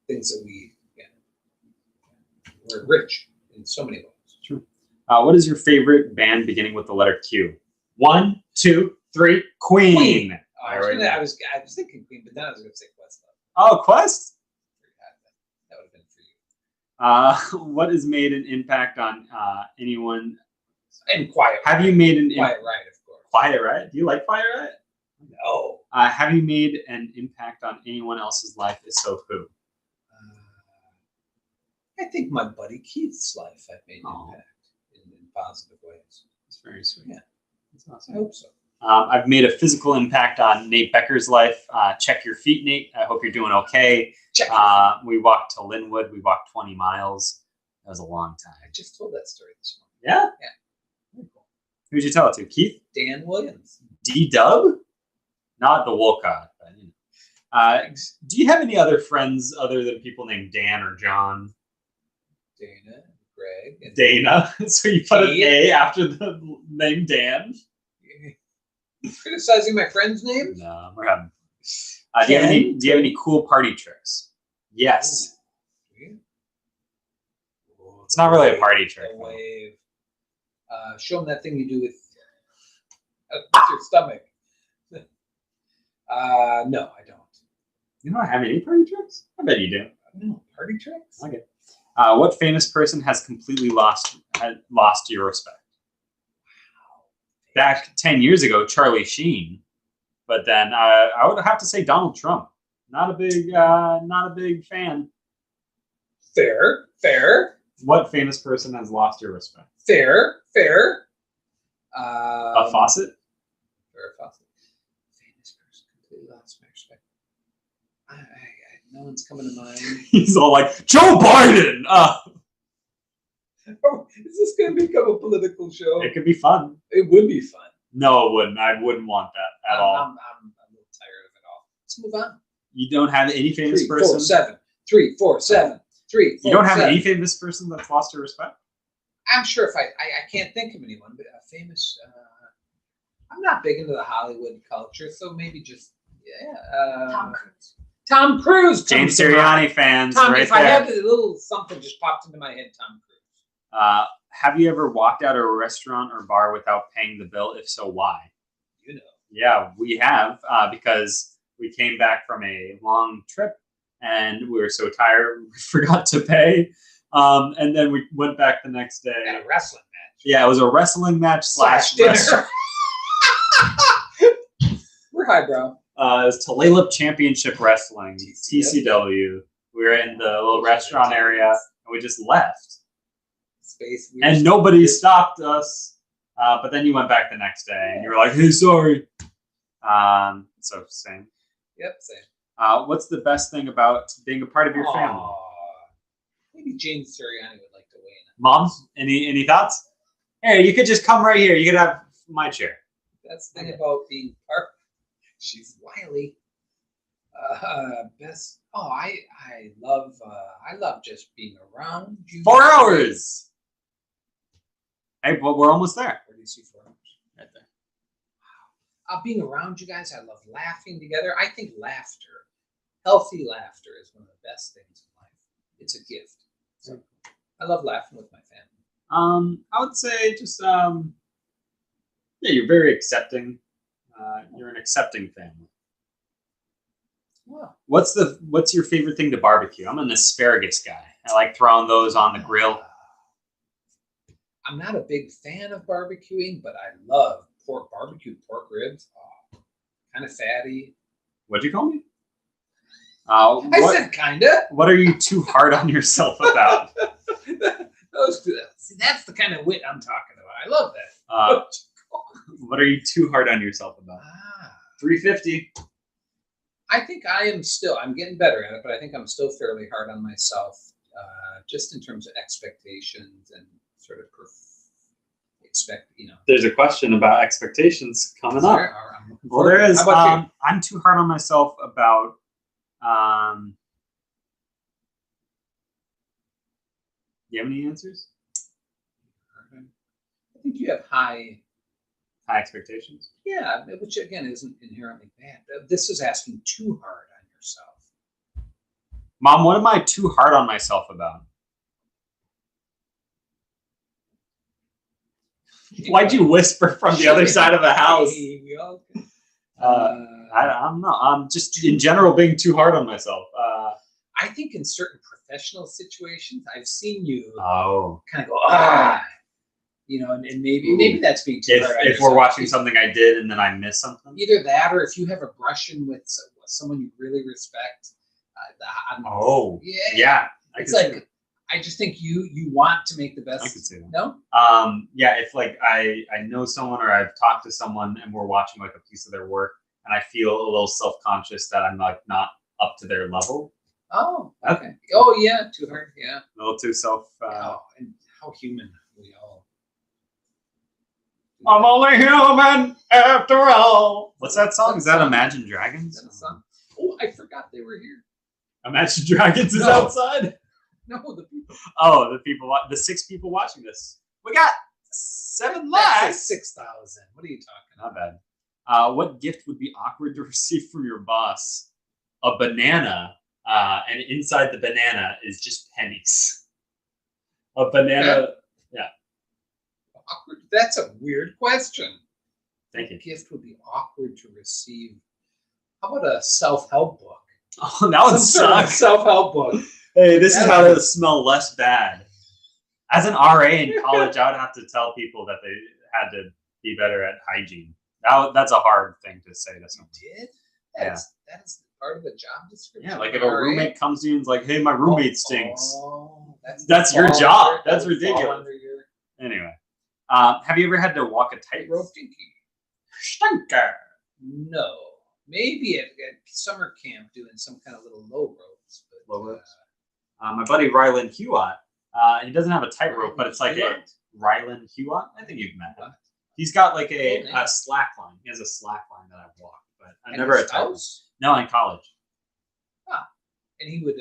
things that we're rich in so many ways. True. What is your favorite band beginning with the letter Q? 1, 2, 3, Queen. I was thinking Queen, but then I was going to say Questlove. Oh, Quest? That would have been for you. What has made an impact on anyone? And Quiet Have you made an Quiet Riot, of course. Quiet Riot? Do you like Quiet Riot? No. Have you made an impact on anyone else's life? If so, who? I think my buddy Keith's life I've made an impact in positive ways. That's very sweet. Yeah. That's awesome. I hope so. I've made a physical impact on Nate Becker's life. Check your feet, Nate. I hope you're doing okay. We walked to Linwood. We walked 20 miles. That was a long time. I just told that story this morning. Yeah? Yeah. Very cool. Who'd you tell it to? Keith? Dan Williams. D-Dub? Not the Wolcott. But, do you have any other friends other than people named Dan or John? Dana, Greg. And Dana. So you put an A after the name Dan? Criticizing my friend's name? No, we're having. Do you have any cool party tricks? Yes. It's not really a party trick. A wave. Show them that thing you do with your stomach. No, I don't. You don't have any party tricks? I bet you do. No, party tricks? Okay. What famous person has completely lost your respect? Back 10 years ago, Charlie Sheen, but then I would have to say Donald Trump. Not a big fan. Fair. What famous person has lost your respect? Fair. A Fawcett? Farrah Fawcett. Famous person completely lost my respect. No one's coming to mind. He's all like, Joe Biden! Is this going to become a political show? It could be fun. It would be fun. No, it wouldn't. I wouldn't want that at all. I'm a little tired of it all. Let's move on. You don't have any famous person? 3, 4, 7. 3, 4, You don't have 7. any famous person that's lost your respect? I'm sure if I can't think of anyone, but a famous. I'm not big into the Hollywood culture, so maybe just Tom Cruise. Tom Cruise. James Sirianni fans, right if there. I had a little something just popped into my head, Tom Cruise. Have you ever walked out of a restaurant or bar without paying the bill? If so, why? You know. Yeah, we have because we came back from a long trip, and we were so tired we forgot to pay. And then we went back the next day. At a wrestling match. Yeah, it was a wrestling match slash dinner. restaurant. We're highbrow. It was Tulalip Championship Wrestling, TCW. We were in the little restaurant area, and we just left. Space. And nobody stopped us. But then you went back the next day, and you were like, "Hey, sorry." So same. Yep, same. What's the best thing about being a part of your family? Maybe Jane Sirianni would like to weigh in. Mom, any thoughts? Hey, you could just come right here. You could have my chair. That's the thing about being part. She's wily. Best. Oh, I love just being around you. 4 hours. Hey, well, we're almost there. Where do you see 4 hours? Right there. Being around you guys, I love laughing together. I think laughter, healthy laughter, is one of the best things in life. It's a gift. So I love laughing with my family. I would say just yeah, you're very accepting. You're an accepting family. Wow. What's your favorite thing to barbecue? I'm an asparagus guy. I like throwing those on the grill. I'm not a big fan of barbecuing, but I love barbecued pork ribs. Oh, kind of fatty. What'd you call me? I said kinda. What are you too hard on yourself about? See, that's the kind of wit I'm talking about. I love that. What are you too hard on yourself about? 350. I think I'm getting better at it, but I think I'm still fairly hard on myself, just in terms of expectations and sort of There's a question about expectations coming up. Well, there is. How about I'm too hard on myself about. Do you have any answers? I think you have high expectations. Yeah, which again isn't inherently bad. This is asking too hard on yourself. Mom, what am I too hard on myself about? Why'd you whisper from the other side of the house? I don't know. I'm just in general being too hard on myself. I think in certain professional situations, I've seen you kind of go, and maybe that's being too hard. If we're watching something I did and then I miss something, either that or if you have a brush-in with someone you really respect. Yeah. It's like I just think you want to make the best. I could say that. No. Yeah. If like I know someone or I've talked to someone and we're watching like a piece of their work and I feel a little self-conscious that I'm like not up to their level. Oh, okay. Oh, yeah, too hard. Yeah. A little too self. And how human we all. I'm only human after all. What's that song? Is that Imagine Dragons? That song? Oh, I forgot they were here. Imagine Dragons is outside? No, the people. Oh, the 6 people watching this. We got 7 likes. 6,000. What are you talking about? Not bad. What gift would be awkward to receive from your boss? A banana, and inside the banana is just pennies. A banana, yeah. Awkward. That's a weird question. Thank you. What gift would be awkward to receive? How about a self-help book? Oh, that would suck. Self-help book. Hey, this is how to smell less bad. As an RA in college, I would have to tell people that they had to be better at hygiene. That's a hard thing to say to someone. You did? That is part of the job description. Yeah, like if a roommate comes to you and is like, "Hey, my roommate stinks." Oh, that's your job. That's ridiculous. Anyway, have you ever had to walk a tightrope? Stinker. No. Maybe at summer camp doing some kind of little low ropes. But, low ropes. My buddy Rylan Hewitt, he doesn't have a tightrope, but it's like a Rylan Hewitt. I think you've met him. He's got like a slack line. He has a slack line that I've walked, but I've never a tightrope. No, in college. And he would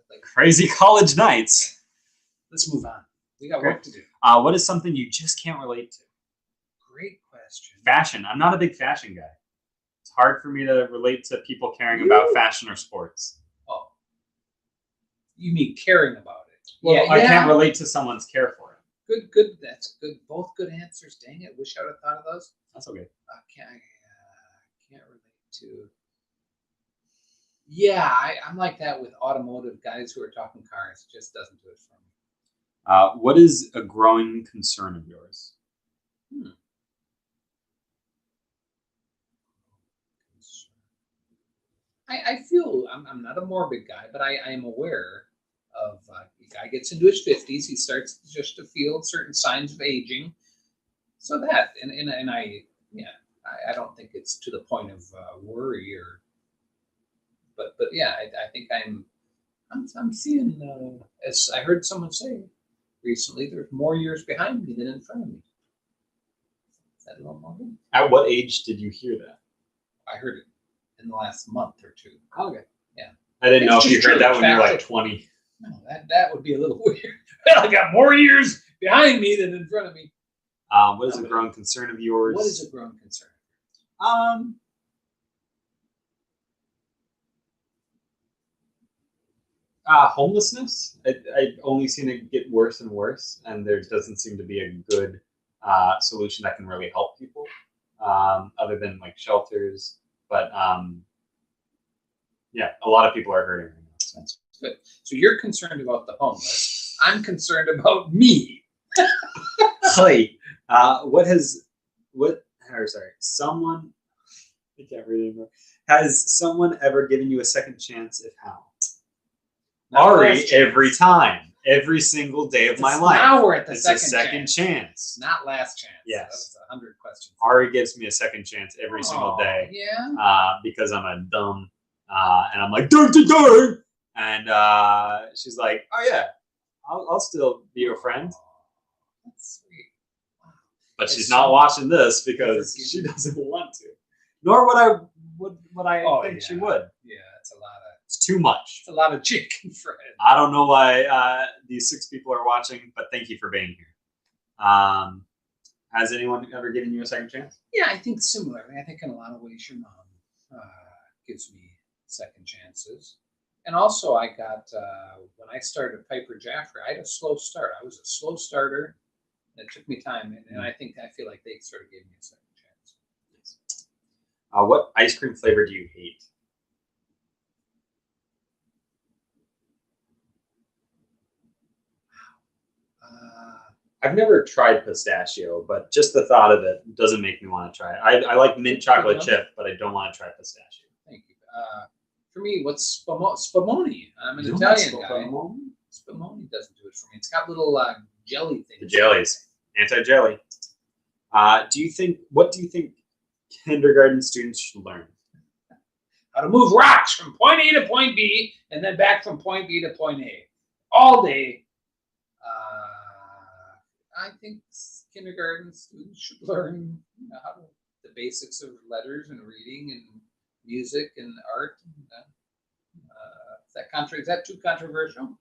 like crazy college nights. Let's move on. We got work to do. What is something you just can't relate to? Great question. Fashion. I'm not a big fashion guy. It's hard for me to relate to people caring about fashion or sports. Oh. You mean caring about it? Well, I can't relate to someone's care for it. Good. That's good. Both good answers. Dang it. Wish I would have thought of those. That's okay. I can't relate to. Yeah, I'm like that with automotive guys who are talking cars. It just doesn't do it for me. What is a growing concern of yours? Hmm. I feel I'm not a morbid guy, but I am aware of a guy gets into his 50s, he starts just to feel certain signs of aging. So that and I yeah, I don't think it's to the point of worry or but yeah, I think I'm seeing as I heard someone say recently, there's more years behind me than in front of me. Is that a little morbid? At what age did you hear that? I heard it in the last month or two. Okay. Yeah. I didn't know It's if you just heard true. that when you were like Fact- 20. No, that would be a little weird. I got more years behind me than in front of me. What is a growing concern of yours? What is a growing concern? Homelessness. I've only seen it get worse and worse, and there doesn't seem to be a good solution that can really help people, other than like shelters. But yeah, a lot of people are hurting right now. So. That's good. So you're concerned about the homeless. I'm concerned about me. Clay, someone, I can't read anymore. Has someone ever given you a second chance? If how? Ari, every time. Every single day of my life. Now we're at the It's a second second chance. Not last chance. Yes. That was 100 questions. Ari gives me a second chance every single day. Yeah. Because I'm a dumb, and I'm like, dun. And she's like, oh yeah, I'll still be your friend. That's sweet. Wow. But she's not watching this because she doesn't want to. Nor would I think she would. Yeah, it's too much. It's a lot of chicken friends. I don't know why these 6 people are watching, but thank you for being here. Has anyone ever given you a second chance? Yeah, I think similarly. I think in a lot of ways your mom gives me second chances. And also I got, when I started Piper Jaffray, I had a slow start. I was a slow starter. And it took me time. And I feel like they sort of gave me a second chance. What ice cream flavor do you hate? I've never tried pistachio, but just the thought of it doesn't make me want to try it. I like mint chocolate chip, but I don't want to try pistachio. Thank you. For me, what's spumoni? I'm an Italian guy. Spumoni doesn't do it for me. It's got little jelly things. The jellies, anti-jelly. What do you think kindergarten students should learn? How to move rocks from point A to point B, and then back from point B to point A, all day. I think kindergarten students should learn the basics of letters and reading and music and art. Is that too controversial?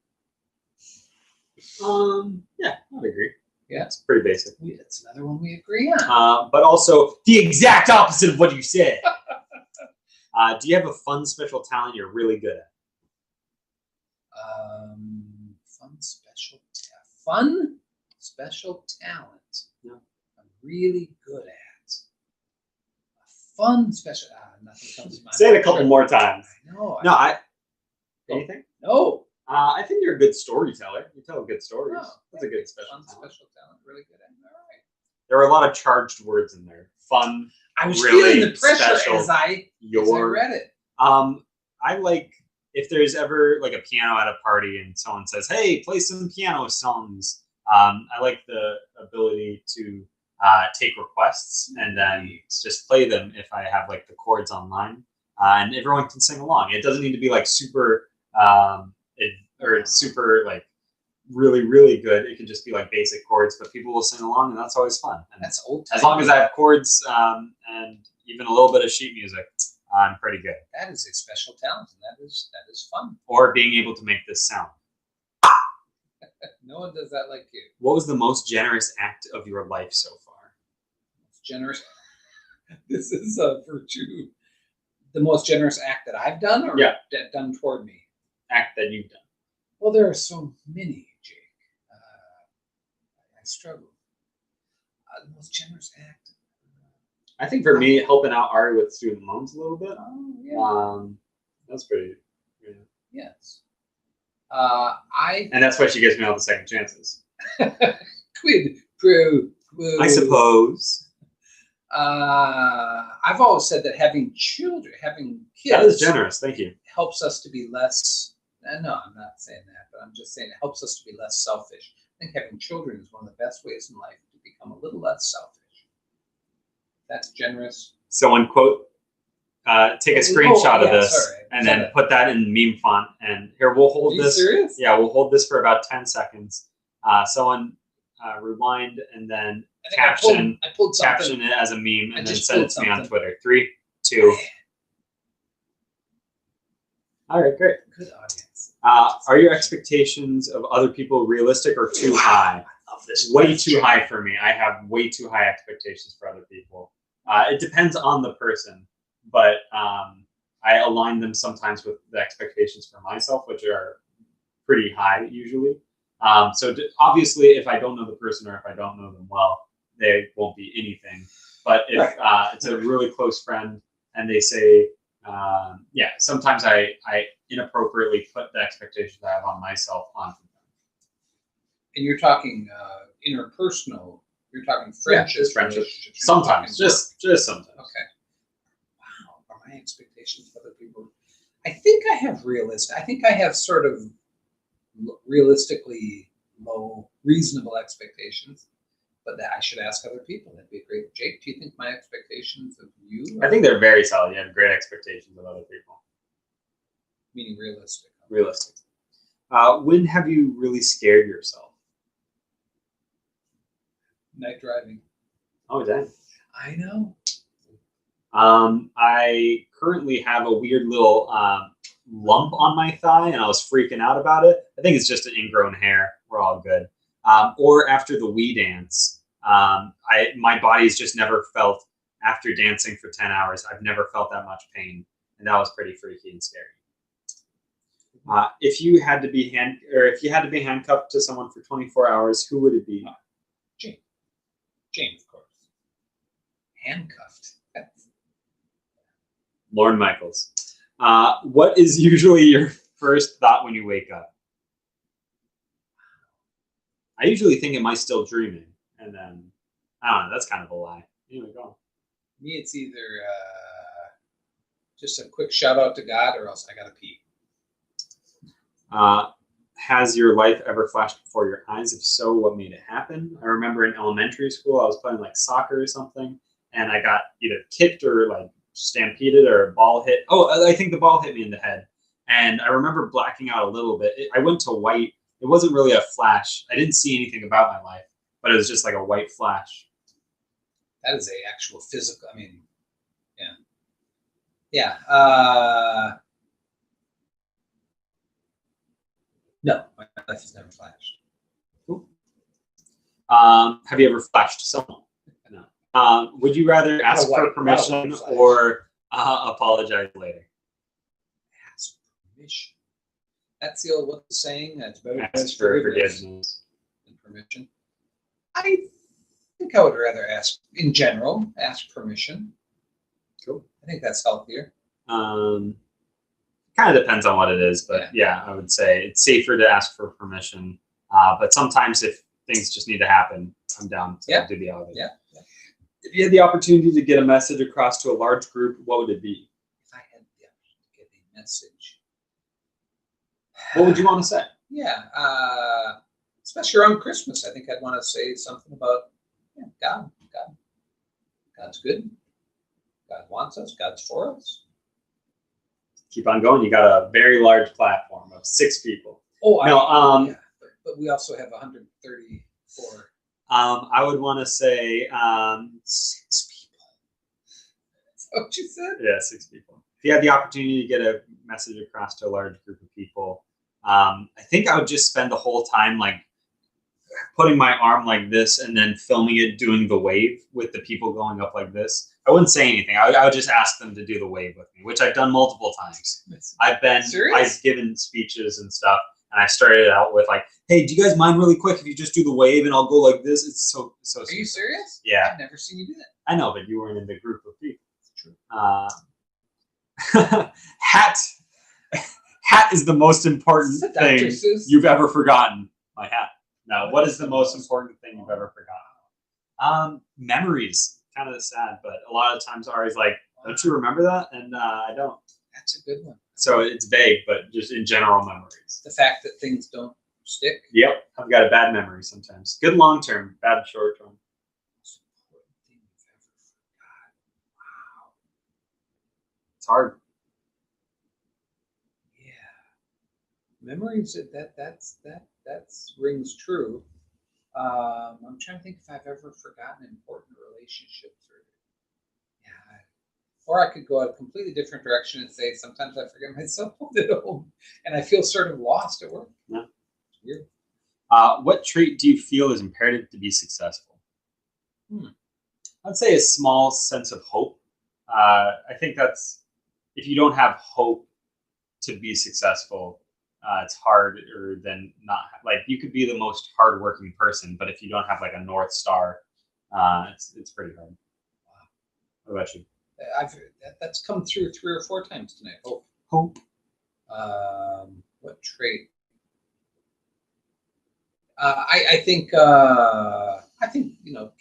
Yeah, I'd agree. Yeah, it's pretty basic. It's another one we agree on. But also the exact opposite of what you said. Do you have a fun special talent you're really good at? Fun special talent. Yeah. I'm really good at. A fun special. Nothing comes to mind. Say it a couple more times. No. Anything? No. I think you're a good storyteller. You tell good stories. Oh, that's a good special talent. Special talent. Really good at. All right. There are a lot of charged words in there. Fun. I was really feeling the pressure special, as I read it. I like if there's ever like a piano at a party and someone says, "Hey, play some piano songs." I like the ability to take requests and then just play them if I have like the chords online, and everyone can sing along. It doesn't need to be like super super like really, really good. It can just be like basic chords, but people will sing along, and that's always fun. And that's old. As long as I have chords and even a little bit of sheet music, I'm pretty good. That is a special talent, and that is fun. Or being able to make this sound. No one does that like you. What was the most generous act of your life so far? Most generous. This is a virtue. The most generous act that I've done, or done toward me. Act that you've done. Well, there are so many, Jake. I struggle. The most generous act. I think for me, helping out Ari with student loans a little bit. Oh, yeah. That's pretty. Yeah. Yes. And that's why she gives me all the second chances. Quid pro quo. I suppose. I've always said that having children, having kids, That is generous. Thank you. helps us to be less. No, I'm not saying that, but I'm just saying it helps us to be less selfish. I think having children is one of the best ways in life to become a little less selfish. That's generous. Someone quote, take a screenshot of this sorry. and then put that in meme font. And here, we'll hold this. Serious? Yeah, we'll hold this for about 10 seconds. Someone rewind and then caption I pulled something. caption it as a meme I and then just send it pulled to me on something. Twitter. 3, 2. All right, great. Good audience. Are your expectations of other people realistic or too high? I love this. Way question. too high for me. I have way too high expectations for other people. It depends on the person, but I align them sometimes with the expectations for myself, which are pretty high usually. So obviously, if I don't know the person or if I don't know them well, they won't be anything. But if it's a really close friend and they say, sometimes I inappropriately put the expectations I have on myself onto them. And you're talking interpersonal. You're talking friendships. Just friendships. relationships, you're Sometimes, talking just sometimes. Okay. Wow, are my expectations of other people? I think I have realistic. I think I have sort of realistically low, reasonable expectations, but that I should ask other people. That'd be great. Jake, do you think my expectations of you? I think they're very solid. You have great expectations of other people. Meaning realistic. Realistic. When have you really scared yourself? Night driving. Oh, dang. I know. I currently have a weird little lump on my thigh, and I was freaking out about it. I think it's just an ingrown hair. We're all good. Or after the Wii dance, my body's just never felt, after dancing for 10 hours, I've never felt that much pain, and that was pretty freaky and scary. If you had to be handcuffed to someone for 24 hours, who would it be? Jane, of course. Handcuffed. Lorne Michaels. What is usually your first thought when you wake up? I usually think, am I still dreaming? And then, I don't know, that's kind of a lie. Anyway, go on. Me, it's either just a quick shout out to God or else I gotta pee. Has your life ever flashed before your eyes? If so, what made it happen? I remember in elementary school, I was playing like soccer or something, and I got either kicked or like stampeded or a ball hit. Oh, I think the ball hit me in the head. And I remember blacking out a little bit. I went to white. It wasn't really a flash. I didn't see anything about my life, but it was just like a white flash. That is a actual physical, I mean, yeah. Yeah. No, my life has never flashed. Cool. Have you ever flashed someone? No. Would you rather ask for permission or apologize later? Ask permission. That's the old, what's the saying? It's better Ask for forgiveness than permission. I think I would rather in general, ask permission. Cool. I think that's healthier. Kind of depends on what it is, but yeah, I would say it's safer to ask for permission. But sometimes if things just need to happen, I'm down to do the other. Yeah. If you had the opportunity to get a message across to a large group, what would it be? If I had the opportunity to get a message, what would you want to say? Yeah, especially around Christmas, I think I'd want to say something about God. God's good. God wants us. God's for us. Keep on going. You got a very large platform of 6 people. Oh, no. But we also have 134. I would want to say 6 people. Is that what you said? Yeah, 6 people. If you had the opportunity to get a message across to a large group of people, I think I would just spend the whole time like putting my arm like this and then filming it doing the wave with the people going up like this. I wouldn't say anything. I would just ask them to do the wave with me, which I've done multiple times. I've given speeches and stuff, and I started out with like, "Hey, do you guys mind really quick if you just do the wave and I'll go like this?" It's so. Are you serious? Yeah. I've never seen you do that. I know, but you weren't in the group of people. It's true. Hat Hat is the most important Is that thing Dr. Seuss? you've ever forgotten. My hat. No, what is the most important thing you've ever forgotten? Memories. Kind of sad, but a lot of times Ari's like, don't you remember that? And I don't. That's a good one. So it's vague, but just in general memories. The fact that things don't stick. Yep, I've got a bad memory sometimes. Good long term, bad short term. Most important thing you've ever forgotten. Wow. It's hard. Yeah. Memories that's rings true. I'm trying to think if I've ever forgotten important relationships or I could go a completely different direction and say sometimes I forget myself at home and I feel sort of lost at work. Yeah. It's weird. What trait do you feel is imperative to be successful? I'd say a small sense of hope. I think that's, if you don't have hope to be successful, it's harder than not. Like, you could be the most hardworking person, but if you don't have like a North Star, it's pretty hard. Wow. What about you? That's come through 3 or 4 times tonight. Hope. What trait? I think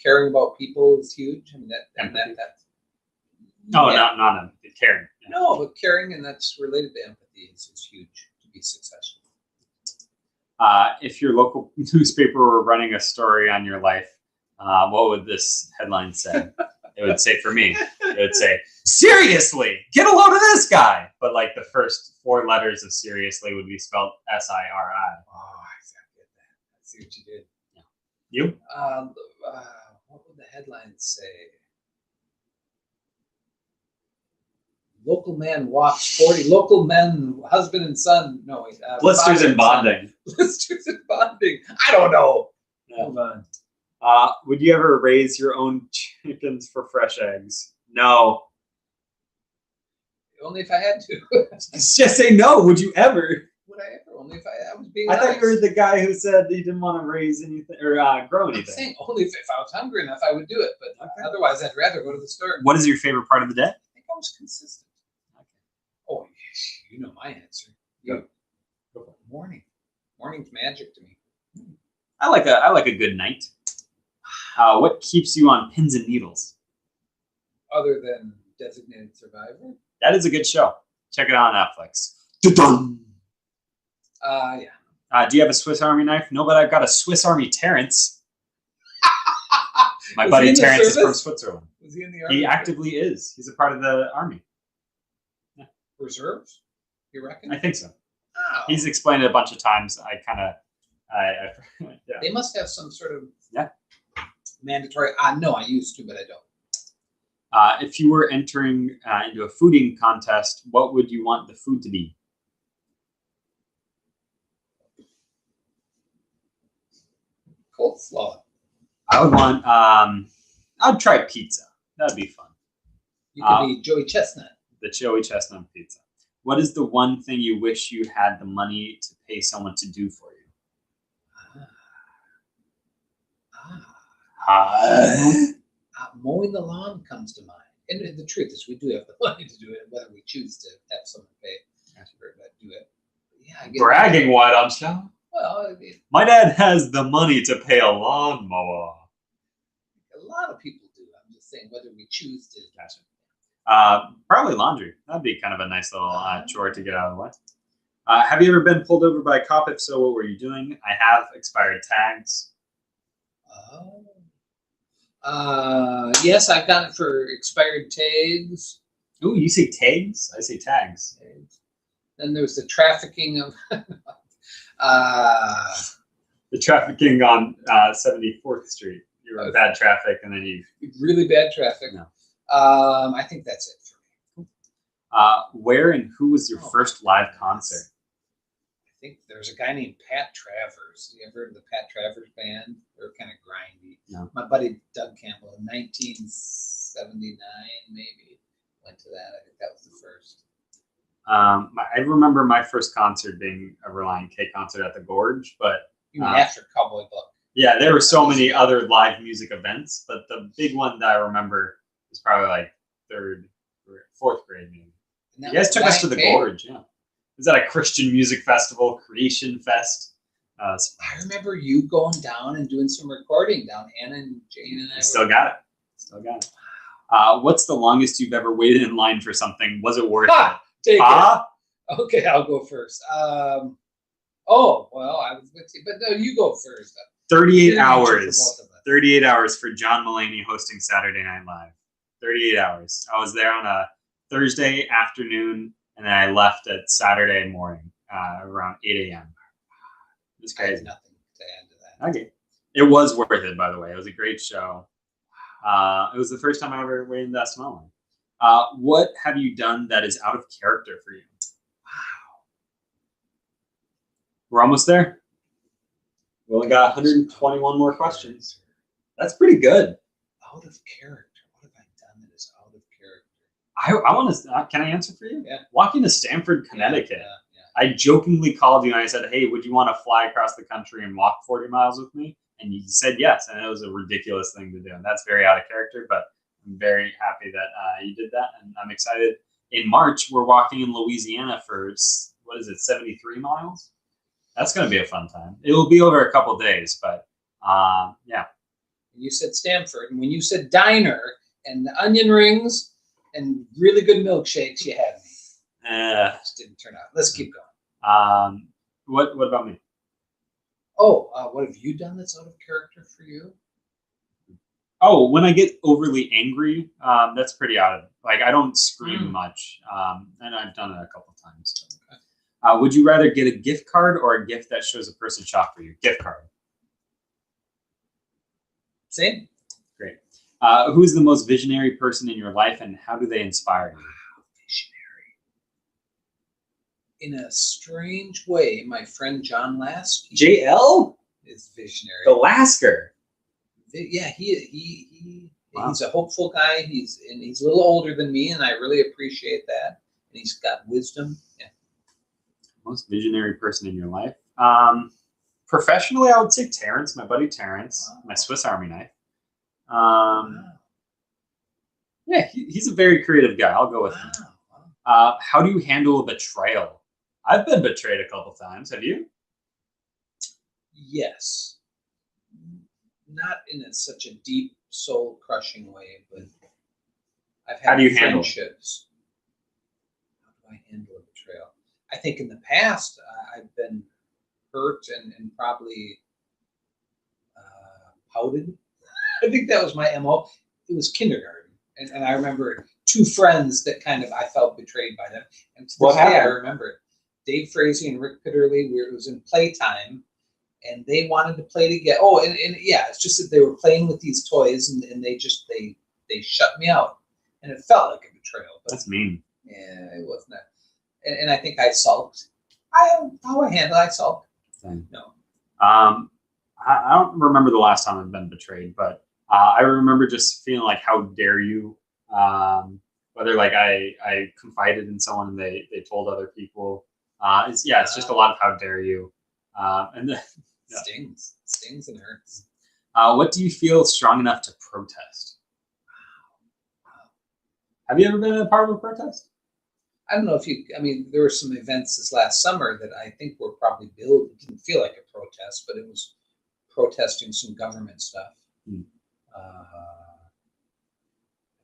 caring about people is huge. I mean that's not empathy, caring. Yeah. No, but caring, and that's related to empathy, is huge to be successful. If your local newspaper were running a story on your life, what would this headline say? It would say, for me, it would say, seriously, get a load of this guy. But like the first 4 letters of seriously would be spelled S-I-R-I. Oh, I get that. I see what you did. Yeah. You? What would the headline say? Local man walks 40. Local men, husband and son. No, wait. Blisters and bonding. Blisters and bonding. I don't know. Yeah. Hold on. Would you ever raise your own chickens for fresh eggs? No. Only if I had to. Just say no. Would you ever? Would I ever? Only if I was being I honest. thought you were the guy who said he didn't want to raise anything or grow anything. I'm saying only if I was hungry enough, I would do it. But otherwise, I'd rather go to the store. What is your favorite part of the day? I think I was consistent. Okay. Oh, you know my answer. Go. Morning. Morning's magic to me. I like a good night. What keeps you on pins and needles? Other than Designated Survivor? That is a good show. Check it out on Netflix. Dun-dun! Yeah. Do you have a Swiss Army knife? No, but I've got a Swiss Army Terrence. My Was buddy he in the Terrence is from service? Switzerland. Was he in the army? He actively is. He's a part of the army. Reserves? You reckon? I think so. Oh. He's explained it a bunch of times. Yeah. They must have some sort of mandatory. No, I used to, but I don't. If you were entering into a fooding contest, what would you want the food to be? Coleslaw. I would want. I'd try pizza. That'd be fun. You could be Joey Chestnut. The Joey Chestnut pizza. What is the one thing you wish you had the money to pay someone to do for you? Mowing the lawn comes to mind. And the truth is, we do have the money to do it, whether we choose to have someone pay do it. Yeah, I get Bragging, why don't you? Well, My dad has the money to pay a lawnmower. a lot of people do. I'm just saying whether we choose to. Gotcha. Probably laundry. That'd be kind of a nice little chore to get out of the way. Have you ever been pulled over by a cop? If so, what were you doing? I have expired tags. Yes, I've got it for expired tags. Ooh, you say tags? I say tags. Then there's the trafficking of the trafficking on 74th Street. You were in bad traffic, and then you really bad traffic. No. I think that's it for me. Where and who was your first live concert? I think there's a guy named Pat Travers. You ever heard of the Pat Travers band? They're kind of grindy. No. My buddy Doug Campbell in 1979 maybe went to that. I think that was the first. I remember my first concert being a Reliant K concert at the Gorge, but You mean after Cowboy Buck? yeah, there were so many other live music events, but the big one that I remember was probably like 3rd or 4th grade maybe. You guys took us to the Gorge, yeah. was at a Christian music festival, Creation Fest. I remember you going down and doing some recording down. Anna and Jane and I Still got it. Still got it. What's the longest you've ever waited in line for something? Was it worth it? Take it. Okay, I'll go first. Oh, well, I was with you, but no, you go first. 38 hours. 38 hours for John Mulaney hosting Saturday Night Live. 38 hours. I was there on a Thursday afternoon, and then I left at Saturday morning around 8 a.m. It was crazy. I have nothing to add to that. Okay. It was worth it, by the way. It was a great show. It was the first time I ever waited that small one. What have you done that is out of character for you? Wow. We're almost there. We only got 121 more questions. That's pretty good. Out of character. What have I done that is out of character? I want to. Can I answer for you? Yeah. Walking to Stamford, Connecticut. Yeah. I jokingly called you and I said, "Hey, would you want to fly across the country and walk 40 miles with me?" And you said yes, and it was a ridiculous thing to do. And that's very out of character, but I'm very happy that you did that, and I'm excited. In March, we're walking in Louisiana for, what is it, 73 miles? That's going to be a fun time. It will be over a couple days, but yeah. You said Stamford, and when you said diner and the onion rings and really good milkshakes, you had me. Just didn't turn out. Let's keep going. What about me? Oh, what have you done that's out of character for you? Oh, when I get overly angry, that's pretty out of, like, I don't scream much, and I've done it a couple times. Okay. Would you rather get a gift card or a gift that shows a person shop for you? Gift card. Same. Great. Who's the most visionary person in your life, and how do they inspire you? Wow, visionary. In a strange way, my friend John Lasky. JL is visionary. The Lasker. Yeah, he Wow. He's a hopeful guy. He's a little older than me, and I really appreciate that. And he's got wisdom. Yeah. Most visionary person in your life. Professionally, I would say Terrence, my buddy Terrence, my Swiss Army knife. Yeah, he's a very creative guy. I'll go with him. How do you handle a betrayal? I've been betrayed a couple times. Have you? Yes. Not in such a deep, soul-crushing way, but I've had How do you handle friendships. How do I handle a betrayal? I think in the past, I've been hurt and probably pouted. I think that was my MO. It was kindergarten. And I remember two friends that kind of, I felt betrayed by them. And to this day, I remember it. Dave Frazee and Rick Pitterly, it was in playtime, and they wanted to play together. Oh, and yeah, it's just that they were playing with these toys, and they shut me out. And it felt like a betrayal. But that's mean. Yeah, it wasn't that. And I think I sulked. How I handle it, I sulked. Same. No. I don't remember the last time I've been betrayed, but I remember just feeling like, how dare you? Whether like I confided in someone and they told other people. It's just a lot of how dare you. And then, stings and hurts. What do you feel strong enough to protest? Wow. Have you ever been a part of a protest? I don't know if you, there were some events this last summer that I think were probably billed. It didn't feel like a protest, but it was protesting some government stuff.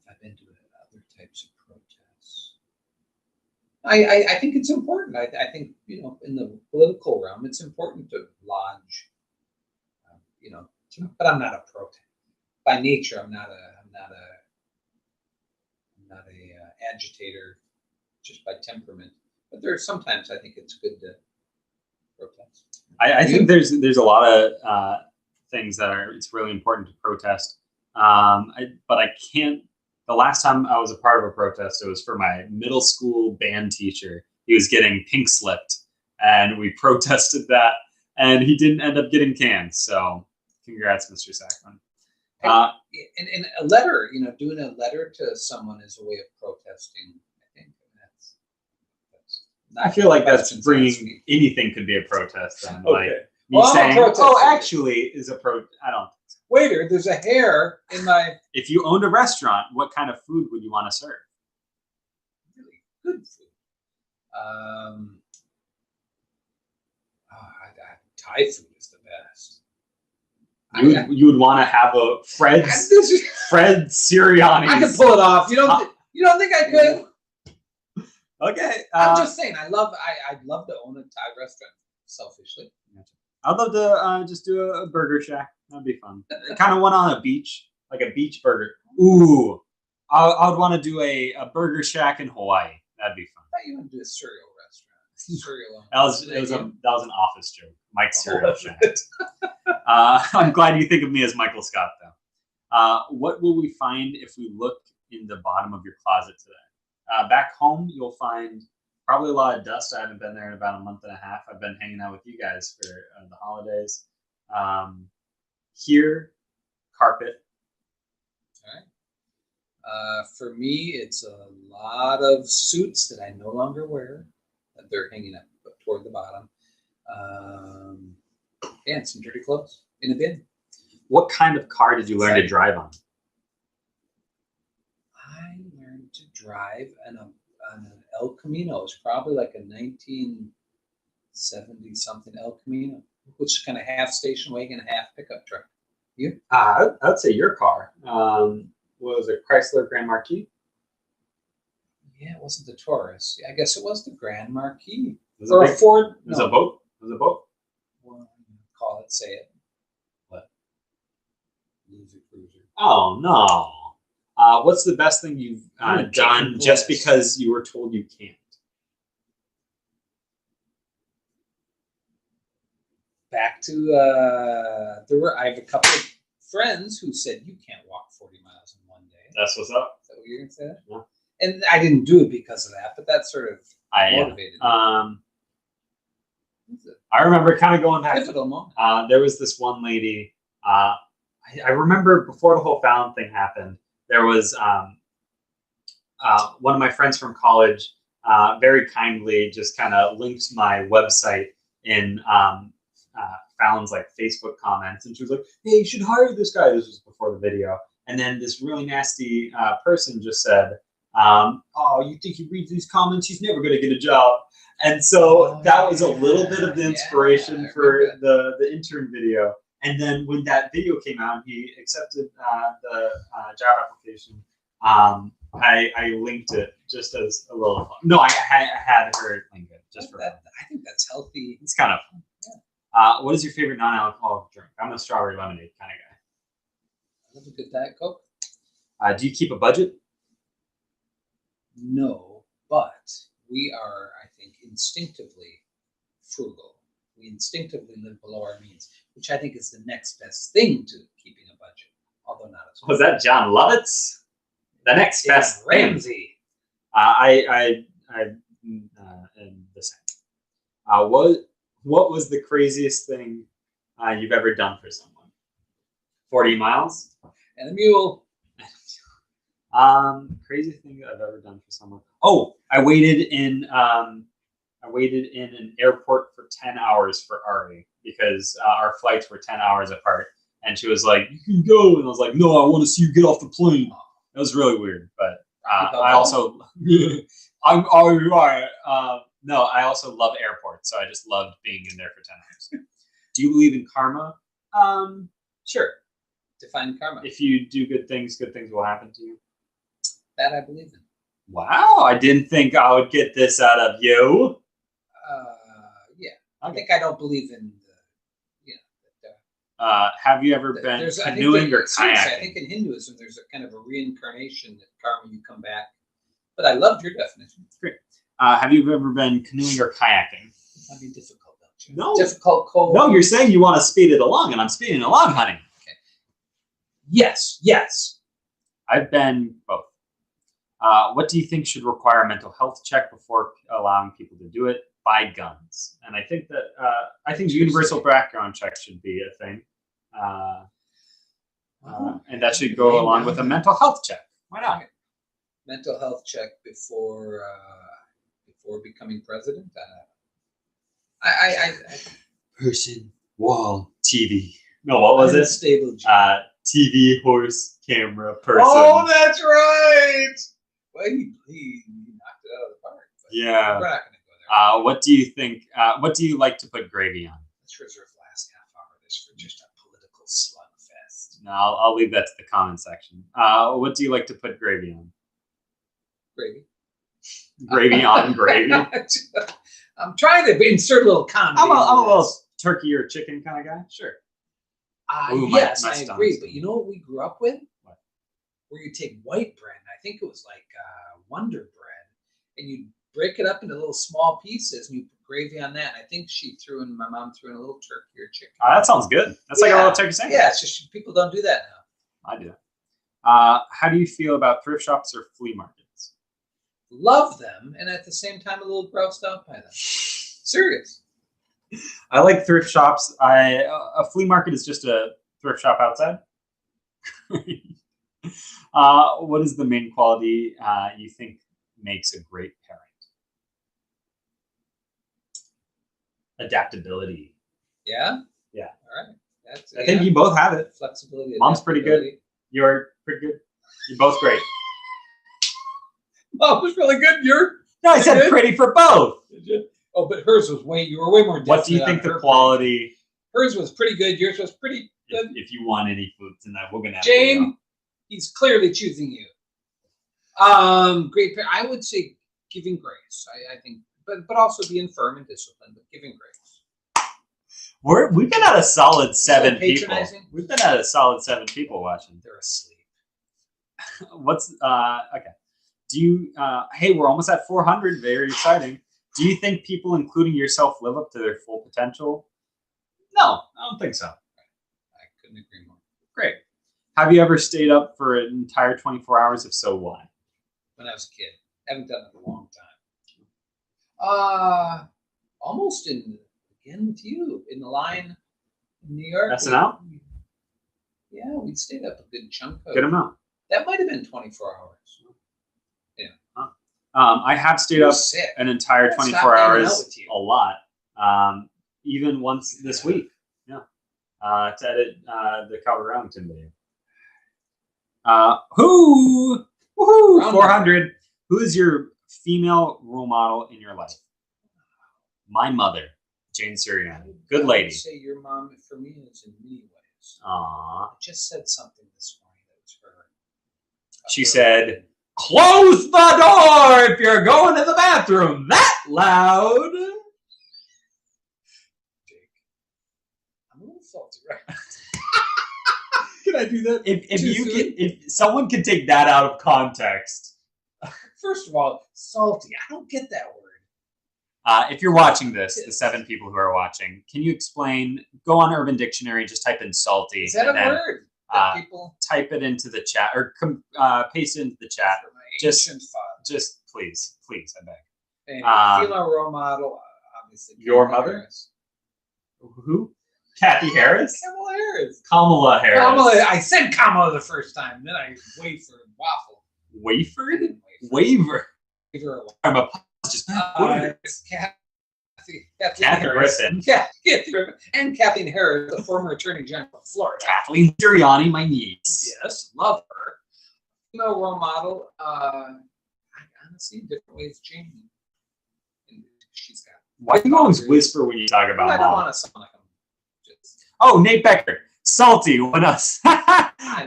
I've been to other types of protests. I think it's important. I think, in the political realm, it's important to lodge, but I'm not a protest. By nature, I'm not a agitator, just by temperament. But there's sometimes I think it's good to protest. I think there's a lot of things that it's really important to protest. But I can't. The last time I was a part of a protest, it was for my middle school band teacher. He was getting pink slipped, and we protested that, and he didn't end up getting canned. So, congrats, Mr. Sackman. And a letter, doing a letter to someone is a way of protesting. I think that's I feel like that's bringing anything could be a protest. Then, okay. Like me saying, actually, is a I don't. Waiter, there's a hair in my. If you owned a restaurant, what kind of food would you want to serve? Really good food. Thai food is the best. You would want to have a Fred Sirianni. I could pull it off. You don't think I could? Okay. I'm just saying. I'd love to own a Thai restaurant. Selfishly, I'd love to just do a burger shack. That'd be fun. Kind of one on a beach, like a beach burger. Ooh, I would want to do a burger shack in Hawaii. That'd be fun. I thought you want to do a cereal restaurant. Cereal. That was an office joke. Mike's cereal shack. I'm glad you think of me as Michael Scott, though. What will we find if we look in the bottom of your closet today? Back home, you'll find probably a lot of dust. I haven't been there in about a month and a half. I've been hanging out with you guys for the holidays. Here, carpet. All right. For me, it's a lot of suits that I no longer wear. They're hanging up toward the bottom. And some dirty clothes in a bin. What kind of car did you learn to drive on? I learned to drive on an El Camino. It's probably like a 1970-something El Camino, which is kind of half station wagon, half pickup truck. You? I'd say your car. What was it, Chrysler Grand Marquis? Yeah, it wasn't the Taurus. I guess it was the Grand Marquis. Or a Ford. It was a boat. It was a boat. Well, call it, say it. What? Loser cruiser. Oh, no. What's the best thing you've done just because you were told you can't? Back to I have a couple of friends who said you can't walk 40 miles in one day. That's what's up. Is that what you're gonna say? Yeah. And I didn't do it because of that, but that sort of motivated me. I remember kind of going back. Pivotal moment. There was this one lady. I remember before the whole Fallon thing happened. There was one of my friends from college very kindly just kind of linked my website in Fallon's like Facebook comments, and she was like, "Hey, you should hire this guy." This was before the video, and then this really nasty person just said, "Oh, you think he reads these comments? He's never going to get a job." And so that was a little bit of the inspiration for the intern video. And then when that video came out, he accepted the job application. I linked it just as a little fun. No, I had her link it just for fun. I think that's healthy. It's kind of fun. What is your favorite non-alcoholic drink? I'm a strawberry lemonade kind of guy. I love a good Diet Coke. Do you keep a budget? No, but we are, I think, instinctively frugal. We instinctively live below our means, which I think is the next best thing to keeping a budget, although not as well. Was that John Lovitz? The next best Ramsey. I am the same. What was the craziest thing you've ever done for someone? 40 miles? And a mule. Crazy thing I've ever done for someone. Oh, I waited in an airport for 10 hours for Ari because our flights were 10 hours apart. And she was like, "You can go." And I was like, "No, I want to see you get off the plane." It was really weird. But I also, I'm all right. No, I also love airports. So I just loved being in there for 10 hours. Do you believe in karma? Sure. Define karma. If you do good things will happen to you. That I believe in. Wow, I didn't think I would get this out of you. Yeah. Okay. I think I don't believe in have you ever been canoeing or kayaking? I think in Hinduism there's a kind of a reincarnation that karma, you come back. But I loved your definition. Great. Have you ever been canoeing or kayaking? That'd be difficult, don't you? No. Difficult, cold. No, you're saying you want to speed it along, and I'm speeding along, honey. Okay. Yes. I've been both. What do you think should require a mental health check before allowing people to do it? Buy guns. And I think that universal background check should be a thing. And that should go along with a mental health check. Why not? Mental health check before becoming president. Person, wall, TV. No, what was it? Stable. TV, horse, camera, person. Oh, that's right. Well, he knocked it out of the park. Yeah. We're not going to go What do you think? What do you like to put gravy on? Let's reserve the last half hour of this for just a political slugfest. No, I'll leave that to the comment section. What do you like to put gravy on? Gravy. Gravy on gravy. I'm trying to insert a little comment. I'm a little turkey or chicken kind of guy. Sure. Ooh, yes, my I stomach's agree. done. But you know what we grew up with? What? Where you take white bread, and I think it was like Wonder Bread, and you break it up into little small pieces, and you put gravy on that. And I think my mom threw in a little turkey or chicken. That sounds good. That's like a little turkey sandwich. Yeah, it's just people don't do that now. I do. How do you feel about thrift shops or flea markets? Love them, and at the same time, a little grossed out by them. Serious. I like thrift shops. A flea market is just a thrift shop outside. What is the main quality you think makes a great parent? Adaptability. Yeah? Yeah. All right. I think you both have it. Flexibility. Mom's pretty good. You're pretty good. You're both great. Mom was really good. No, I said pretty for both. Did you? Oh, but hers was you were way more. What do you think the quality? Hers was pretty good. Yours was pretty good. If you want any food tonight, we're gonna have Jane, he's clearly choosing you. Great. I would say giving grace. I think, but also being firm and disciplined, but giving grace. We've been at a solid 7 people. Patronizing? We've been at a solid 7 people watching. They're asleep. What's okay? Do you? Hey, we're almost at 400. Very exciting. Do you think people, including yourself, live up to their full potential? No, I don't think so. I couldn't agree more. Great. Have you ever stayed up for an entire 24 hours? If so, why? When I was a kid. Haven't done it in a long time. Almost again with you in the line in New York. SNL? Yeah, we stayed up a good chunk of Good amount. That might have been 24 hours. I have stayed up an entire 24 hours a lot. Even once this week. Yeah. To edit the Calvary Arlington video. Woohoo! 400. Who is your female role model in your life? My mother, Jane Sirianni. Good lady. I would say your mom, for me, is in many ways. Aww. I just said something this morning that was her. She said, "Close the door if you're going to the bathroom that loud." Jake, I'm a little salty, right? Can I do that? If someone can take that out of context. First of all, salty. I don't get that word. If you're watching this, the 7 people who are watching, can you explain? Go on Urban Dictionary, just type in salty. Is that a word? That people type it into the chat or paste it into the chat. Just please, I beg. Anyway, female role model, obviously. Your mother? Harris. Who? Kathy Harris? Kamala Harris. Kamala Harris. I said Kamala the first time, then I wafered waffle. Wavered? Waver. I'm a just Kathy Griffin. Kathy Griffin. And Kathleen Harris, the former Attorney General of Florida. Kathleen Sirianni, my niece. Yes, love her. Female role model, I honestly, different ways changing. She's got. Why do you always whisper when you talk about I don't mom? want to sound like I'm just. Oh, Nate Becker. Salty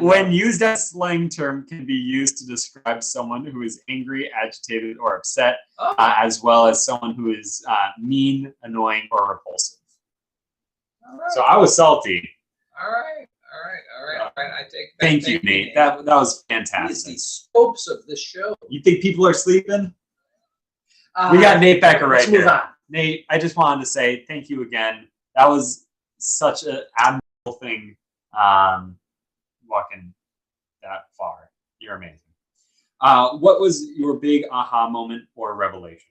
when used as slang term can be used to describe someone who is angry, agitated, or upset, as well as someone who is mean, annoying, or repulsive. All right. So I was salty. All right. I take that. Thank you, Nate. That was fantastic. These the scopes of this show. You think people are sleeping? We got Nate Becker right here. Move on. Nate, I just wanted to say thank you again. That was such an admirable thing, walking that far. You're amazing. What was your big aha moment or revelation?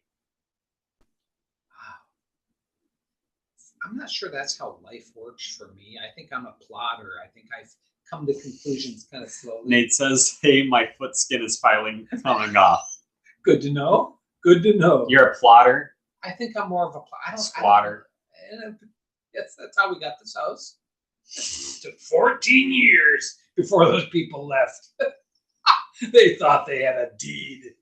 I'm not sure that's how life works for me. I think I'm a plotter. I think I've come to conclusions kind of slowly. Nate says, "Hey, my foot skin is coming off." Good to know. Good to know. You're a plotter. I think I'm more of a squatter. Yes, that's how we got this house. It took 14 years before those people left. They thought they had a deed.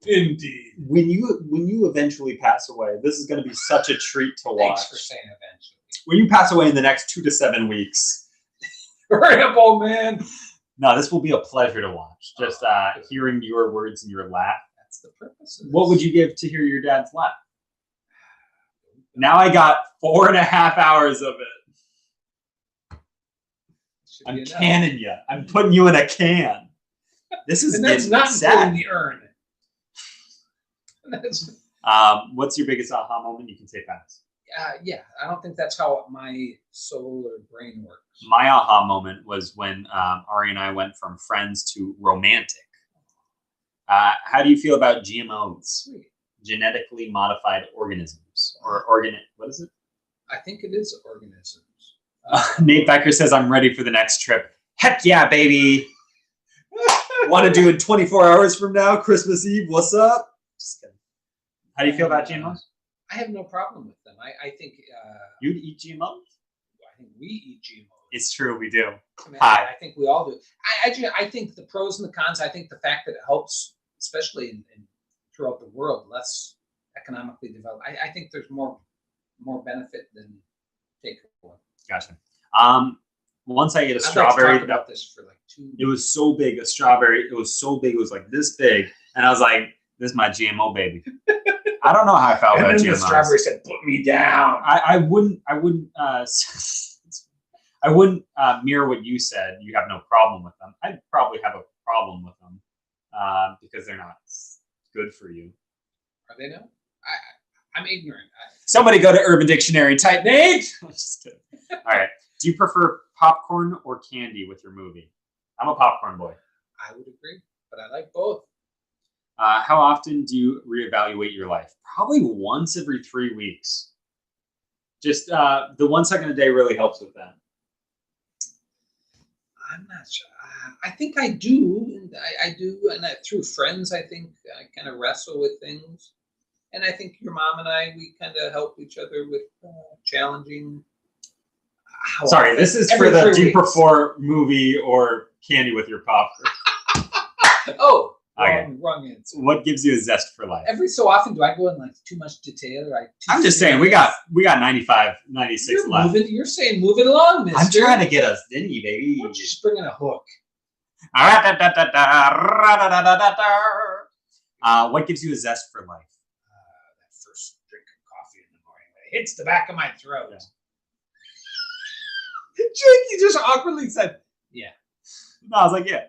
Indeed. When you eventually pass away, this is going to be such a treat to watch. Thanks for saying eventually. When you pass away in the next 2 to 7 weeks. Hurry up, old man. No, this will be a pleasure to watch. Just hearing your words and your laugh. That's the purpose of this. What would you give to hear your dad's laugh? Now I got 4.5 hours of it. I'm canning you. I'm putting you in a can. This is and that's not including the urn. What's your biggest aha moment? You can say fast. Yeah, I don't think that's how my soul or brain works. My aha moment was when Ari and I went from friends to romantic. How do you feel about GMOs? Sweet. Genetically modified organisms. Or what is it? I think it is organisms. Nate Becker says, I'm ready for the next trip. Heck yeah, baby. Want to do it 24 hours from now, Christmas Eve? What's up? Just kidding. How do you feel about GMOs? I have no problem with them. I think... You'd eat GMOs? I think we eat GMOs. It's true, we do. I think we all do. I think the pros and the cons, I think the fact that it helps, especially in throughout the world, less economically developed. I think there's more benefit than take away. Gotcha. Once I ate a strawberry, like to talk about this for like 2 years. It was so big, a strawberry. It was so big. It was like this big, and I was like, "This is my GMO baby." I don't know how I felt about GMOs. The strawberry said, "Put me down." I wouldn't mirror what you said. You have no problem with them. I'd probably have a problem with them because they're not good for you. Are they not? I'm ignorant. Somebody go to Urban Dictionary and type Nate. I'm just kidding. All right. Do you prefer popcorn or candy with your movie? I'm a popcorn boy. I would agree, but I like both. How often do you reevaluate your life? Probably once every 3 weeks. Just the 1 second a day really helps with that. I'm not sure. I think I do. And I do. And through friends, I think I kind of wrestle with things. And I think your mom and I, we kind of help each other with challenging. Sorry, this is for the do you prefer movie or candy with your popcorn? Oh, okay. Wrong answer. What gives you a zest for life? Every so often, do I go in like too much detail? Or I'm just saying, we got 95, 96 left. You're saying move it along, mister. I'm trying to get us zinny, baby. Why don't you just bring in a hook? What gives you a zest for life? That first drink of coffee in the morning. It hits the back of my throat. Yeah. You just awkwardly said, yeah. No, I was like, yeah.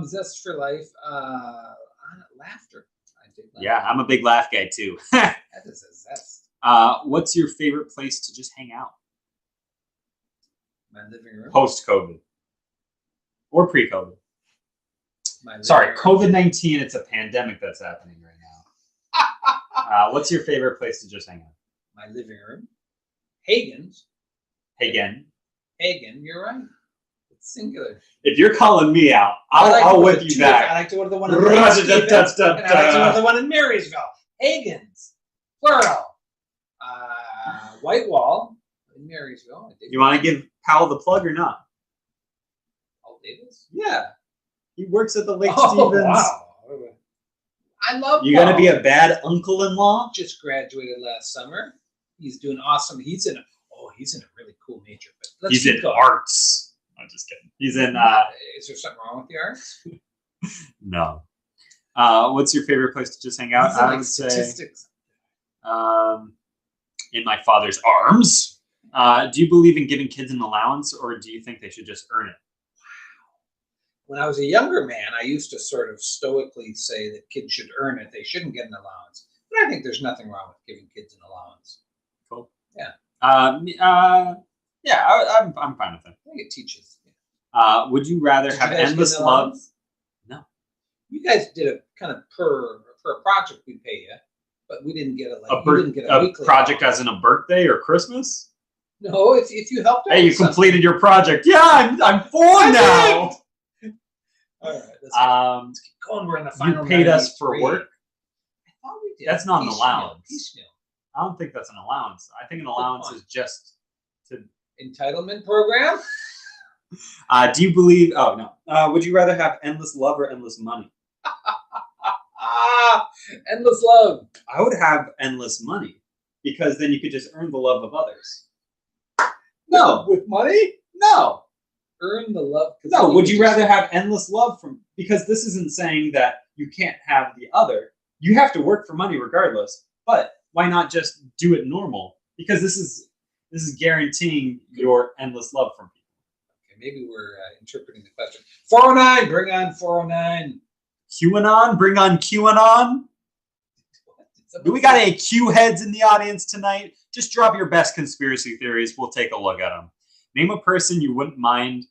Zest for life. Laughter. I dig laughter. Yeah, I'm a big laugh guy too. That is a zest. What's your favorite place to just hang out? My living room. Post-COVID. Or pre-COVID. Sorry, COVID-19, it's a pandemic that's happening right now. What's your favorite place to just hang out? My living room. Hagen's. Hagen, you're right. It's singular. If you're calling me out, I'll whip you back. I like to go to the one in Stevens, and I like to go to the one in Marysville. Hagen's, plural. Whitewall in Marysville. You want to give Powell the plug or not? Paul Davis? Yeah. He works at the Lake Stevens. Wow. I love You're going to be a bad uncle-in-law? Just graduated last summer. He's doing awesome. He's in a really cool major. But he's in arts. I'm just kidding. He's in... Is there something wrong with the arts? No. What's your favorite place to just hang out? I would statistics. Say in my father's arms. Do you believe in giving kids an allowance, or do you think they should just earn it? When I was a younger man, I used to sort of stoically say that kids should earn it. They shouldn't get an allowance. But I think there's nothing wrong with giving kids an allowance. Cool. Yeah. Yeah, I'm fine with it. I think it teaches. Would you rather have endless love? No. You guys did a kind of per project we pay you, but we didn't get a weekly project allowance. As in a birthday or Christmas? No, if you helped out. Hey, you completed your project. Yeah, I'm 4 now. All right, let's keep going. We're in the final. You paid us for work. I thought we did. That's not an allowance. Piecemeal. I don't think that's an allowance. I think an allowance is just to entitlement program. Do you believe? Oh no. Would you rather have endless love or endless money? Endless love. I would have endless money because then you could just earn the love of others. No. With money? No. Earn the love. No, would you rather have endless love from, because this isn't saying that you can't have the other. You have to work for money regardless, but why not just do it normal? Because this is guaranteeing your endless love from people. Okay, maybe we're interpreting the question. 409, bring on 409. QAnon, bring on QAnon. Do we got any Q heads in the audience tonight? Just drop your best conspiracy theories. We'll take a look at them. Name a person you wouldn't mind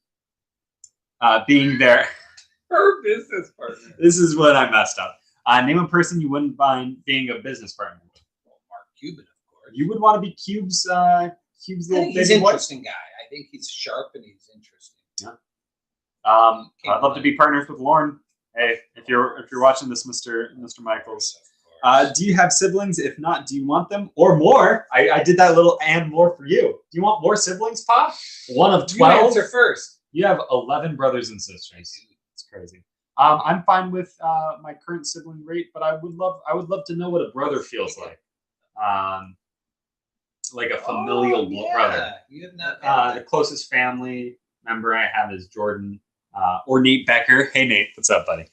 being there. Her business partner. This is what I messed up. Name a person you wouldn't mind being a business partner with. Well, Mark Cuban, of course. You would want to be Cube's little He's baby an boy? interesting guy. I think he's sharp and he's interesting. Yeah. I'd love to be partners with Lauren. Hey, if you're watching this, Mr. Michaels. Do you have siblings? If not, do you want them or more? I did that little and more for you. Do you want more siblings, Pop? One of 12. You answer first. You have 11 brothers and sisters. It's crazy. I'm fine with my current sibling rate, but I would love to know what a brother feels like. Like a familial brother. You have not. The closest family member I have is Jordan or Nate Becker. Hey, Nate, what's up, buddy?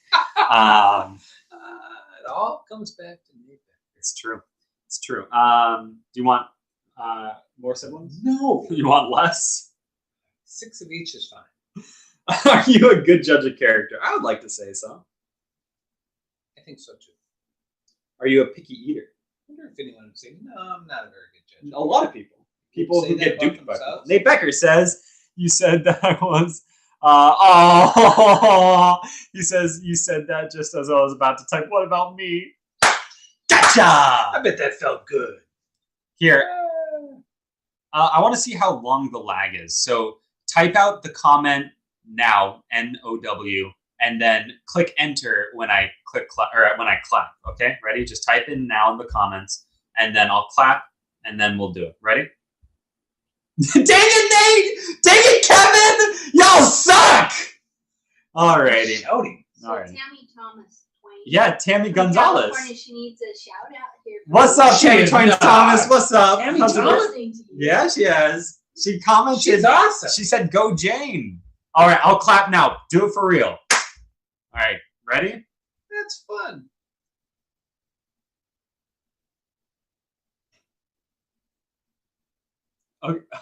It all comes back to Nate Becker. It's true. It's true. Do you want more siblings? No. You want less? 6 of each is fine. Are you a good judge of character? I would like to say so. I think so too. Are you a picky eater? I wonder if anyone would say, no, I'm not a very good judge. A lot of people. People Say who that get about duped by people. themselves? Nate Becker says, you said that I was, he says, you said that just as I was about to type, what about me? Gotcha! I bet that felt good. Here, I want to see how long the lag is. So type out the comment now, N-O-W, and then click enter when I when I clap. Okay, ready? Just type in now in the comments, and then I'll clap, and then we'll do it. Ready? Dang it, Nate! Dang it, Kevin! Y'all suck! Alrighty. Shouting. So All right. Tammy Thomas Twain. Yeah, Tammy from Gonzalez. California, she needs a shout out here. What's up, She Tammy is Twain not. Thomas? What's up? Tammy How's it Thomas? going? Listening to you. Yeah, she has. She commented. She's awesome. She said, "Go Jane." All right, I'll clap now. Do it for real. All right, ready? That's fun.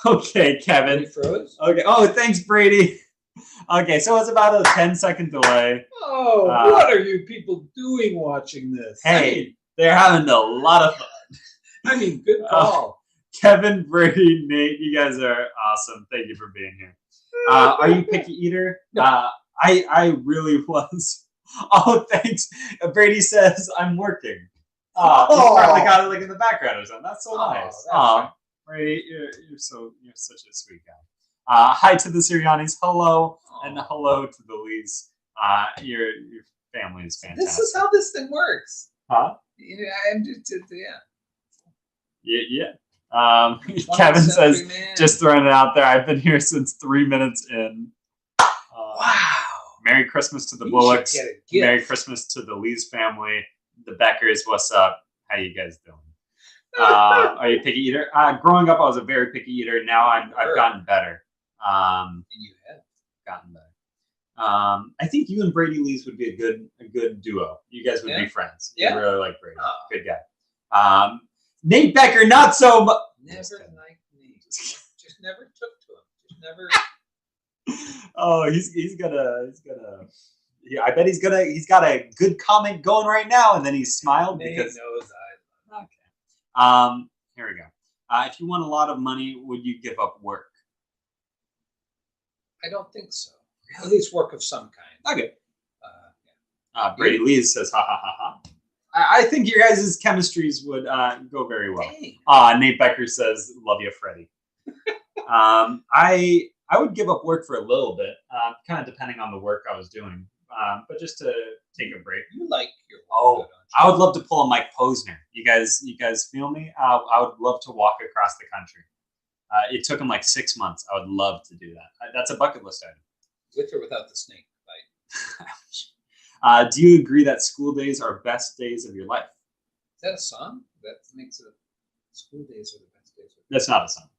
Okay, Kevin. You froze? Okay. Oh, thanks, Brady. Okay, so it's about a 10-second delay. Oh, what are you people doing watching this? Hey, they're having a lot of fun. I mean, good call. Kevin, Brady, Nate, you guys are awesome. Thank you for being here. Are you a picky eater? No. I really was. Oh, thanks. Brady says I'm working. You probably got it like in the background or something. That's so nice. That's right. Brady, you're such a sweet guy. Hi to the Sirianis. Hello, and hello to the Lees. Your family is fantastic. This is how this thing works. Huh? I'm just, Yeah. Kevin says, just throwing it out there, I've been here since 3 minutes in. wow. Merry Christmas to the You Bullocks. should get a gift. Merry Christmas to the Lees family. The Beckers, what's up? How you guys doing? Are you a picky eater? Growing up, I was a very picky eater. Now I've gotten better. And you have. Gotten better. I think you and Brady Lees would be a good duo. You guys would be friends. Yeah. You really like Brady. Good guy. Nate Becker, not so much. Never liked me. Just never took to him. Just never. Oh, he's gonna. Yeah, I bet he's got a good comment going right now, and then he smiled because. knows I. Okay. Here we go. If you won a lot of money, would you give up work? I don't think so. At least work of some kind. Okay. Brady Lees says, ha ha ha ha. I think your guys' chemistries would go very well. Dang. Nate Becker says, love you, Freddie. I would give up work for a little bit, kind of depending on the work I was doing, but just to take a break. You like your work. Oh, don't you? I would love to pull a Mike Posner. You guys feel me? I would love to walk across the country. It took him like 6 months. I would love to do that. That's a bucket list item. With or without the snake bite? Do you agree that school days are best days of your life? Is that a song? That makes it school days are the best days. That's not a song.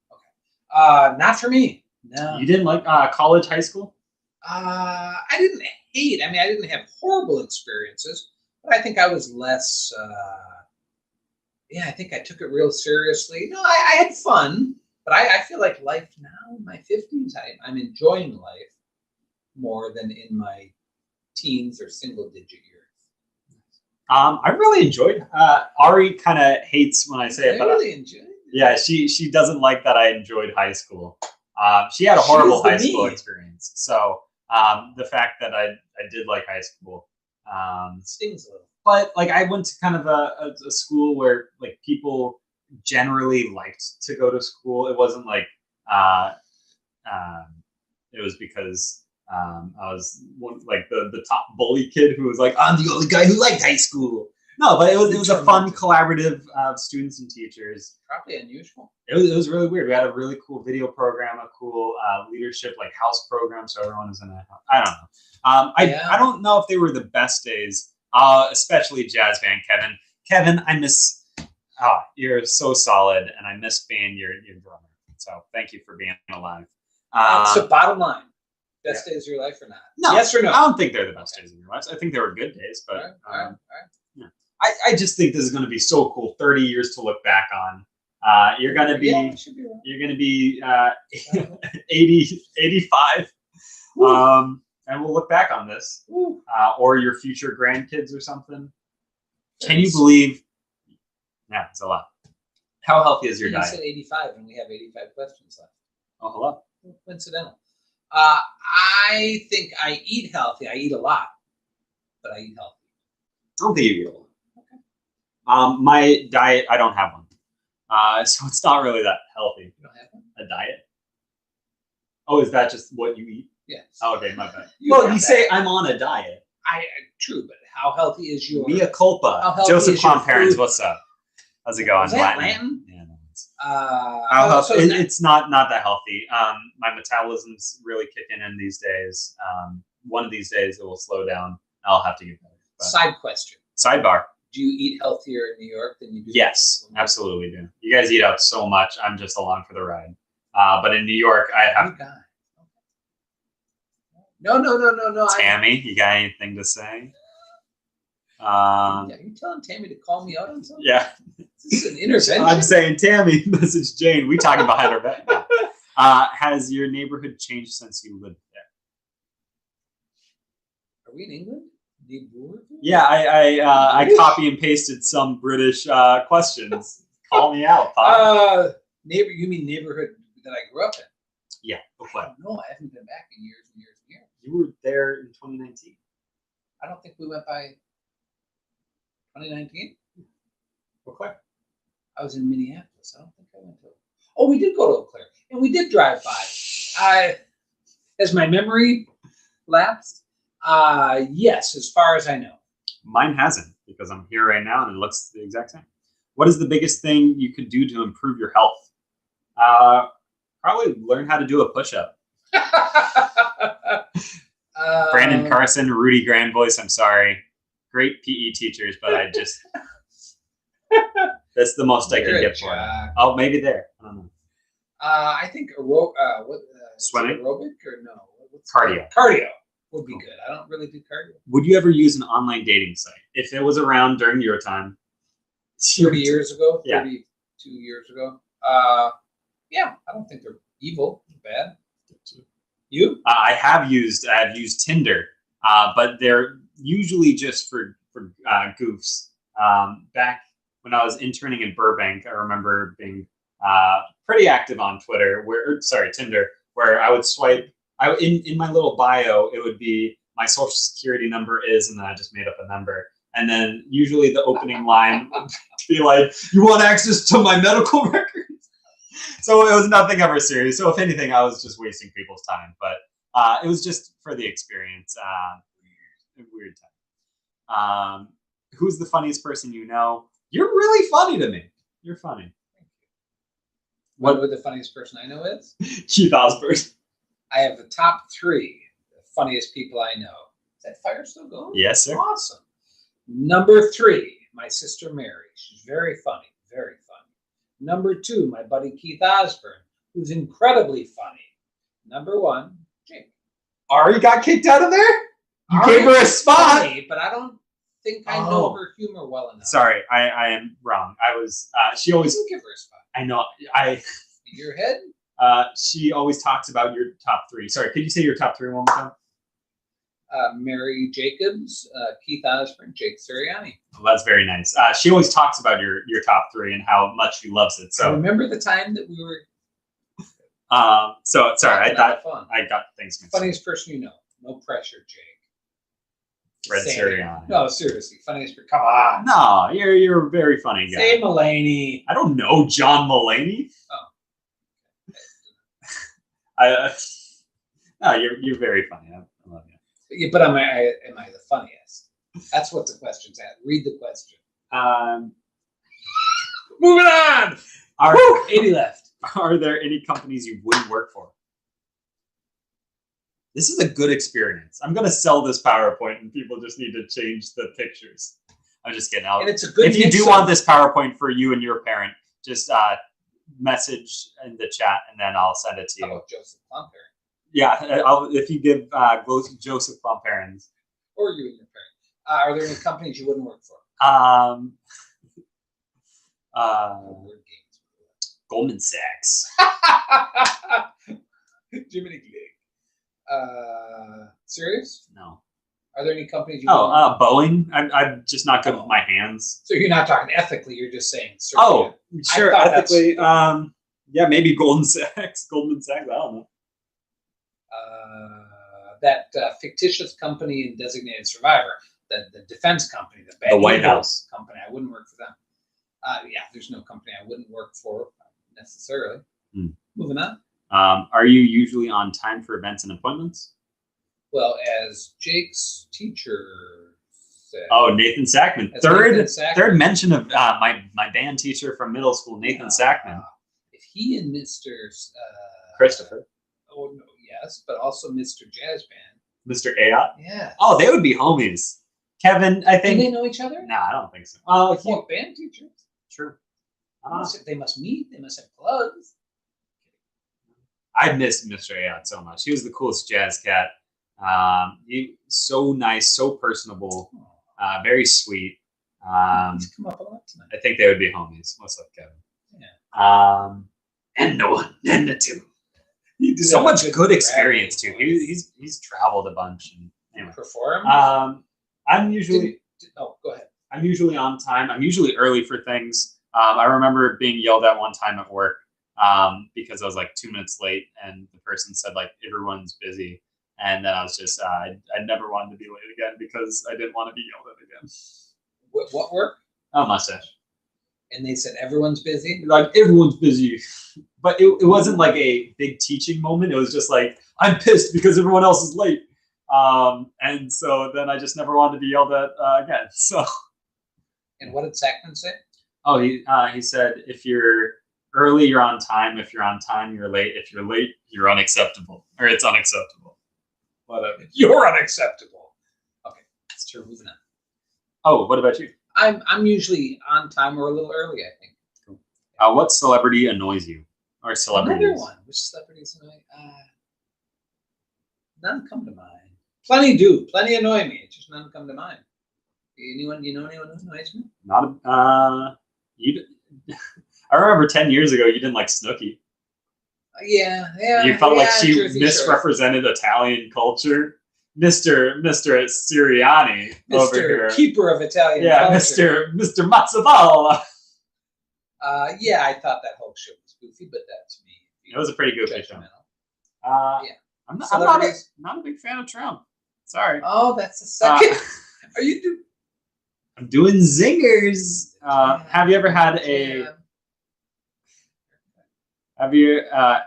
Not for me. No. You didn't like college, high school? I didn't hate. I mean, I didn't have horrible experiences, but I think I was less. Yeah, I think I took it real seriously. No, I had fun, but I feel like life now in my 50s, I'm enjoying life more than in my teens or single-digit years. I really enjoyed. Ari kind of hates when I say it, I but really enjoyed it. yeah, she doesn't like that I enjoyed high school. She had a horrible high school experience, so the fact that I did like high school Stings a little. but like I went to kind of a school where like people generally liked to go to school. It wasn't like it was because I was like the top bully kid who was like, I'm the only guy who liked high school. No, but it was a fun collaborative of students and teachers. Probably unusual. It was really weird. We had a really cool video program, a cool leadership like house program, so everyone was in a. I don't know. I don't know if they were the best days, especially jazz band, Kevin. Kevin, I miss. You're so solid, and I miss being your drummer. So thank you for being alive. So bottom line, best days of your life or not? No, yes or no? I don't think they're the best days of your lives. I think they were good days, but All right. yeah. I just think this is going to be so cool. 30 years to look back on. You're going to be you're going to be 80, 85, and we'll look back on this, or your future grandkids or something. Can you believe? Yeah, it's a lot. How healthy is your diet? You said 85, and we have 85 questions left. Oh, hello. Coincidental. I think I eat healthy. I eat a lot, but I eat healthy. I don't think you eat a lot. My diet, I don't have one. So it's not really that healthy. You don't have one? A diet? Oh, is that just what you eat? Yes. Oh, okay, my bad. You say that. I'm on a diet. True, but how healthy is your... Mea culpa. Joseph Clomparens, what's up? How's it going? Is that Latin? Yeah, no, it's not that healthy. My metabolism's really kicking in these days. One of these days it will slow down. I'll have to get better. Side question. Sidebar. Do you eat healthier in New York than you do? Yes, absolutely do. You guys eat out so much. I'm just along for the ride. But in New York, I have. No. Tammy, you got anything to say? Are you telling Tammy to call me out on something? Yeah. This is an intervention. I'm saying, Tammy, this is Jane. We talking behind her back. Has your neighborhood changed since you lived there? Are we in England? Yeah, I copy and pasted some British questions. Call me out, Pop. You mean neighborhood that I grew up in? Yeah. Okay. I don't know. I haven't been back in years and years and years. You were there in 2019. I don't think we went by 2019. Okay. I was in Minneapolis. I don't think I went to. Oh, we did go to Eau Claire, and we did drive by. Has my memory lapsed? Yes, as far as I know. Mine hasn't, because I'm here right now and it looks the exact same. What is the biggest thing you could do to improve your health? Probably learn how to do a push-up. Brandon Carson, Rudy Grandvoice, I'm sorry. Great PE teachers, but I just... that's the most I can get for it. Oh, maybe there. I don't know. I think swimming? Aerobic or no? Cardio. Cardio would be good. I don't really do cardio. Would you ever use an online dating site if it was around during your time? 30 years ago? Yeah. 32 years ago? Yeah, I don't think they're evil, bad. You? I have used Tinder, but they're usually just for goofs. Back when I was interning in Burbank, I remember being pretty active on Tinder, where I would swipe. In my little bio, it would be my social security number is, and then I just made up a number. And then usually the opening line would be like, "You want access to my medical records?" So it was nothing ever serious. So if anything, I was just wasting people's time. But it was just for the experience. Weird time. Who's the funniest person you know? You're really funny to me. You're funny. What the funniest person I know is? Keith Osborne. I have the top 3 funniest people I know. Is that fire still going? Yes, sir. Awesome. Number 3, my sister Mary. She's very funny, very funny. Number 2, my buddy Keith Osborne, who's incredibly funny. Number 1, Jake. Ari got kicked out of there? You Ari gave her a is spot. funny, but I don't think I know her humor well enough. Sorry, I am wrong. I was. She always. You give her a spot. I know. Your head? She always talks about your top 3. Sorry, could you say your top 3 one more time? Mary Jacobs, Keith Osborne, Jake Sirianni. Well, that's very nice. She always talks about your top 3 and how much she loves it. I So, remember the time that we were. so sorry, I thought fun. I got things mixed up. Funniest person you know. No pressure, Jake. Red Say it. Sirianni. No, seriously, funniest person. Come on. No, you're a very funny guy. Say Mulaney. I don't know John Mulaney. Oh. No, you're very funny. I love you. Yeah, but am I the funniest? That's what the question's at. Read the question. Moving on. 80 left. Are there any companies you wouldn't work for? This is a good experience. I'm going to sell this PowerPoint and people just need to change the pictures. I'm just kidding. And it's a good if you mix do of- want this PowerPoint for you and your parent, just message in the chat and then I'll send it to How you. about Joseph Plumper? Yeah, if you give Joseph Plumparens. Or you and your parent. Are there any companies you wouldn't work for? Word games. Goldman Sachs. Jiminy Gig. Serious? No. Are there any companies you wouldn't work Boeing. I'm just not good with my hands. So you're not talking ethically, you're just saying Oh, sure. thought that's- Ethically, yeah, maybe Goldman Sachs. Goldman Sachs. I don't know. That fictitious company in Designated Survivor, the defense company, The White House company, I wouldn't work for them. Yeah, there's no company I wouldn't work for necessarily. Moving on. Are you usually on time for events and appointments? Well, as Jake's teacher said. Oh, Nathan Sackman. as Third Nathan Sackman, third mention of my band teacher from middle school, Nathan Sackman. If he and Mr. Christopher. Oh no, yes, but also Mr. Jazz Band. Mr. Ayotte. Yeah. Oh, they would be homies. Kevin, I Do think. they know each other? No, I don't think so. Oh, What band teachers? true. They must meet. They must have clubs. I miss Mr. Ayotte so much. He was the coolest jazz cat. He so nice, so personable, very sweet. He's come up a lot tonight. I think they would be homies. What's up, Kevin? Yeah. And the 1 and the 2. He did So have a much good experience too. voice. He's traveled a bunch. And anyway, Perform. I'm usually Oh, go ahead. I'm usually on time. I'm usually early for things. I remember being yelled at one time at work because I was like 2 minutes late, and the person said like everyone's busy, and then I was just I never wanted to be late again because I didn't want to be yelled at again. What work? Oh, mustache. And they said everyone's busy. Like everyone's busy, but it wasn't like a big teaching moment. It was just like I'm pissed because everyone else is late, and so then I just never wanted to be yelled at again. So. And what did Sackman say? Oh, he said if you're early, you're on time. If you're on time, you're late. If you're late, you're unacceptable, or it's unacceptable. Whatever. You're unacceptable. Okay, that's true. Moving on. Oh, what about you? I'm usually on time or a little early, I think. What celebrity annoys you, or celebrities? Another one. Which celebrities annoy? None come to mind. Plenty do. Plenty annoy me. Just none come to mind. Anyone? You know anyone who annoys me? Not you. I remember 10 years ago you didn't like Snooki. Yeah. You felt like she Jersey Shore. misrepresented Italian culture. Mr. Sirianni over here. Mr. Keeper of Italian Yeah, culture. Mr. Mazzavalla. Yeah, I thought that whole show was goofy, but that's me. It was a pretty goofy show. Judgmental. Yeah. I'm not Celebrities? not a big fan of Trump. Sorry. Oh, that's the second. Are you doing? I'm doing zingers. Have you ever had a? Yeah. Have you?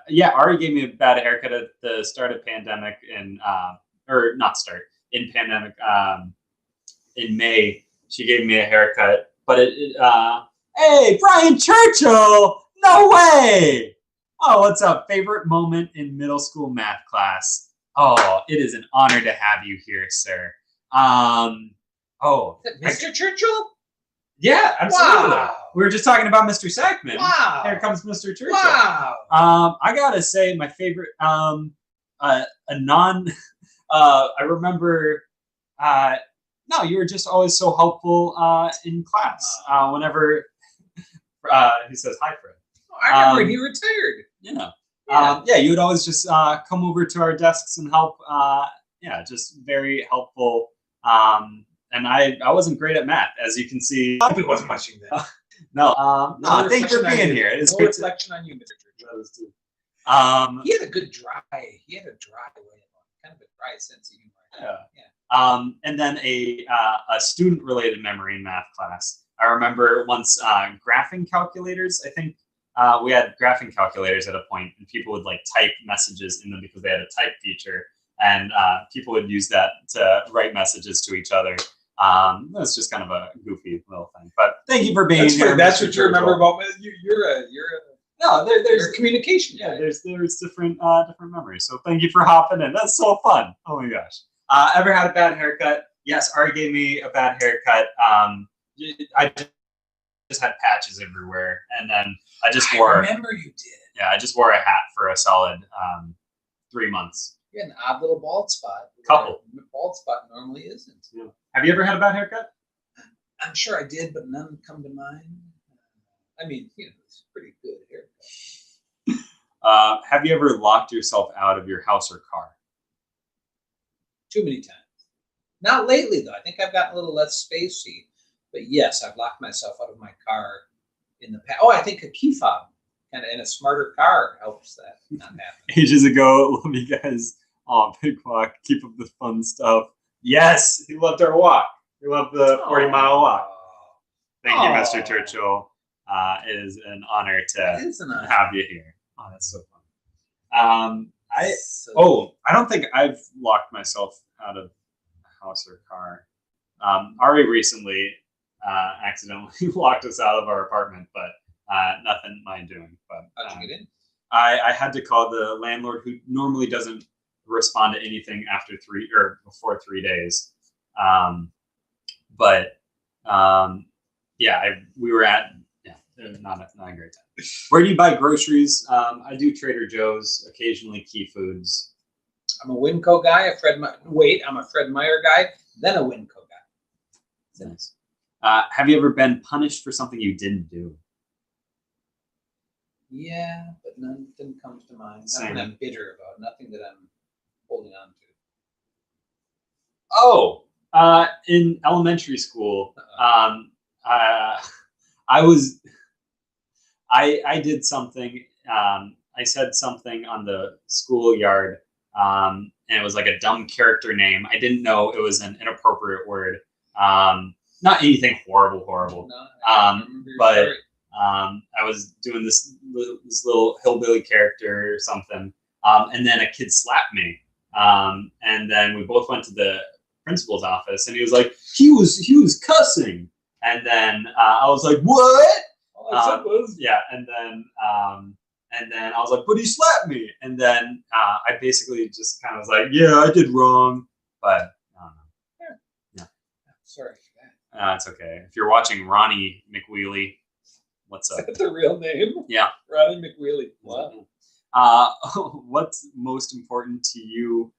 Yeah, Ari gave me a bad haircut at the start of pandemic or not start in pandemic. In May, she gave me a haircut, but hey, Brian Churchill! No way! Oh, what's up? Favorite moment in middle school math class? Oh, it is an honor to have you here, sir. Oh, Mr. Churchill? yeah, absolutely. Wow. We were just talking about Mr. Sackman. Wow. Here comes Mr. Churchill. Wow. I gotta say, my favorite, I remember, no, you were just always so helpful in class. Whenever he says, hi, Fred. I remember he retired. Yeah, you would always just come over to our desks and help. Just very helpful. And I wasn't great at math, as you can see. I hope he wasn't watching that. No, thank you for being here. It's no great reflection on you, Mr. Churchill. to. He had a dry way, kind of a dry sense of humor. Yeah. And then a student-related memory in math class. I remember once graphing calculators. I think we had graphing calculators at a point, and people would like type messages in them because they had a type feature, and people would use that to write messages to each other. That's just kind of a goofy little thing. But thank you for being here. That's what you remember about you're there's communication. Yeah, there's different memories. So thank you for hopping in. That's so fun. Oh my gosh. Ever had a bad haircut? Yes, Ari gave me a bad haircut. I just had patches everywhere, and then I remember you did. Yeah, I just wore a hat for a solid 3 months. You had an odd little bald spot. Couple. Bald spot normally isn't. Yeah. Have you ever had a bad haircut? I'm sure I did, but none come to mind. I mean, it's a pretty good haircut. Have you ever locked yourself out of your house or car? Too many times. Not lately, though. I think I've gotten a little less spacey. But yes, I've locked myself out of my car in the past. Oh, I think a key fob kind of in a smarter car helps that not happen. Ages ago, love you guys. Oh, big walk. Keep up the fun stuff. Yes, he loved our walk. He loved the 40-mile walk. Thank you, Mr. Churchill. It is an honor to have you here. Oh, that's so fun. I don't think I've locked myself out of a house or car. Ari recently accidentally locked us out of our apartment, but nothing mind doing. But how'd you get in? I had to call the landlord, who normally doesn't respond to anything after 3 or before 3 days. We were at not a great time. Where do you buy groceries? I do Trader Joe's, occasionally Key Foods. I'm a Winco guy. I'm a Fred Meyer guy, then a Winco guy. Nice. Have you ever been punished for something you didn't do? Yeah, but nothing comes to mind. Nothing I'm bitter about. Nothing that I'm holding on to. Oh, in elementary school, I did something. I said something on the schoolyard, and it was like a dumb character name. I didn't know it was an inappropriate word. Not anything horrible. No, but I was doing this little hillbilly character or something, and then a kid slapped me, and then we both went to the principal's office, and he was like, he was cussing, and then I was like, what? Yeah, and then I was like, but he slapped me, and then I basically just kind of was like, yeah, I did wrong, but I don't know. Yeah. Sorry for that. It's okay. If you're watching Ronnie McWheely, what's up? That's a real name. Yeah. Ronnie McWheely. Wow. What's most important to you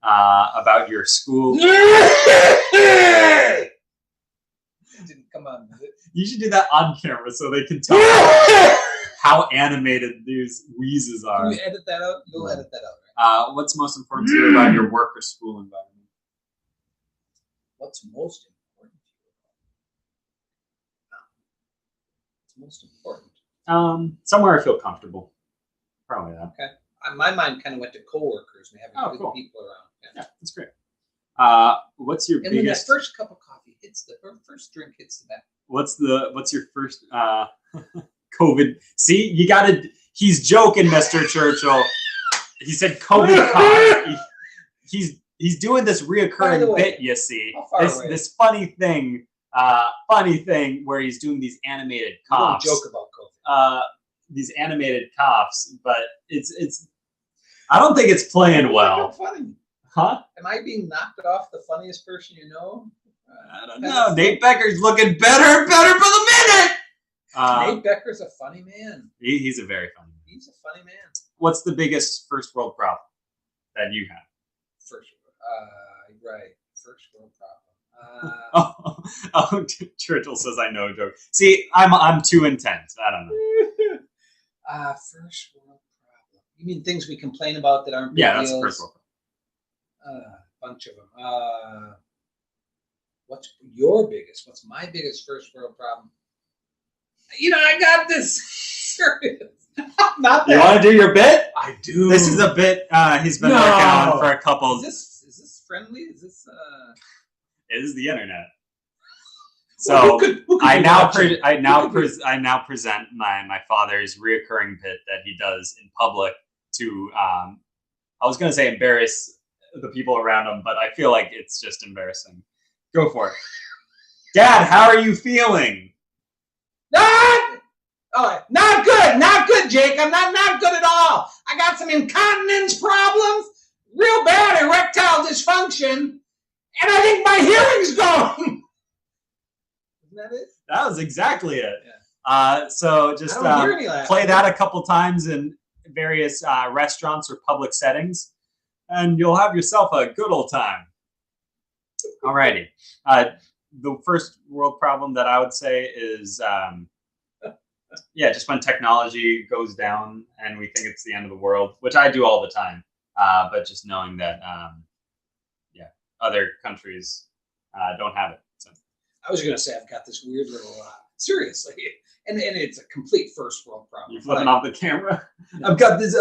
about your school? Didn't come on with it. You should do that on camera so they can tell how animated these wheezes are. Can you edit that out? You'll edit that out, right? What's most important to you about your work or school environment? What's most important to you? What's most important? Somewhere I feel comfortable. Probably that. Okay. My mind kind of went to coworkers and having good people around. Yeah, that's great. What's your biggest? When that first cup of coffee hits the first drink hits the back. What's your first COVID? See, you gotta. He's joking, Mr. Churchill. He said COVID cough. He's doing this reoccurring bit. You see, this funny thing where he's doing these animated coughs. You don't joke about COVID. These animated coughs, but it's. I don't think it's playing well. Funny. Huh? Am I being knocked off the funniest person you know? I don't know. Nate Becker's looking better and better by the minute. Nate Becker's a funny man. He's a very funny man. He's a funny man. What's the biggest first world problem that you have? Right. First world problem. Churchill says I know a joke. See, I'm too intense. I don't know. First world problem. You mean things we complain about that aren't big that's the deals? first world problem. A bunch of them. What's your biggest? What's my biggest first world problem? I got this. Serious. Not that. You want to do your bit? I do. This is a bit he's been working on for a couple. Is this friendly? Is this It is the internet. So who could I now present my father's reoccurring bit that he does in public to I was gonna say embarrass the people around him, but I feel like it's just embarrassing. Go for it. Dad, how are you feeling? Not good, Jake. I'm not good at all. I got some incontinence problems, real bad erectile dysfunction, and I think my hearing's going. Isn't that it? That was exactly it. Yeah. So just play that a couple times in various restaurants or public settings, and you'll have yourself a good old time. Alrighty. The first world problem that I would say is, just when technology goes down and we think it's the end of the world, which I do all the time. But just knowing that, other countries don't have it. So. I was going to say I've got this weird little, seriously, and it's a complete first world problem. You're flipping off the camera? No. I've got this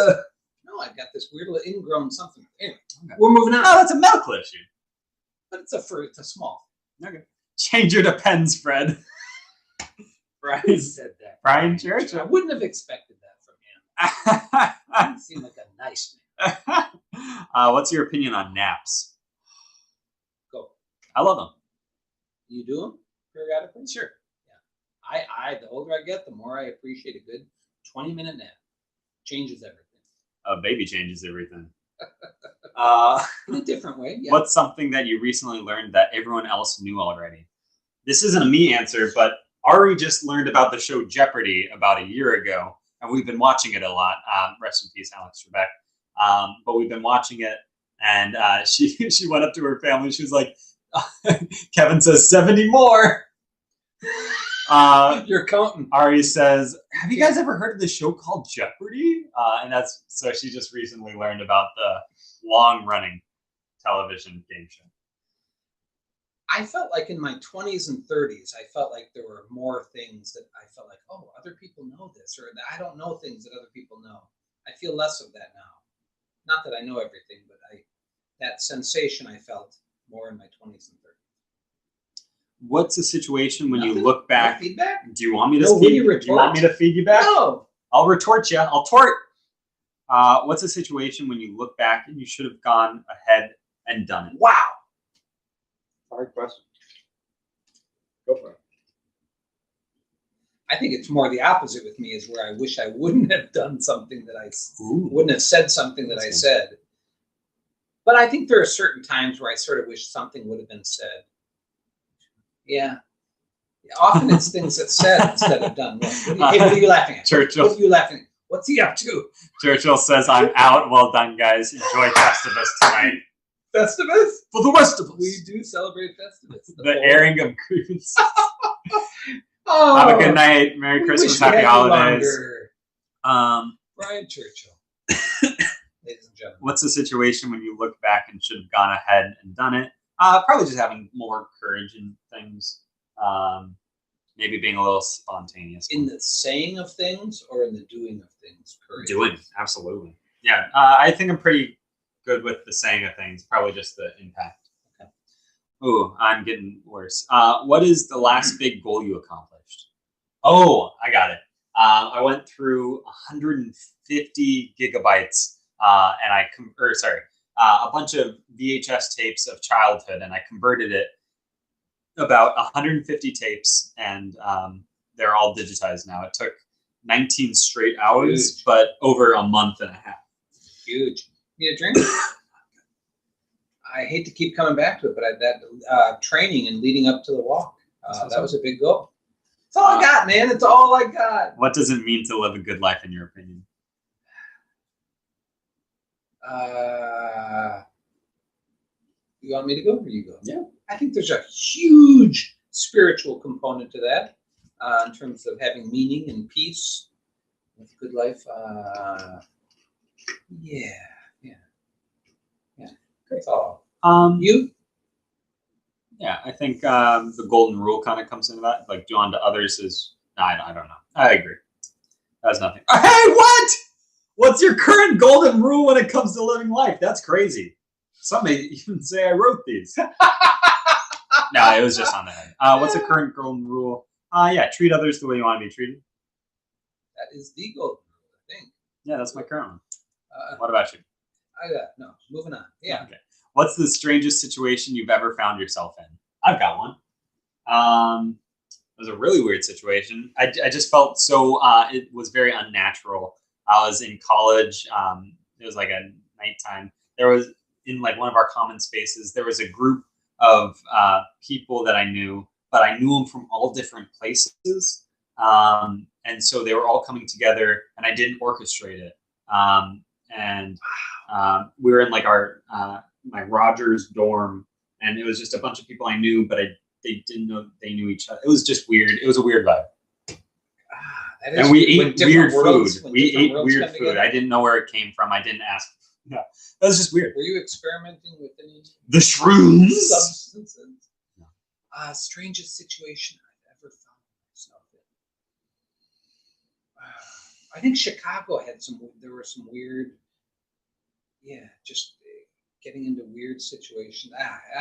weird little ingrown something. Anyway, we're moving on. Oh, that's a medical issue. But it's a small. Okay. Change your depends, Fred. Brian said that. Brian Church. I wouldn't have expected that from him. He seemed like a nice man. What's your opinion on naps? Go. I love them. You do them periodically? Sure. Yeah. The older I get, the more I appreciate a good 20-minute nap. Changes everything. A baby changes everything. In a different way. Yeah. What's something that you recently learned that everyone else knew already? This isn't a me answer, but Ari just learned about the show Jeopardy about a year ago, and we've been watching it a lot. Rest in peace, Alex Trebek. But we've been watching it, and she went up to her family. She was like, Kevin says 70 more. You're counting. Ari says, have you guys ever heard of this show called Jeopardy? And so she just recently learned about the long-running television game show. I felt like in my 20s and 30s, I felt like there were more things that I felt like, oh, other people know this, or I don't know things that other people know. I feel less of that now. Not that I know everything, but that sensation I felt more in my 20s and 30s. What's a situation when Nothing? You look back? No feedback? Do you want me to No, feed will you Do you want me to feed you back? No. I'll retort you. I'll tort. What's a situation when you look back and you should have gone ahead and done it? Wow. Hard question. Go for it. I think it's more the opposite with me, is where I wish I wouldn't have done something that wouldn't have said something that I said. But I think there are certain times where I sort of wish something would have been said. Yeah. Often it's things that's said instead of done. What are you laughing at? Churchill. What are you laughing at? What's he up to? Churchill says, I'm out. Well done, guys. Enjoy Festivus tonight. Festivus? For the rest of us. We do celebrate Festivus. The airing of grievances. Oh, have a good night. Merry Christmas. Happy holidays. Brian Churchill. Ladies and gentlemen. What's the situation when you look back and should have gone ahead and done it? Probably just having more courage in things. Maybe being a little spontaneous. In the saying of things or in the doing of things? Courage. Doing, absolutely. Yeah, I think I'm pretty good with the saying of things. Probably just the impact. Okay. Ooh, I'm getting worse. What is the last big goal you accomplished? Oh, I got it. I went through 150 gigabytes, and a bunch of VHS tapes of childhood, and I converted it about 150 tapes, and they're all digitized now. It took 19 straight hours, Huge. But over a month and a half. Huge. Need a drink? I hate to keep coming back to it, but that training and leading up to the walk, that was a big goal. That's all I got, man. It's all I got. What does it mean to live a good life, in your opinion? You want me to go or you go? Yeah. I think there's a huge spiritual component to that in terms of having meaning and peace with a good life. Yeah. That's all. You? Yeah, I think the golden rule kind of comes into that. Like, do unto others is, I don't know. I agree. That's nothing. Hey, what? What's your current golden rule when it comes to living life? That's crazy. Some may even say I wrote these. No, it was just on the head. What's the current golden rule? Yeah, treat others the way you want to be treated. That is the golden rule, I think. Yeah, that's my current one. What about you? No, moving on. Yeah. Okay. What's the strangest situation you've ever found yourself in? I've got one. It was a really weird situation. I just felt so, it was very unnatural. I was in college. It was like a nighttime. There was, in like one of our common spaces, there was a group of people that I knew, but I knew them from all different places. And so they were all coming together, and I didn't orchestrate it. We were in like our my Rogers dorm, and it was just a bunch of people I knew, but they didn't know they knew each other. It was just weird. It was a weird vibe. And we ate weird food. We ate weird food. I didn't know where it came from. I didn't ask. No, that was just weird. Were you experimenting with any the shrooms? Substances? No. Strangest situation I've ever found myself in. I think Chicago had there were some weird, just getting into weird situations.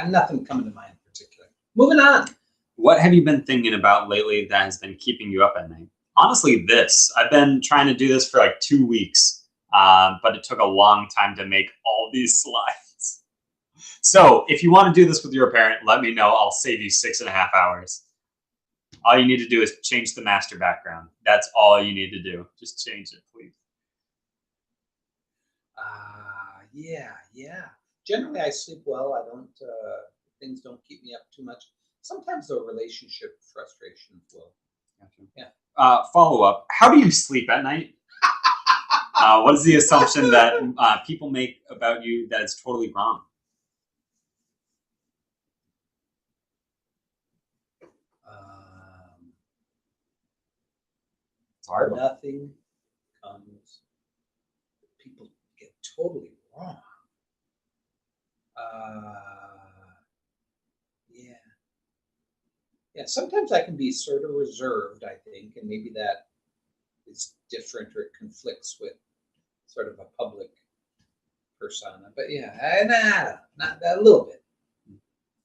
Nothing coming to mind in particular. Moving on. What have you been thinking about lately that has been keeping you up at night? Honestly, I've been trying to do this for like 2 weeks, but it took a long time to make all these slides. So if you want to do this with your parent, let me know. I'll save you 6.5 hours. All you need to do is change the master background. That's all you need to do. Just change it, please. Yeah. Generally, I sleep well. I don't. Things don't keep me up too much. Sometimes the relationship frustrations will. Gotcha. Yeah. Follow up. How do you sleep at night? What is the assumption that people make about you that is totally wrong? It's hard. Nothing comes. People get totally wrong. Yeah. Sometimes I can be sort of reserved, I think, and maybe that is different or it conflicts with sort of a public persona. But yeah, not a little bit.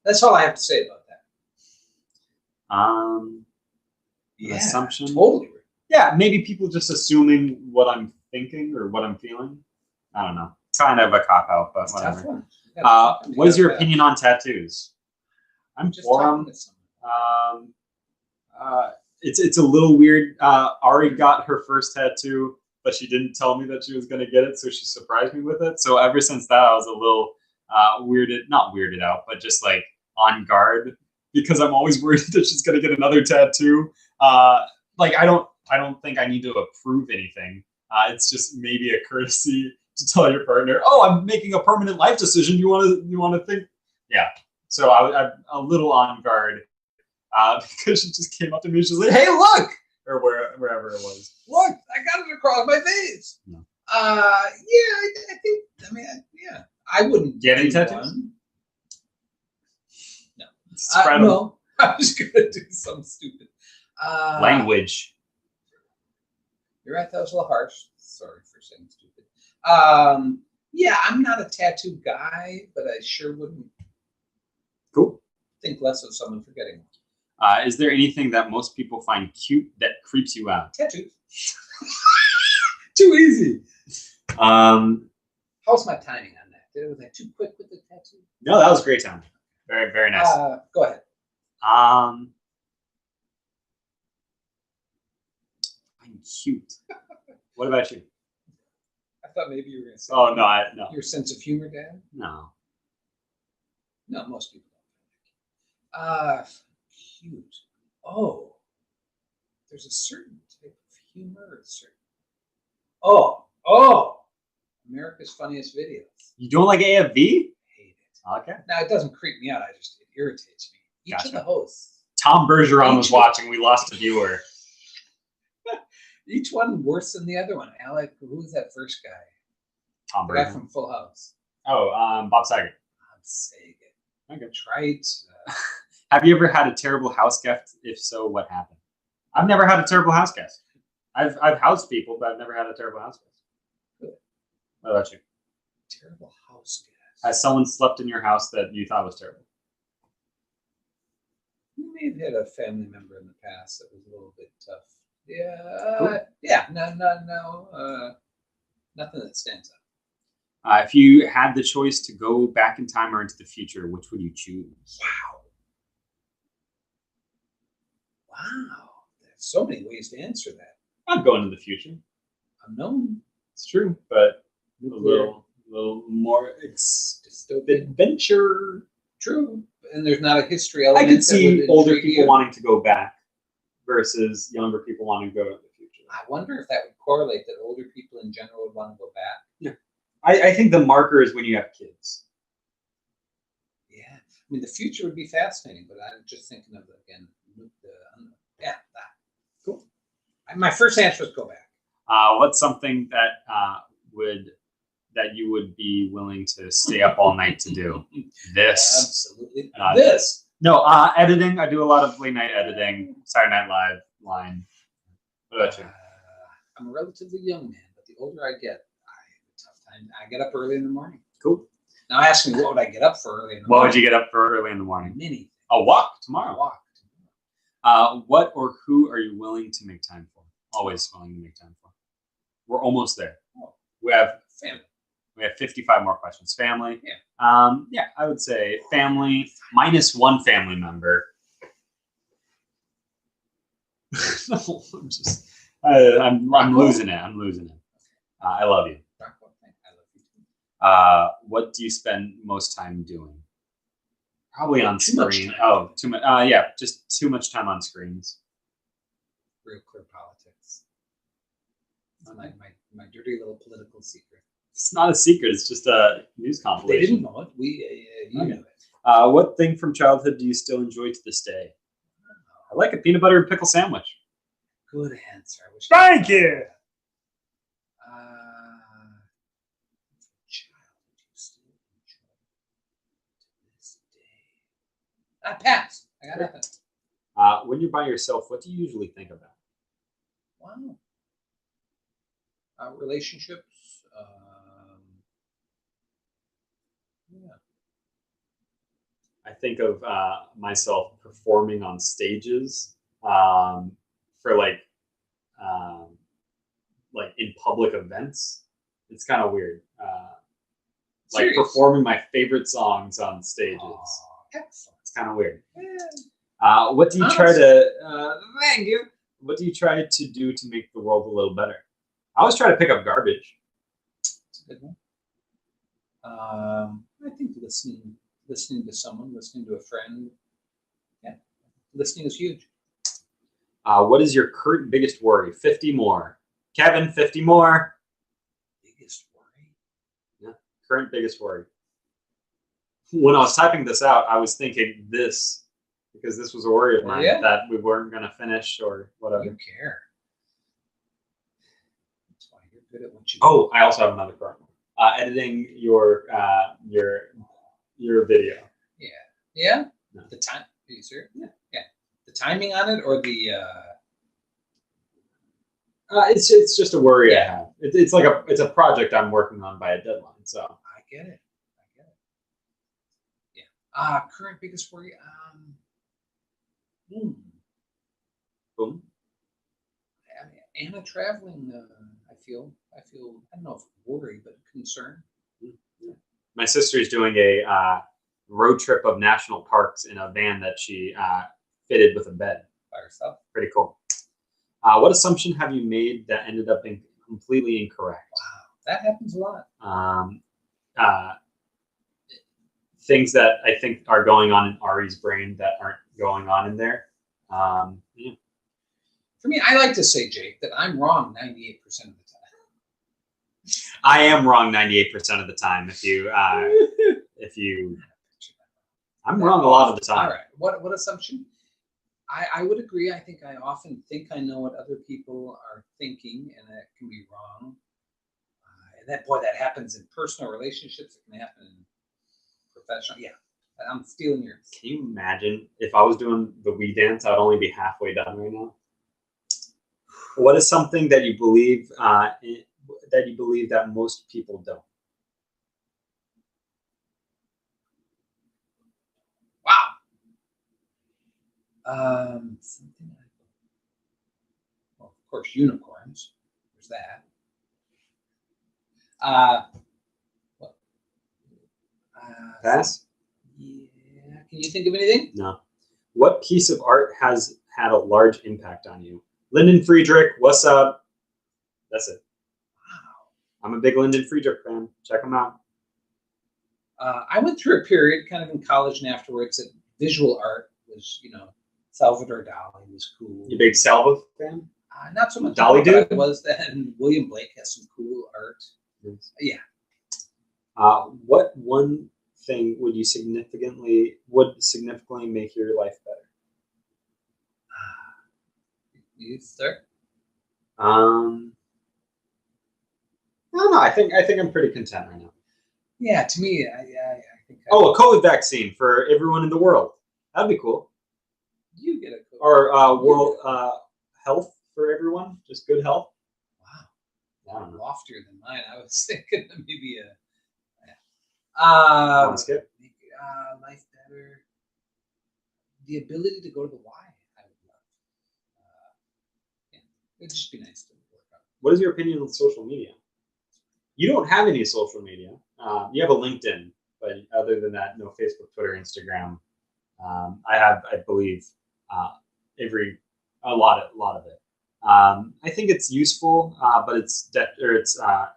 That's all I have to say about that. Assumption. Totally. Yeah, maybe people just assuming what I'm thinking or what I'm feeling. I don't know. Kind of a cop out, but whatever. What is your opinion on tattoos? I'm just for talking them. to someone. It's a little weird. Ari got her first tattoo, but she didn't tell me that she was going to get it, so she surprised me with it. So ever since that, I was a little not weirded out, but just like on guard, because I'm always worried that she's going to get another tattoo. Like I don't think I need to approve anything. It's just maybe a courtesy to tell your partner, "Oh, I'm making a permanent life decision. You want to think?" Yeah. So I'm a little on guard because she just came up to me and she's like, "Hey, look!" Or wherever it was. Look, I got it across my face. No. I think. I wouldn't. Do you have any do tattoos? one. No. Spread 'em. No. I was gonna do something stupid. Language. You're right. That was a little harsh. Sorry for saying stupid. I'm not a tattoo guy, but I sure wouldn't. Cool. Think less of someone for getting one. Is there anything that most people find cute that creeps you out? Tattoos. Too easy. How's my timing on that? Was I too quick with the tattoo? No, that was great time. Very, very nice. Go ahead. I'm cute. What about you? I thought maybe you were going to say. Oh no, no. Your sense of humor, Dad? No. No, most people don't. Cute. Oh, there's a certain type of humor. Oh, America's Funniest Videos. You don't like AFV? Hate it. Okay. Now it doesn't creep me out. It irritates me. Each of Gotcha. the hosts, Tom Bergeron was watching. We lost a viewer. each one worse than the other one. Alec, who's that first guy? Tom The guy Bergeron. from Full House. Oh, Bob Saget. I'm saying it. Okay. Trite. Have you ever had a terrible house guest? If so, what happened? I've never had a terrible house guest. I've housed people, but I've never had a terrible house guest. Good. What about you? Terrible house guest. Has someone slept in your house that you thought was terrible? You may have had a family member in the past that was a little bit tough. Yeah. Cool. Yeah. No. Nothing that stands out. If you had the choice to go back in time or into the future, which would you choose? Wow. There's so many ways to answer that. I'd go into the future. Unknown. It's true, but a Nuclear. little more Dystopian. adventure. True. And there's not a history I element. could that see would older intrigue people you. wanting to go back versus younger people wanting to go to the future. I wonder if that would correlate that older people in general would want to go back. I think the marker is when you have kids. Yeah. I mean, the future would be fascinating, but I'm just thinking of, again, that. Cool. My first answer is go back. What's something that you would be willing to stay up all night to do? This. Absolutely. This. No, editing. I do a lot of late night editing. Saturday Night Live line. What about you? I'm a relatively young man, but the older I get, I have a tough time. I get up early in the morning. Cool. Now ask me, what would I get up for early in the What morning? would you get up for early in the morning? Many. A walk A tomorrow. walk. What or who are you willing to make time for? Always willing to make time for. We're almost there. Oh. We have Family. We have 55 more questions. Family. Yeah. Yeah, I would say family minus one family member. No, I'm losing it. I'm losing it. I love you. I love you too. What do you spend most time doing? Probably on Too much screen. time. Oh, too much. Yeah, just too much time on screens. Real clear politics. It's my dirty little political secret. It's not a secret. It's just a news They compilation. didn't know it. You Okay. knew it. What thing from childhood do you still enjoy to this day? I like a peanut butter and pickle sandwich. Good answer. I wish Thank you. Childhood you still enjoy to this day. I passed. I got nothing. When you're by yourself, what do you usually think about? Wow. Relationships. Yeah. I think of myself performing on stages for like in public events. It's kind of weird. Like Serious? performing my favorite songs on stages. Oh, excellent. It's kind of weird. Yeah. What do you try to? Thank you. What do you try to do to make the world a little better? I always try to pick up garbage. That's a good one. I think listening to someone, listening to a friend. Yeah, listening is huge. What is your current biggest worry? 50 more. Kevin, 50 more. Biggest worry? Yeah, current biggest worry. When I was typing this out, I was thinking this, because this was a worry of mine, that we weren't going to finish or whatever. You care. That's why you're good at what you do. Oh, I also have another current one. Editing your video. Yeah? No. The time. Are you serious? Yeah. The timing on it or the It's just a worry I Yeah. have. It's like it's a project I'm working on by a deadline. So I get it. Yeah. Current biggest worry. boom. I mean, Anna traveling. I feel. I don't know if worry, but concern. My sister's doing a road trip of national parks in a van that she fitted with a bed. By herself. Pretty cool. What assumption have you made that ended up being completely incorrect? Wow, that happens a lot. things that I think are going on in Ari's brain that aren't going on in there. Yeah. For me, I like to say, Jake, that I'm wrong 98% of the time. I am wrong 98% of the time. I'm wrong a lot of the time. All right. What assumption? I would agree. I think I often think I know what other people are thinking, and that can be wrong. And that happens in personal relationships. It can happen in professional. Yeah, I'm stealing yours. Can you imagine if I was doing the we dance? I'd only be halfway done right now. What is something that you believe that most people don't? Wow. Something well, of course, unicorns. There's that. What? Pass? Yeah. Can you think of anything? No. What piece of art has had a large impact on you? Lyndon Friedrich, what's up? That's it. Wow. I'm a big Lyndon Friedrich fan. Check him out. I went through a period, kind of in college and afterwards, that visual art was, Salvador Dali was cool. You big Salva fan? Not so much. Dali dude? But I was then. William Blake has some cool art. Yes. Yeah. What one thing would significantly make your life better? You start. I don't know. I think I'm pretty content right now. Yeah, to me, I think. A COVID vaccine for everyone in the world. That'd be cool. You get a COVID. Or world health for everyone. Just good health. Wow. I don't know. Loftier than mine. I was thinking maybe Want to skip? life better. The ability to go to the Y, I would love. Yeah, it'd just be nice to work out. What is your opinion on social media? You don't have any social media. You have a LinkedIn, but other than that, no Facebook, Twitter, Instagram. I believe, a lot of it. I think it's useful, but it's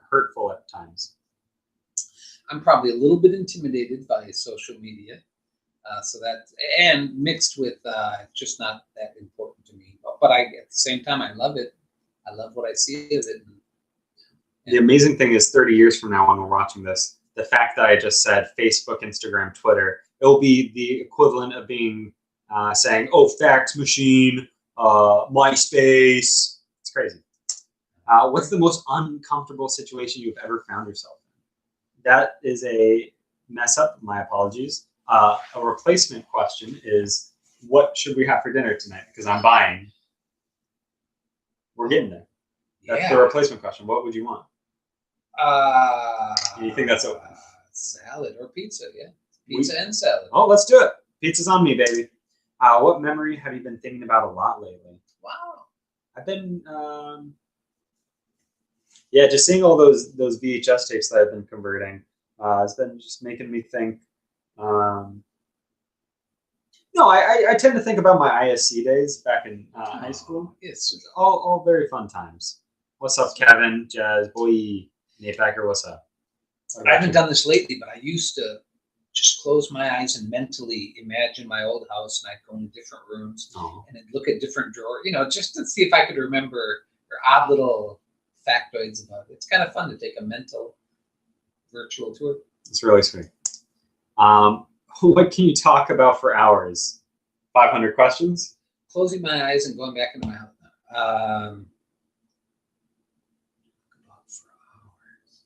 hurtful at times. I'm probably a little bit intimidated by social media, so that and mixed with just not that important to me. But at the same time, I love it. I love what I see of it. The amazing thing is 30 years from now when we're watching this, the fact that I just said Facebook, Instagram, Twitter, it'll be the equivalent of being saying, oh, fax machine, MySpace. It's crazy. What's the most uncomfortable situation you've ever found yourself in? That is a mess up. My apologies. A replacement question is, what should we have for dinner tonight? Because I'm buying. We're getting there. That's the replacement question. What would you want? You think that's open? Salad or pizza, yeah. Pizza and salad. Oh, let's do it. Pizza's on me, baby. What memory have you been thinking about a lot lately? Wow. I've been, just seeing all those VHS tapes that I've been converting. It's been just making me think. No, I tend to think about my ISC days back in high school. It's all very fun times. What's up, Kevin, Jazz, boy, Nate Packer, what's up? I haven't done this lately, but I used to just close my eyes and mentally imagine my old house, and I'd go in different rooms and I'd look at different drawers, just to see if I could remember or odd little factoids about it. It's kind of fun to take a mental virtual tour. It's really sweet. What can you talk about for hours? 500 questions? Closing my eyes and going back into my house.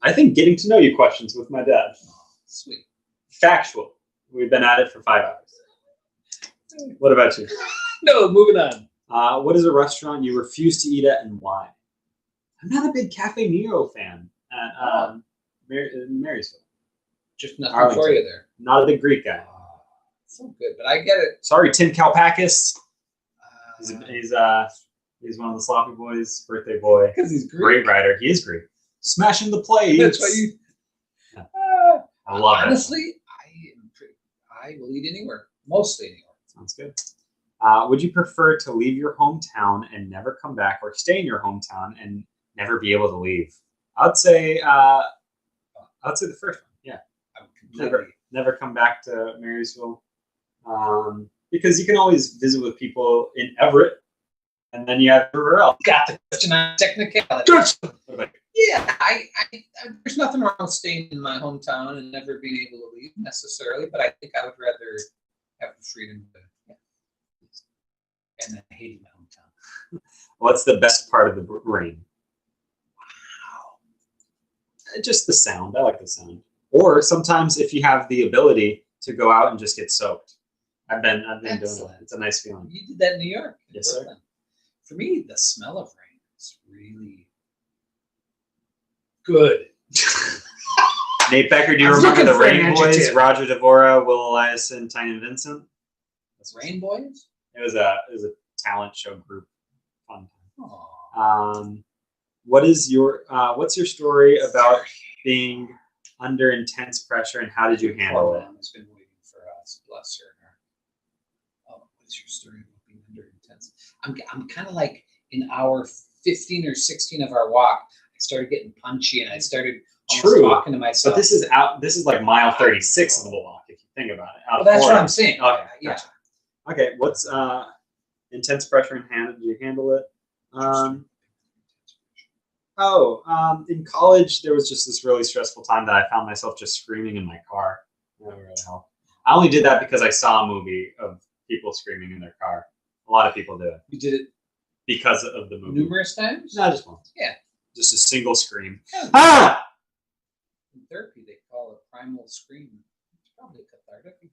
I think getting to know you questions with my dad. Oh, sweet. Factual. We've been at it for 5 hours. What about you? No, moving on. What is a restaurant you refuse to eat at and why? I'm not a big Cafe Nero fan at Marysville. Just nothing Arlington. for you there. Not a big Greek guy. So good, but I get it. Sorry, Tim Kalpakis. He's one of the sloppy boys, birthday boy. Because he's Greek. Great writer. He is Greek. Smashing the plates. That's why you. I love it. Honestly, I will eat anywhere. Mostly anywhere. Sounds good. Would you prefer to leave your hometown and never come back, or stay in your hometown and never be able to leave? I'd say the first one. Yeah. I would completely. Never come back to Marysville. Because you can always visit with people in Everett, and then you have everywhere else. Got the question on technicality. Yeah, I there's nothing wrong with staying in my hometown and never being able to leave necessarily, but I think I would rather have the freedom to. Yeah. And I hated my hometown. What's the best part of the rain? Wow. Just the sound. I like the sound. Or sometimes if you have the ability to go out and just get soaked. I've been doing that. It's a nice feeling. You did that in New York. Yes, sir. For me, the smell of rain is really good. Nate Becker, do you remember the Rain Boys? Roger Devora, Will Eliason, Tyne Vincent. That's Rain Boys. It was a talent show group. Fun time. What's your story about being under intense pressure, and how did you handle it? Has been waiting for us. Bless her. What's your story about being under intense? I'm kind of like in hour 15 or 16 of our walk, I started getting punchy, and I started talking to myself. But this is like mile 36 of the walk, if you think about it. Well, that's what I'm saying. Okay, yeah. Gotcha. Okay, what's intense pressure, and how did you handle it? In college, there was just this really stressful time that I found myself just screaming in my car. That really helped. I only did that because I saw a movie of people screaming in their car. A lot of people do it. You did it because of the movie. Numerous times? No, just once. Yeah. Just a single scream. Yeah. Ah! In therapy, they call it primal scream. It's probably cathartic.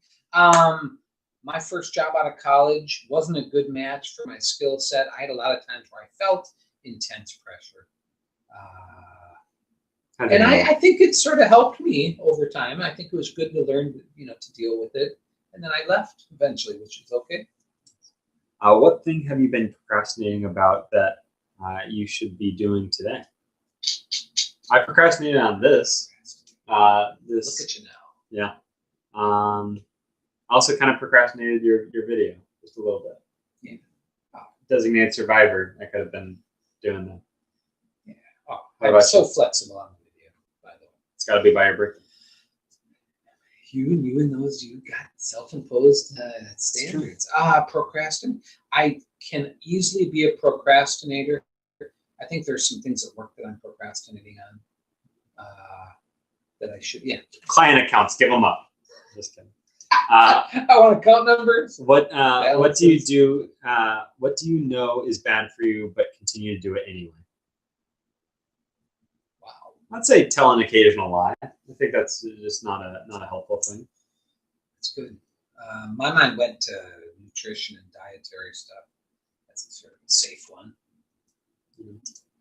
My first job out of college wasn't a good match for my skill set. I had a lot of times where I felt intense pressure. And I think it sort of helped me over time. I think it was good to learn, to deal with it. And then I left eventually, which is okay. What thing have you been procrastinating about that you should be doing today? I procrastinated on this. Look at you now. Yeah. I also kind of procrastinated your video just a little bit. Yeah. Designated Survivor. I could have been doing that. Yeah. Oh, I'm so flexible on the video, by the way. It's got to be by your birthday. You and those, you got self-imposed standards. Procrastinating. I can easily be a procrastinator. I think there's some things at work that I'm procrastinating on that I should. Yeah. Client accounts, give them up. Just kidding. I want account numbers. What do you do? What do you know is bad for you, but continue to do it anyway? Wow. I'd say tell an occasional lie. I think that's just not a helpful thing. That's good. My mind went to nutrition and dietary stuff. That's a sort of a safe one.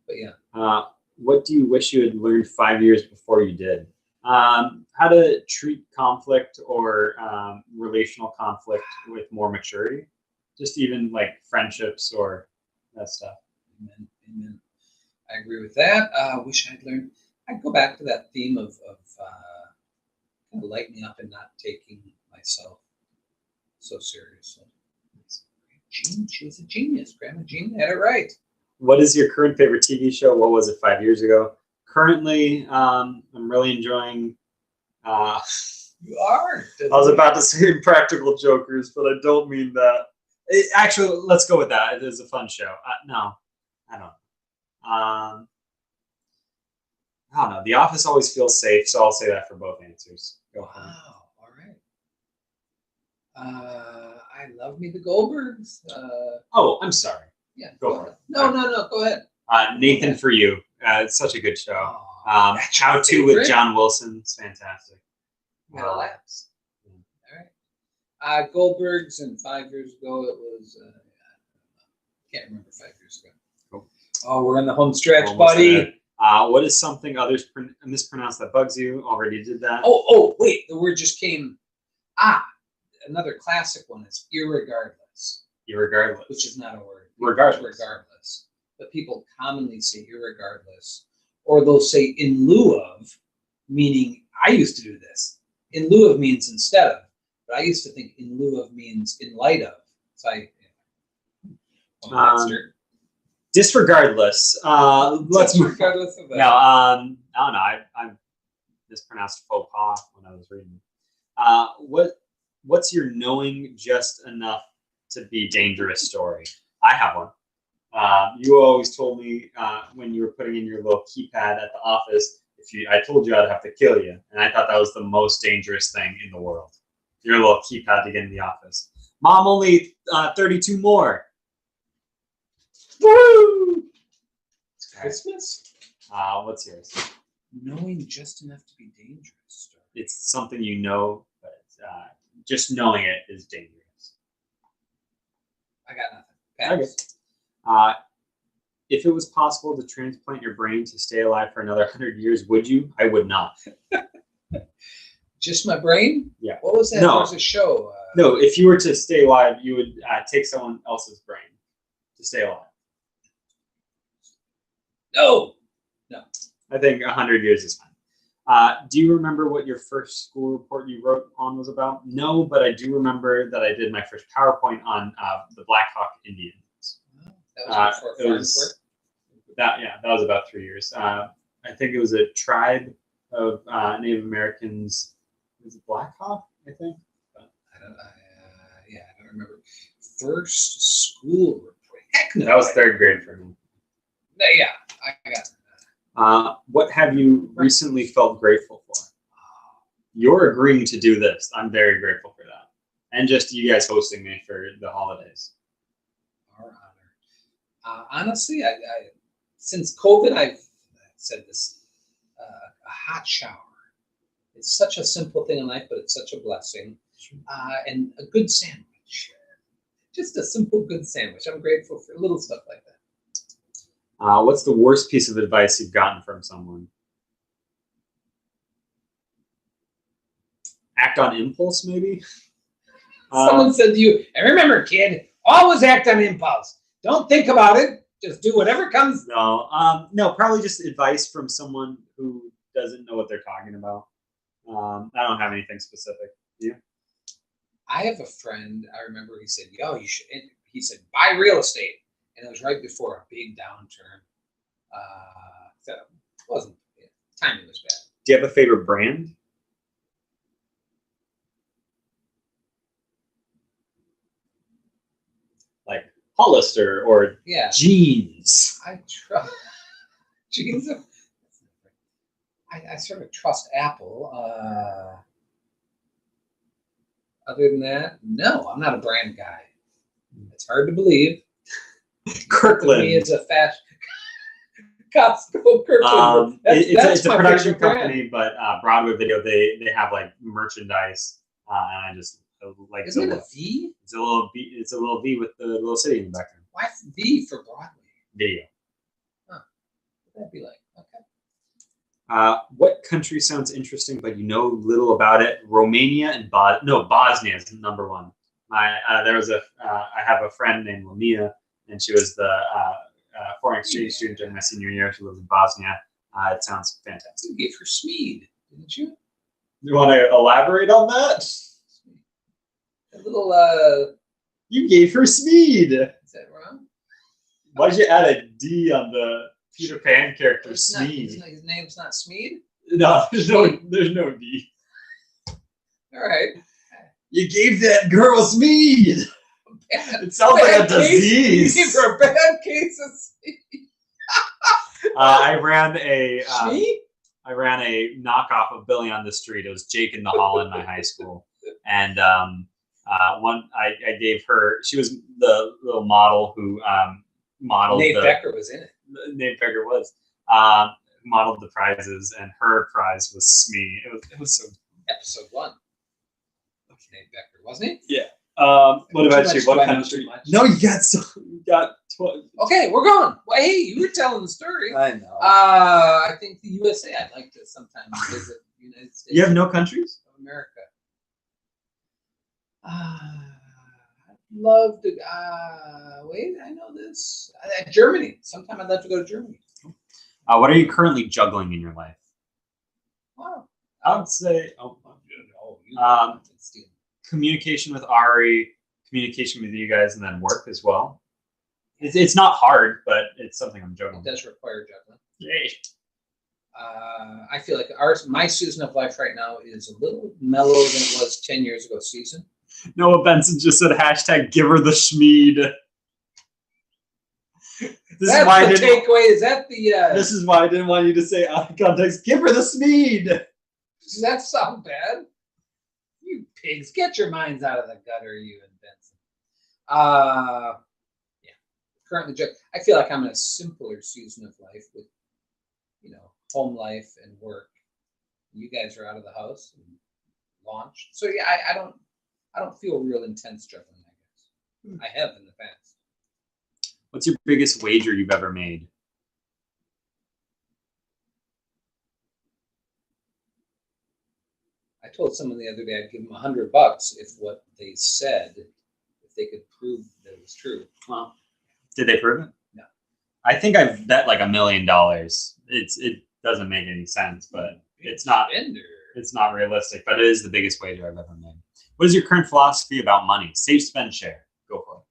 But yeah. What do you wish you had learned 5 years before you did? How to treat conflict or relational conflict with more maturity. Just even like friendships or that stuff. Amen. I agree with that. Wish I'd learned. I'd go back to that theme of kind of lighting up and not taking myself so seriously. Jean, she was a genius. Grandma Jean had it right. What is your current favorite TV show? What was it 5 years ago? Currently, I'm really enjoying. You are. I was about to say Impractical Jokers, but I don't mean that. Actually, let's go with that. It is a fun show. No, I don't. I don't know. The Office always feels safe, so I'll say that for both answers. Wow. All right. I love me the Goldbergs. Oh, I'm sorry. Yeah. Go for it. No. Go ahead. Nathan for You. It's such a good show. Oh, How To with John Wilson. It's fantastic. Well, lapse. All right. Goldbergs, and 5 years ago it was. Can't remember 5 years ago. Cool. Oh, we're in the home stretch, buddy. What is something others mispronounce that bugs you? Already did that. Oh, wait. The word just came. Another classic one is irregardless. Irregardless. Which is not a word. Regardless. But people commonly say irregardless. Or they'll say in lieu of, meaning I used to do this. In lieu of means instead of. But I used to think in lieu of means in light of. So disregardless. Let's move. Regardless of that. No, I don't know. mispronounced faux pas when I was reading. What's your knowing just enough to be dangerous story? I have one. You always told me when you were putting in your little keypad at the office, I told you I'd have to kill you, and I thought that was the most dangerous thing in the world. Your little keypad to get in the office. Mom, only 32 more. Woo! It's Christmas. What's yours? Knowing just enough to be dangerous. It's something you know, but just knowing it is dangerous. I got nothing. Okay. If it was possible to transplant your brain to stay alive for another 100 years, would you? I would not. Just my brain? Yeah. What was that? No. There was a show. No, if you were to stay alive, you would take someone else's brain to stay alive. No. I think 100 years is fine. Do you remember what your first school report you wrote on was about? No, but I do remember that I did my first PowerPoint on the Black Hawk Indians. That was that was about 3 years. I think it was a tribe of Native Americans. Was it Black Hawk? I think. I don't remember. First school report. Heck no. That was third grade for me. Yeah, I got it. What have you recently felt grateful for? You're agreeing to do this. I'm very grateful for that, and just you guys hosting me for the holidays. Our honor. Honestly, I since COVID, I've said this. A hot shower. It's such a simple thing in life, but it's such a blessing. And a good sandwich. Just a simple, good sandwich. I'm grateful for little stuff like that. What's the worst piece of advice you've gotten from someone? Act on impulse, maybe? Someone said to you, and remember, kid, always act on impulse. Don't think about it. Just do whatever comes. No, probably just advice from someone who doesn't know what they're talking about. I don't have anything specific. You? I have a friend. I remember he said, "Yo, you should." He said, "Buy real estate," and it was right before a big downturn. So it wasn't. Timing was bad. Do you have a favorite brand? Like Hollister or jeans? I trust jeans. I sort of trust Apple. Other than that, no, I'm not a brand guy. It's hard to believe. Kirkland. Me as a fashion Costco Kirkland. It's a production company, but Broadway Video they have like merchandise, and I just like. Isn't it a V? It's a little V. It's a little V with the little city in the background. Why V for Broadway? Video. Huh. What'd that be like? Okay. What country sounds interesting, but you know little about it? Romania and Bosnia is number one. I have a friend named Lamia, and she was the foreign exchange student during my senior year. She lives in Bosnia. It sounds fantastic. You gave her Smeed, didn't you? You want to elaborate on that? A little. You gave her Smeed. Is that wrong? Why did you add a D on the Peter Pan character, Smeed? His name's not Smeed? No, there's no D. All right. You gave that girl Smeed. It sounds like a disease. You gave her a bad case of Smeed. I ran a knockoff of Billy on the Street. It was Jake in the Hall in my high school, and I gave her. She was the little model who modeled. Nate Becker was in it. Nate Becker was modeled the prizes, and her prize was Smee. It was so. Episode 1. Nate Becker, wasn't he? Yeah. What about you? What country? No, you got 12. Okay, we're going. Well, hey, you were telling the story. I know. I think the USA. I'd like to sometimes visit the United States. You have no countries? Of America. I'd love to. Wait, I know this. Germany. Sometime I'd love to go to Germany. What are you currently juggling in your life? Wow. I would say. Communication with Ari, communication with you guys, and then work as well. It's not hard, but it's something I'm juggling. It does require juggling. Yay. I feel like my season of life right now is a little mellower than it was 10 years ago season. Noah Benson just said hashtag give her the schmeed. That's the takeaway. Is that the... This is why I didn't want you to say out of context, give her the schmeed. Does that sound bad? You pigs, get your minds out of the gutter, you and Benson. Yeah. Currently, I feel like I'm in a simpler season of life with, home life and work. You guys are out of the house and launched. So yeah, I don't feel real intense juggling, I guess. I have in the past. What's your biggest wager you've ever made? I told someone the other day I'd give them $100 if what they said, if they could prove that it was true. Well, did they prove it? No. I think I've bet like $1 million. It doesn't make any sense, but it's not realistic. But it is the biggest wager I've ever made. What is your current philosophy about money? Save, spend, share. Go for it.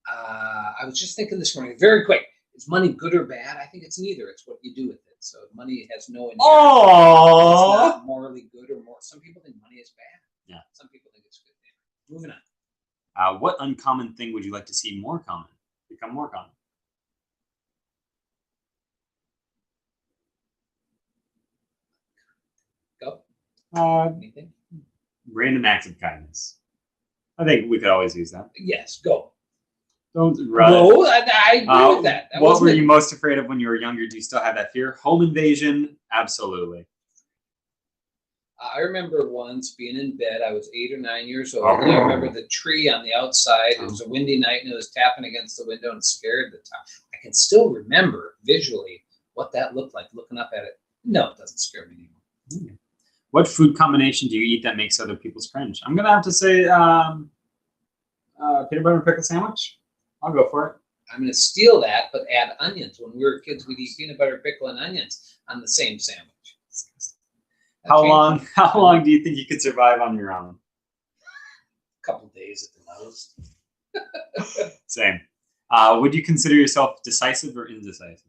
I was just thinking this morning, very quick. Is money good or bad? I think it's neither. It's what you do with it. So money has no inherent. Oh, it's not morally good or more. Some people think money is bad. Yeah. Some people think it's good. Moving on. What uncommon thing would you like to see more common? Become more common. Go. Anything? Random acts of kindness. I think we could always use that. Yes, go. Don't run. No, I agree with that. What were you most afraid of when you were younger? Do you still have that fear? Home invasion? Absolutely. I remember once being in bed. I was 8 or 9 years old. And I remember the tree on the outside. It was a windy night, and it was tapping against the window and scared the top. I can still remember visually what that looked like, looking up at it. No, it doesn't scare me anymore. What food combination do you eat that makes other people's cringe? I'm going to have to say peanut butter and pickle sandwich. I'll go for it. I'm going to steal that, but add onions. When we were kids, we'd eat peanut butter, pickle, and onions on the same sandwich. How long do you think you could survive on your own? A couple days at the most. Same. Would you consider yourself decisive or indecisive?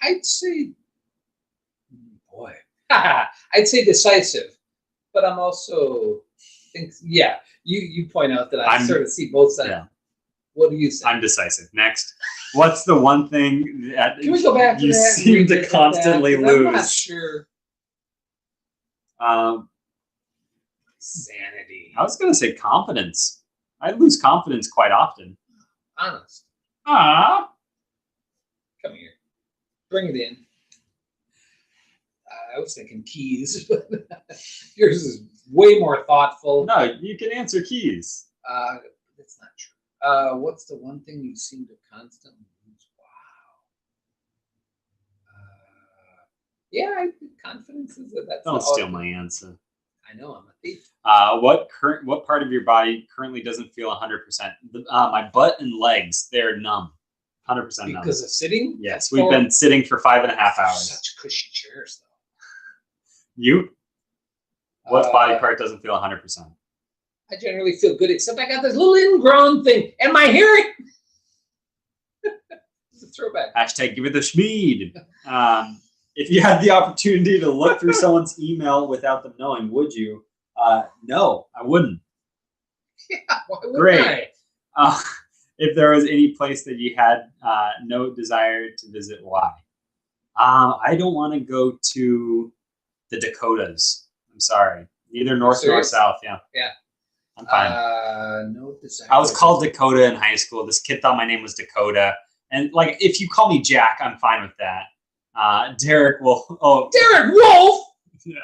I'd say, boy, I'd say decisive, but I'm also You point out that I sort of see both sides. Yeah. What do you say? I'm decisive. Next. What's the one thing that Can we go back to you that seem to constantly lose? I'm not sure. Sanity. I was going to say confidence. I lose confidence quite often. Honest. Come here. Bring it in. I was thinking keys, but yours is way more thoughtful. No, you can answer keys. That's not true. What's the one thing you seem to constantly lose? Wow. Yeah, confidence is that. Don't steal my answer. I know, I'm a thief. What part of your body currently doesn't feel 100%? My butt and legs, they're numb. 100% numb. Because of sitting? Yes, we've been sitting for 5.5 hours. Such cushy chairs, though. You? What body part doesn't feel 100%? I generally feel good, except I got this little ingrown thing. And my hearing! It's a throwback. Hashtag give it the schmeed. If you had the opportunity to look through someone's email without them knowing, would you? No, I wouldn't. Yeah, why wouldn't I? If there was any place that you had no desire to visit, why? I don't want to go to the Dakotas. I'm sorry. Neither north nor south. Yeah. Yeah. I'm fine. No desire. I was called Dakota in high school. This kid thought my name was Dakota. And like, if you call me Jack, I'm fine with that. Derek Wolf. Oh, Derek Wolf. Yeah.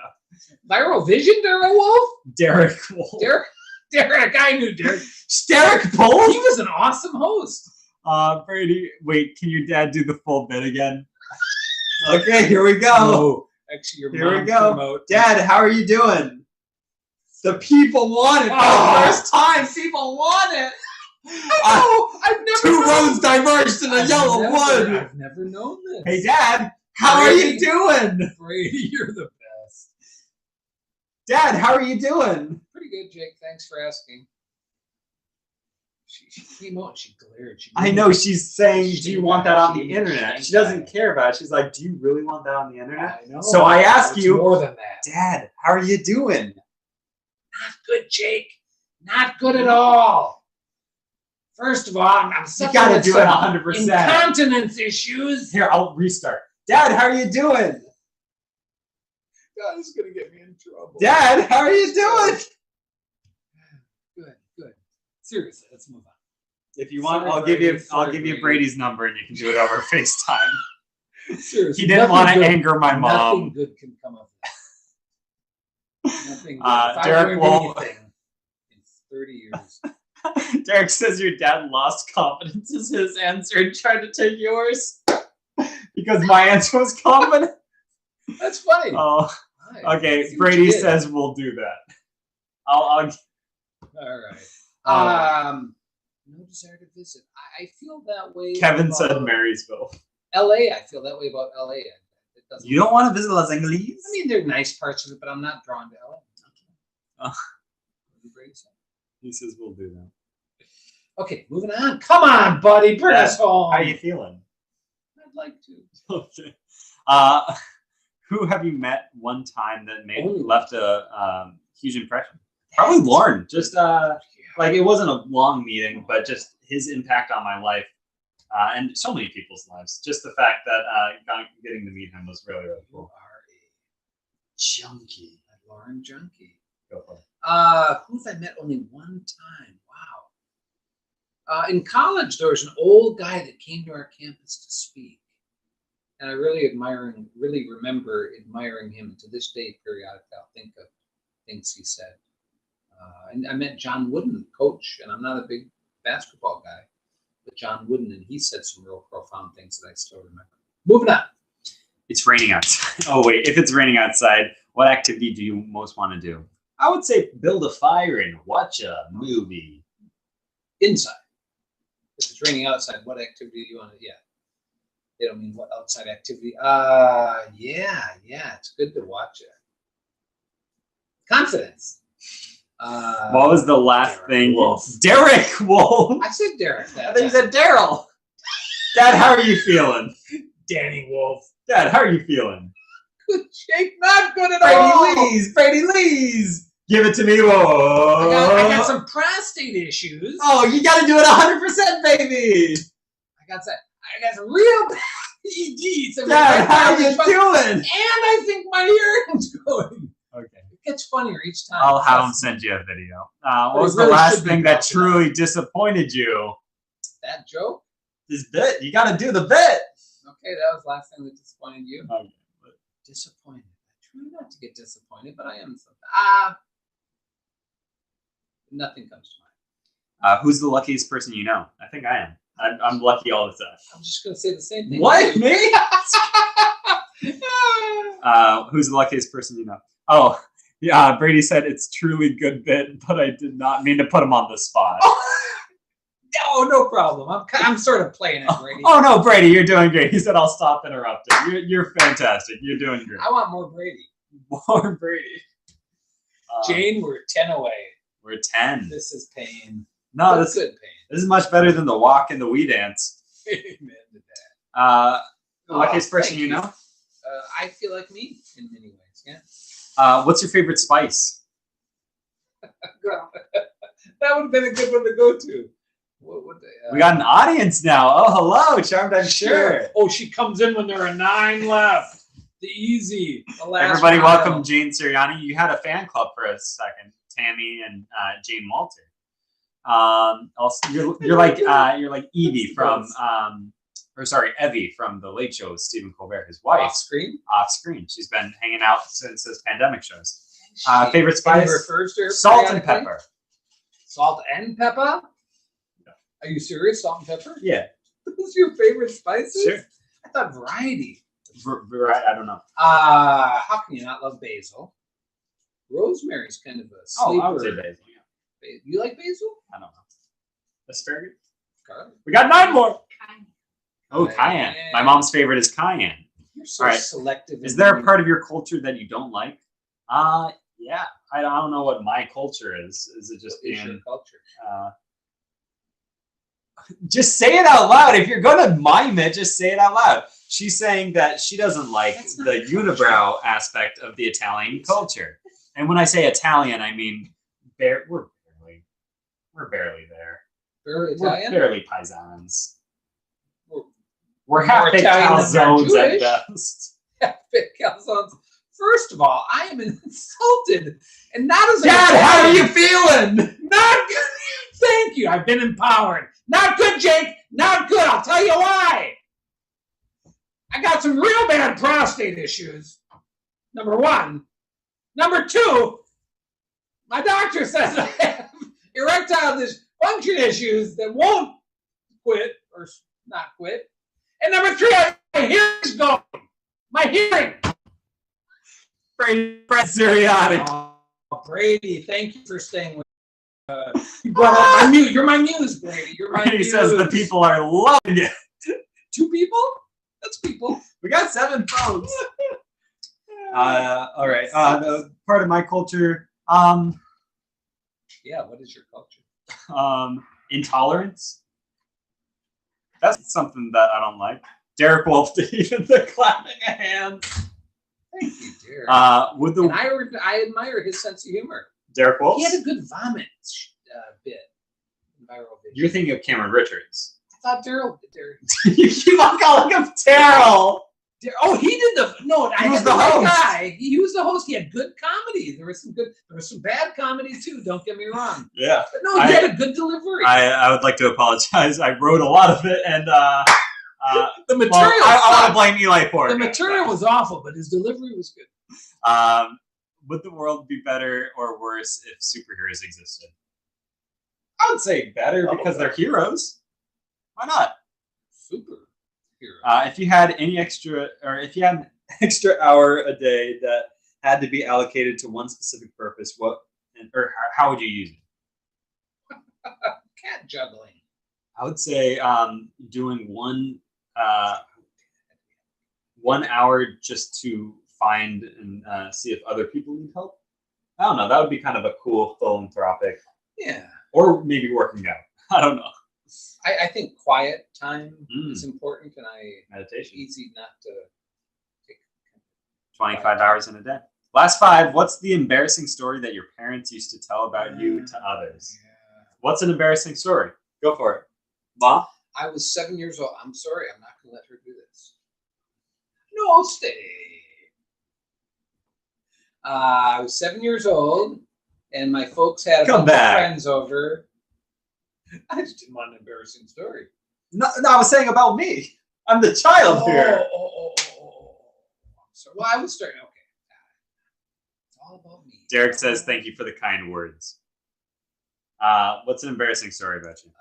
Viral Vision, Derek Wolf. Derek Wolf. Derek. I knew Derek. Derek Wolf. He was an awesome host. Brady. Wait, can your dad do the full bit again? Okay, here we go. No. Actually, here we go. Dad, how are you doing? The people want it. For the first time, people want it. I know. I've never. Two roads diverged in a yellow wood. I've never known this. Hey, Dad, how are you doing? Brady, you're the best. Dad, how are you doing? Pretty good, Jake. Thanks for asking. She came out and she glared. I know she's saying, She do you didn't want that buy it. on She the didn't internet? buy She doesn't it. care about it. She's like, do you really want that on the internet? I know. So I ask It's you, more than that. Dad, how are you doing? Not good, Jake. Not good at all. First of all, I'm You suffering gotta with do it some 100%. incontinence issues. Here, I'll restart. Dad, how are you doing? God, this is gonna get me in trouble. Dad, how are you doing? Good. Seriously, let's move on. If you want, Sorry, I'll give you Brady. Brady's number and you can do it over FaceTime. Seriously, He didn't nothing want to good- anger my Nothing mom. good can come of this. Nothing good. If I Derek learned will- anything in 30 years. Derek says your dad lost confidence is his answer and tried to take yours because my answer was confident. That's funny. Oh, Nice. okay. See what Brady you did. says we'll do that. I'll All right. No desire to visit. I feel that way. Kevin about said Marysville. LA. I feel that way about LA. It doesn't. You don't want to visit Los Angeles? I mean, there are nice parts of it, but I'm not drawn to LA. Oh. What did Brady say? He says we'll do that. Okay, moving on. Come on, buddy, bring us home. How are you feeling? I'd like to. Okay. Who have you met one time that left a huge impression? Probably Lauren. Just like it wasn't a long meeting, but just his impact on my life and so many people's lives. Just the fact that getting to meet him was really, really You cool. are a Junkie. Lauren junkie. Go for it. Who have I met only one time? Wow. In college, there was an old guy that came to our campus to speak. And I really remember admiring him. To this day, periodically, I'll think of things he said. And I met John Wooden, coach, and I'm not a big basketball guy, but John Wooden, and he said some real profound things that I still remember. Moving on. It's raining outside. Oh, wait. If it's raining outside, what activity do you most want to do? I would say build a fire and watch a movie. Inside. If it's raining outside, what activity do you want to? Yeah. They don't mean what outside activity. Yeah. It's good to watch it. Confidence. What was the last Derek thing? Wolf. Derek Wolf. I said Derek. I thought you said Daryl. Dad, how are you feeling? Danny Wolf. Dad, how are you feeling? Good shake, not good at all. Brady Lee's. Give it to me. Whoa. I got some prostate issues. Oh, you got to do it 100%, baby. I got some real bad PEDs. Dad, how are you doing? And I think my urine's going. Okay. It gets funnier each time. I'll have him send you a video. What it was the really last should be thing that talking about. truly disappointed you? That joke? This bit. You got to do the bit. Okay, that was the last thing that disappointed you. Okay. Disappointed. I try not to get disappointed, but I am sometimes. Nothing comes to mind. Who's the luckiest person you know? I think I am. I'm lucky all the time. I'm just going to say the same thing. What? Me? Who's the luckiest person you know? Oh, yeah. Brady said it's truly good bit, but I did not mean to put him on the spot. Oh, no problem. I'm sort of playing it, Brady. Oh no, Brady, you're doing great. He said I'll stop interrupting. You're fantastic. You're doing great. I want more Brady. More Brady. Jane, we're 10 away. We're 10. This is pain. No, That's this good pain. is much better than the walk and the wee dance. Amen to that. Luckiest person thank you you. know? I feel like me in many ways. Yeah. What's your favorite spice? That would have been a good one to go to. What would they? We got an audience now. Oh, hello, Charmed, I'm sure. Oh, she comes in when there are 9 left. The easy. The last Everybody, mile. welcome Jane Sirianni. You had a fan club for a second, Tammy and Jane Walter. Also, you're like Evie from Evie from the Late Show with Stephen Colbert, his wife. Off screen. Off screen, she's been hanging out since his pandemic shows. She Favorite spice? refers to her Salt and periodically. pepper. Salt and pepper. Yeah. Are you serious? Salt and pepper? Yeah, Those are your favorite spices? sure. I thought variety. I don't know. How can you not love basil? Rosemary's kind of a sleeper. Oh, I would say basil. Yeah. You like basil? I don't know. Asparagus. Garlic. We got 9 more. Kind Oh, cayenne. My mom's favorite is cayenne. You're so All right. selective. Is there a part of your culture that you don't like? Yeah. I don't know what my culture is. Is it just Is your being? culture? Just say it out loud. If you're gonna mime it, just say it out loud. She's saying that she doesn't like the unibrow aspect of the Italian culture. And when I say Italian, I mean we're barely there. Barely Italian? We're barely paisans. We're We're half baked Italian than calzones at Jewish. best. Half-baked calzones. First of all, I am insulted, and not as Dad, how are you feeling? Not good. Thank you. I've been empowered. Not good, Jake. Not good. I'll tell you why. I got some real bad prostate issues. Number one. Number two, my doctor says I have erectile dysfunction issues that won't quit or not quit. And number three, my hearing's going. My hearing. Fred Sirianni. Oh, Brady, thank you for staying with me. You brought up my muse. You're my muse, Brady. You're my He muse. says the people are loving it. 2 people? That's people. We got 7 phones. All right. Part of my culture, Yeah, what is your culture? intolerance. That's something that I don't like. Derek Wolf did even the clapping a hand. Thank you, dear. With the And I admire his sense of humor. Derek Wolf, He had a good vomit bit in Viral Vision. you're thinking of Cameron Richards. I thought Daryl did there. You keep on calling him Daryl. Oh, he did the no. I He was had the the right host. guy. He was the host. He had good comedy. There was some bad comedy too. Don't get me wrong. Yeah. But no, he had a good delivery. I would like to apologize. I wrote a lot of it, and the material. I want to sucked. blame Eli for The it. material was awful, but his delivery was good. Would the world be better or worse if superheroes existed? I would say better because they're heroes. Why not? Super hero. If you had any extra, or if you had an extra hour a day that had to be allocated to one specific purpose, how would you use it? Cat juggling. I would say doing 1 hour just to find and see if other people need help. I don't know. That would be kind of a cool philanthropic. Yeah. Or maybe working out. I don't know. I think quiet time is important, and Meditation. easy not to take 25 hours in a day. Last 5. What's the embarrassing story that your parents used to tell about you to others? Yeah. What's an embarrassing story? Go for it. Mom? I was 7 years old. I'm sorry. I'm not going to let her do this. No, stay. I was 7 years old, and my folks had a bunch of friends over. I just didn't want an embarrassing story. No, I was saying about me. I'm the child here. Oh. I'm sorry. Well, I was starting. Okay. It's all about me. Derek says, thank you for the kind words. What's an embarrassing story about you?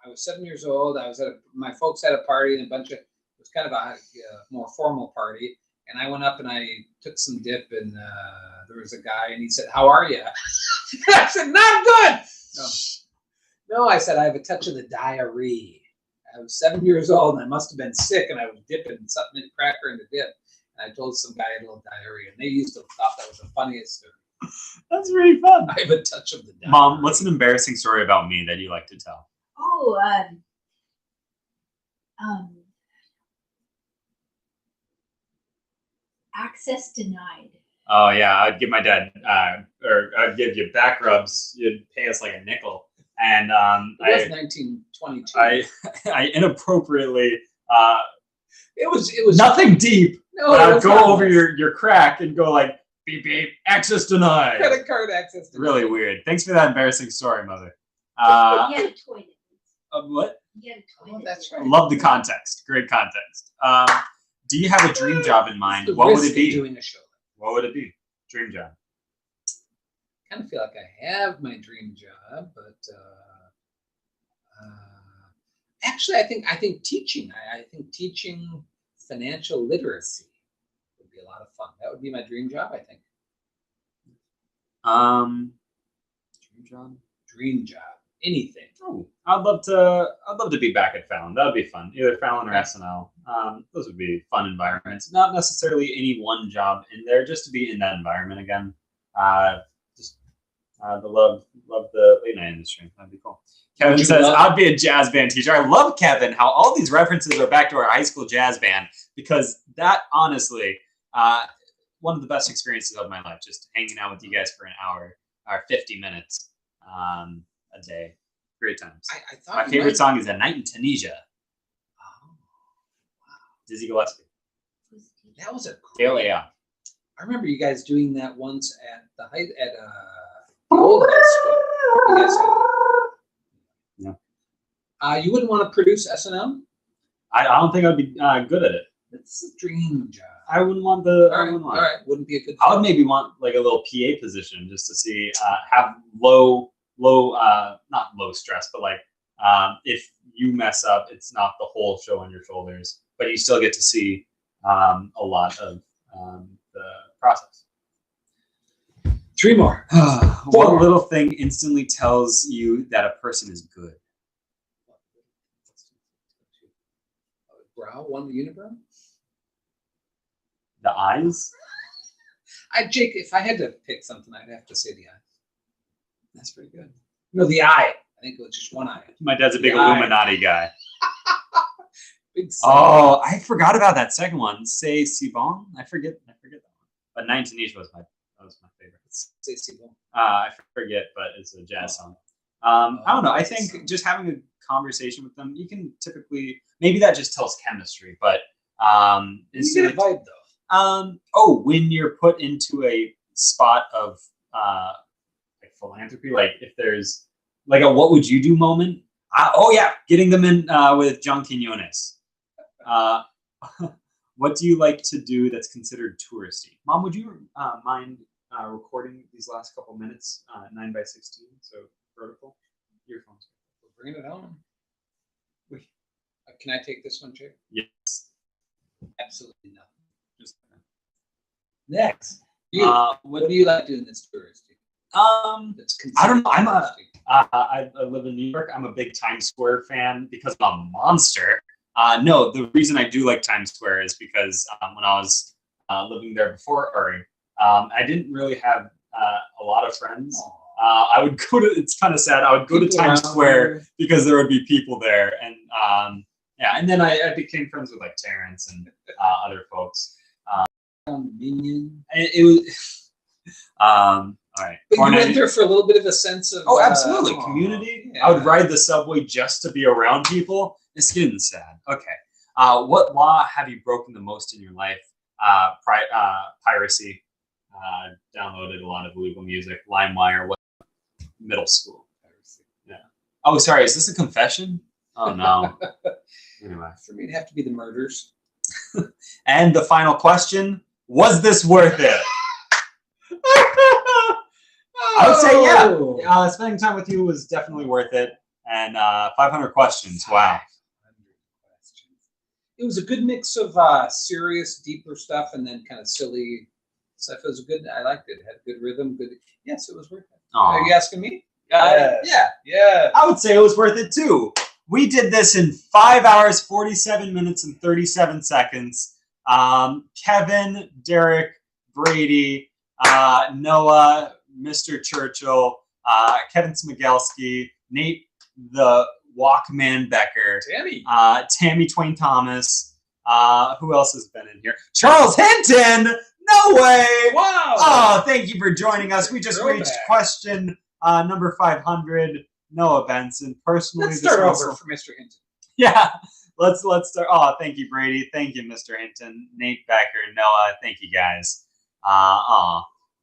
I was 7 years old. I was my folks had a party, and it was kind of a more formal party. And I went up and I took some dip, and there was a guy, and he said, "How are you?" I said, "Not good." No, I said, "I have a touch of the diarrhea." I was 7 years old, and I must have been sick, and I was dipping something in cracker in the dip. And I told some guy I had a little diarrhea, and they used to thought that was the funniest story. That's really fun. I have a touch of the diarrhea. Mom, what's an embarrassing story about me that you like to tell? Oh, access denied. Oh yeah, I'd give my dad, or I'd give you back rubs. You'd pay us like a nickel, and It was 1922. I inappropriately. It was Nothing deep. No, But it I'd was go harmless. over your crack and go like beep beep, access denied. Credit card access. Really weird. Thanks for that embarrassing story, mother. You had a toilet. What? You had a Oh, toilet. that's right. Love the context. Great context. Do you have a dream job in mind? The What would risk it be? of doing a show. What would it be? Dream job. I kind of feel like I have my dream job, but actually, I think teaching. I think teaching financial literacy would be a lot of fun. That would be my dream job. I think. Dream job. Dream job. Anything. Oh, I'd love to be back at Fallon. That would be fun. Either Fallon or SNL. Those would be fun environments. Not necessarily any one job in there, just to be in that environment again. The love the late night industry. That'd be cool. Kevin Would you says, love- I'd be a jazz band teacher. I love Kevin, how all these references are back to our high school jazz band, because that, honestly, one of the best experiences of my life, just hanging out with you guys for an hour or 50 minutes a day. Great times. I thought My you favorite might- song is A Night in Tunisia. Oh, Dizzy Gillespie. that was a Dale great. A.M. I remember you guys doing that once at the old high school. You guys had you wouldn't want to produce S&M? I don't think I'd be good at it. That's a dream job. I wouldn't want the. All right. Wouldn't be a good. I would maybe want like a little PA position just to see have low, not low stress, but like if you mess up, it's not the whole show on your shoulders, but you still get to see a lot of the process. 3 more. What little thing instantly tells you that a person is good? Brow, one unibrow. The eyes? Jake, if I had to pick something, I'd have to say the eye. That's pretty good. No, the eye. I think it was just one eye. My dad's a big The eye. Illuminati guy. Big Oh, I forgot about that second one. Say Sibon? I forget that one. But Nine Tanisha was my favorite. Say Seagull. I forget, but it's a jazz song. I don't know. I think just having a conversation with them, you can typically, maybe that just tells chemistry, but You get a vibe though. When you're put into a spot of like philanthropy, like if there's like a what would you do moment. Getting them in with John Quinones. What do you like to do that's considered touristy? Mom, would you mind recording these last couple minutes, 9:16, so vertical? Earphones. We're bringing it on. Can I take this one, Jake? Yes. Absolutely nothing. Just Next. You. What do you like doing that's touristy? That's I don't know. touristy? I live in New York. I'm a big Times Square fan because I'm a monster. No, the reason I do like Times Square is because when I was living there before Uri, I didn't really have a lot of friends. I would go to, it's kind of sad, I would go to Times Square because there would be people there. And and then I became friends with like Terrence and other folks. Minion. It was, all right. But you went there for a little bit of a sense of... Oh, absolutely. Community. Yeah. I would ride the subway just to be around people. It's getting sad. Okay. What law have you broken the most in your life? Piracy. Downloaded a lot of illegal music. LimeWire. What? Middle school. Piracy. Yeah. Oh, sorry. Is this a confession? Oh, no. Anyway. For me, it'd have to be the murders. And the final question. Was this worth it? I would say, yeah. Spending time with you was definitely worth it. And 500 questions. Wow. 500 questions. It was a good mix of serious, deeper stuff and then kind of silly stuff. It was good. I liked it. It had good rhythm. Good. Yes, it was worth it. Aw. Are you asking me? Yeah. Yeah. I would say it was worth it too. We did this in 5 hours, 47 minutes, and 37 seconds. Kevin, Derek, Brady, Noah, Mr. Churchill, Kevin Smigelski, Nate the Walkman Becker, Tammy Twain Thomas. Who else has been in here? Charles Hinton! No way! Wow! Oh, thank you for joining us. We just Throwback. reached question number 500. Noah Benson. Personally, Let's this start muscle- over for Mr. Hinton. Yeah, let's start. Oh, thank you, Brady. Thank you, Mr. Hinton, Nate Becker, Noah. Thank you, guys.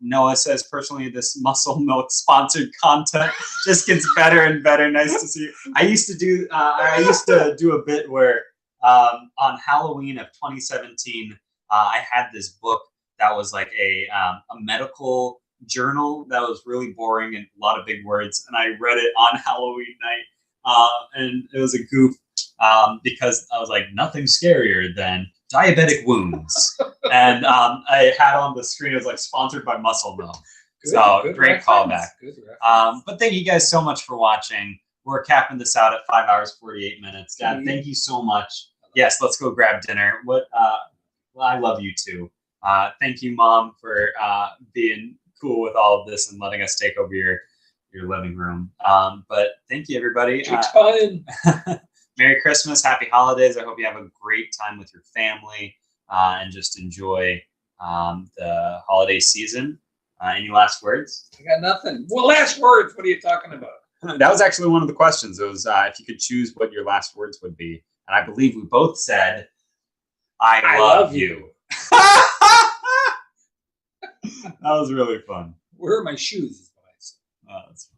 Noah says, personally, this Muscle Milk sponsored content just gets better and better. Nice to see you. I used to do a bit where on Halloween of 2017, I had this book that was like a medical journal that was really boring and a lot of big words, and I read it on Halloween night, and it was a goof because I was like, nothing scarier than diabetic wounds, and I had on the screen, it was like sponsored by Muscle Milk. So great callback. But thank you guys so much for watching. We're capping this out at 5 hours 48 minutes. Dad, thank you so much. Yes, let's go grab dinner. Well, I love you too. Thank you, Mom, for being cool with all of this and letting us take over your your living room. But thank you, everybody. Merry Christmas, happy holidays. I hope you have a great time with your family and just enjoy the holiday season. Any last words? I got nothing. Well, last words. What are you talking about? That was actually one of the questions. It was if you could choose what your last words would be. And I believe we both said, I love you. That was really fun. Where are my shoes? Is what I said. Oh, that's fun.